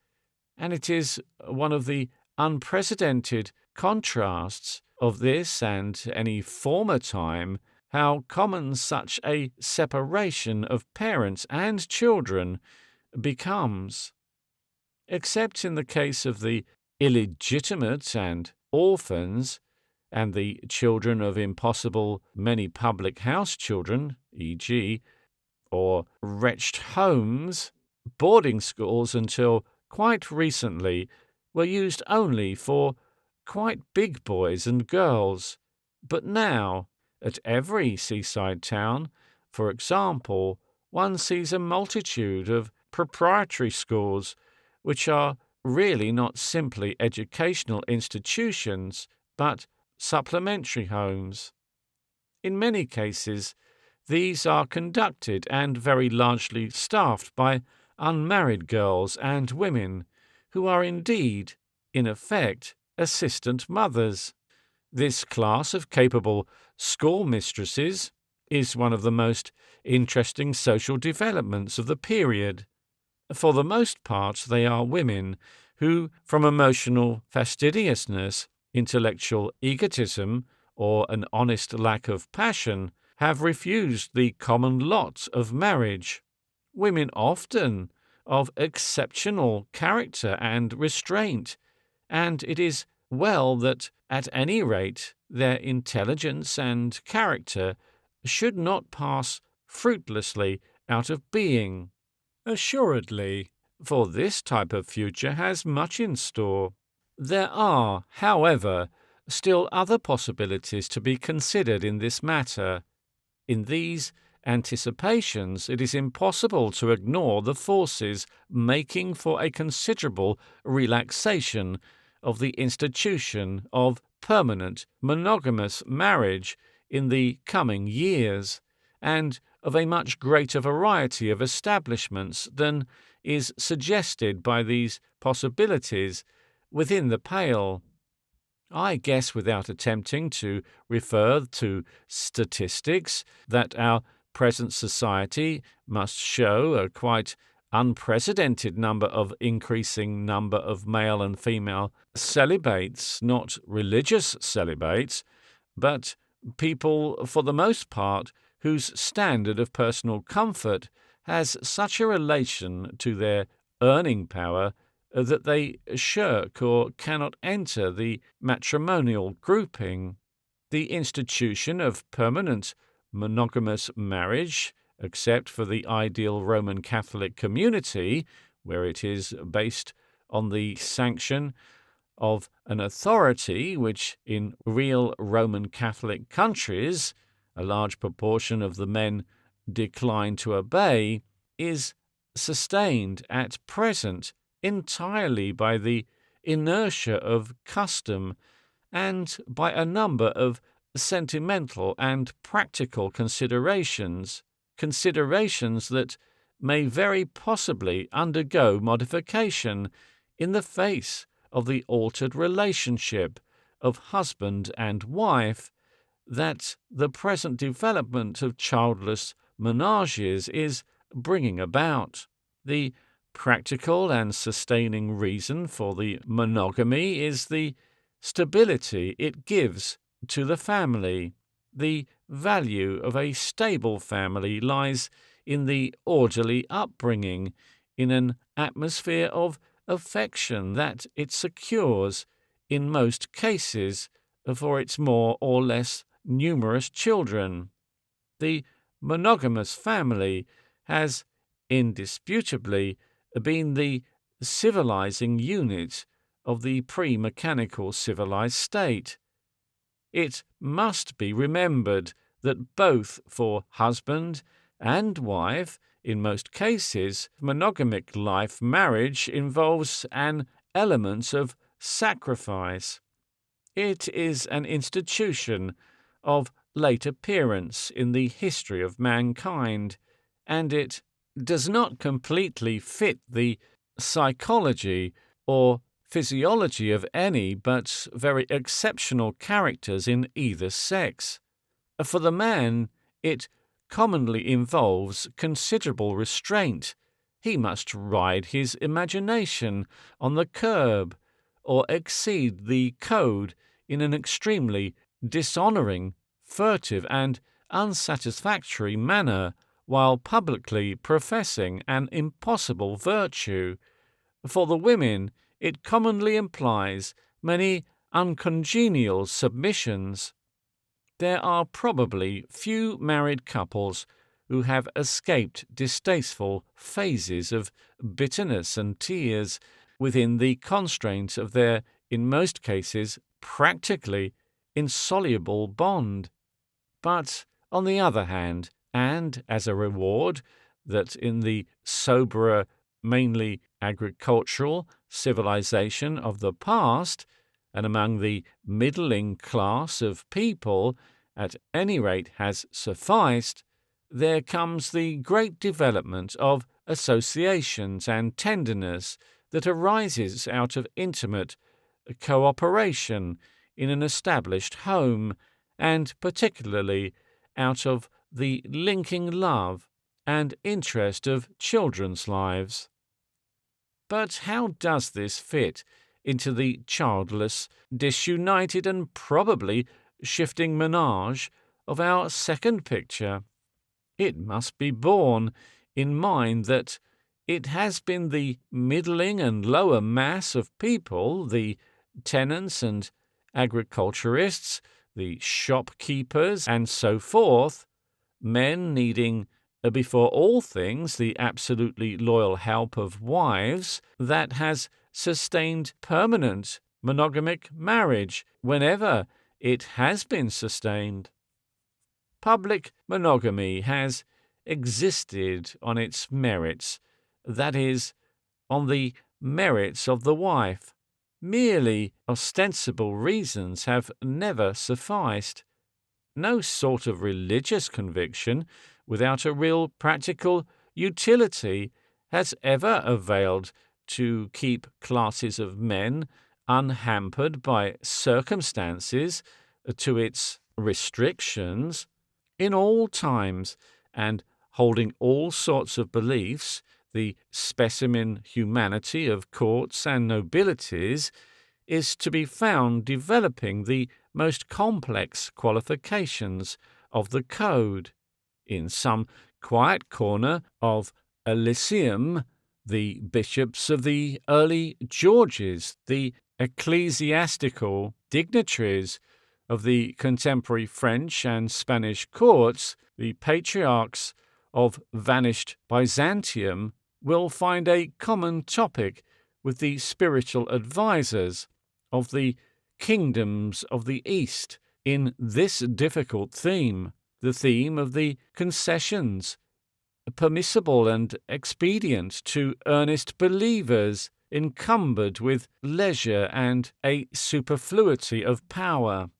S1: and it is one of the unprecedented contrasts of this and any former time how common such a separation of parents and children becomes. Except in the case of the illegitimate and orphans, and the children of impossible many public house children, e.g., or wretched homes, boarding schools until quite recently were used only for quite big boys and girls. But now, at every seaside town, for example, one sees a multitude of proprietary schools, which are really not simply educational institutions, but supplementary homes. In many cases, these are conducted and very largely staffed by unmarried girls and women, who are indeed, in effect, assistant mothers. This class of capable schoolmistresses is one of the most interesting social developments of the period. For the most part, they are women who, from emotional fastidiousness, intellectual egotism, or an honest lack of passion, have refused the common lot of marriage. Women often of exceptional character and restraint, and it is well that, at any rate, their intelligence and character should not pass fruitlessly out of being. Assuredly, for this type of future has much in store. There are, however, still other possibilities to be considered in this matter. In these anticipations, it is impossible to ignore the forces making for a considerable relaxation of the institution of permanent monogamous marriage in the coming years, and of a much greater variety of establishments than is suggested by these possibilities within the pale. I guess without attempting to refer to statistics that our present society must show a quite unprecedented increasing number of male and female celibates, not religious celibates, but people, for the most part, whose standard of personal comfort has such a relation to their earning power that they shirk or cannot enter the matrimonial grouping. The institution of permanent monogamous marriage, except for the ideal Roman Catholic community, where it is based on the sanction of an authority which, in real Roman Catholic countries, a large proportion of the men decline to obey, is sustained at present entirely by the inertia of custom and by a number of sentimental and practical considerations that may very possibly undergo modification in the face of the altered relationship of husband and wife that the present development of childless menages is bringing about. The practical and sustaining reason for the monogamy is the stability it gives to the family. The value of a stable family lies in the orderly upbringing, in an atmosphere of affection that it secures, in most cases, for its more or less numerous children. The monogamous family has indisputably been the civilizing unit of the pre-mechanical civilized state. it must be remembered that both for husband and wife, in most cases, monogamic life marriage involves an element of sacrifice. It is an institution of late appearance in the history of mankind, and it does not completely fit the psychology or physiology of any but very exceptional characters in either sex. For the man, it commonly involves considerable restraint. He must ride his imagination on the curb or exceed the code in an extremely dishonouring, furtive, and unsatisfactory manner while publicly professing an impossible virtue. For the women, it commonly implies many uncongenial submissions. There are probably few married couples who have escaped distasteful phases of bitterness and tears within the constraints of their, in most cases, practically insoluble bond. But, on the other hand, and as a reward, that in the soberer, mainly agricultural civilization of the past, and among the middling class of people, at any rate has sufficed, there comes the great development of associations and tenderness that arises out of intimate cooperation in an established home, and particularly out of the linking love and interest of children's lives. But how does this fit into the childless, disunited, and probably shifting menage of our second picture? It must be borne in mind that it has been the middling and lower mass of people, the tenants and agriculturists, the shopkeepers, and so forth, men needing, before all things, the absolutely loyal help of wives, that has sustained permanent monogamic marriage whenever it has been sustained. Public monogamy has existed on its merits, that is, on the merits of the wife. Merely ostensible reasons have never sufficed. No sort of religious conviction, without a real practical utility, has ever availed to keep classes of men unhampered by circumstances to its restrictions. In all times, and holding all sorts of beliefs, the specimen humanity of courts and nobilities is to be found developing the most complex qualifications of the code. In some quiet corner of Elysium, the bishops of the early Georges, the ecclesiastical dignitaries of the contemporary French and Spanish courts, the patriarchs of vanished Byzantium, will find a common topic with the spiritual advisers of the kingdoms of the East in this difficult theme, the theme of the concessions, permissible and expedient to earnest believers encumbered with leisure and a superfluity of power.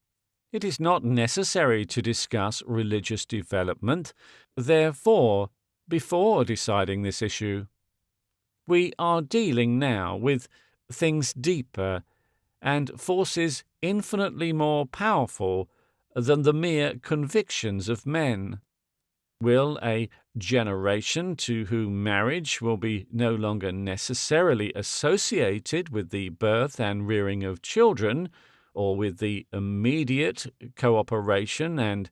S1: It is not necessary to discuss religious development, therefore, before deciding this issue. We are dealing now with things deeper and forces infinitely more powerful than the mere convictions of men. Will a generation to whom marriage will be no longer necessarily associated with the birth and rearing of children, or with the immediate cooperation and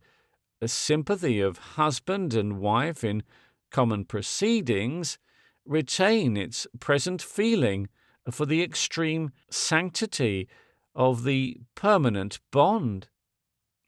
S1: sympathy of husband and wife in common proceedings, retain its present feeling for the extreme sanctity of the permanent bond?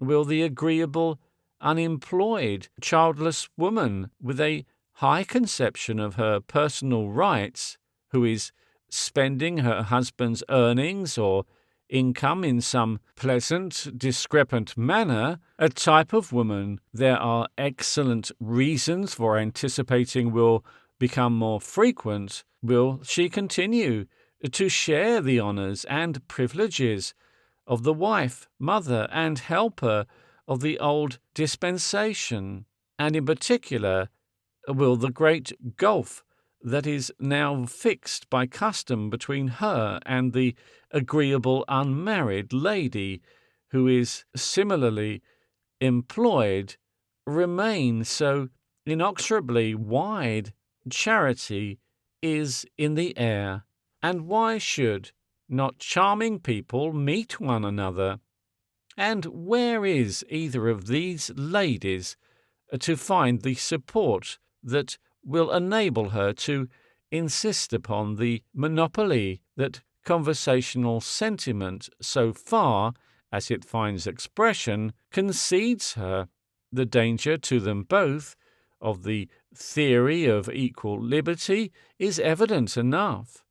S1: Will the agreeable, unemployed, childless woman with a high conception of her personal rights, who is spending her husband's earnings or income in some pleasant, discrepant manner, a type of woman there are excellent reasons for anticipating will become more frequent, will she continue to share the honours and privileges of the wife, mother, and helper of the old dispensation, and in particular, will the great gulf that is now fixed by custom between her and the agreeable unmarried lady who is similarly employed remain so inexorably wide? Charity is in the air, and why should not charming people meet one another? And where is either of these ladies to find the support that will enable her to insist upon the monopoly that conversational sentiment, so far as it finds expression, concedes her? The danger to them both of the theory of equal liberty is evident enough.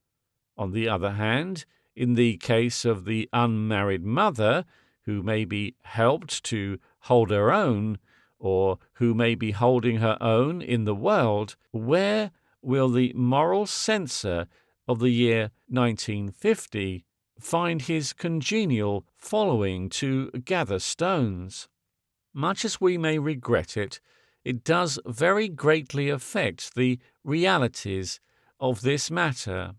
S1: On the other hand, in the case of the unmarried mother, who may be helped to hold her own, or who may be holding her own in the world, where will the moral censor of the year 1950 find his congenial following to gather stones? Much as we may regret it, it does very greatly affect the realities of this matter,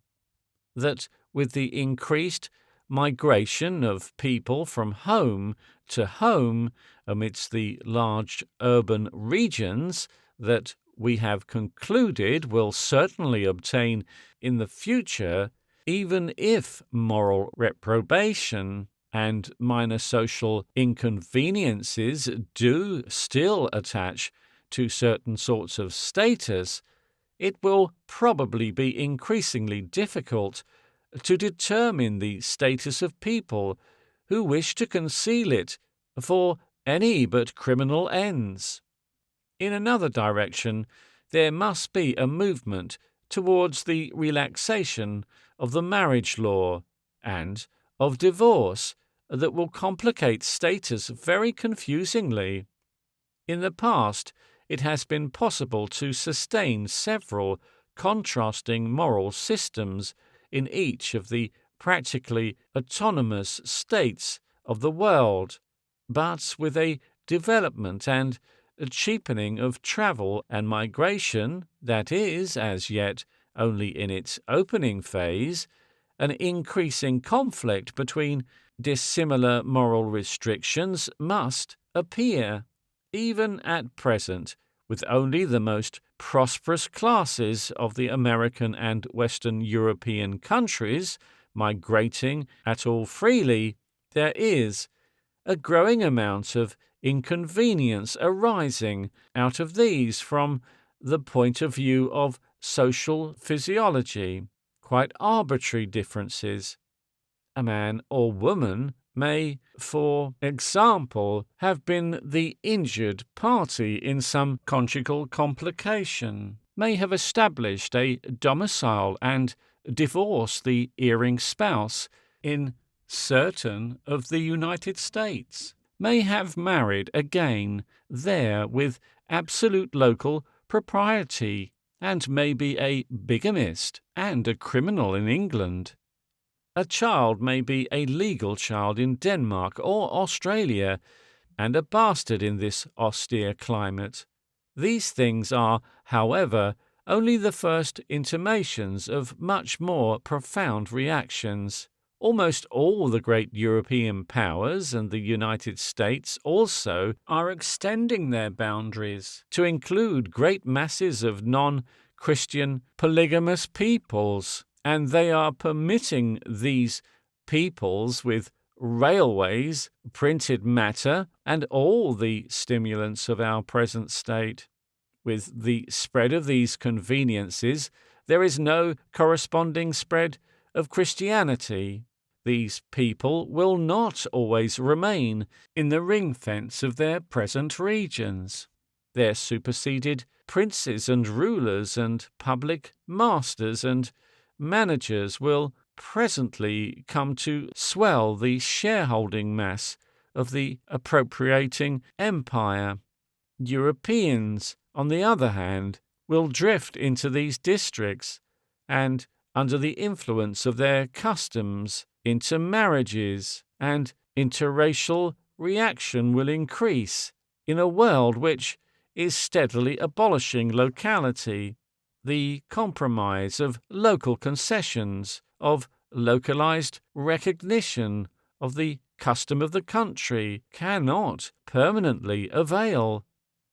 S1: that with the increased migration of people from home to home amidst the large urban regions that we have concluded will certainly obtain in the future, even if moral reprobation and minor social inconveniences do still attach to certain sorts of status, it will probably be increasingly difficult to determine the status of people who wish to conceal it for any but criminal ends. In another direction, there must be a movement towards the relaxation of the marriage law and of divorce that will complicate status very confusingly. In the past, it has been possible to sustain several contrasting moral systems in each of the practically autonomous states of the world, but with a development and a cheapening of travel and migration that is, as yet, only in its opening phase, an increasing conflict between dissimilar moral restrictions must appear. Even at present, with only the most prosperous classes of the American and Western European countries migrating at all freely, there is a growing amount of inconvenience arising out of these from the point of view of social physiology, quite arbitrary differences. A man or woman may, for example, have been the injured party in some conjugal complication, may have established a domicile and divorced the erring spouse in certain of the United States, may have married again there with absolute local propriety, and may be a bigamist and a criminal in England. A child may be a legal child in Denmark or Australia, and a bastard in this austere climate. These things are, however, only the first intimations of much more profound reactions. Almost all the great European powers and the United States also are extending their boundaries to include great masses of non-Christian polygamous peoples, and they are permitting these peoples with railways, printed matter, and all the stimulants of our present state. With the spread of these conveniences, there is no corresponding spread of Christianity. These people will not always remain in the ring fence of their present regions. Their superseded princes and rulers and public masters and managers will presently come to swell the shareholding mass of the appropriating empire. Europeans, on the other hand, will drift into these districts and, under the influence of their customs, intermarriages and interracial reaction will increase in a world which is steadily abolishing locality. The compromise of local concessions, of localized recognition of the custom of the country cannot permanently avail.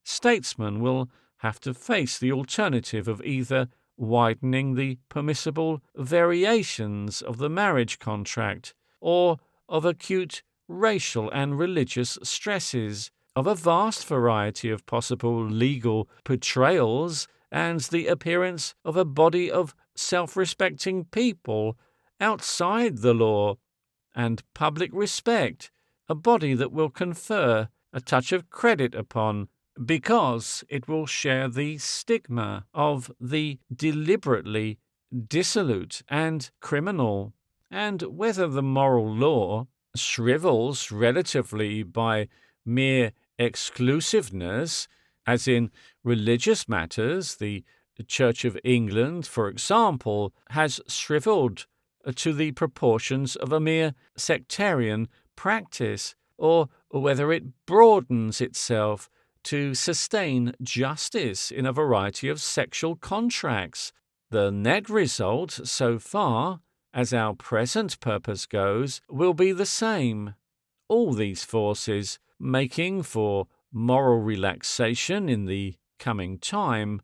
S1: Statesmen will have to face the alternative of either widening the permissible variations of the marriage contract or of acute racial and religious stresses, of a vast variety of possible legal portrayals and the appearance of a body of self-respecting people outside the law and public respect, a body that will confer a touch of credit upon, because it will share the stigma of the deliberately dissolute and criminal. And whether the moral law shrivels relatively by mere exclusiveness, as in religious matters, the Church of England, for example, has shriveled to the proportions of a mere sectarian practice, or whether it broadens itself to sustain justice in a variety of sexual contracts. The net result, so far as our present purpose goes, will be the same. All these forces making for moral relaxation in the coming time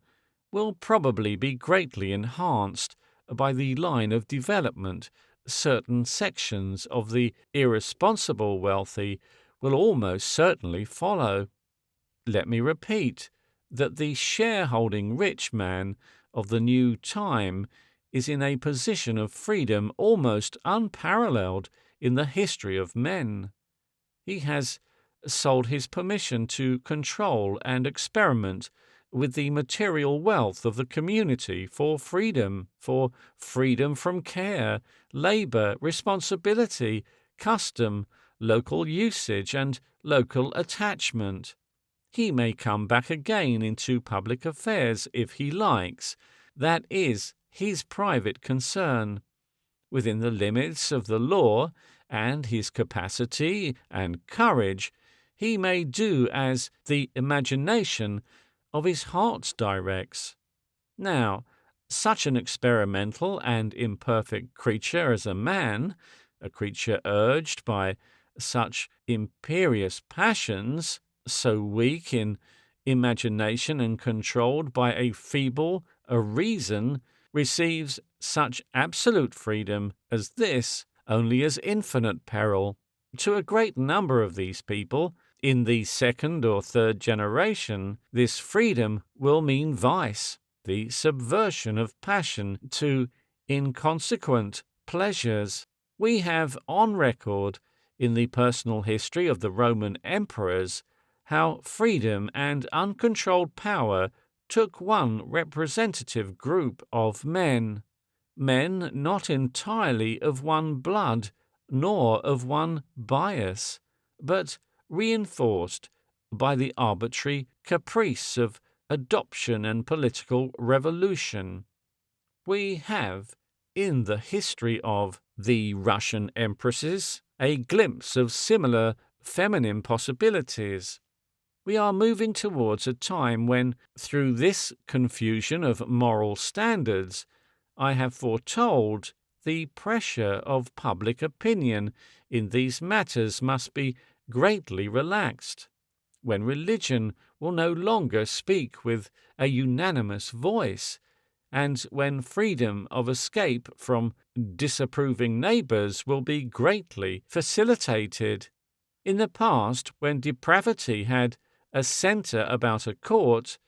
S1: will probably be greatly enhanced by the line of development certain sections of the irresponsible wealthy will almost certainly follow. Let me repeat that the shareholding rich man of the new time is in a position of freedom almost unparalleled in the history of men. He has sold his permission to control and experiment with the material wealth of the community for freedom from care, labor, responsibility, custom, local usage, and local attachment. He may come back again into public affairs if he likes. That is his private concern. Within the limits of the law and his capacity and courage, he may do as the imagination of his heart directs. Now, such an experimental and imperfect creature as a man, a creature urged by such imperious passions, so weak in imagination and controlled by a feeble reason, receives such absolute freedom as this only as infinite peril. To a great number of these people, in the second or third generation, this freedom will mean vice, the subversion of passion to inconsequent pleasures. We have on record, in the personal history of the Roman emperors, how freedom and uncontrolled power took one representative group of men not entirely of one blood nor of one bias, but reinforced by the arbitrary caprice of adoption and political revolution. We have, in the history of the Russian empresses, a glimpse of similar feminine possibilities. We are moving towards a time when, through this confusion of moral standards, I have foretold the pressure of public opinion in these matters must be greatly relaxed, when religion will no longer speak with a unanimous voice, and when freedom of escape from disapproving neighbors will be greatly facilitated. In the past, when depravity had a center about a court,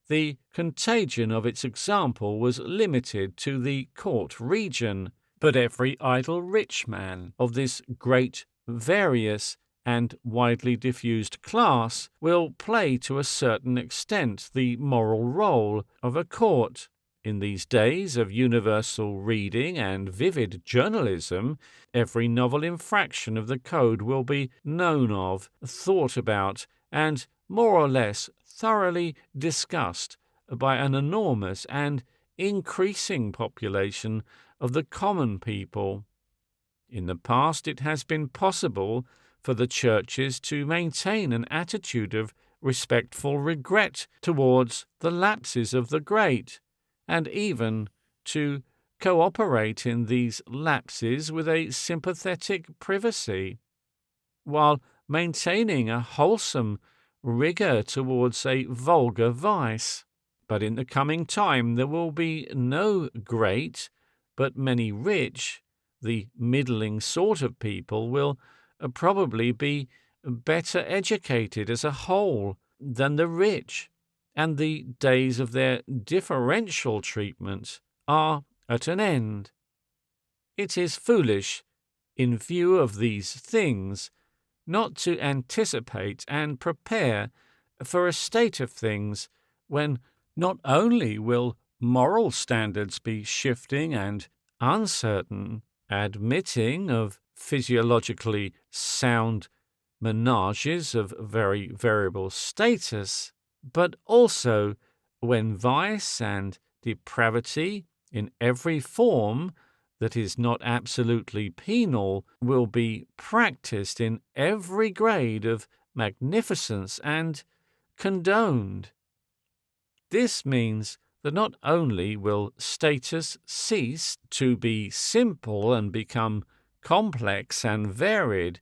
S1: the contagion of its example was limited to the court region, but every idle rich man of this great, various, and widely diffused class will play to a certain extent the moral role of a court. In these days of universal reading and vivid journalism, every novel infraction of the code will be known of, thought about, and more or less thoroughly discussed by an enormous and increasing population of the common people. In the past, it has been possible for the churches to maintain an attitude of respectful regret towards the lapses of the great, and even to cooperate in these lapses with a sympathetic privacy, while maintaining a wholesome rigour towards a vulgar vice. But in the coming time there will be no great, but many rich. The middling sort of people will probably be better educated as a whole than the rich, and the days of their differential treatment are at an end. It is foolish, in view of these things, not to anticipate and prepare for a state of things when not only will moral standards be shifting and uncertain, admitting of physiologically sound menages of very variable status, but also when vice and depravity in every form that is not absolutely penal will be practiced in every grade of magnificence and condoned. This means that not only will status cease to be simple and become complex and varied,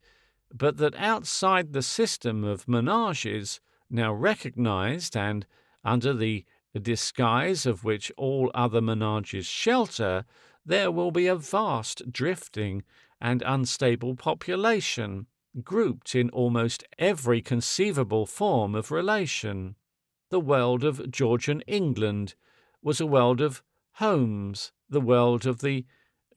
S1: but that outside the system of menages now recognized and under the disguise of which all other menages shelter, there will be a vast drifting and unstable population, grouped in almost every conceivable form of relation. The world of Georgian England was a world of homes. The world of the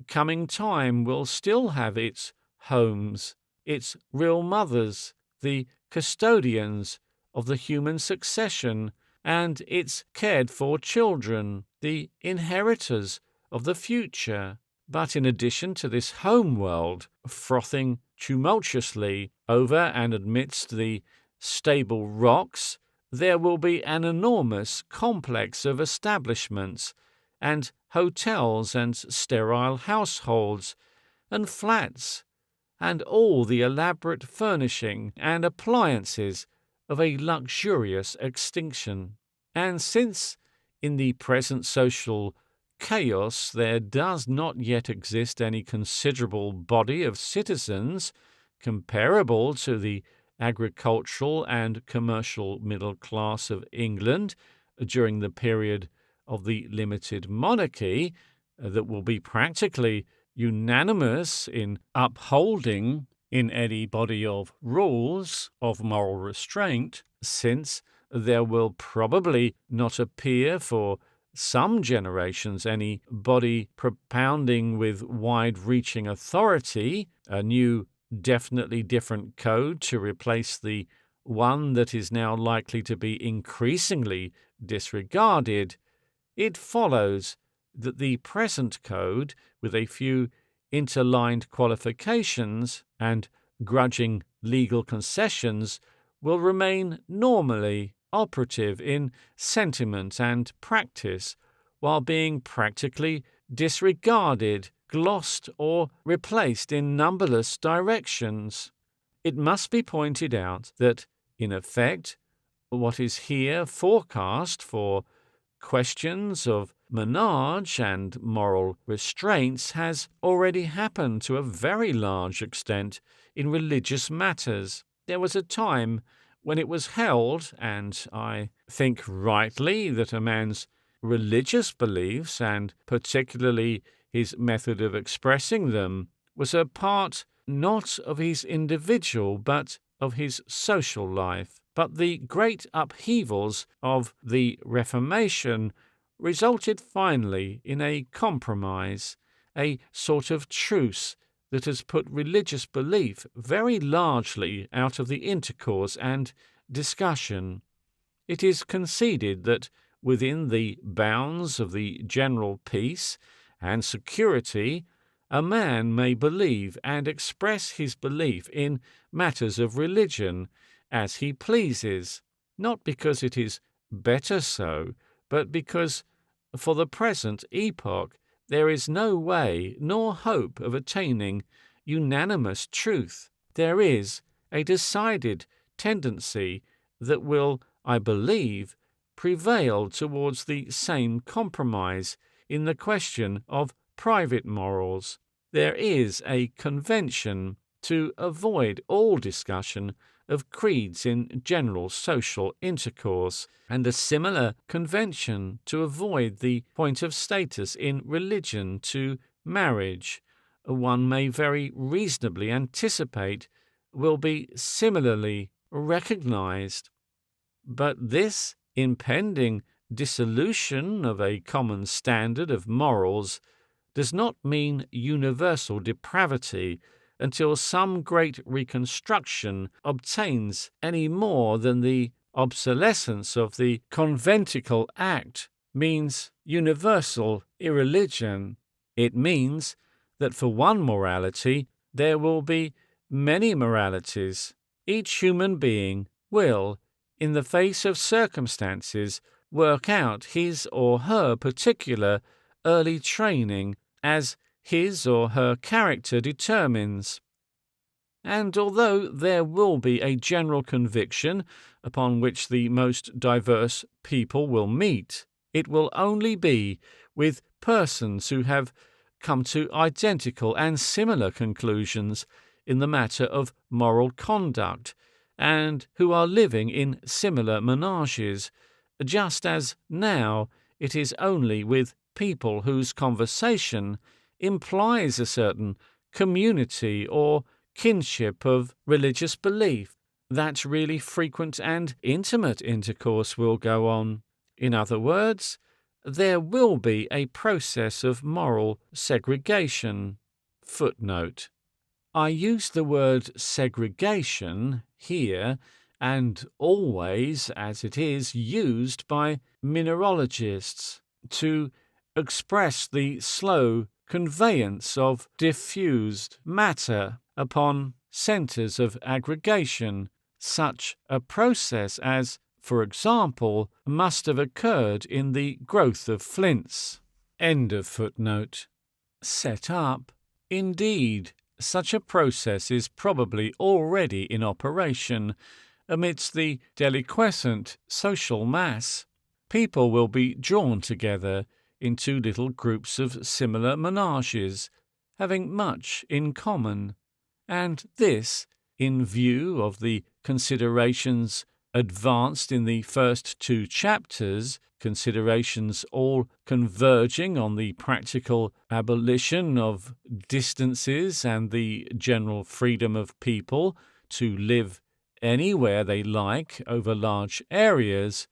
S1: coming time will still have its homes, its real mothers, the custodians of the human succession, and its cared-for children, the inheritors of the future. But in addition to this home world, frothing tumultuously over and amidst the stable rocks, there will be an enormous complex of establishments and hotels and sterile households and flats and all the elaborate furnishing and appliances of a luxurious extinction. And since in the present social chaos there does not yet exist any considerable body of citizens comparable to the agricultural and commercial middle class of England during the period of the limited monarchy, that will be practically unanimous in upholding in any body of rules of moral restraint, since there will probably not appear for some generations any body propounding with wide-reaching authority a new, definitely different code to replace the one that is now likely to be increasingly disregarded, it follows that the present code, with a few interlined qualifications and grudging legal concessions, will remain normally operative in sentiment and practice, while being practically disregarded, glossed, or replaced in numberless directions. It must be pointed out that, in effect, what is here forecast for questions of menage and moral restraints has already happened to a very large extent in religious matters. There was a time when it was held, and I think rightly, that a man's religious beliefs, and particularly his method of expressing them, was a part not of his individual but of his social life. But the great upheavals of the Reformation resulted finally in a compromise, a sort of truce that has put religious belief very largely out of the intercourse and discussion. It is conceded that within the bounds of the general peace and security, a man may believe and express his belief in matters of religion as he pleases, not because it is better so, but because for the present epoch there is no way nor hope of attaining unanimous truth. There is a decided tendency that will, I believe, prevail towards the same compromise in the question of private morals. There is a convention to avoid all discussion of creeds in general social intercourse, and a similar convention to avoid the point of status in religion to marriage. One may very reasonably anticipate will be similarly recognized. But this impending dissolution of a common standard of morals does not mean universal depravity until some great reconstruction obtains, any more than the obsolescence of the conventicle act means universal irreligion. It means that for one morality there will be many moralities. Each human being will, in the face of circumstances, work out his or her particular early training as his or her character determines. And although there will be a general conviction upon which the most diverse people will meet, it will only be with persons who have come to identical and similar conclusions in the matter of moral conduct, and who are living in similar menages, just as now it is only with people whose conversation implies a certain community or kinship of religious belief that really frequent and intimate intercourse will go on. In other words, there will be a process of moral segregation. Footnote. I use the word segregation here and always as it is used by mineralogists to express the slow conveyance of diffused matter upon centers of aggregation, such a process as, for example, must have occurred in the growth of flints. End of footnote. Set up. Indeed, such a process is probably already in operation amidst the deliquescent social mass. People will be drawn together into little groups of similar menages, having much in common, and this, in view of the considerations advanced in the first two chapters, considerations all converging on the practical abolition of distances and the general freedom of people to live anywhere they like over large areas,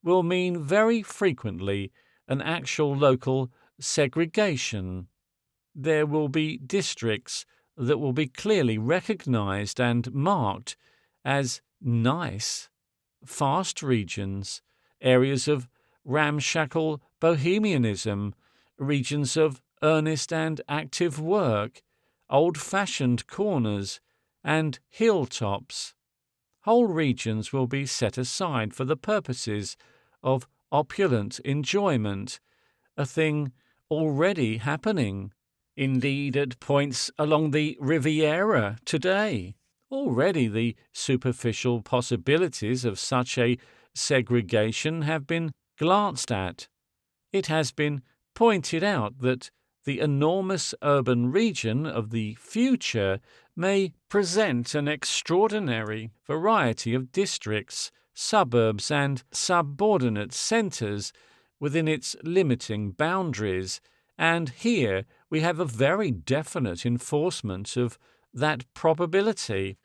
S1: will mean very frequently an actual local segregation. There will be districts that will be clearly recognized and marked as nice, fast regions, areas of ramshackle bohemianism, regions of earnest and active work, old-fashioned corners, and hilltops. Whole regions will be set aside for the purposes of opulent enjoyment, a thing already happening, indeed at points along the Riviera today. Already the superficial possibilities of such a segregation have been glanced at. It has been pointed out that the enormous urban region of the future may present an extraordinary variety of districts, suburbs, and subordinate centres within its limiting boundaries, and here we have a very definite enforcement of that probability.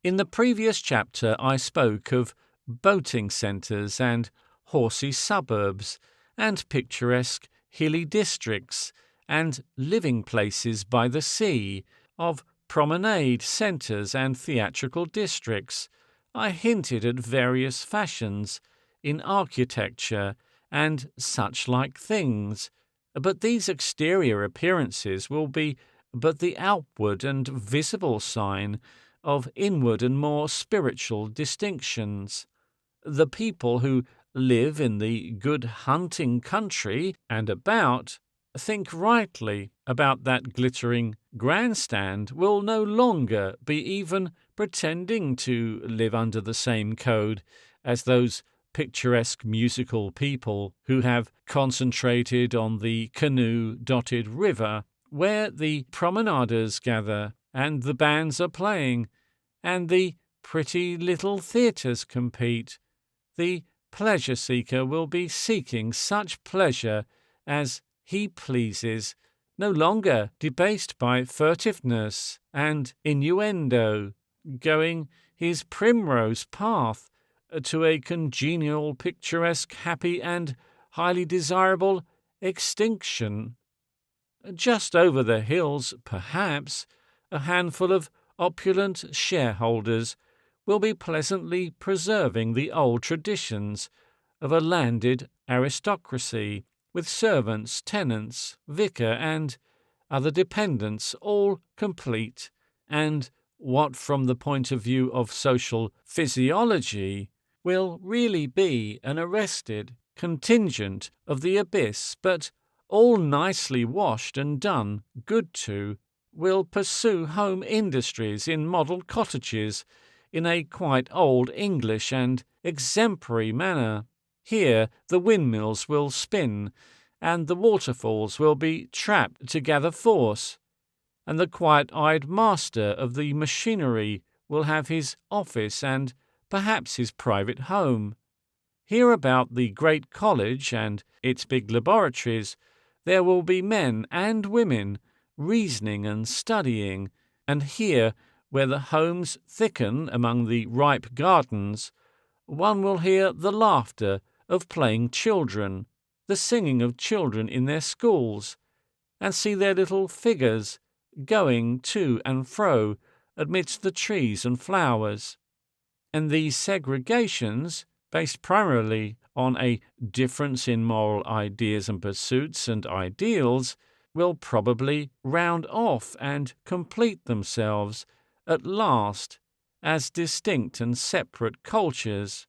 S1: In the previous chapter I spoke of boating centres and horsey suburbs, and picturesque hilly districts, and living places by the sea, of promenade centres and theatrical districts. I hinted at various fashions in architecture and such like things. But these exterior appearances will be but the outward and visible sign of inward and more spiritual distinctions. The people who live in the good hunting country and about think rightly about that glittering grandstand will no longer be even pretending to live under the same code as those picturesque musical people who have concentrated on the canoe-dotted river where the promenaders gather and the bands are playing and the pretty little theatres compete. The pleasure seeker will be seeking such pleasure as he pleases, no longer debased by furtiveness and innuendo, going his primrose path to a congenial, picturesque, happy, and highly desirable extinction. Just over the hills, perhaps, a handful of opulent shareholders will be pleasantly preserving the old traditions of a landed aristocracy, with servants, tenants, vicar, and other dependents all complete, and what from the point of view of social physiology will really be an arrested contingent of the abyss, but all nicely washed and done good to, will pursue home industries in model cottages in a quite old English and exemplary manner. Here the windmills will spin, and the waterfalls will be trapped to gather force, and the quiet-eyed master of the machinery will have his office and perhaps his private home. Here about the great college and its big laboratories there will be men and women reasoning and studying, and here, where the homes thicken among the ripe gardens, one will hear the laughter of playing children, the singing of children in their schools, and see their little figures going to and fro amidst the trees and flowers. And these segregations, based primarily on a difference in moral ideas and pursuits and ideals, will probably round off and complete themselves at last as distinct and separate cultures.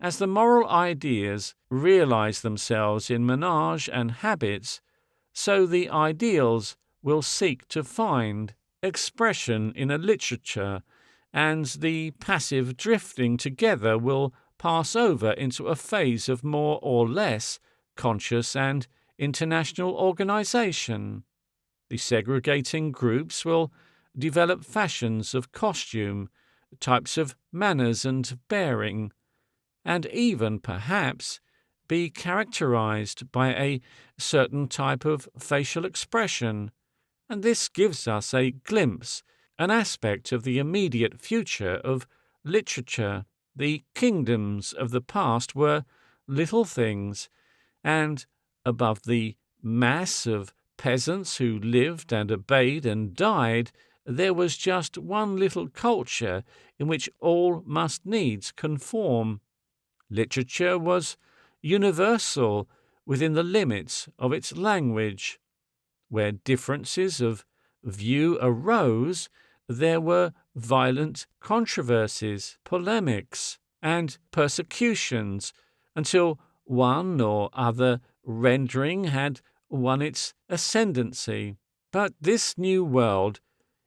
S1: As the moral ideas realize themselves in menage and habits, so the ideals will seek to find expression in a literature, and the passive drifting together will pass over into a phase of more or less conscious and international organization. The segregating groups will develop fashions of costume, types of manners and bearing, and even, perhaps, be characterized by a certain type of facial expression, and this gives us a glimpse, an aspect of the immediate future of literature. The kingdoms of the past were little things, and above the mass of peasants who lived and obeyed and died, there was just one little culture in which all must needs conform. Literature was universal within the limits of its language. Where differences of view arose, there were violent controversies, polemics, and persecutions, until one or other rendering had won its ascendancy. But this new world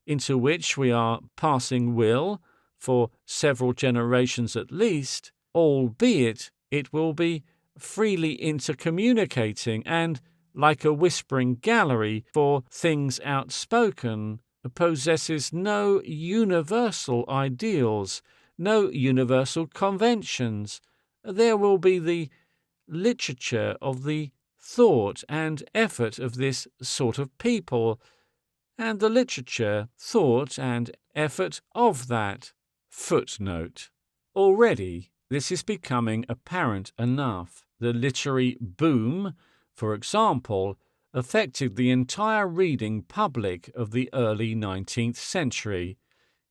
S1: into which we are passing will, for several generations at least, albeit it will be freely intercommunicating and, like a whispering gallery for things outspoken, possesses no universal ideals, no universal conventions. There will be the literature of the thought and effort of this sort of people, and the literature, thought, and effort of that. Footnote. Already this is becoming apparent enough. The literary boom, for example, affected the entire reading public of the early 19th century.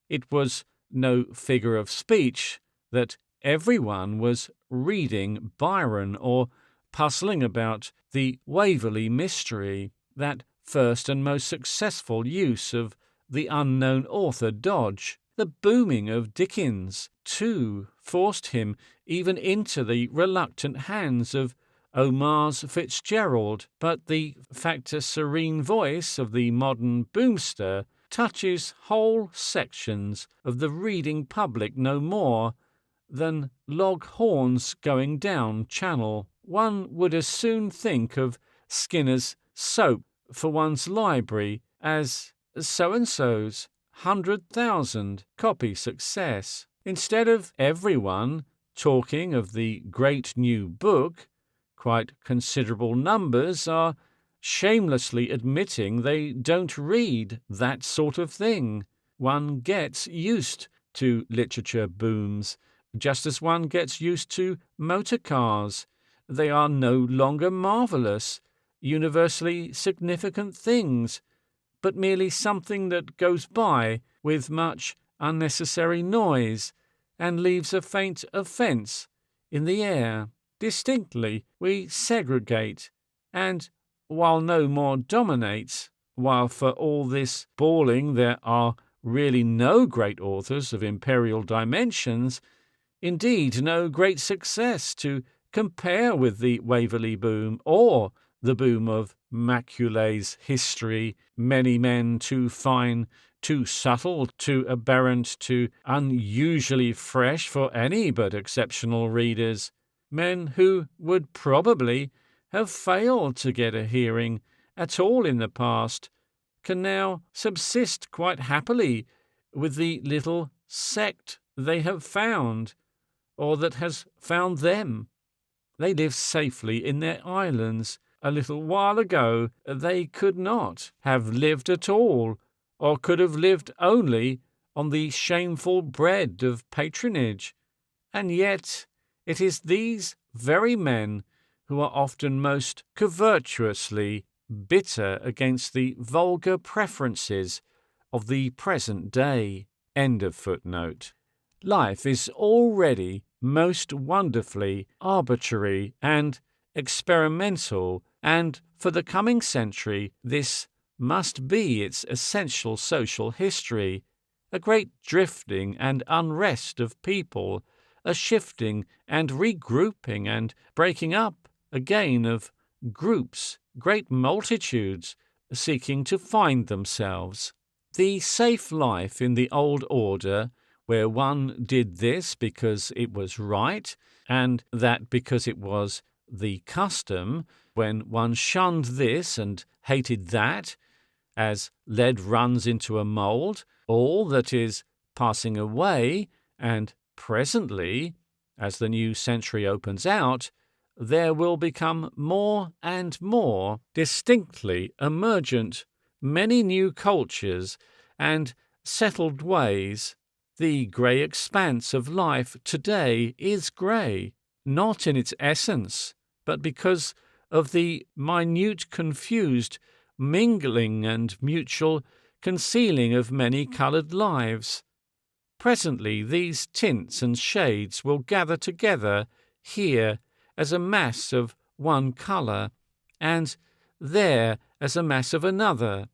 S1: It was no figure of speech that everyone was reading Byron or puzzling about the Waverley mystery, that first and most successful use of the unknown author Dodge. The booming of Dickens, too, forced him even into the reluctant hands of Omar's Fitzgerald, but the factor serene voice of the modern boomster touches whole sections of the reading public no more than log horns going down channel. One would as soon think of Skinner's soap for one's library as so-and-so's 100,000 copy success. Instead of everyone talking of the great new book, quite considerable numbers are shamelessly admitting they don't read that sort of thing. One gets used to literature booms, just as one gets used to motor cars. They are no longer marvelous, universally significant things, but merely something that goes by with much unnecessary noise and leaves a faint offence in the air. Distinctly, we segregate, and while no more dominates, while for all this bawling there are really no great authors of imperial dimensions, indeed no great success to compare with the Waverley boom or the boom of Macaulay history, many men too fine, too subtle, too aberrant, too unusually fresh for any but exceptional readers, men who would probably have failed to get a hearing at all in the past, can now subsist quite happily with the little sect they have found, or that has found them. They live safely in their islands. A little while ago they could not have lived at all, or could have lived only on the shameful bread of patronage. And yet it is these very men who are often most covertuously bitter against the vulgar preferences of the present day. End of footnote. Life is already most wonderfully arbitrary and experimental, and for the coming century this must be its essential social history, a great drifting and unrest of people, a shifting and regrouping and breaking up again of groups, great multitudes seeking to find themselves. The safe life in the old order, where one did this because it was right, and that because it was the custom, when one shunned this and hated that, as lead runs into a mould, all that is passing away, and presently, as the new century opens out, there will become more and more distinctly emergent many new cultures and settled ways. The grey expanse of life today is grey, not in its essence, but because of the minute confused mingling and mutual concealing of many coloured lives. Presently these tints and shades will gather together here as a mass of one colour, and there as a mass of another,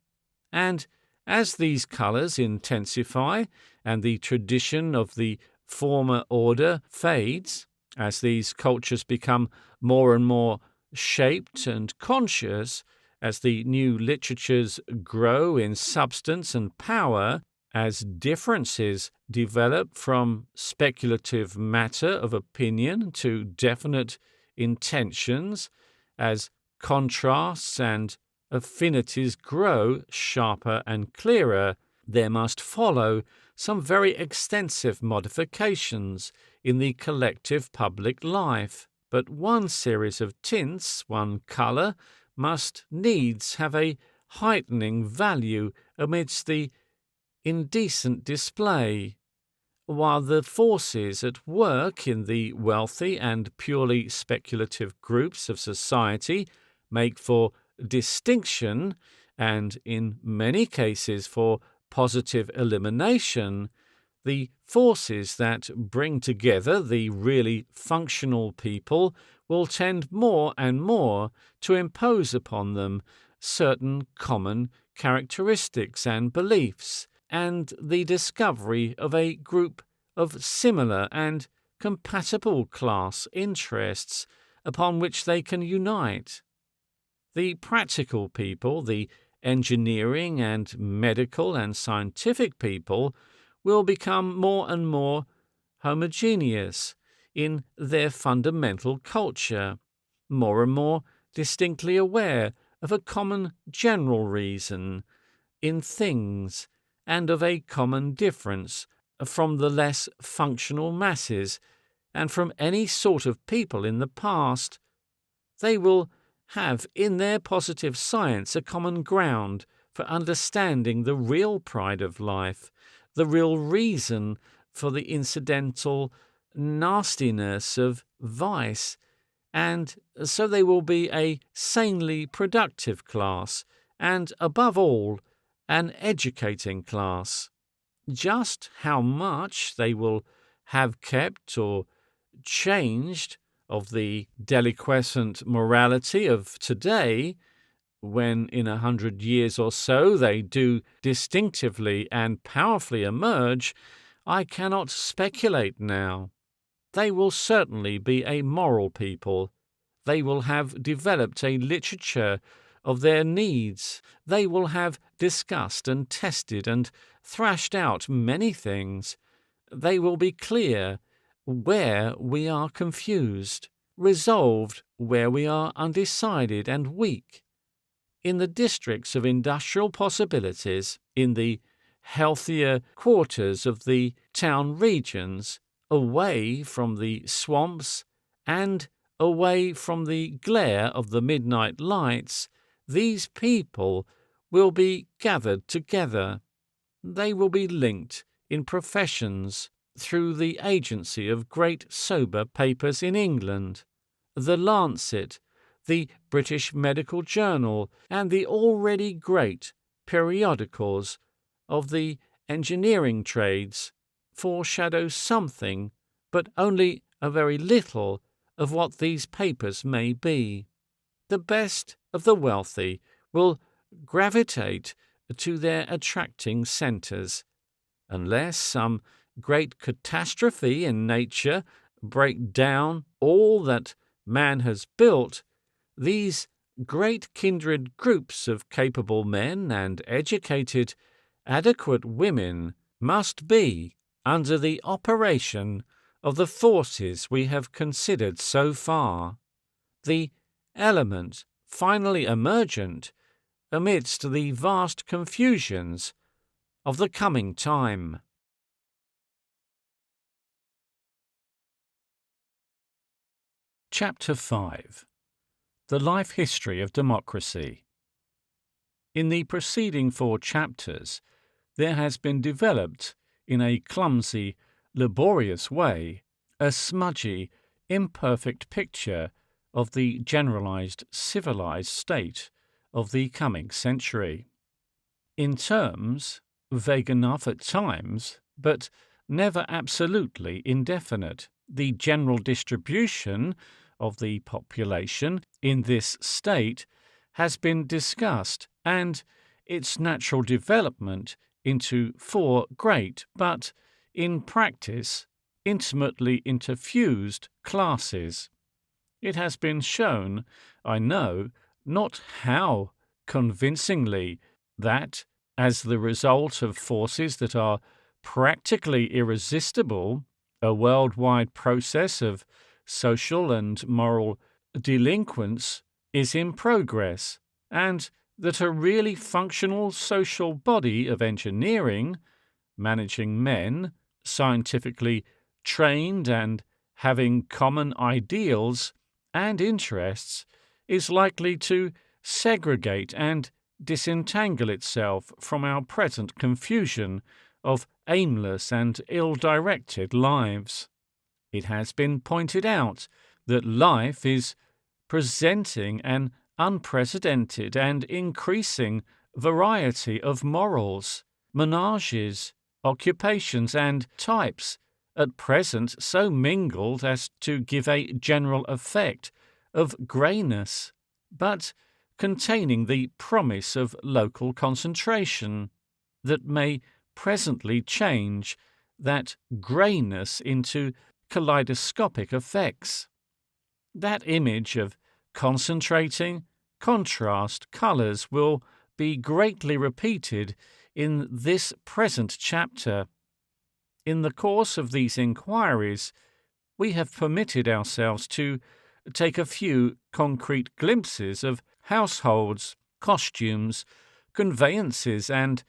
S1: and as these colours intensify and the tradition of the former order fades, as these cultures become more and more shaped and conscious, as the new literatures grow in substance and power, as differences develop from speculative matter of opinion to definite intentions, as contrasts and affinities grow sharper and clearer, there must follow some very extensive modifications in the collective public life. But one series of tints, one colour, must needs have a heightening value amidst the indecent display, while the forces at work in the wealthy and purely speculative groups of society make for distinction, and in many cases for positive elimination, The forces that bring together the really functional people will tend more and more to impose upon them certain common characteristics and beliefs, and the discovery of a group of similar and compatible class interests upon which they can unite. The practical people, the engineering and medical and scientific people, will become more and more homogeneous in their fundamental culture, more and more distinctly aware of a common general reason in things and of a common difference from the less functional masses and from any sort of people in the past. They will have in their positive science a common ground for understanding the real pride of life, the real reason for the incidental nastiness of vice, and so they will be a sanely productive class, and above all, an educating class. Just how much they will have kept or changed of the deliquescent morality of today, when in 100 years or so they do distinctively and powerfully emerge, I cannot speculate now. They will certainly be a moral people. They will have developed a literature of their needs. They will have discussed and tested and thrashed out many things. They will be clear where we are confused, resolved where we are undecided and weak. In the districts of industrial possibilities, in the healthier quarters of the town regions, away from the swamps and away from the glare of the midnight lights, these people will be gathered together. They will be linked in professions through the agency of great sober papers in England, the Lancet, the British Medical Journal, and the already great periodicals of the engineering trades foreshadow something, but only a very little, of what these papers may be. The best of the wealthy will gravitate to their attracting centres, unless some great catastrophe in nature break down all that man has built. These great kindred groups of capable men and educated, adequate women must be under the operation of the forces we have considered so far, the element finally emergent amidst the vast confusions of the coming time. Chapter 5. The Life History of Democracy. In the preceding 4 chapters, there has been developed, in a clumsy, laborious way, a smudgy, imperfect picture of the generalized civilized state of the coming century. In terms, vague enough at times, but never absolutely indefinite, the general distribution of the population in this state has been discussed, and its natural development into 4 great, but, in practice, intimately interfused classes. It has been shown, I know, not how convincingly, that, as the result of forces that are practically irresistible, a worldwide process of social and moral delinquence is in progress, and that a really functional social body of engineering, managing men, scientifically trained and having common ideals and interests, is likely to segregate and disentangle itself from our present confusion of aimless and ill-directed lives. It has been pointed out that life is presenting an unprecedented and increasing variety of morals, menages, occupations and types, at present so mingled as to give a general effect of greyness, but containing the promise of local concentration, that may presently change that greyness into kaleidoscopic effects. That image of concentrating, contrast colours will be greatly repeated in this present chapter. In the course of these inquiries, we have permitted ourselves to take a few concrete glimpses of households, costumes, conveyances, and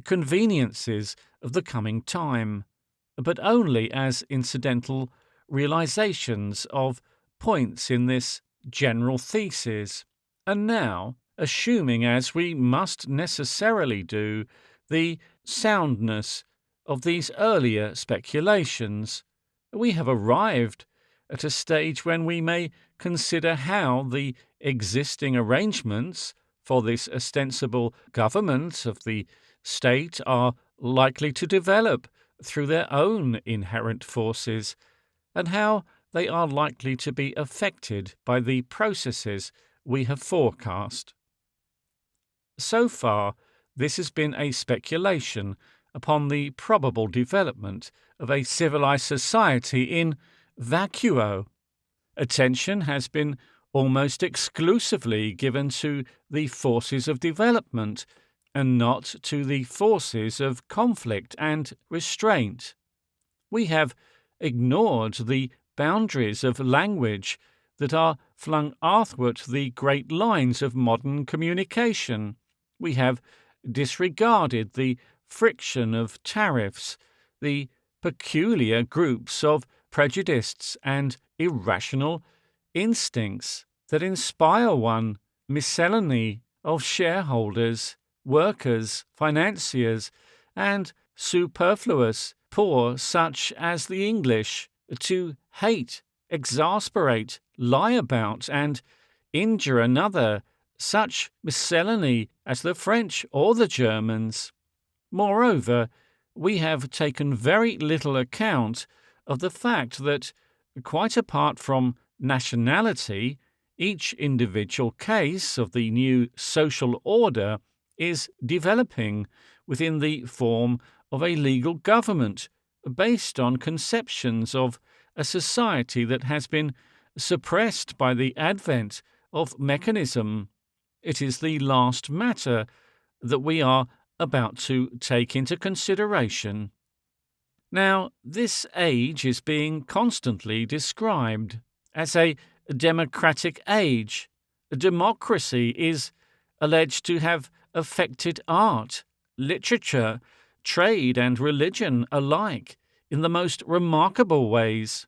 S1: conveniences of the coming time, but only as incidental realizations of points in this general thesis. And now, assuming, as we must necessarily do, the soundness of these earlier speculations, we have arrived at a stage when we may consider how the existing arrangements for this ostensible government of the state are likely to develop through their own inherent forces, and how they are likely to be affected by the processes we have forecast. So far, this has been a speculation upon the probable development of a civilized society in vacuo. Attention has been almost exclusively given to the forces of development and not to the forces of conflict and restraint. We have ignored the boundaries of language that are flung athwart the great lines of modern communication. We have disregarded the friction of tariffs, the peculiar groups of prejudices and irrational instincts that inspire one miscellany of shareholders, workers, financiers, and superfluous poor such as the English, to hate, exasperate, lie about, and injure another, such miscellany as the French or the Germans. Moreover, we have taken very little account of the fact that, quite apart from nationality, each individual case of the new social order is developing within the form of a legal government based on conceptions of a society that has been suppressed by the advent of mechanism. It is the last matter that we are about to take into consideration. Now, this age is being constantly described as a democratic age. Democracy is alleged to have affected art, literature, trade, and religion alike in the most remarkable ways.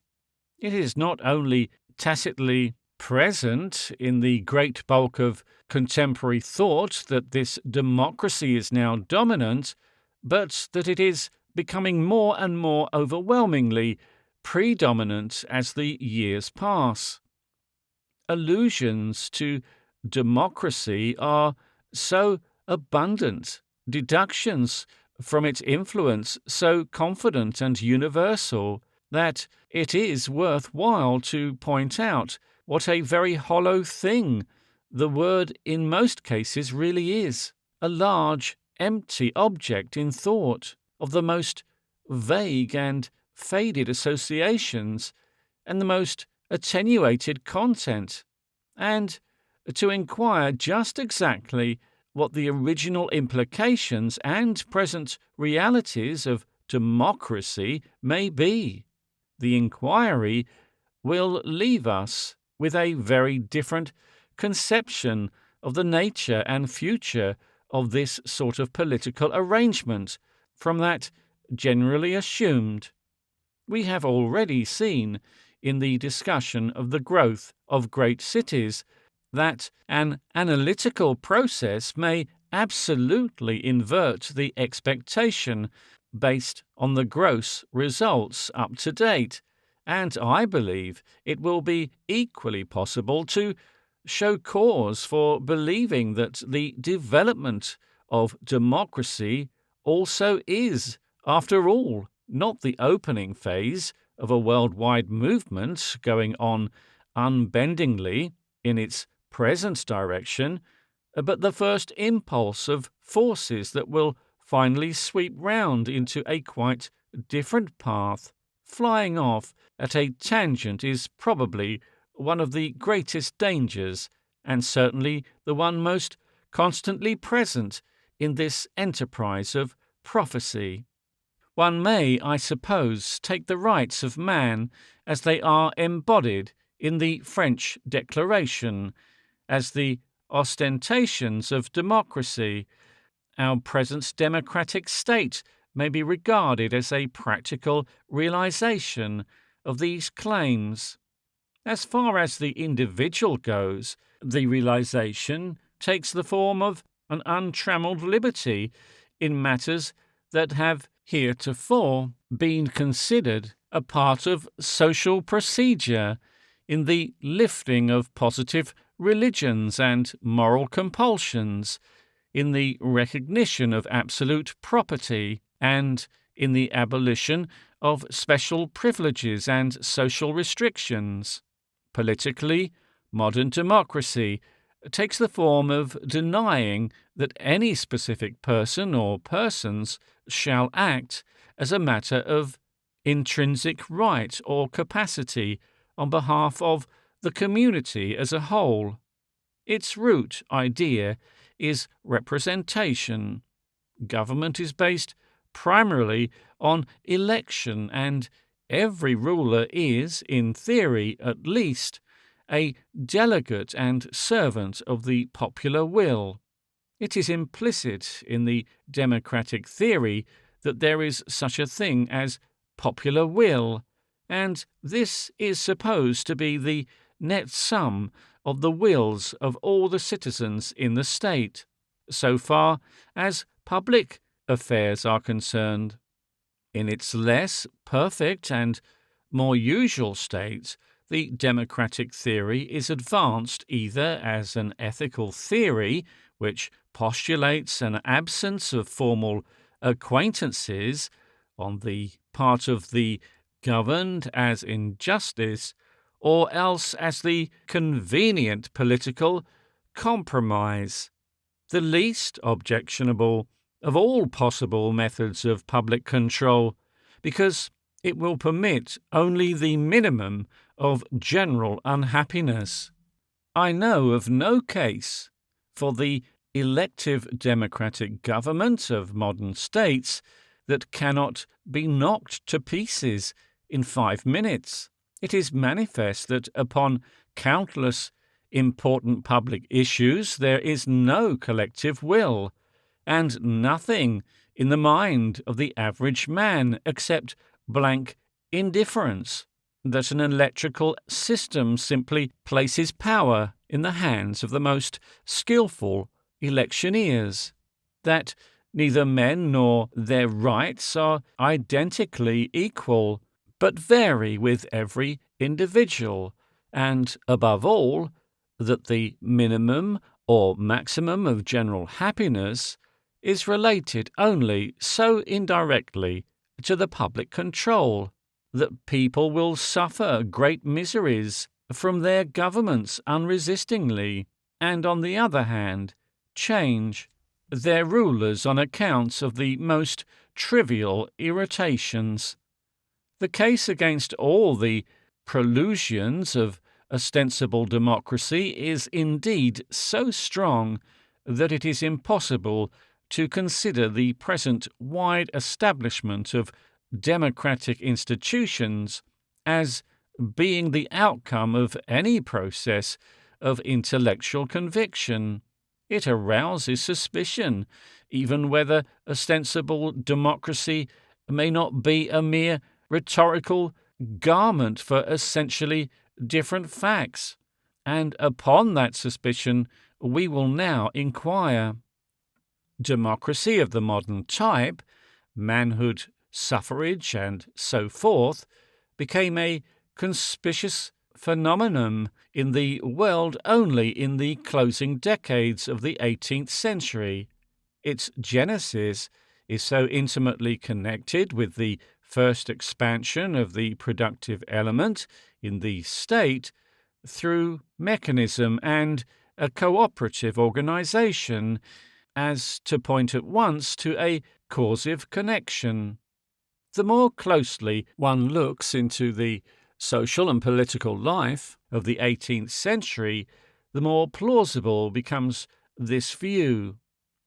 S1: It is not only tacitly present in the great bulk of contemporary thought that this democracy is now dominant, but that it is becoming more and more overwhelmingly predominant as the years pass. Allusions to democracy are so abundant, deductions from its influence so confident and universal, that it is worth while to point out what a very hollow thing the word in most cases really is, a large, empty object in thought, of the most vague and faded associations, and the most attenuated content, and to inquire just exactly what the original implications and present realities of democracy may be. The inquiry will leave us with a very different conception of the nature and future of this sort of political arrangement from that generally assumed. We have already seen in the discussion of the growth of great cities that an analytical process may absolutely invert the expectation based on the gross results up to date, and I believe it will be equally possible to show cause for believing that the development of democracy also is after all, not the opening phase of a worldwide movement going on unbendingly in its present direction, but the impulse of forces that will finally sweep round into a quite different path. Flying off at a tangent is probably one of the greatest dangers, and certainly the one most constantly present in this enterprise of prophecy. One may, I suppose, take the rights of man as they are embodied in the French Declaration, as the ostentations of democracy. Our present democratic state may be regarded as a practical realization of these claims. As far as the individual goes, the realization takes the form of an untrammeled liberty in matters that have heretofore been considered a part of social procedure, in the lifting of positive religions and moral compulsions, in the recognition of absolute property, and in the abolition of special privileges and social restrictions. Politically, modern democracy takes the form of denying that any specific person or persons shall act as a matter of intrinsic right or capacity on behalf of the community as a whole. Its root idea is representation. Government is based primarily on election, and every ruler is, in theory at least, a delegate and servant of the popular will. It is implicit in the democratic theory that there is such a thing as popular will, and this is supposed to be the net sum of the wills of all the citizens in the state, so far as public affairs are concerned. In its less perfect and more usual state, the democratic theory is advanced either as an ethical theory, which postulates an absence of formal acquaintances on the part of the governed as injustice, or else as the convenient political compromise, the least objectionable of all possible methods of public control, because it will permit only the minimum of general unhappiness. I know of no case for the elective democratic government of modern states that cannot be knocked to pieces in 5 minutes. It is manifest that upon countless important public issues there is no collective will, and nothing in the mind of the average man except blank indifference, that an electrical system simply places power in the hands of the most skillful electioneers, that neither men nor their rights are identically equal, but vary with every individual, and, above all, that the minimum or maximum of general happiness is related only so indirectly to the public control that people will suffer great miseries from their governments unresistingly, and, on the other hand, change their rulers on account of the most trivial irritations. The case against all the prolusions of ostensible democracy is indeed so strong that it is impossible to consider the present wide establishment of democratic institutions as being the outcome of any process of intellectual conviction. It arouses suspicion, even whether ostensible democracy may not be a mere rhetorical garment for essentially different facts, and upon that suspicion we will now inquire. Democracy of the modern type, manhood, suffrage, and so forth, became a conspicuous phenomenon in the world only in the closing decades of the 18th century. Its genesis is so intimately connected with the first expansion of the productive element in the state through mechanism and a cooperative organization as to point at once to a causative connection. The more closely one looks into the social and political life of the 18th century, the more plausible becomes this view.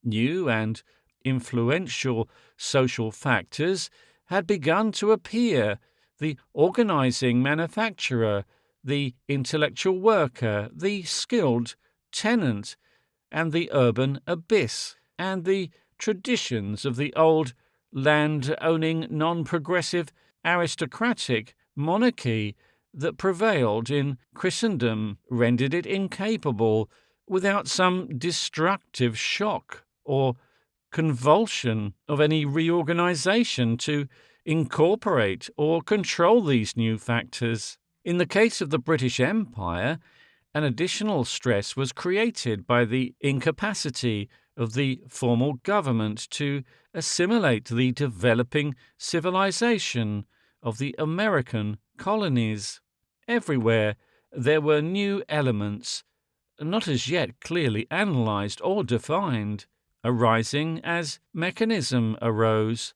S1: New and influential social factors had begun to appear: the organizing manufacturer, the intellectual worker, the skilled tenant, and the urban abyss, and the traditions of the old land-owning, non-progressive, aristocratic monarchy that prevailed in Christendom rendered it incapable, without some destructive shock or convulsion of any reorganization, to incorporate or control these new factors. In the case of the British Empire, an additional stress was created by the incapacity of the formal government to assimilate the developing civilization of the American colonies. Everywhere there were new elements, not as yet clearly analyzed or defined, arising as mechanism arose.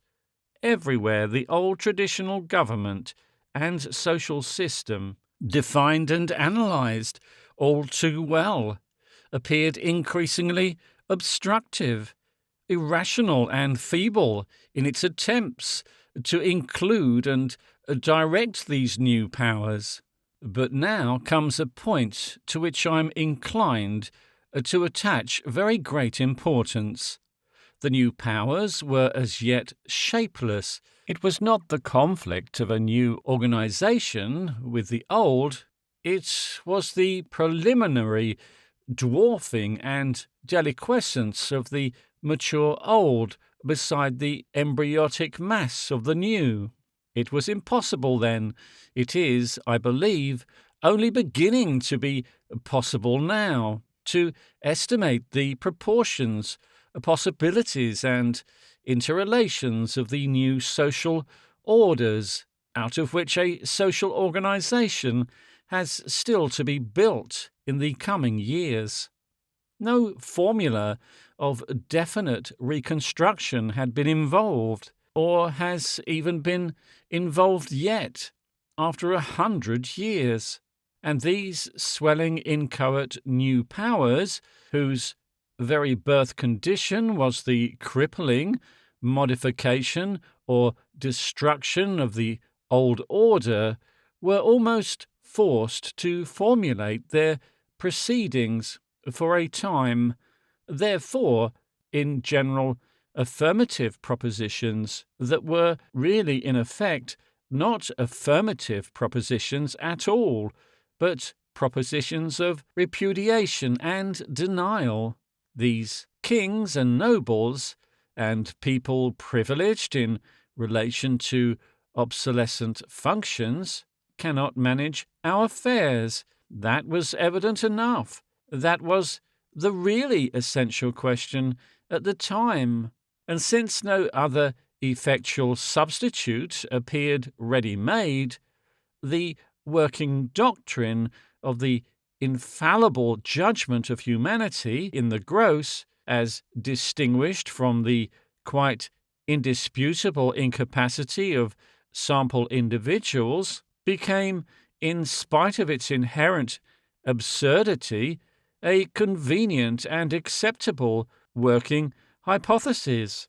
S1: Everywhere the old traditional government and social system, defined and analyzed all too well, appeared increasingly obstructive, irrational and feeble in its attempts to include and direct these new powers. But now comes a point to which I am inclined to attach very great importance. The new powers were as yet shapeless. It was not the conflict of a new organization with the old. It was the preliminary dwarfing and deliquescence of the mature old beside the embryotic mass of the new. It was impossible then. It is, I believe, only beginning to be possible now, to estimate the proportions, possibilities, and interrelations of the new social orders, out of which a social organization has still to be built in the coming years. No formula of definite reconstruction had been involved, or has even been involved yet, after 100 years. And these swelling inchoate new powers, whose very birth condition was the crippling modification or destruction of the old order, were almost forced to formulate their proceedings for a time, therefore, in general affirmative propositions that were really in effect not affirmative propositions at all, but propositions of repudiation and denial. These kings and nobles, and people privileged in relation to obsolescent functions, cannot manage our affairs. That was evident enough. That was the really essential question at the time. And since no other effectual substitute appeared ready-made, the working doctrine of the infallible judgment of humanity in the gross, as distinguished from the quite indisputable incapacity of sample individuals, became, in spite of its inherent absurdity, a convenient and acceptable working hypothesis.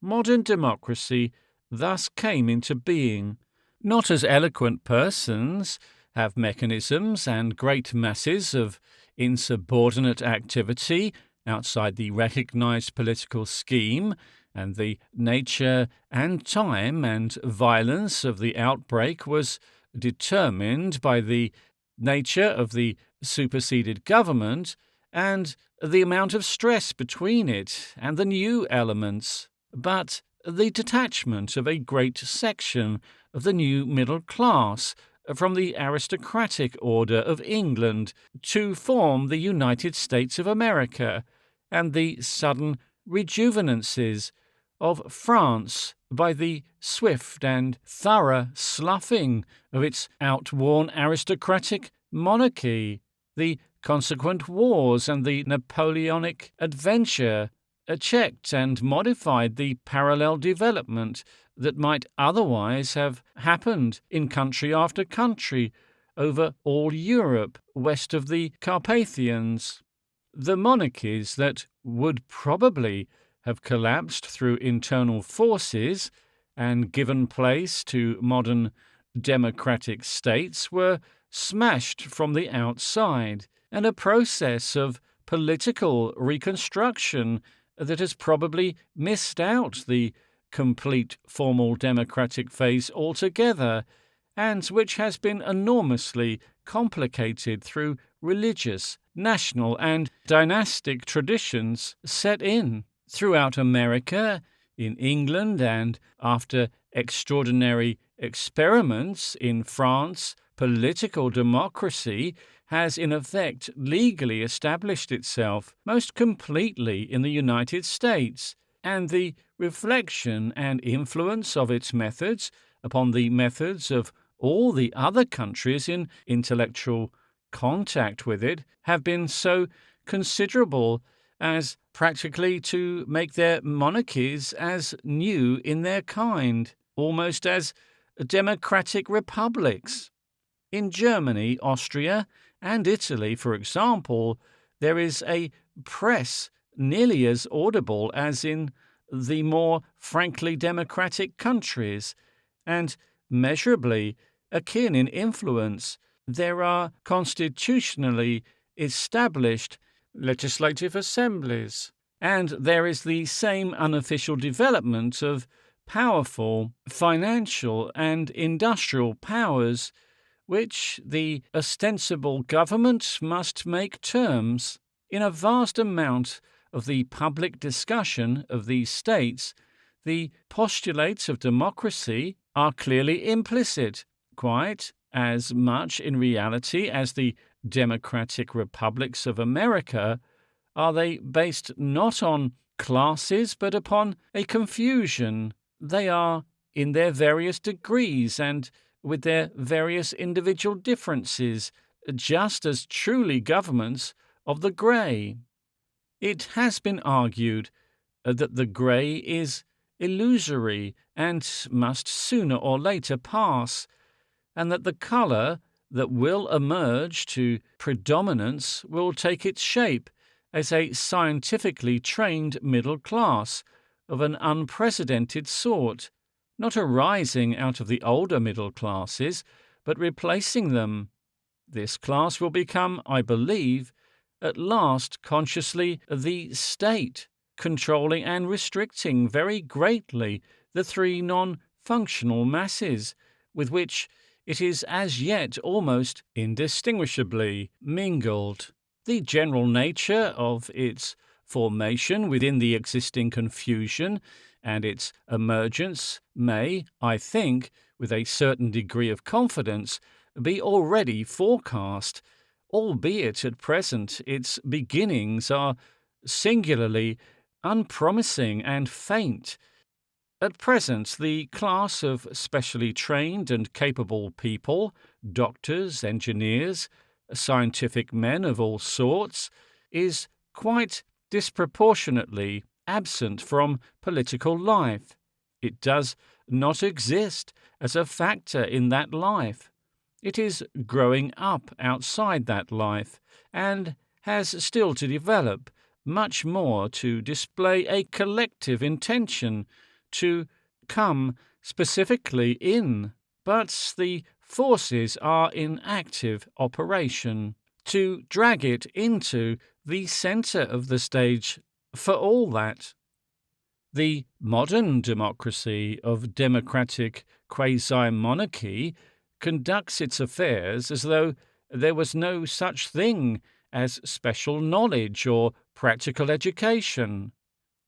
S1: Modern democracy thus came into being. Not as eloquent persons have mechanisms and great masses of insubordinate activity outside the recognized political scheme, and the nature and time and violence of the outbreak was determined by the nature of the superseded government and the amount of stress between it and the new elements, but the detachment of a great section of the new middle class from the aristocratic order of England to form the United States of America, and the sudden rejuvenances of France by the swift and thorough sloughing of its outworn aristocratic monarchy, the consequent wars and the Napoleonic adventure checked and modified the parallel development that might otherwise have happened in country after country over all Europe west of the Carpathians. The monarchies that would probably have collapsed through internal forces and given place to modern democratic states were smashed from the outside, and a process of political reconstruction that has probably missed out the complete formal democratic phase altogether, and which has been enormously complicated through religious, national, and dynastic traditions set in throughout America, in England, and after extraordinary experiments in France. Political democracy has in effect legally established itself most completely in the United States, and the reflection and influence of its methods upon the methods of all the other countries in intellectual contact with it have been so considerable as practically to make their monarchies as new in their kind, almost as democratic republics. In Germany, Austria, and Italy, for example, there is a press nearly as audible as in the more frankly democratic countries, and measurably akin in influence. There are constitutionally established legislative assemblies, and there is the same unofficial development of powerful financial and industrial powers which the ostensible government must make terms. In a vast amount of the public discussion of these states, the postulates of democracy are clearly implicit, quite as much in reality as the democratic republics of America. Are they based not on classes but upon a confusion? They are, in their various degrees and with their various individual differences, just as truly governments of the grey. It has been argued that the grey is illusory and must sooner or later pass, and that the colour that will emerge to predominance will take its shape as a scientifically trained middle class of an unprecedented sort, not arising out of the older middle classes, but replacing them. This class will become, I believe, at last consciously the state, controlling and restricting very greatly the three non-functional masses with which it is as yet almost indistinguishably mingled. The general nature of its formation within the existing confusion and its emergence may, I think, with a certain degree of confidence, be already forecast, albeit at present its beginnings are singularly unpromising and faint. At present, the class of specially trained and capable people, doctors, engineers, scientific men of all sorts, is quite disproportionately absent from political life. It does not exist as a factor in that life. It is growing up outside that life, and has still to develop much more to display a collective intention to come specifically in, but the forces are in active operation to drag it into the centre of the stage for all that. The modern democracy of democratic quasi-monarchy conducts its affairs as though there was no such thing as special knowledge or practical education.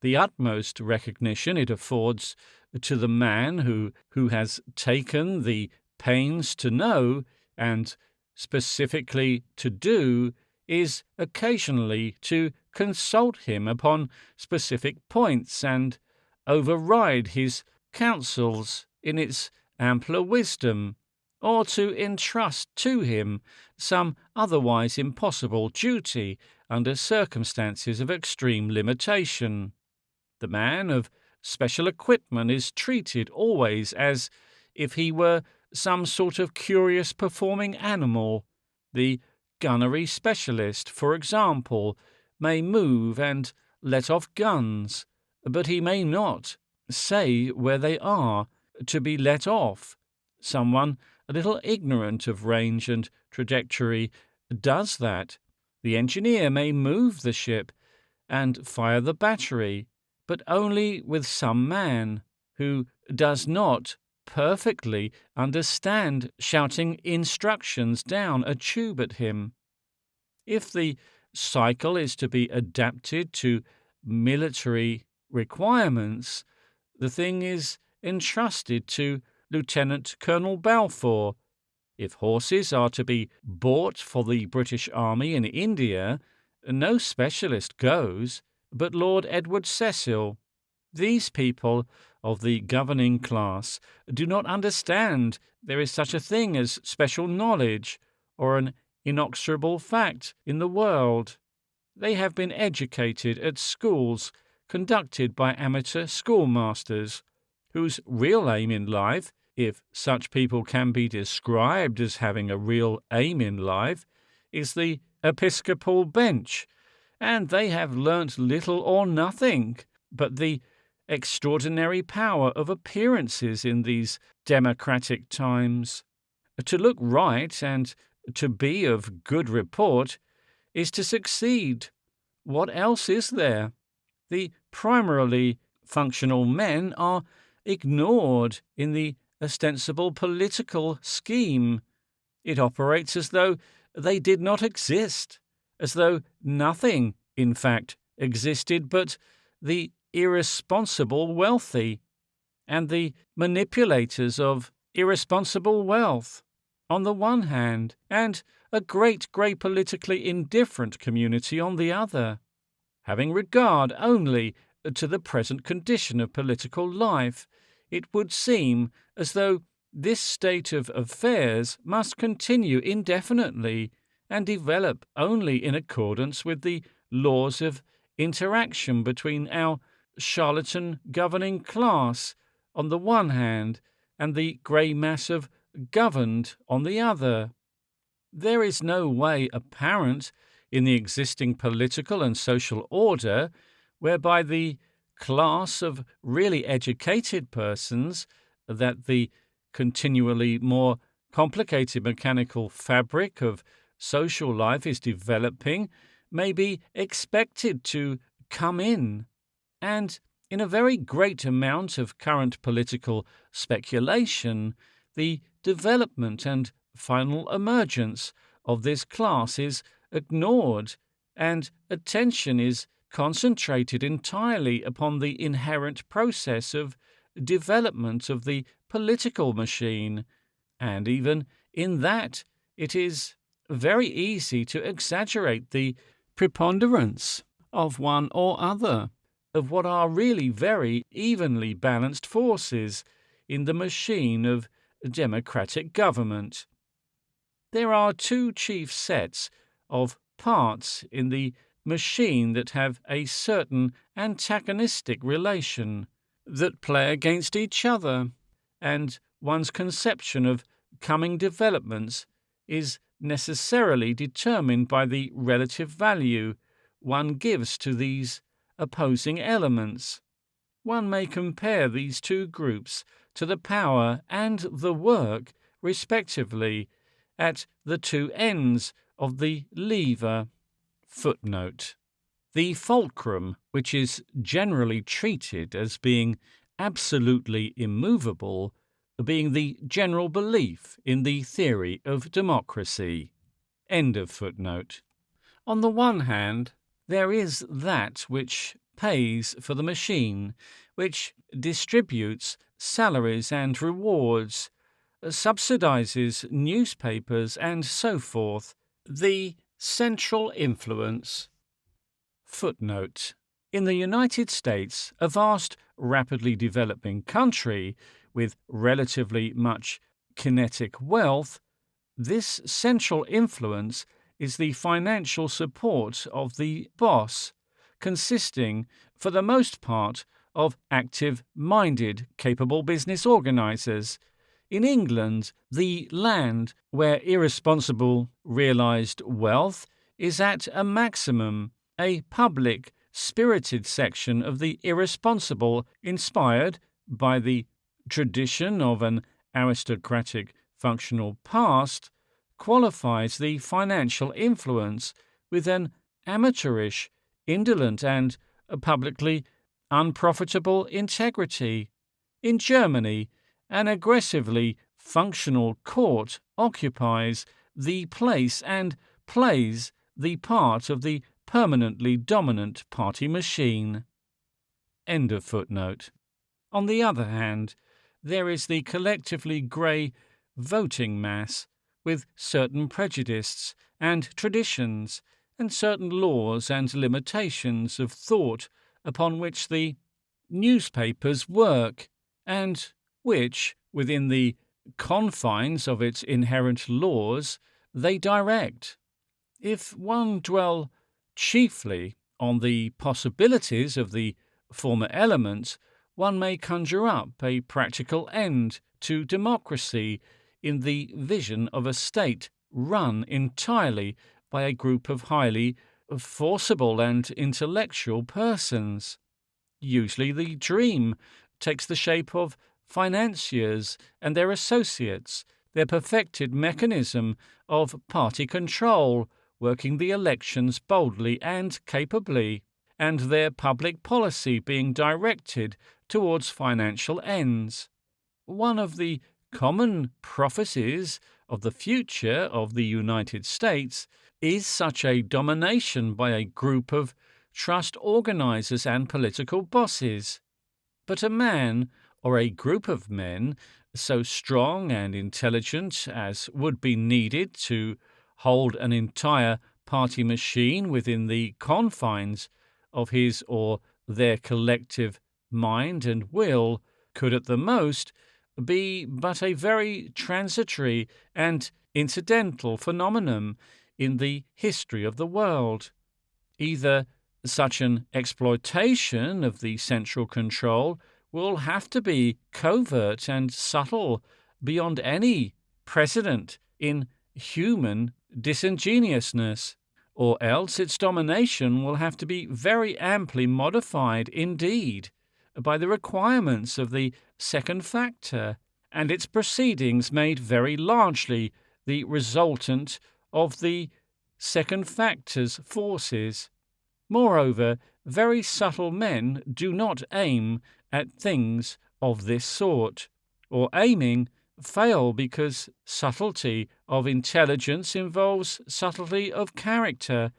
S1: The utmost recognition it affords to the man who has taken the pains to know and specifically to do is occasionally to consult him upon specific points and override his counsels in its ampler wisdom, or to entrust to him some otherwise impossible duty under circumstances of extreme limitation. The man of special equipment is treated always as if he were some sort of curious performing animal. The gunnery specialist, for example, may move and let off guns, but he may not say where they are to be let off. Someone a little ignorant of range and trajectory does that. The engineer may move the ship and fire the battery, but only with some man who does not perfectly understand shouting instructions down a tube at him. If the cycle is to be adapted to military requirements, the thing is entrusted to Lieutenant Colonel Balfour. If horses are to be bought for the British Army in India, no specialist goes but Lord Edward Cecil. These people of the governing class do not understand there is such a thing as special knowledge or an inexorable fact in the world. They have been educated at schools conducted by amateur schoolmasters, whose real aim in life, if such people can be described as having a real aim in life, is the episcopal bench, and they have learnt little or nothing but the extraordinary power of appearances in these democratic times. To look right and to be of good report is to succeed. What else is there? The primarily functional men are ignored in the ostensible political scheme. It operates as though they did not exist, as though nothing, in fact, existed but the irresponsible wealthy and the manipulators of irresponsible wealth, on the one hand, and a great politically indifferent community on the other, having regard only to the present condition of political life. It would seem as though this state of affairs must continue indefinitely and develop only in accordance with the laws of interaction between our charlatan governing class on the one hand and the grey mass of governed on the other. There is no way apparent in the existing political and social order whereby the class of really educated persons that the continually more complicated mechanical fabric of social life is developing may be expected to come in. And in a very great amount of current political speculation, the development and final emergence of this class is ignored, and attention is concentrated entirely upon the inherent process of development of the political machine, and even in that it is very easy to exaggerate the preponderance of one or other of what are really very evenly balanced forces in the machine of democratic government. There are two chief sets of parts in the machine that have a certain antagonistic relation, that play against each other, and one's conception of coming developments is necessarily determined by the relative value one gives to these opposing elements. One may compare these two groups to the power and the work, respectively, at the two ends of the lever. Footnote: the fulcrum, which is generally treated as being absolutely immovable, being the general belief in the theory of democracy. End of footnote. On the one hand, there is that which pays for the machine, which distributes salaries and rewards, subsidizes newspapers, and so forth. The central influence. Footnote: In the United States, a vast, rapidly developing country with relatively much kinetic wealth, this central influence is the financial support of the boss, consisting, for the most part, of active-minded, capable business organizers. In England, the land where irresponsible realized wealth is at a maximum, a public, spirited section of the irresponsible, inspired by the tradition of an aristocratic functional past, qualifies the financial influence with an amateurish, indolent, and publicly unprofitable integrity. In Germany, an aggressively functional court occupies the place and plays the part of the permanently dominant party machine. End of footnote. On the other hand, there is the collectively grey voting mass, with certain prejudices and traditions, and certain laws and limitations of thought upon which the newspapers work, and which, within the confines of its inherent laws, they direct. If one dwell chiefly on the possibilities of the former element, one may conjure up a practical end to democracy in the vision of a state run entirely by a group of highly forcible and intellectual persons. Usually the dream takes the shape of financiers and their associates, their perfected mechanism of party control, working the elections boldly and capably, and their public policy being directed towards financial ends. One of the common prophecies of the future of the United States is such a domination by a group of trust organizers and political bosses. But a man, or a group of men, so strong and intelligent as would be needed to hold an entire party machine within the confines of his or their collective mind and will, could at the most be but a very transitory and incidental phenomenon in the history of the world. Either such an exploitation of the central control will have to be covert and subtle beyond any precedent in human disingenuousness, or else its domination will have to be very amply modified indeed by the requirements of the second factor, and its proceedings made very largely the resultant of the second factor's forces. Moreover, very subtle men do not aim at things of this sort, or aiming, fail because subtlety of intelligence involves subtlety of character,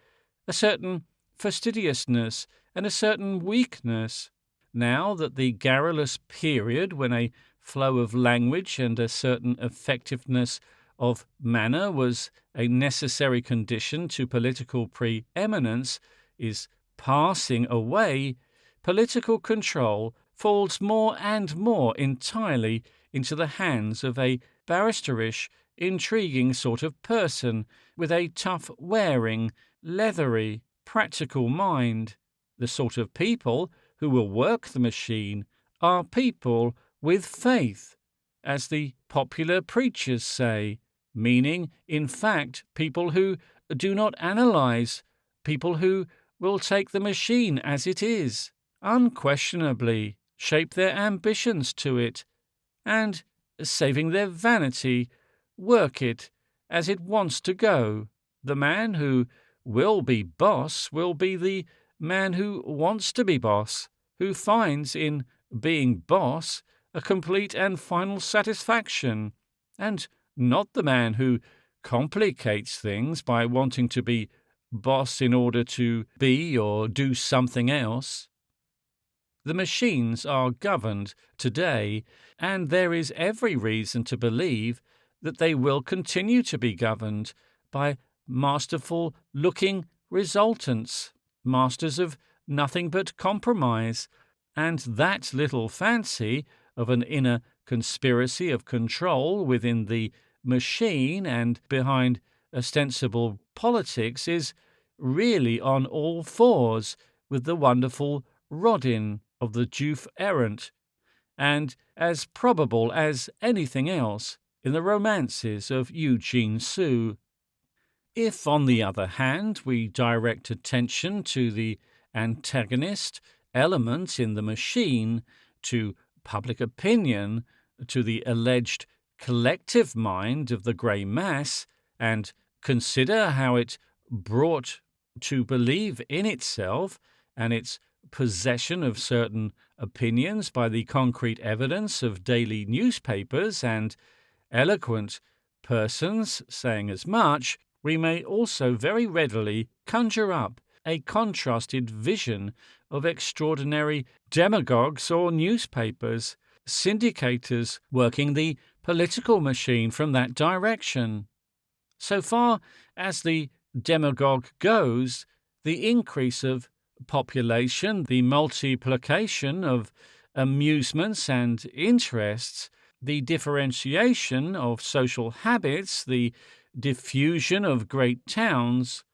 S1: a certain fastidiousness and a certain weakness. Now that the garrulous period when a flow of language and a certain effectiveness of manner was a necessary condition to political preeminence is passing away, political control falls more and more entirely into the hands of a barristerish, intriguing sort of person with a tough-wearing, leathery, practical mind. The sort of people who will work the machine are people with faith, as the popular preachers say, meaning, in fact, people who do not analyze, people who will take the machine as it is, unquestionably shape their ambitions to it, and, saving their vanity, work it as it wants to go. The man who will be boss will be the man who wants to be boss, who finds in being boss a complete and final satisfaction, and not the man who complicates things by wanting to be boss in order to be or do something else. The machines are governed today, and there is every reason to believe that they will continue to be governed by masterful-looking resultants, masters of nothing but compromise, and that little fancy of an inner conspiracy of control within the machine and behind ostensible politics is really on all fours with the wonderful Rodin of the Juif Errant, and as probable as anything else in the romances of Eugene Sue. If, on the other hand, we direct attention to the antagonist element in the machine, to public opinion, to the alleged collective mind of the grey mass, and consider how it brought to believe in itself and its possession of certain opinions by the concrete evidence of daily newspapers and eloquent persons saying as much, we may also very readily conjure up a contrasted vision of extraordinary demagogues or newspapers, syndicators working the political machine from that direction. So far as the demagogue goes, the increase of population, the multiplication of amusements and interests, the differentiation of social habits, the diffusion of great towns,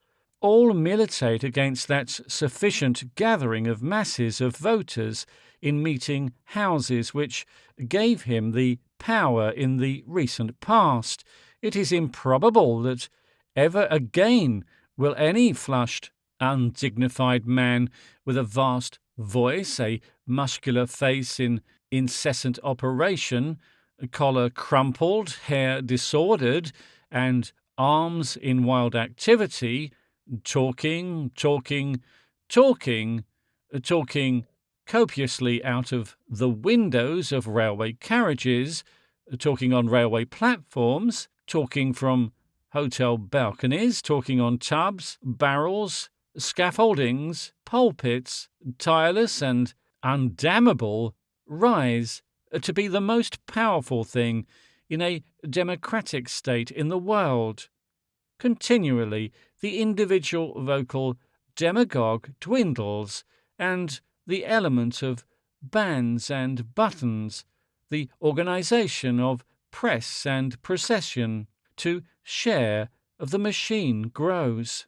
S1: all militate against that sufficient gathering of masses of voters in meeting houses which gave him the power in the recent past. It is improbable that ever again will any flushed, undignified man with a vast voice, a muscular face in incessant operation, collar crumpled, hair disordered, and arms in wild activity, talking copiously out of the windows of railway carriages, talking on railway platforms, talking from hotel balconies, talking on tubs, barrels, scaffoldings, pulpits, tireless and undammable, rise to be the most powerful thing in a democratic state in the world. Continually, the individual vocal demagogue dwindles, and the element of bands and buttons, the organization of press and procession, to share of the machine grows.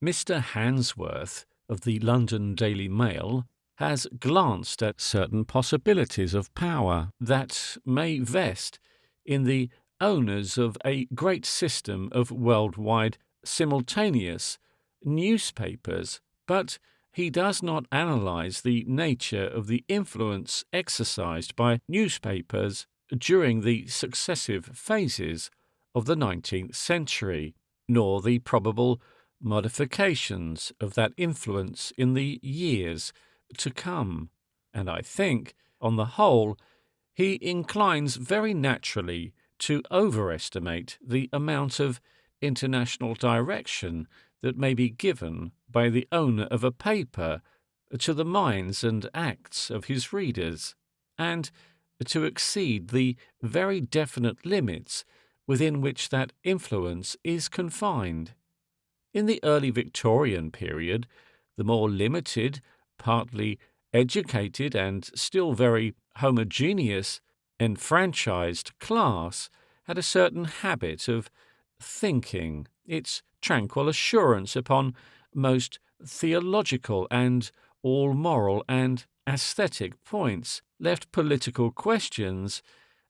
S1: Mr. Hansworth of the London Daily Mail has glanced at certain possibilities of power that may vest in the owners of a great system of worldwide simultaneous newspapers, but he does not analyze the nature of the influence exercised by newspapers during the successive phases of the 19th century, nor the probable modifications of that influence in the years to come. And I think, on the whole, he inclines very naturally to overestimate the amount of international direction that may be given by the owner of a paper to the minds and acts of his readers, and to exceed the very definite limits within which that influence is confined. In the early Victorian period, the more limited, partly educated and still very homogeneous, enfranchised class had a certain habit of thinking. Its tranquil assurance upon most theological and all moral and aesthetic points left political questions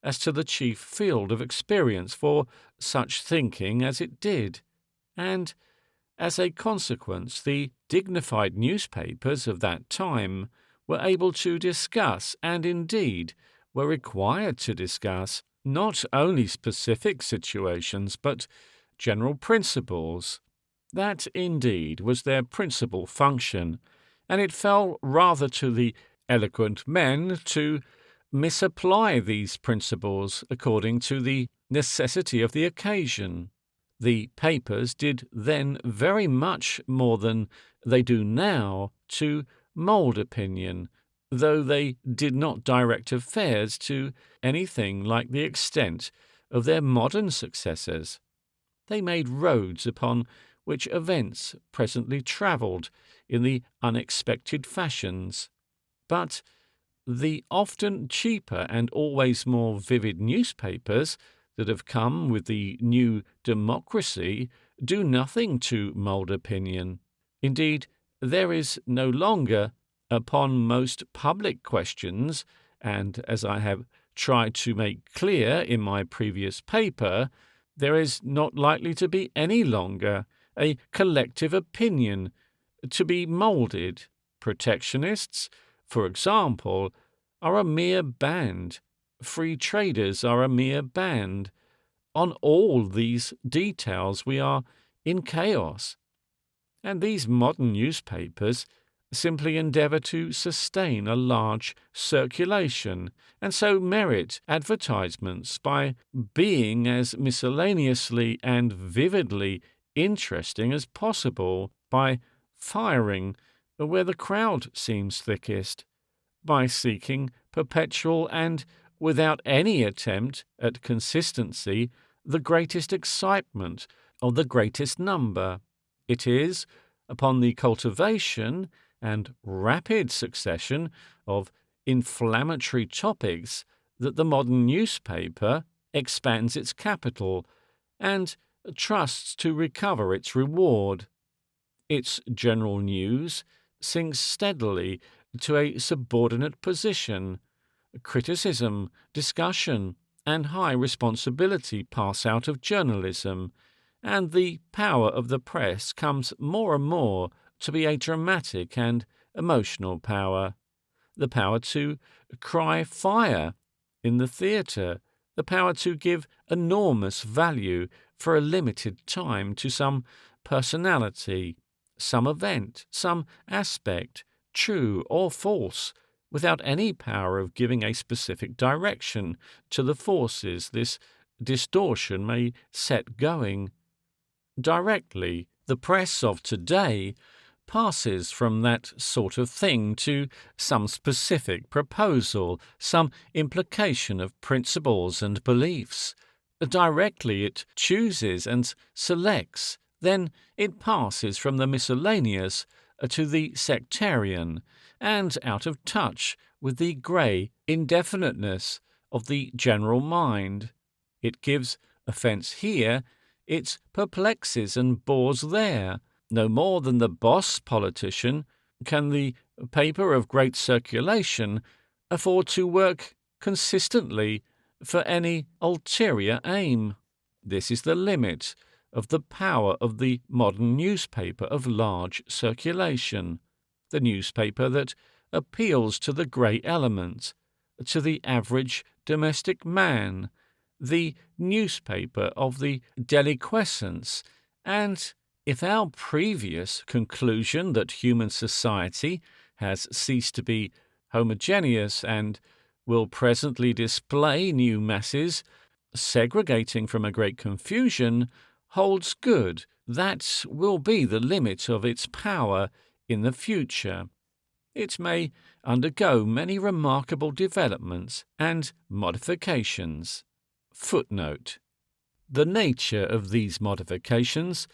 S1: as to the chief field of experience for such thinking as it did, and as a consequence the dignified newspapers of that time were able to discuss, and indeed were required to discuss, not only specific situations but general principles. That indeed was their principal function, and it fell rather to the eloquent men to misapply these principles according to the necessity of the occasion. The papers did then very much more than they do now to mould opinion, though they did not direct affairs to anything like the extent of their modern successors. They made roads upon which events presently travelled in the unexpected fashions. But the often cheaper and always more vivid newspapers that have come with the new democracy do nothing to mould opinion. Indeed, there is no longer, upon most public questions, and as I have tried to make clear in my previous paper, there is not likely to be any longer a collective opinion to be moulded. Protectionists, for example, are a mere band. Free traders are a mere band. On all these details we are in chaos. And these modern newspapers simply endeavour to sustain a large circulation, and so merit advertisements by being as miscellaneously and vividly interesting as possible, by firing where the crowd seems thickest, by seeking perpetual and, without any attempt at consistency, the greatest excitement of the greatest number. It is upon the cultivation and rapid succession of inflammatory topics that the modern newspaper expands its capital and trusts to recover its reward. Its general news sinks steadily to a subordinate position. Criticism, discussion, and high responsibility pass out of journalism, and the power of the press comes more and more to be a dramatic and emotional power. The power to cry fire in the theatre, the power to give enormous value for a limited time to some personality, some event, some aspect, true or false, without any power of giving a specific direction to the forces this distortion may set going. Directly, the press of today passes from that sort of thing to some specific proposal, some implication of principles and beliefs. Directly it chooses and selects, then it passes from the miscellaneous to the sectarian, and out of touch with the grey indefiniteness of the general mind. It gives offence here, it perplexes and bores there. No more than the boss politician can the paper of great circulation afford to work consistently for any ulterior aim. This is the limit of the power of the modern newspaper of large circulation, the newspaper that appeals to the grey element, to the average domestic man, the newspaper of the deliquescence, and if our previous conclusion that human society has ceased to be homogeneous and will presently display new masses, segregating from a great confusion, holds good, that will be the limit of its power in the future. It may undergo many remarkable developments and modifications. Footnote: the nature of these modifications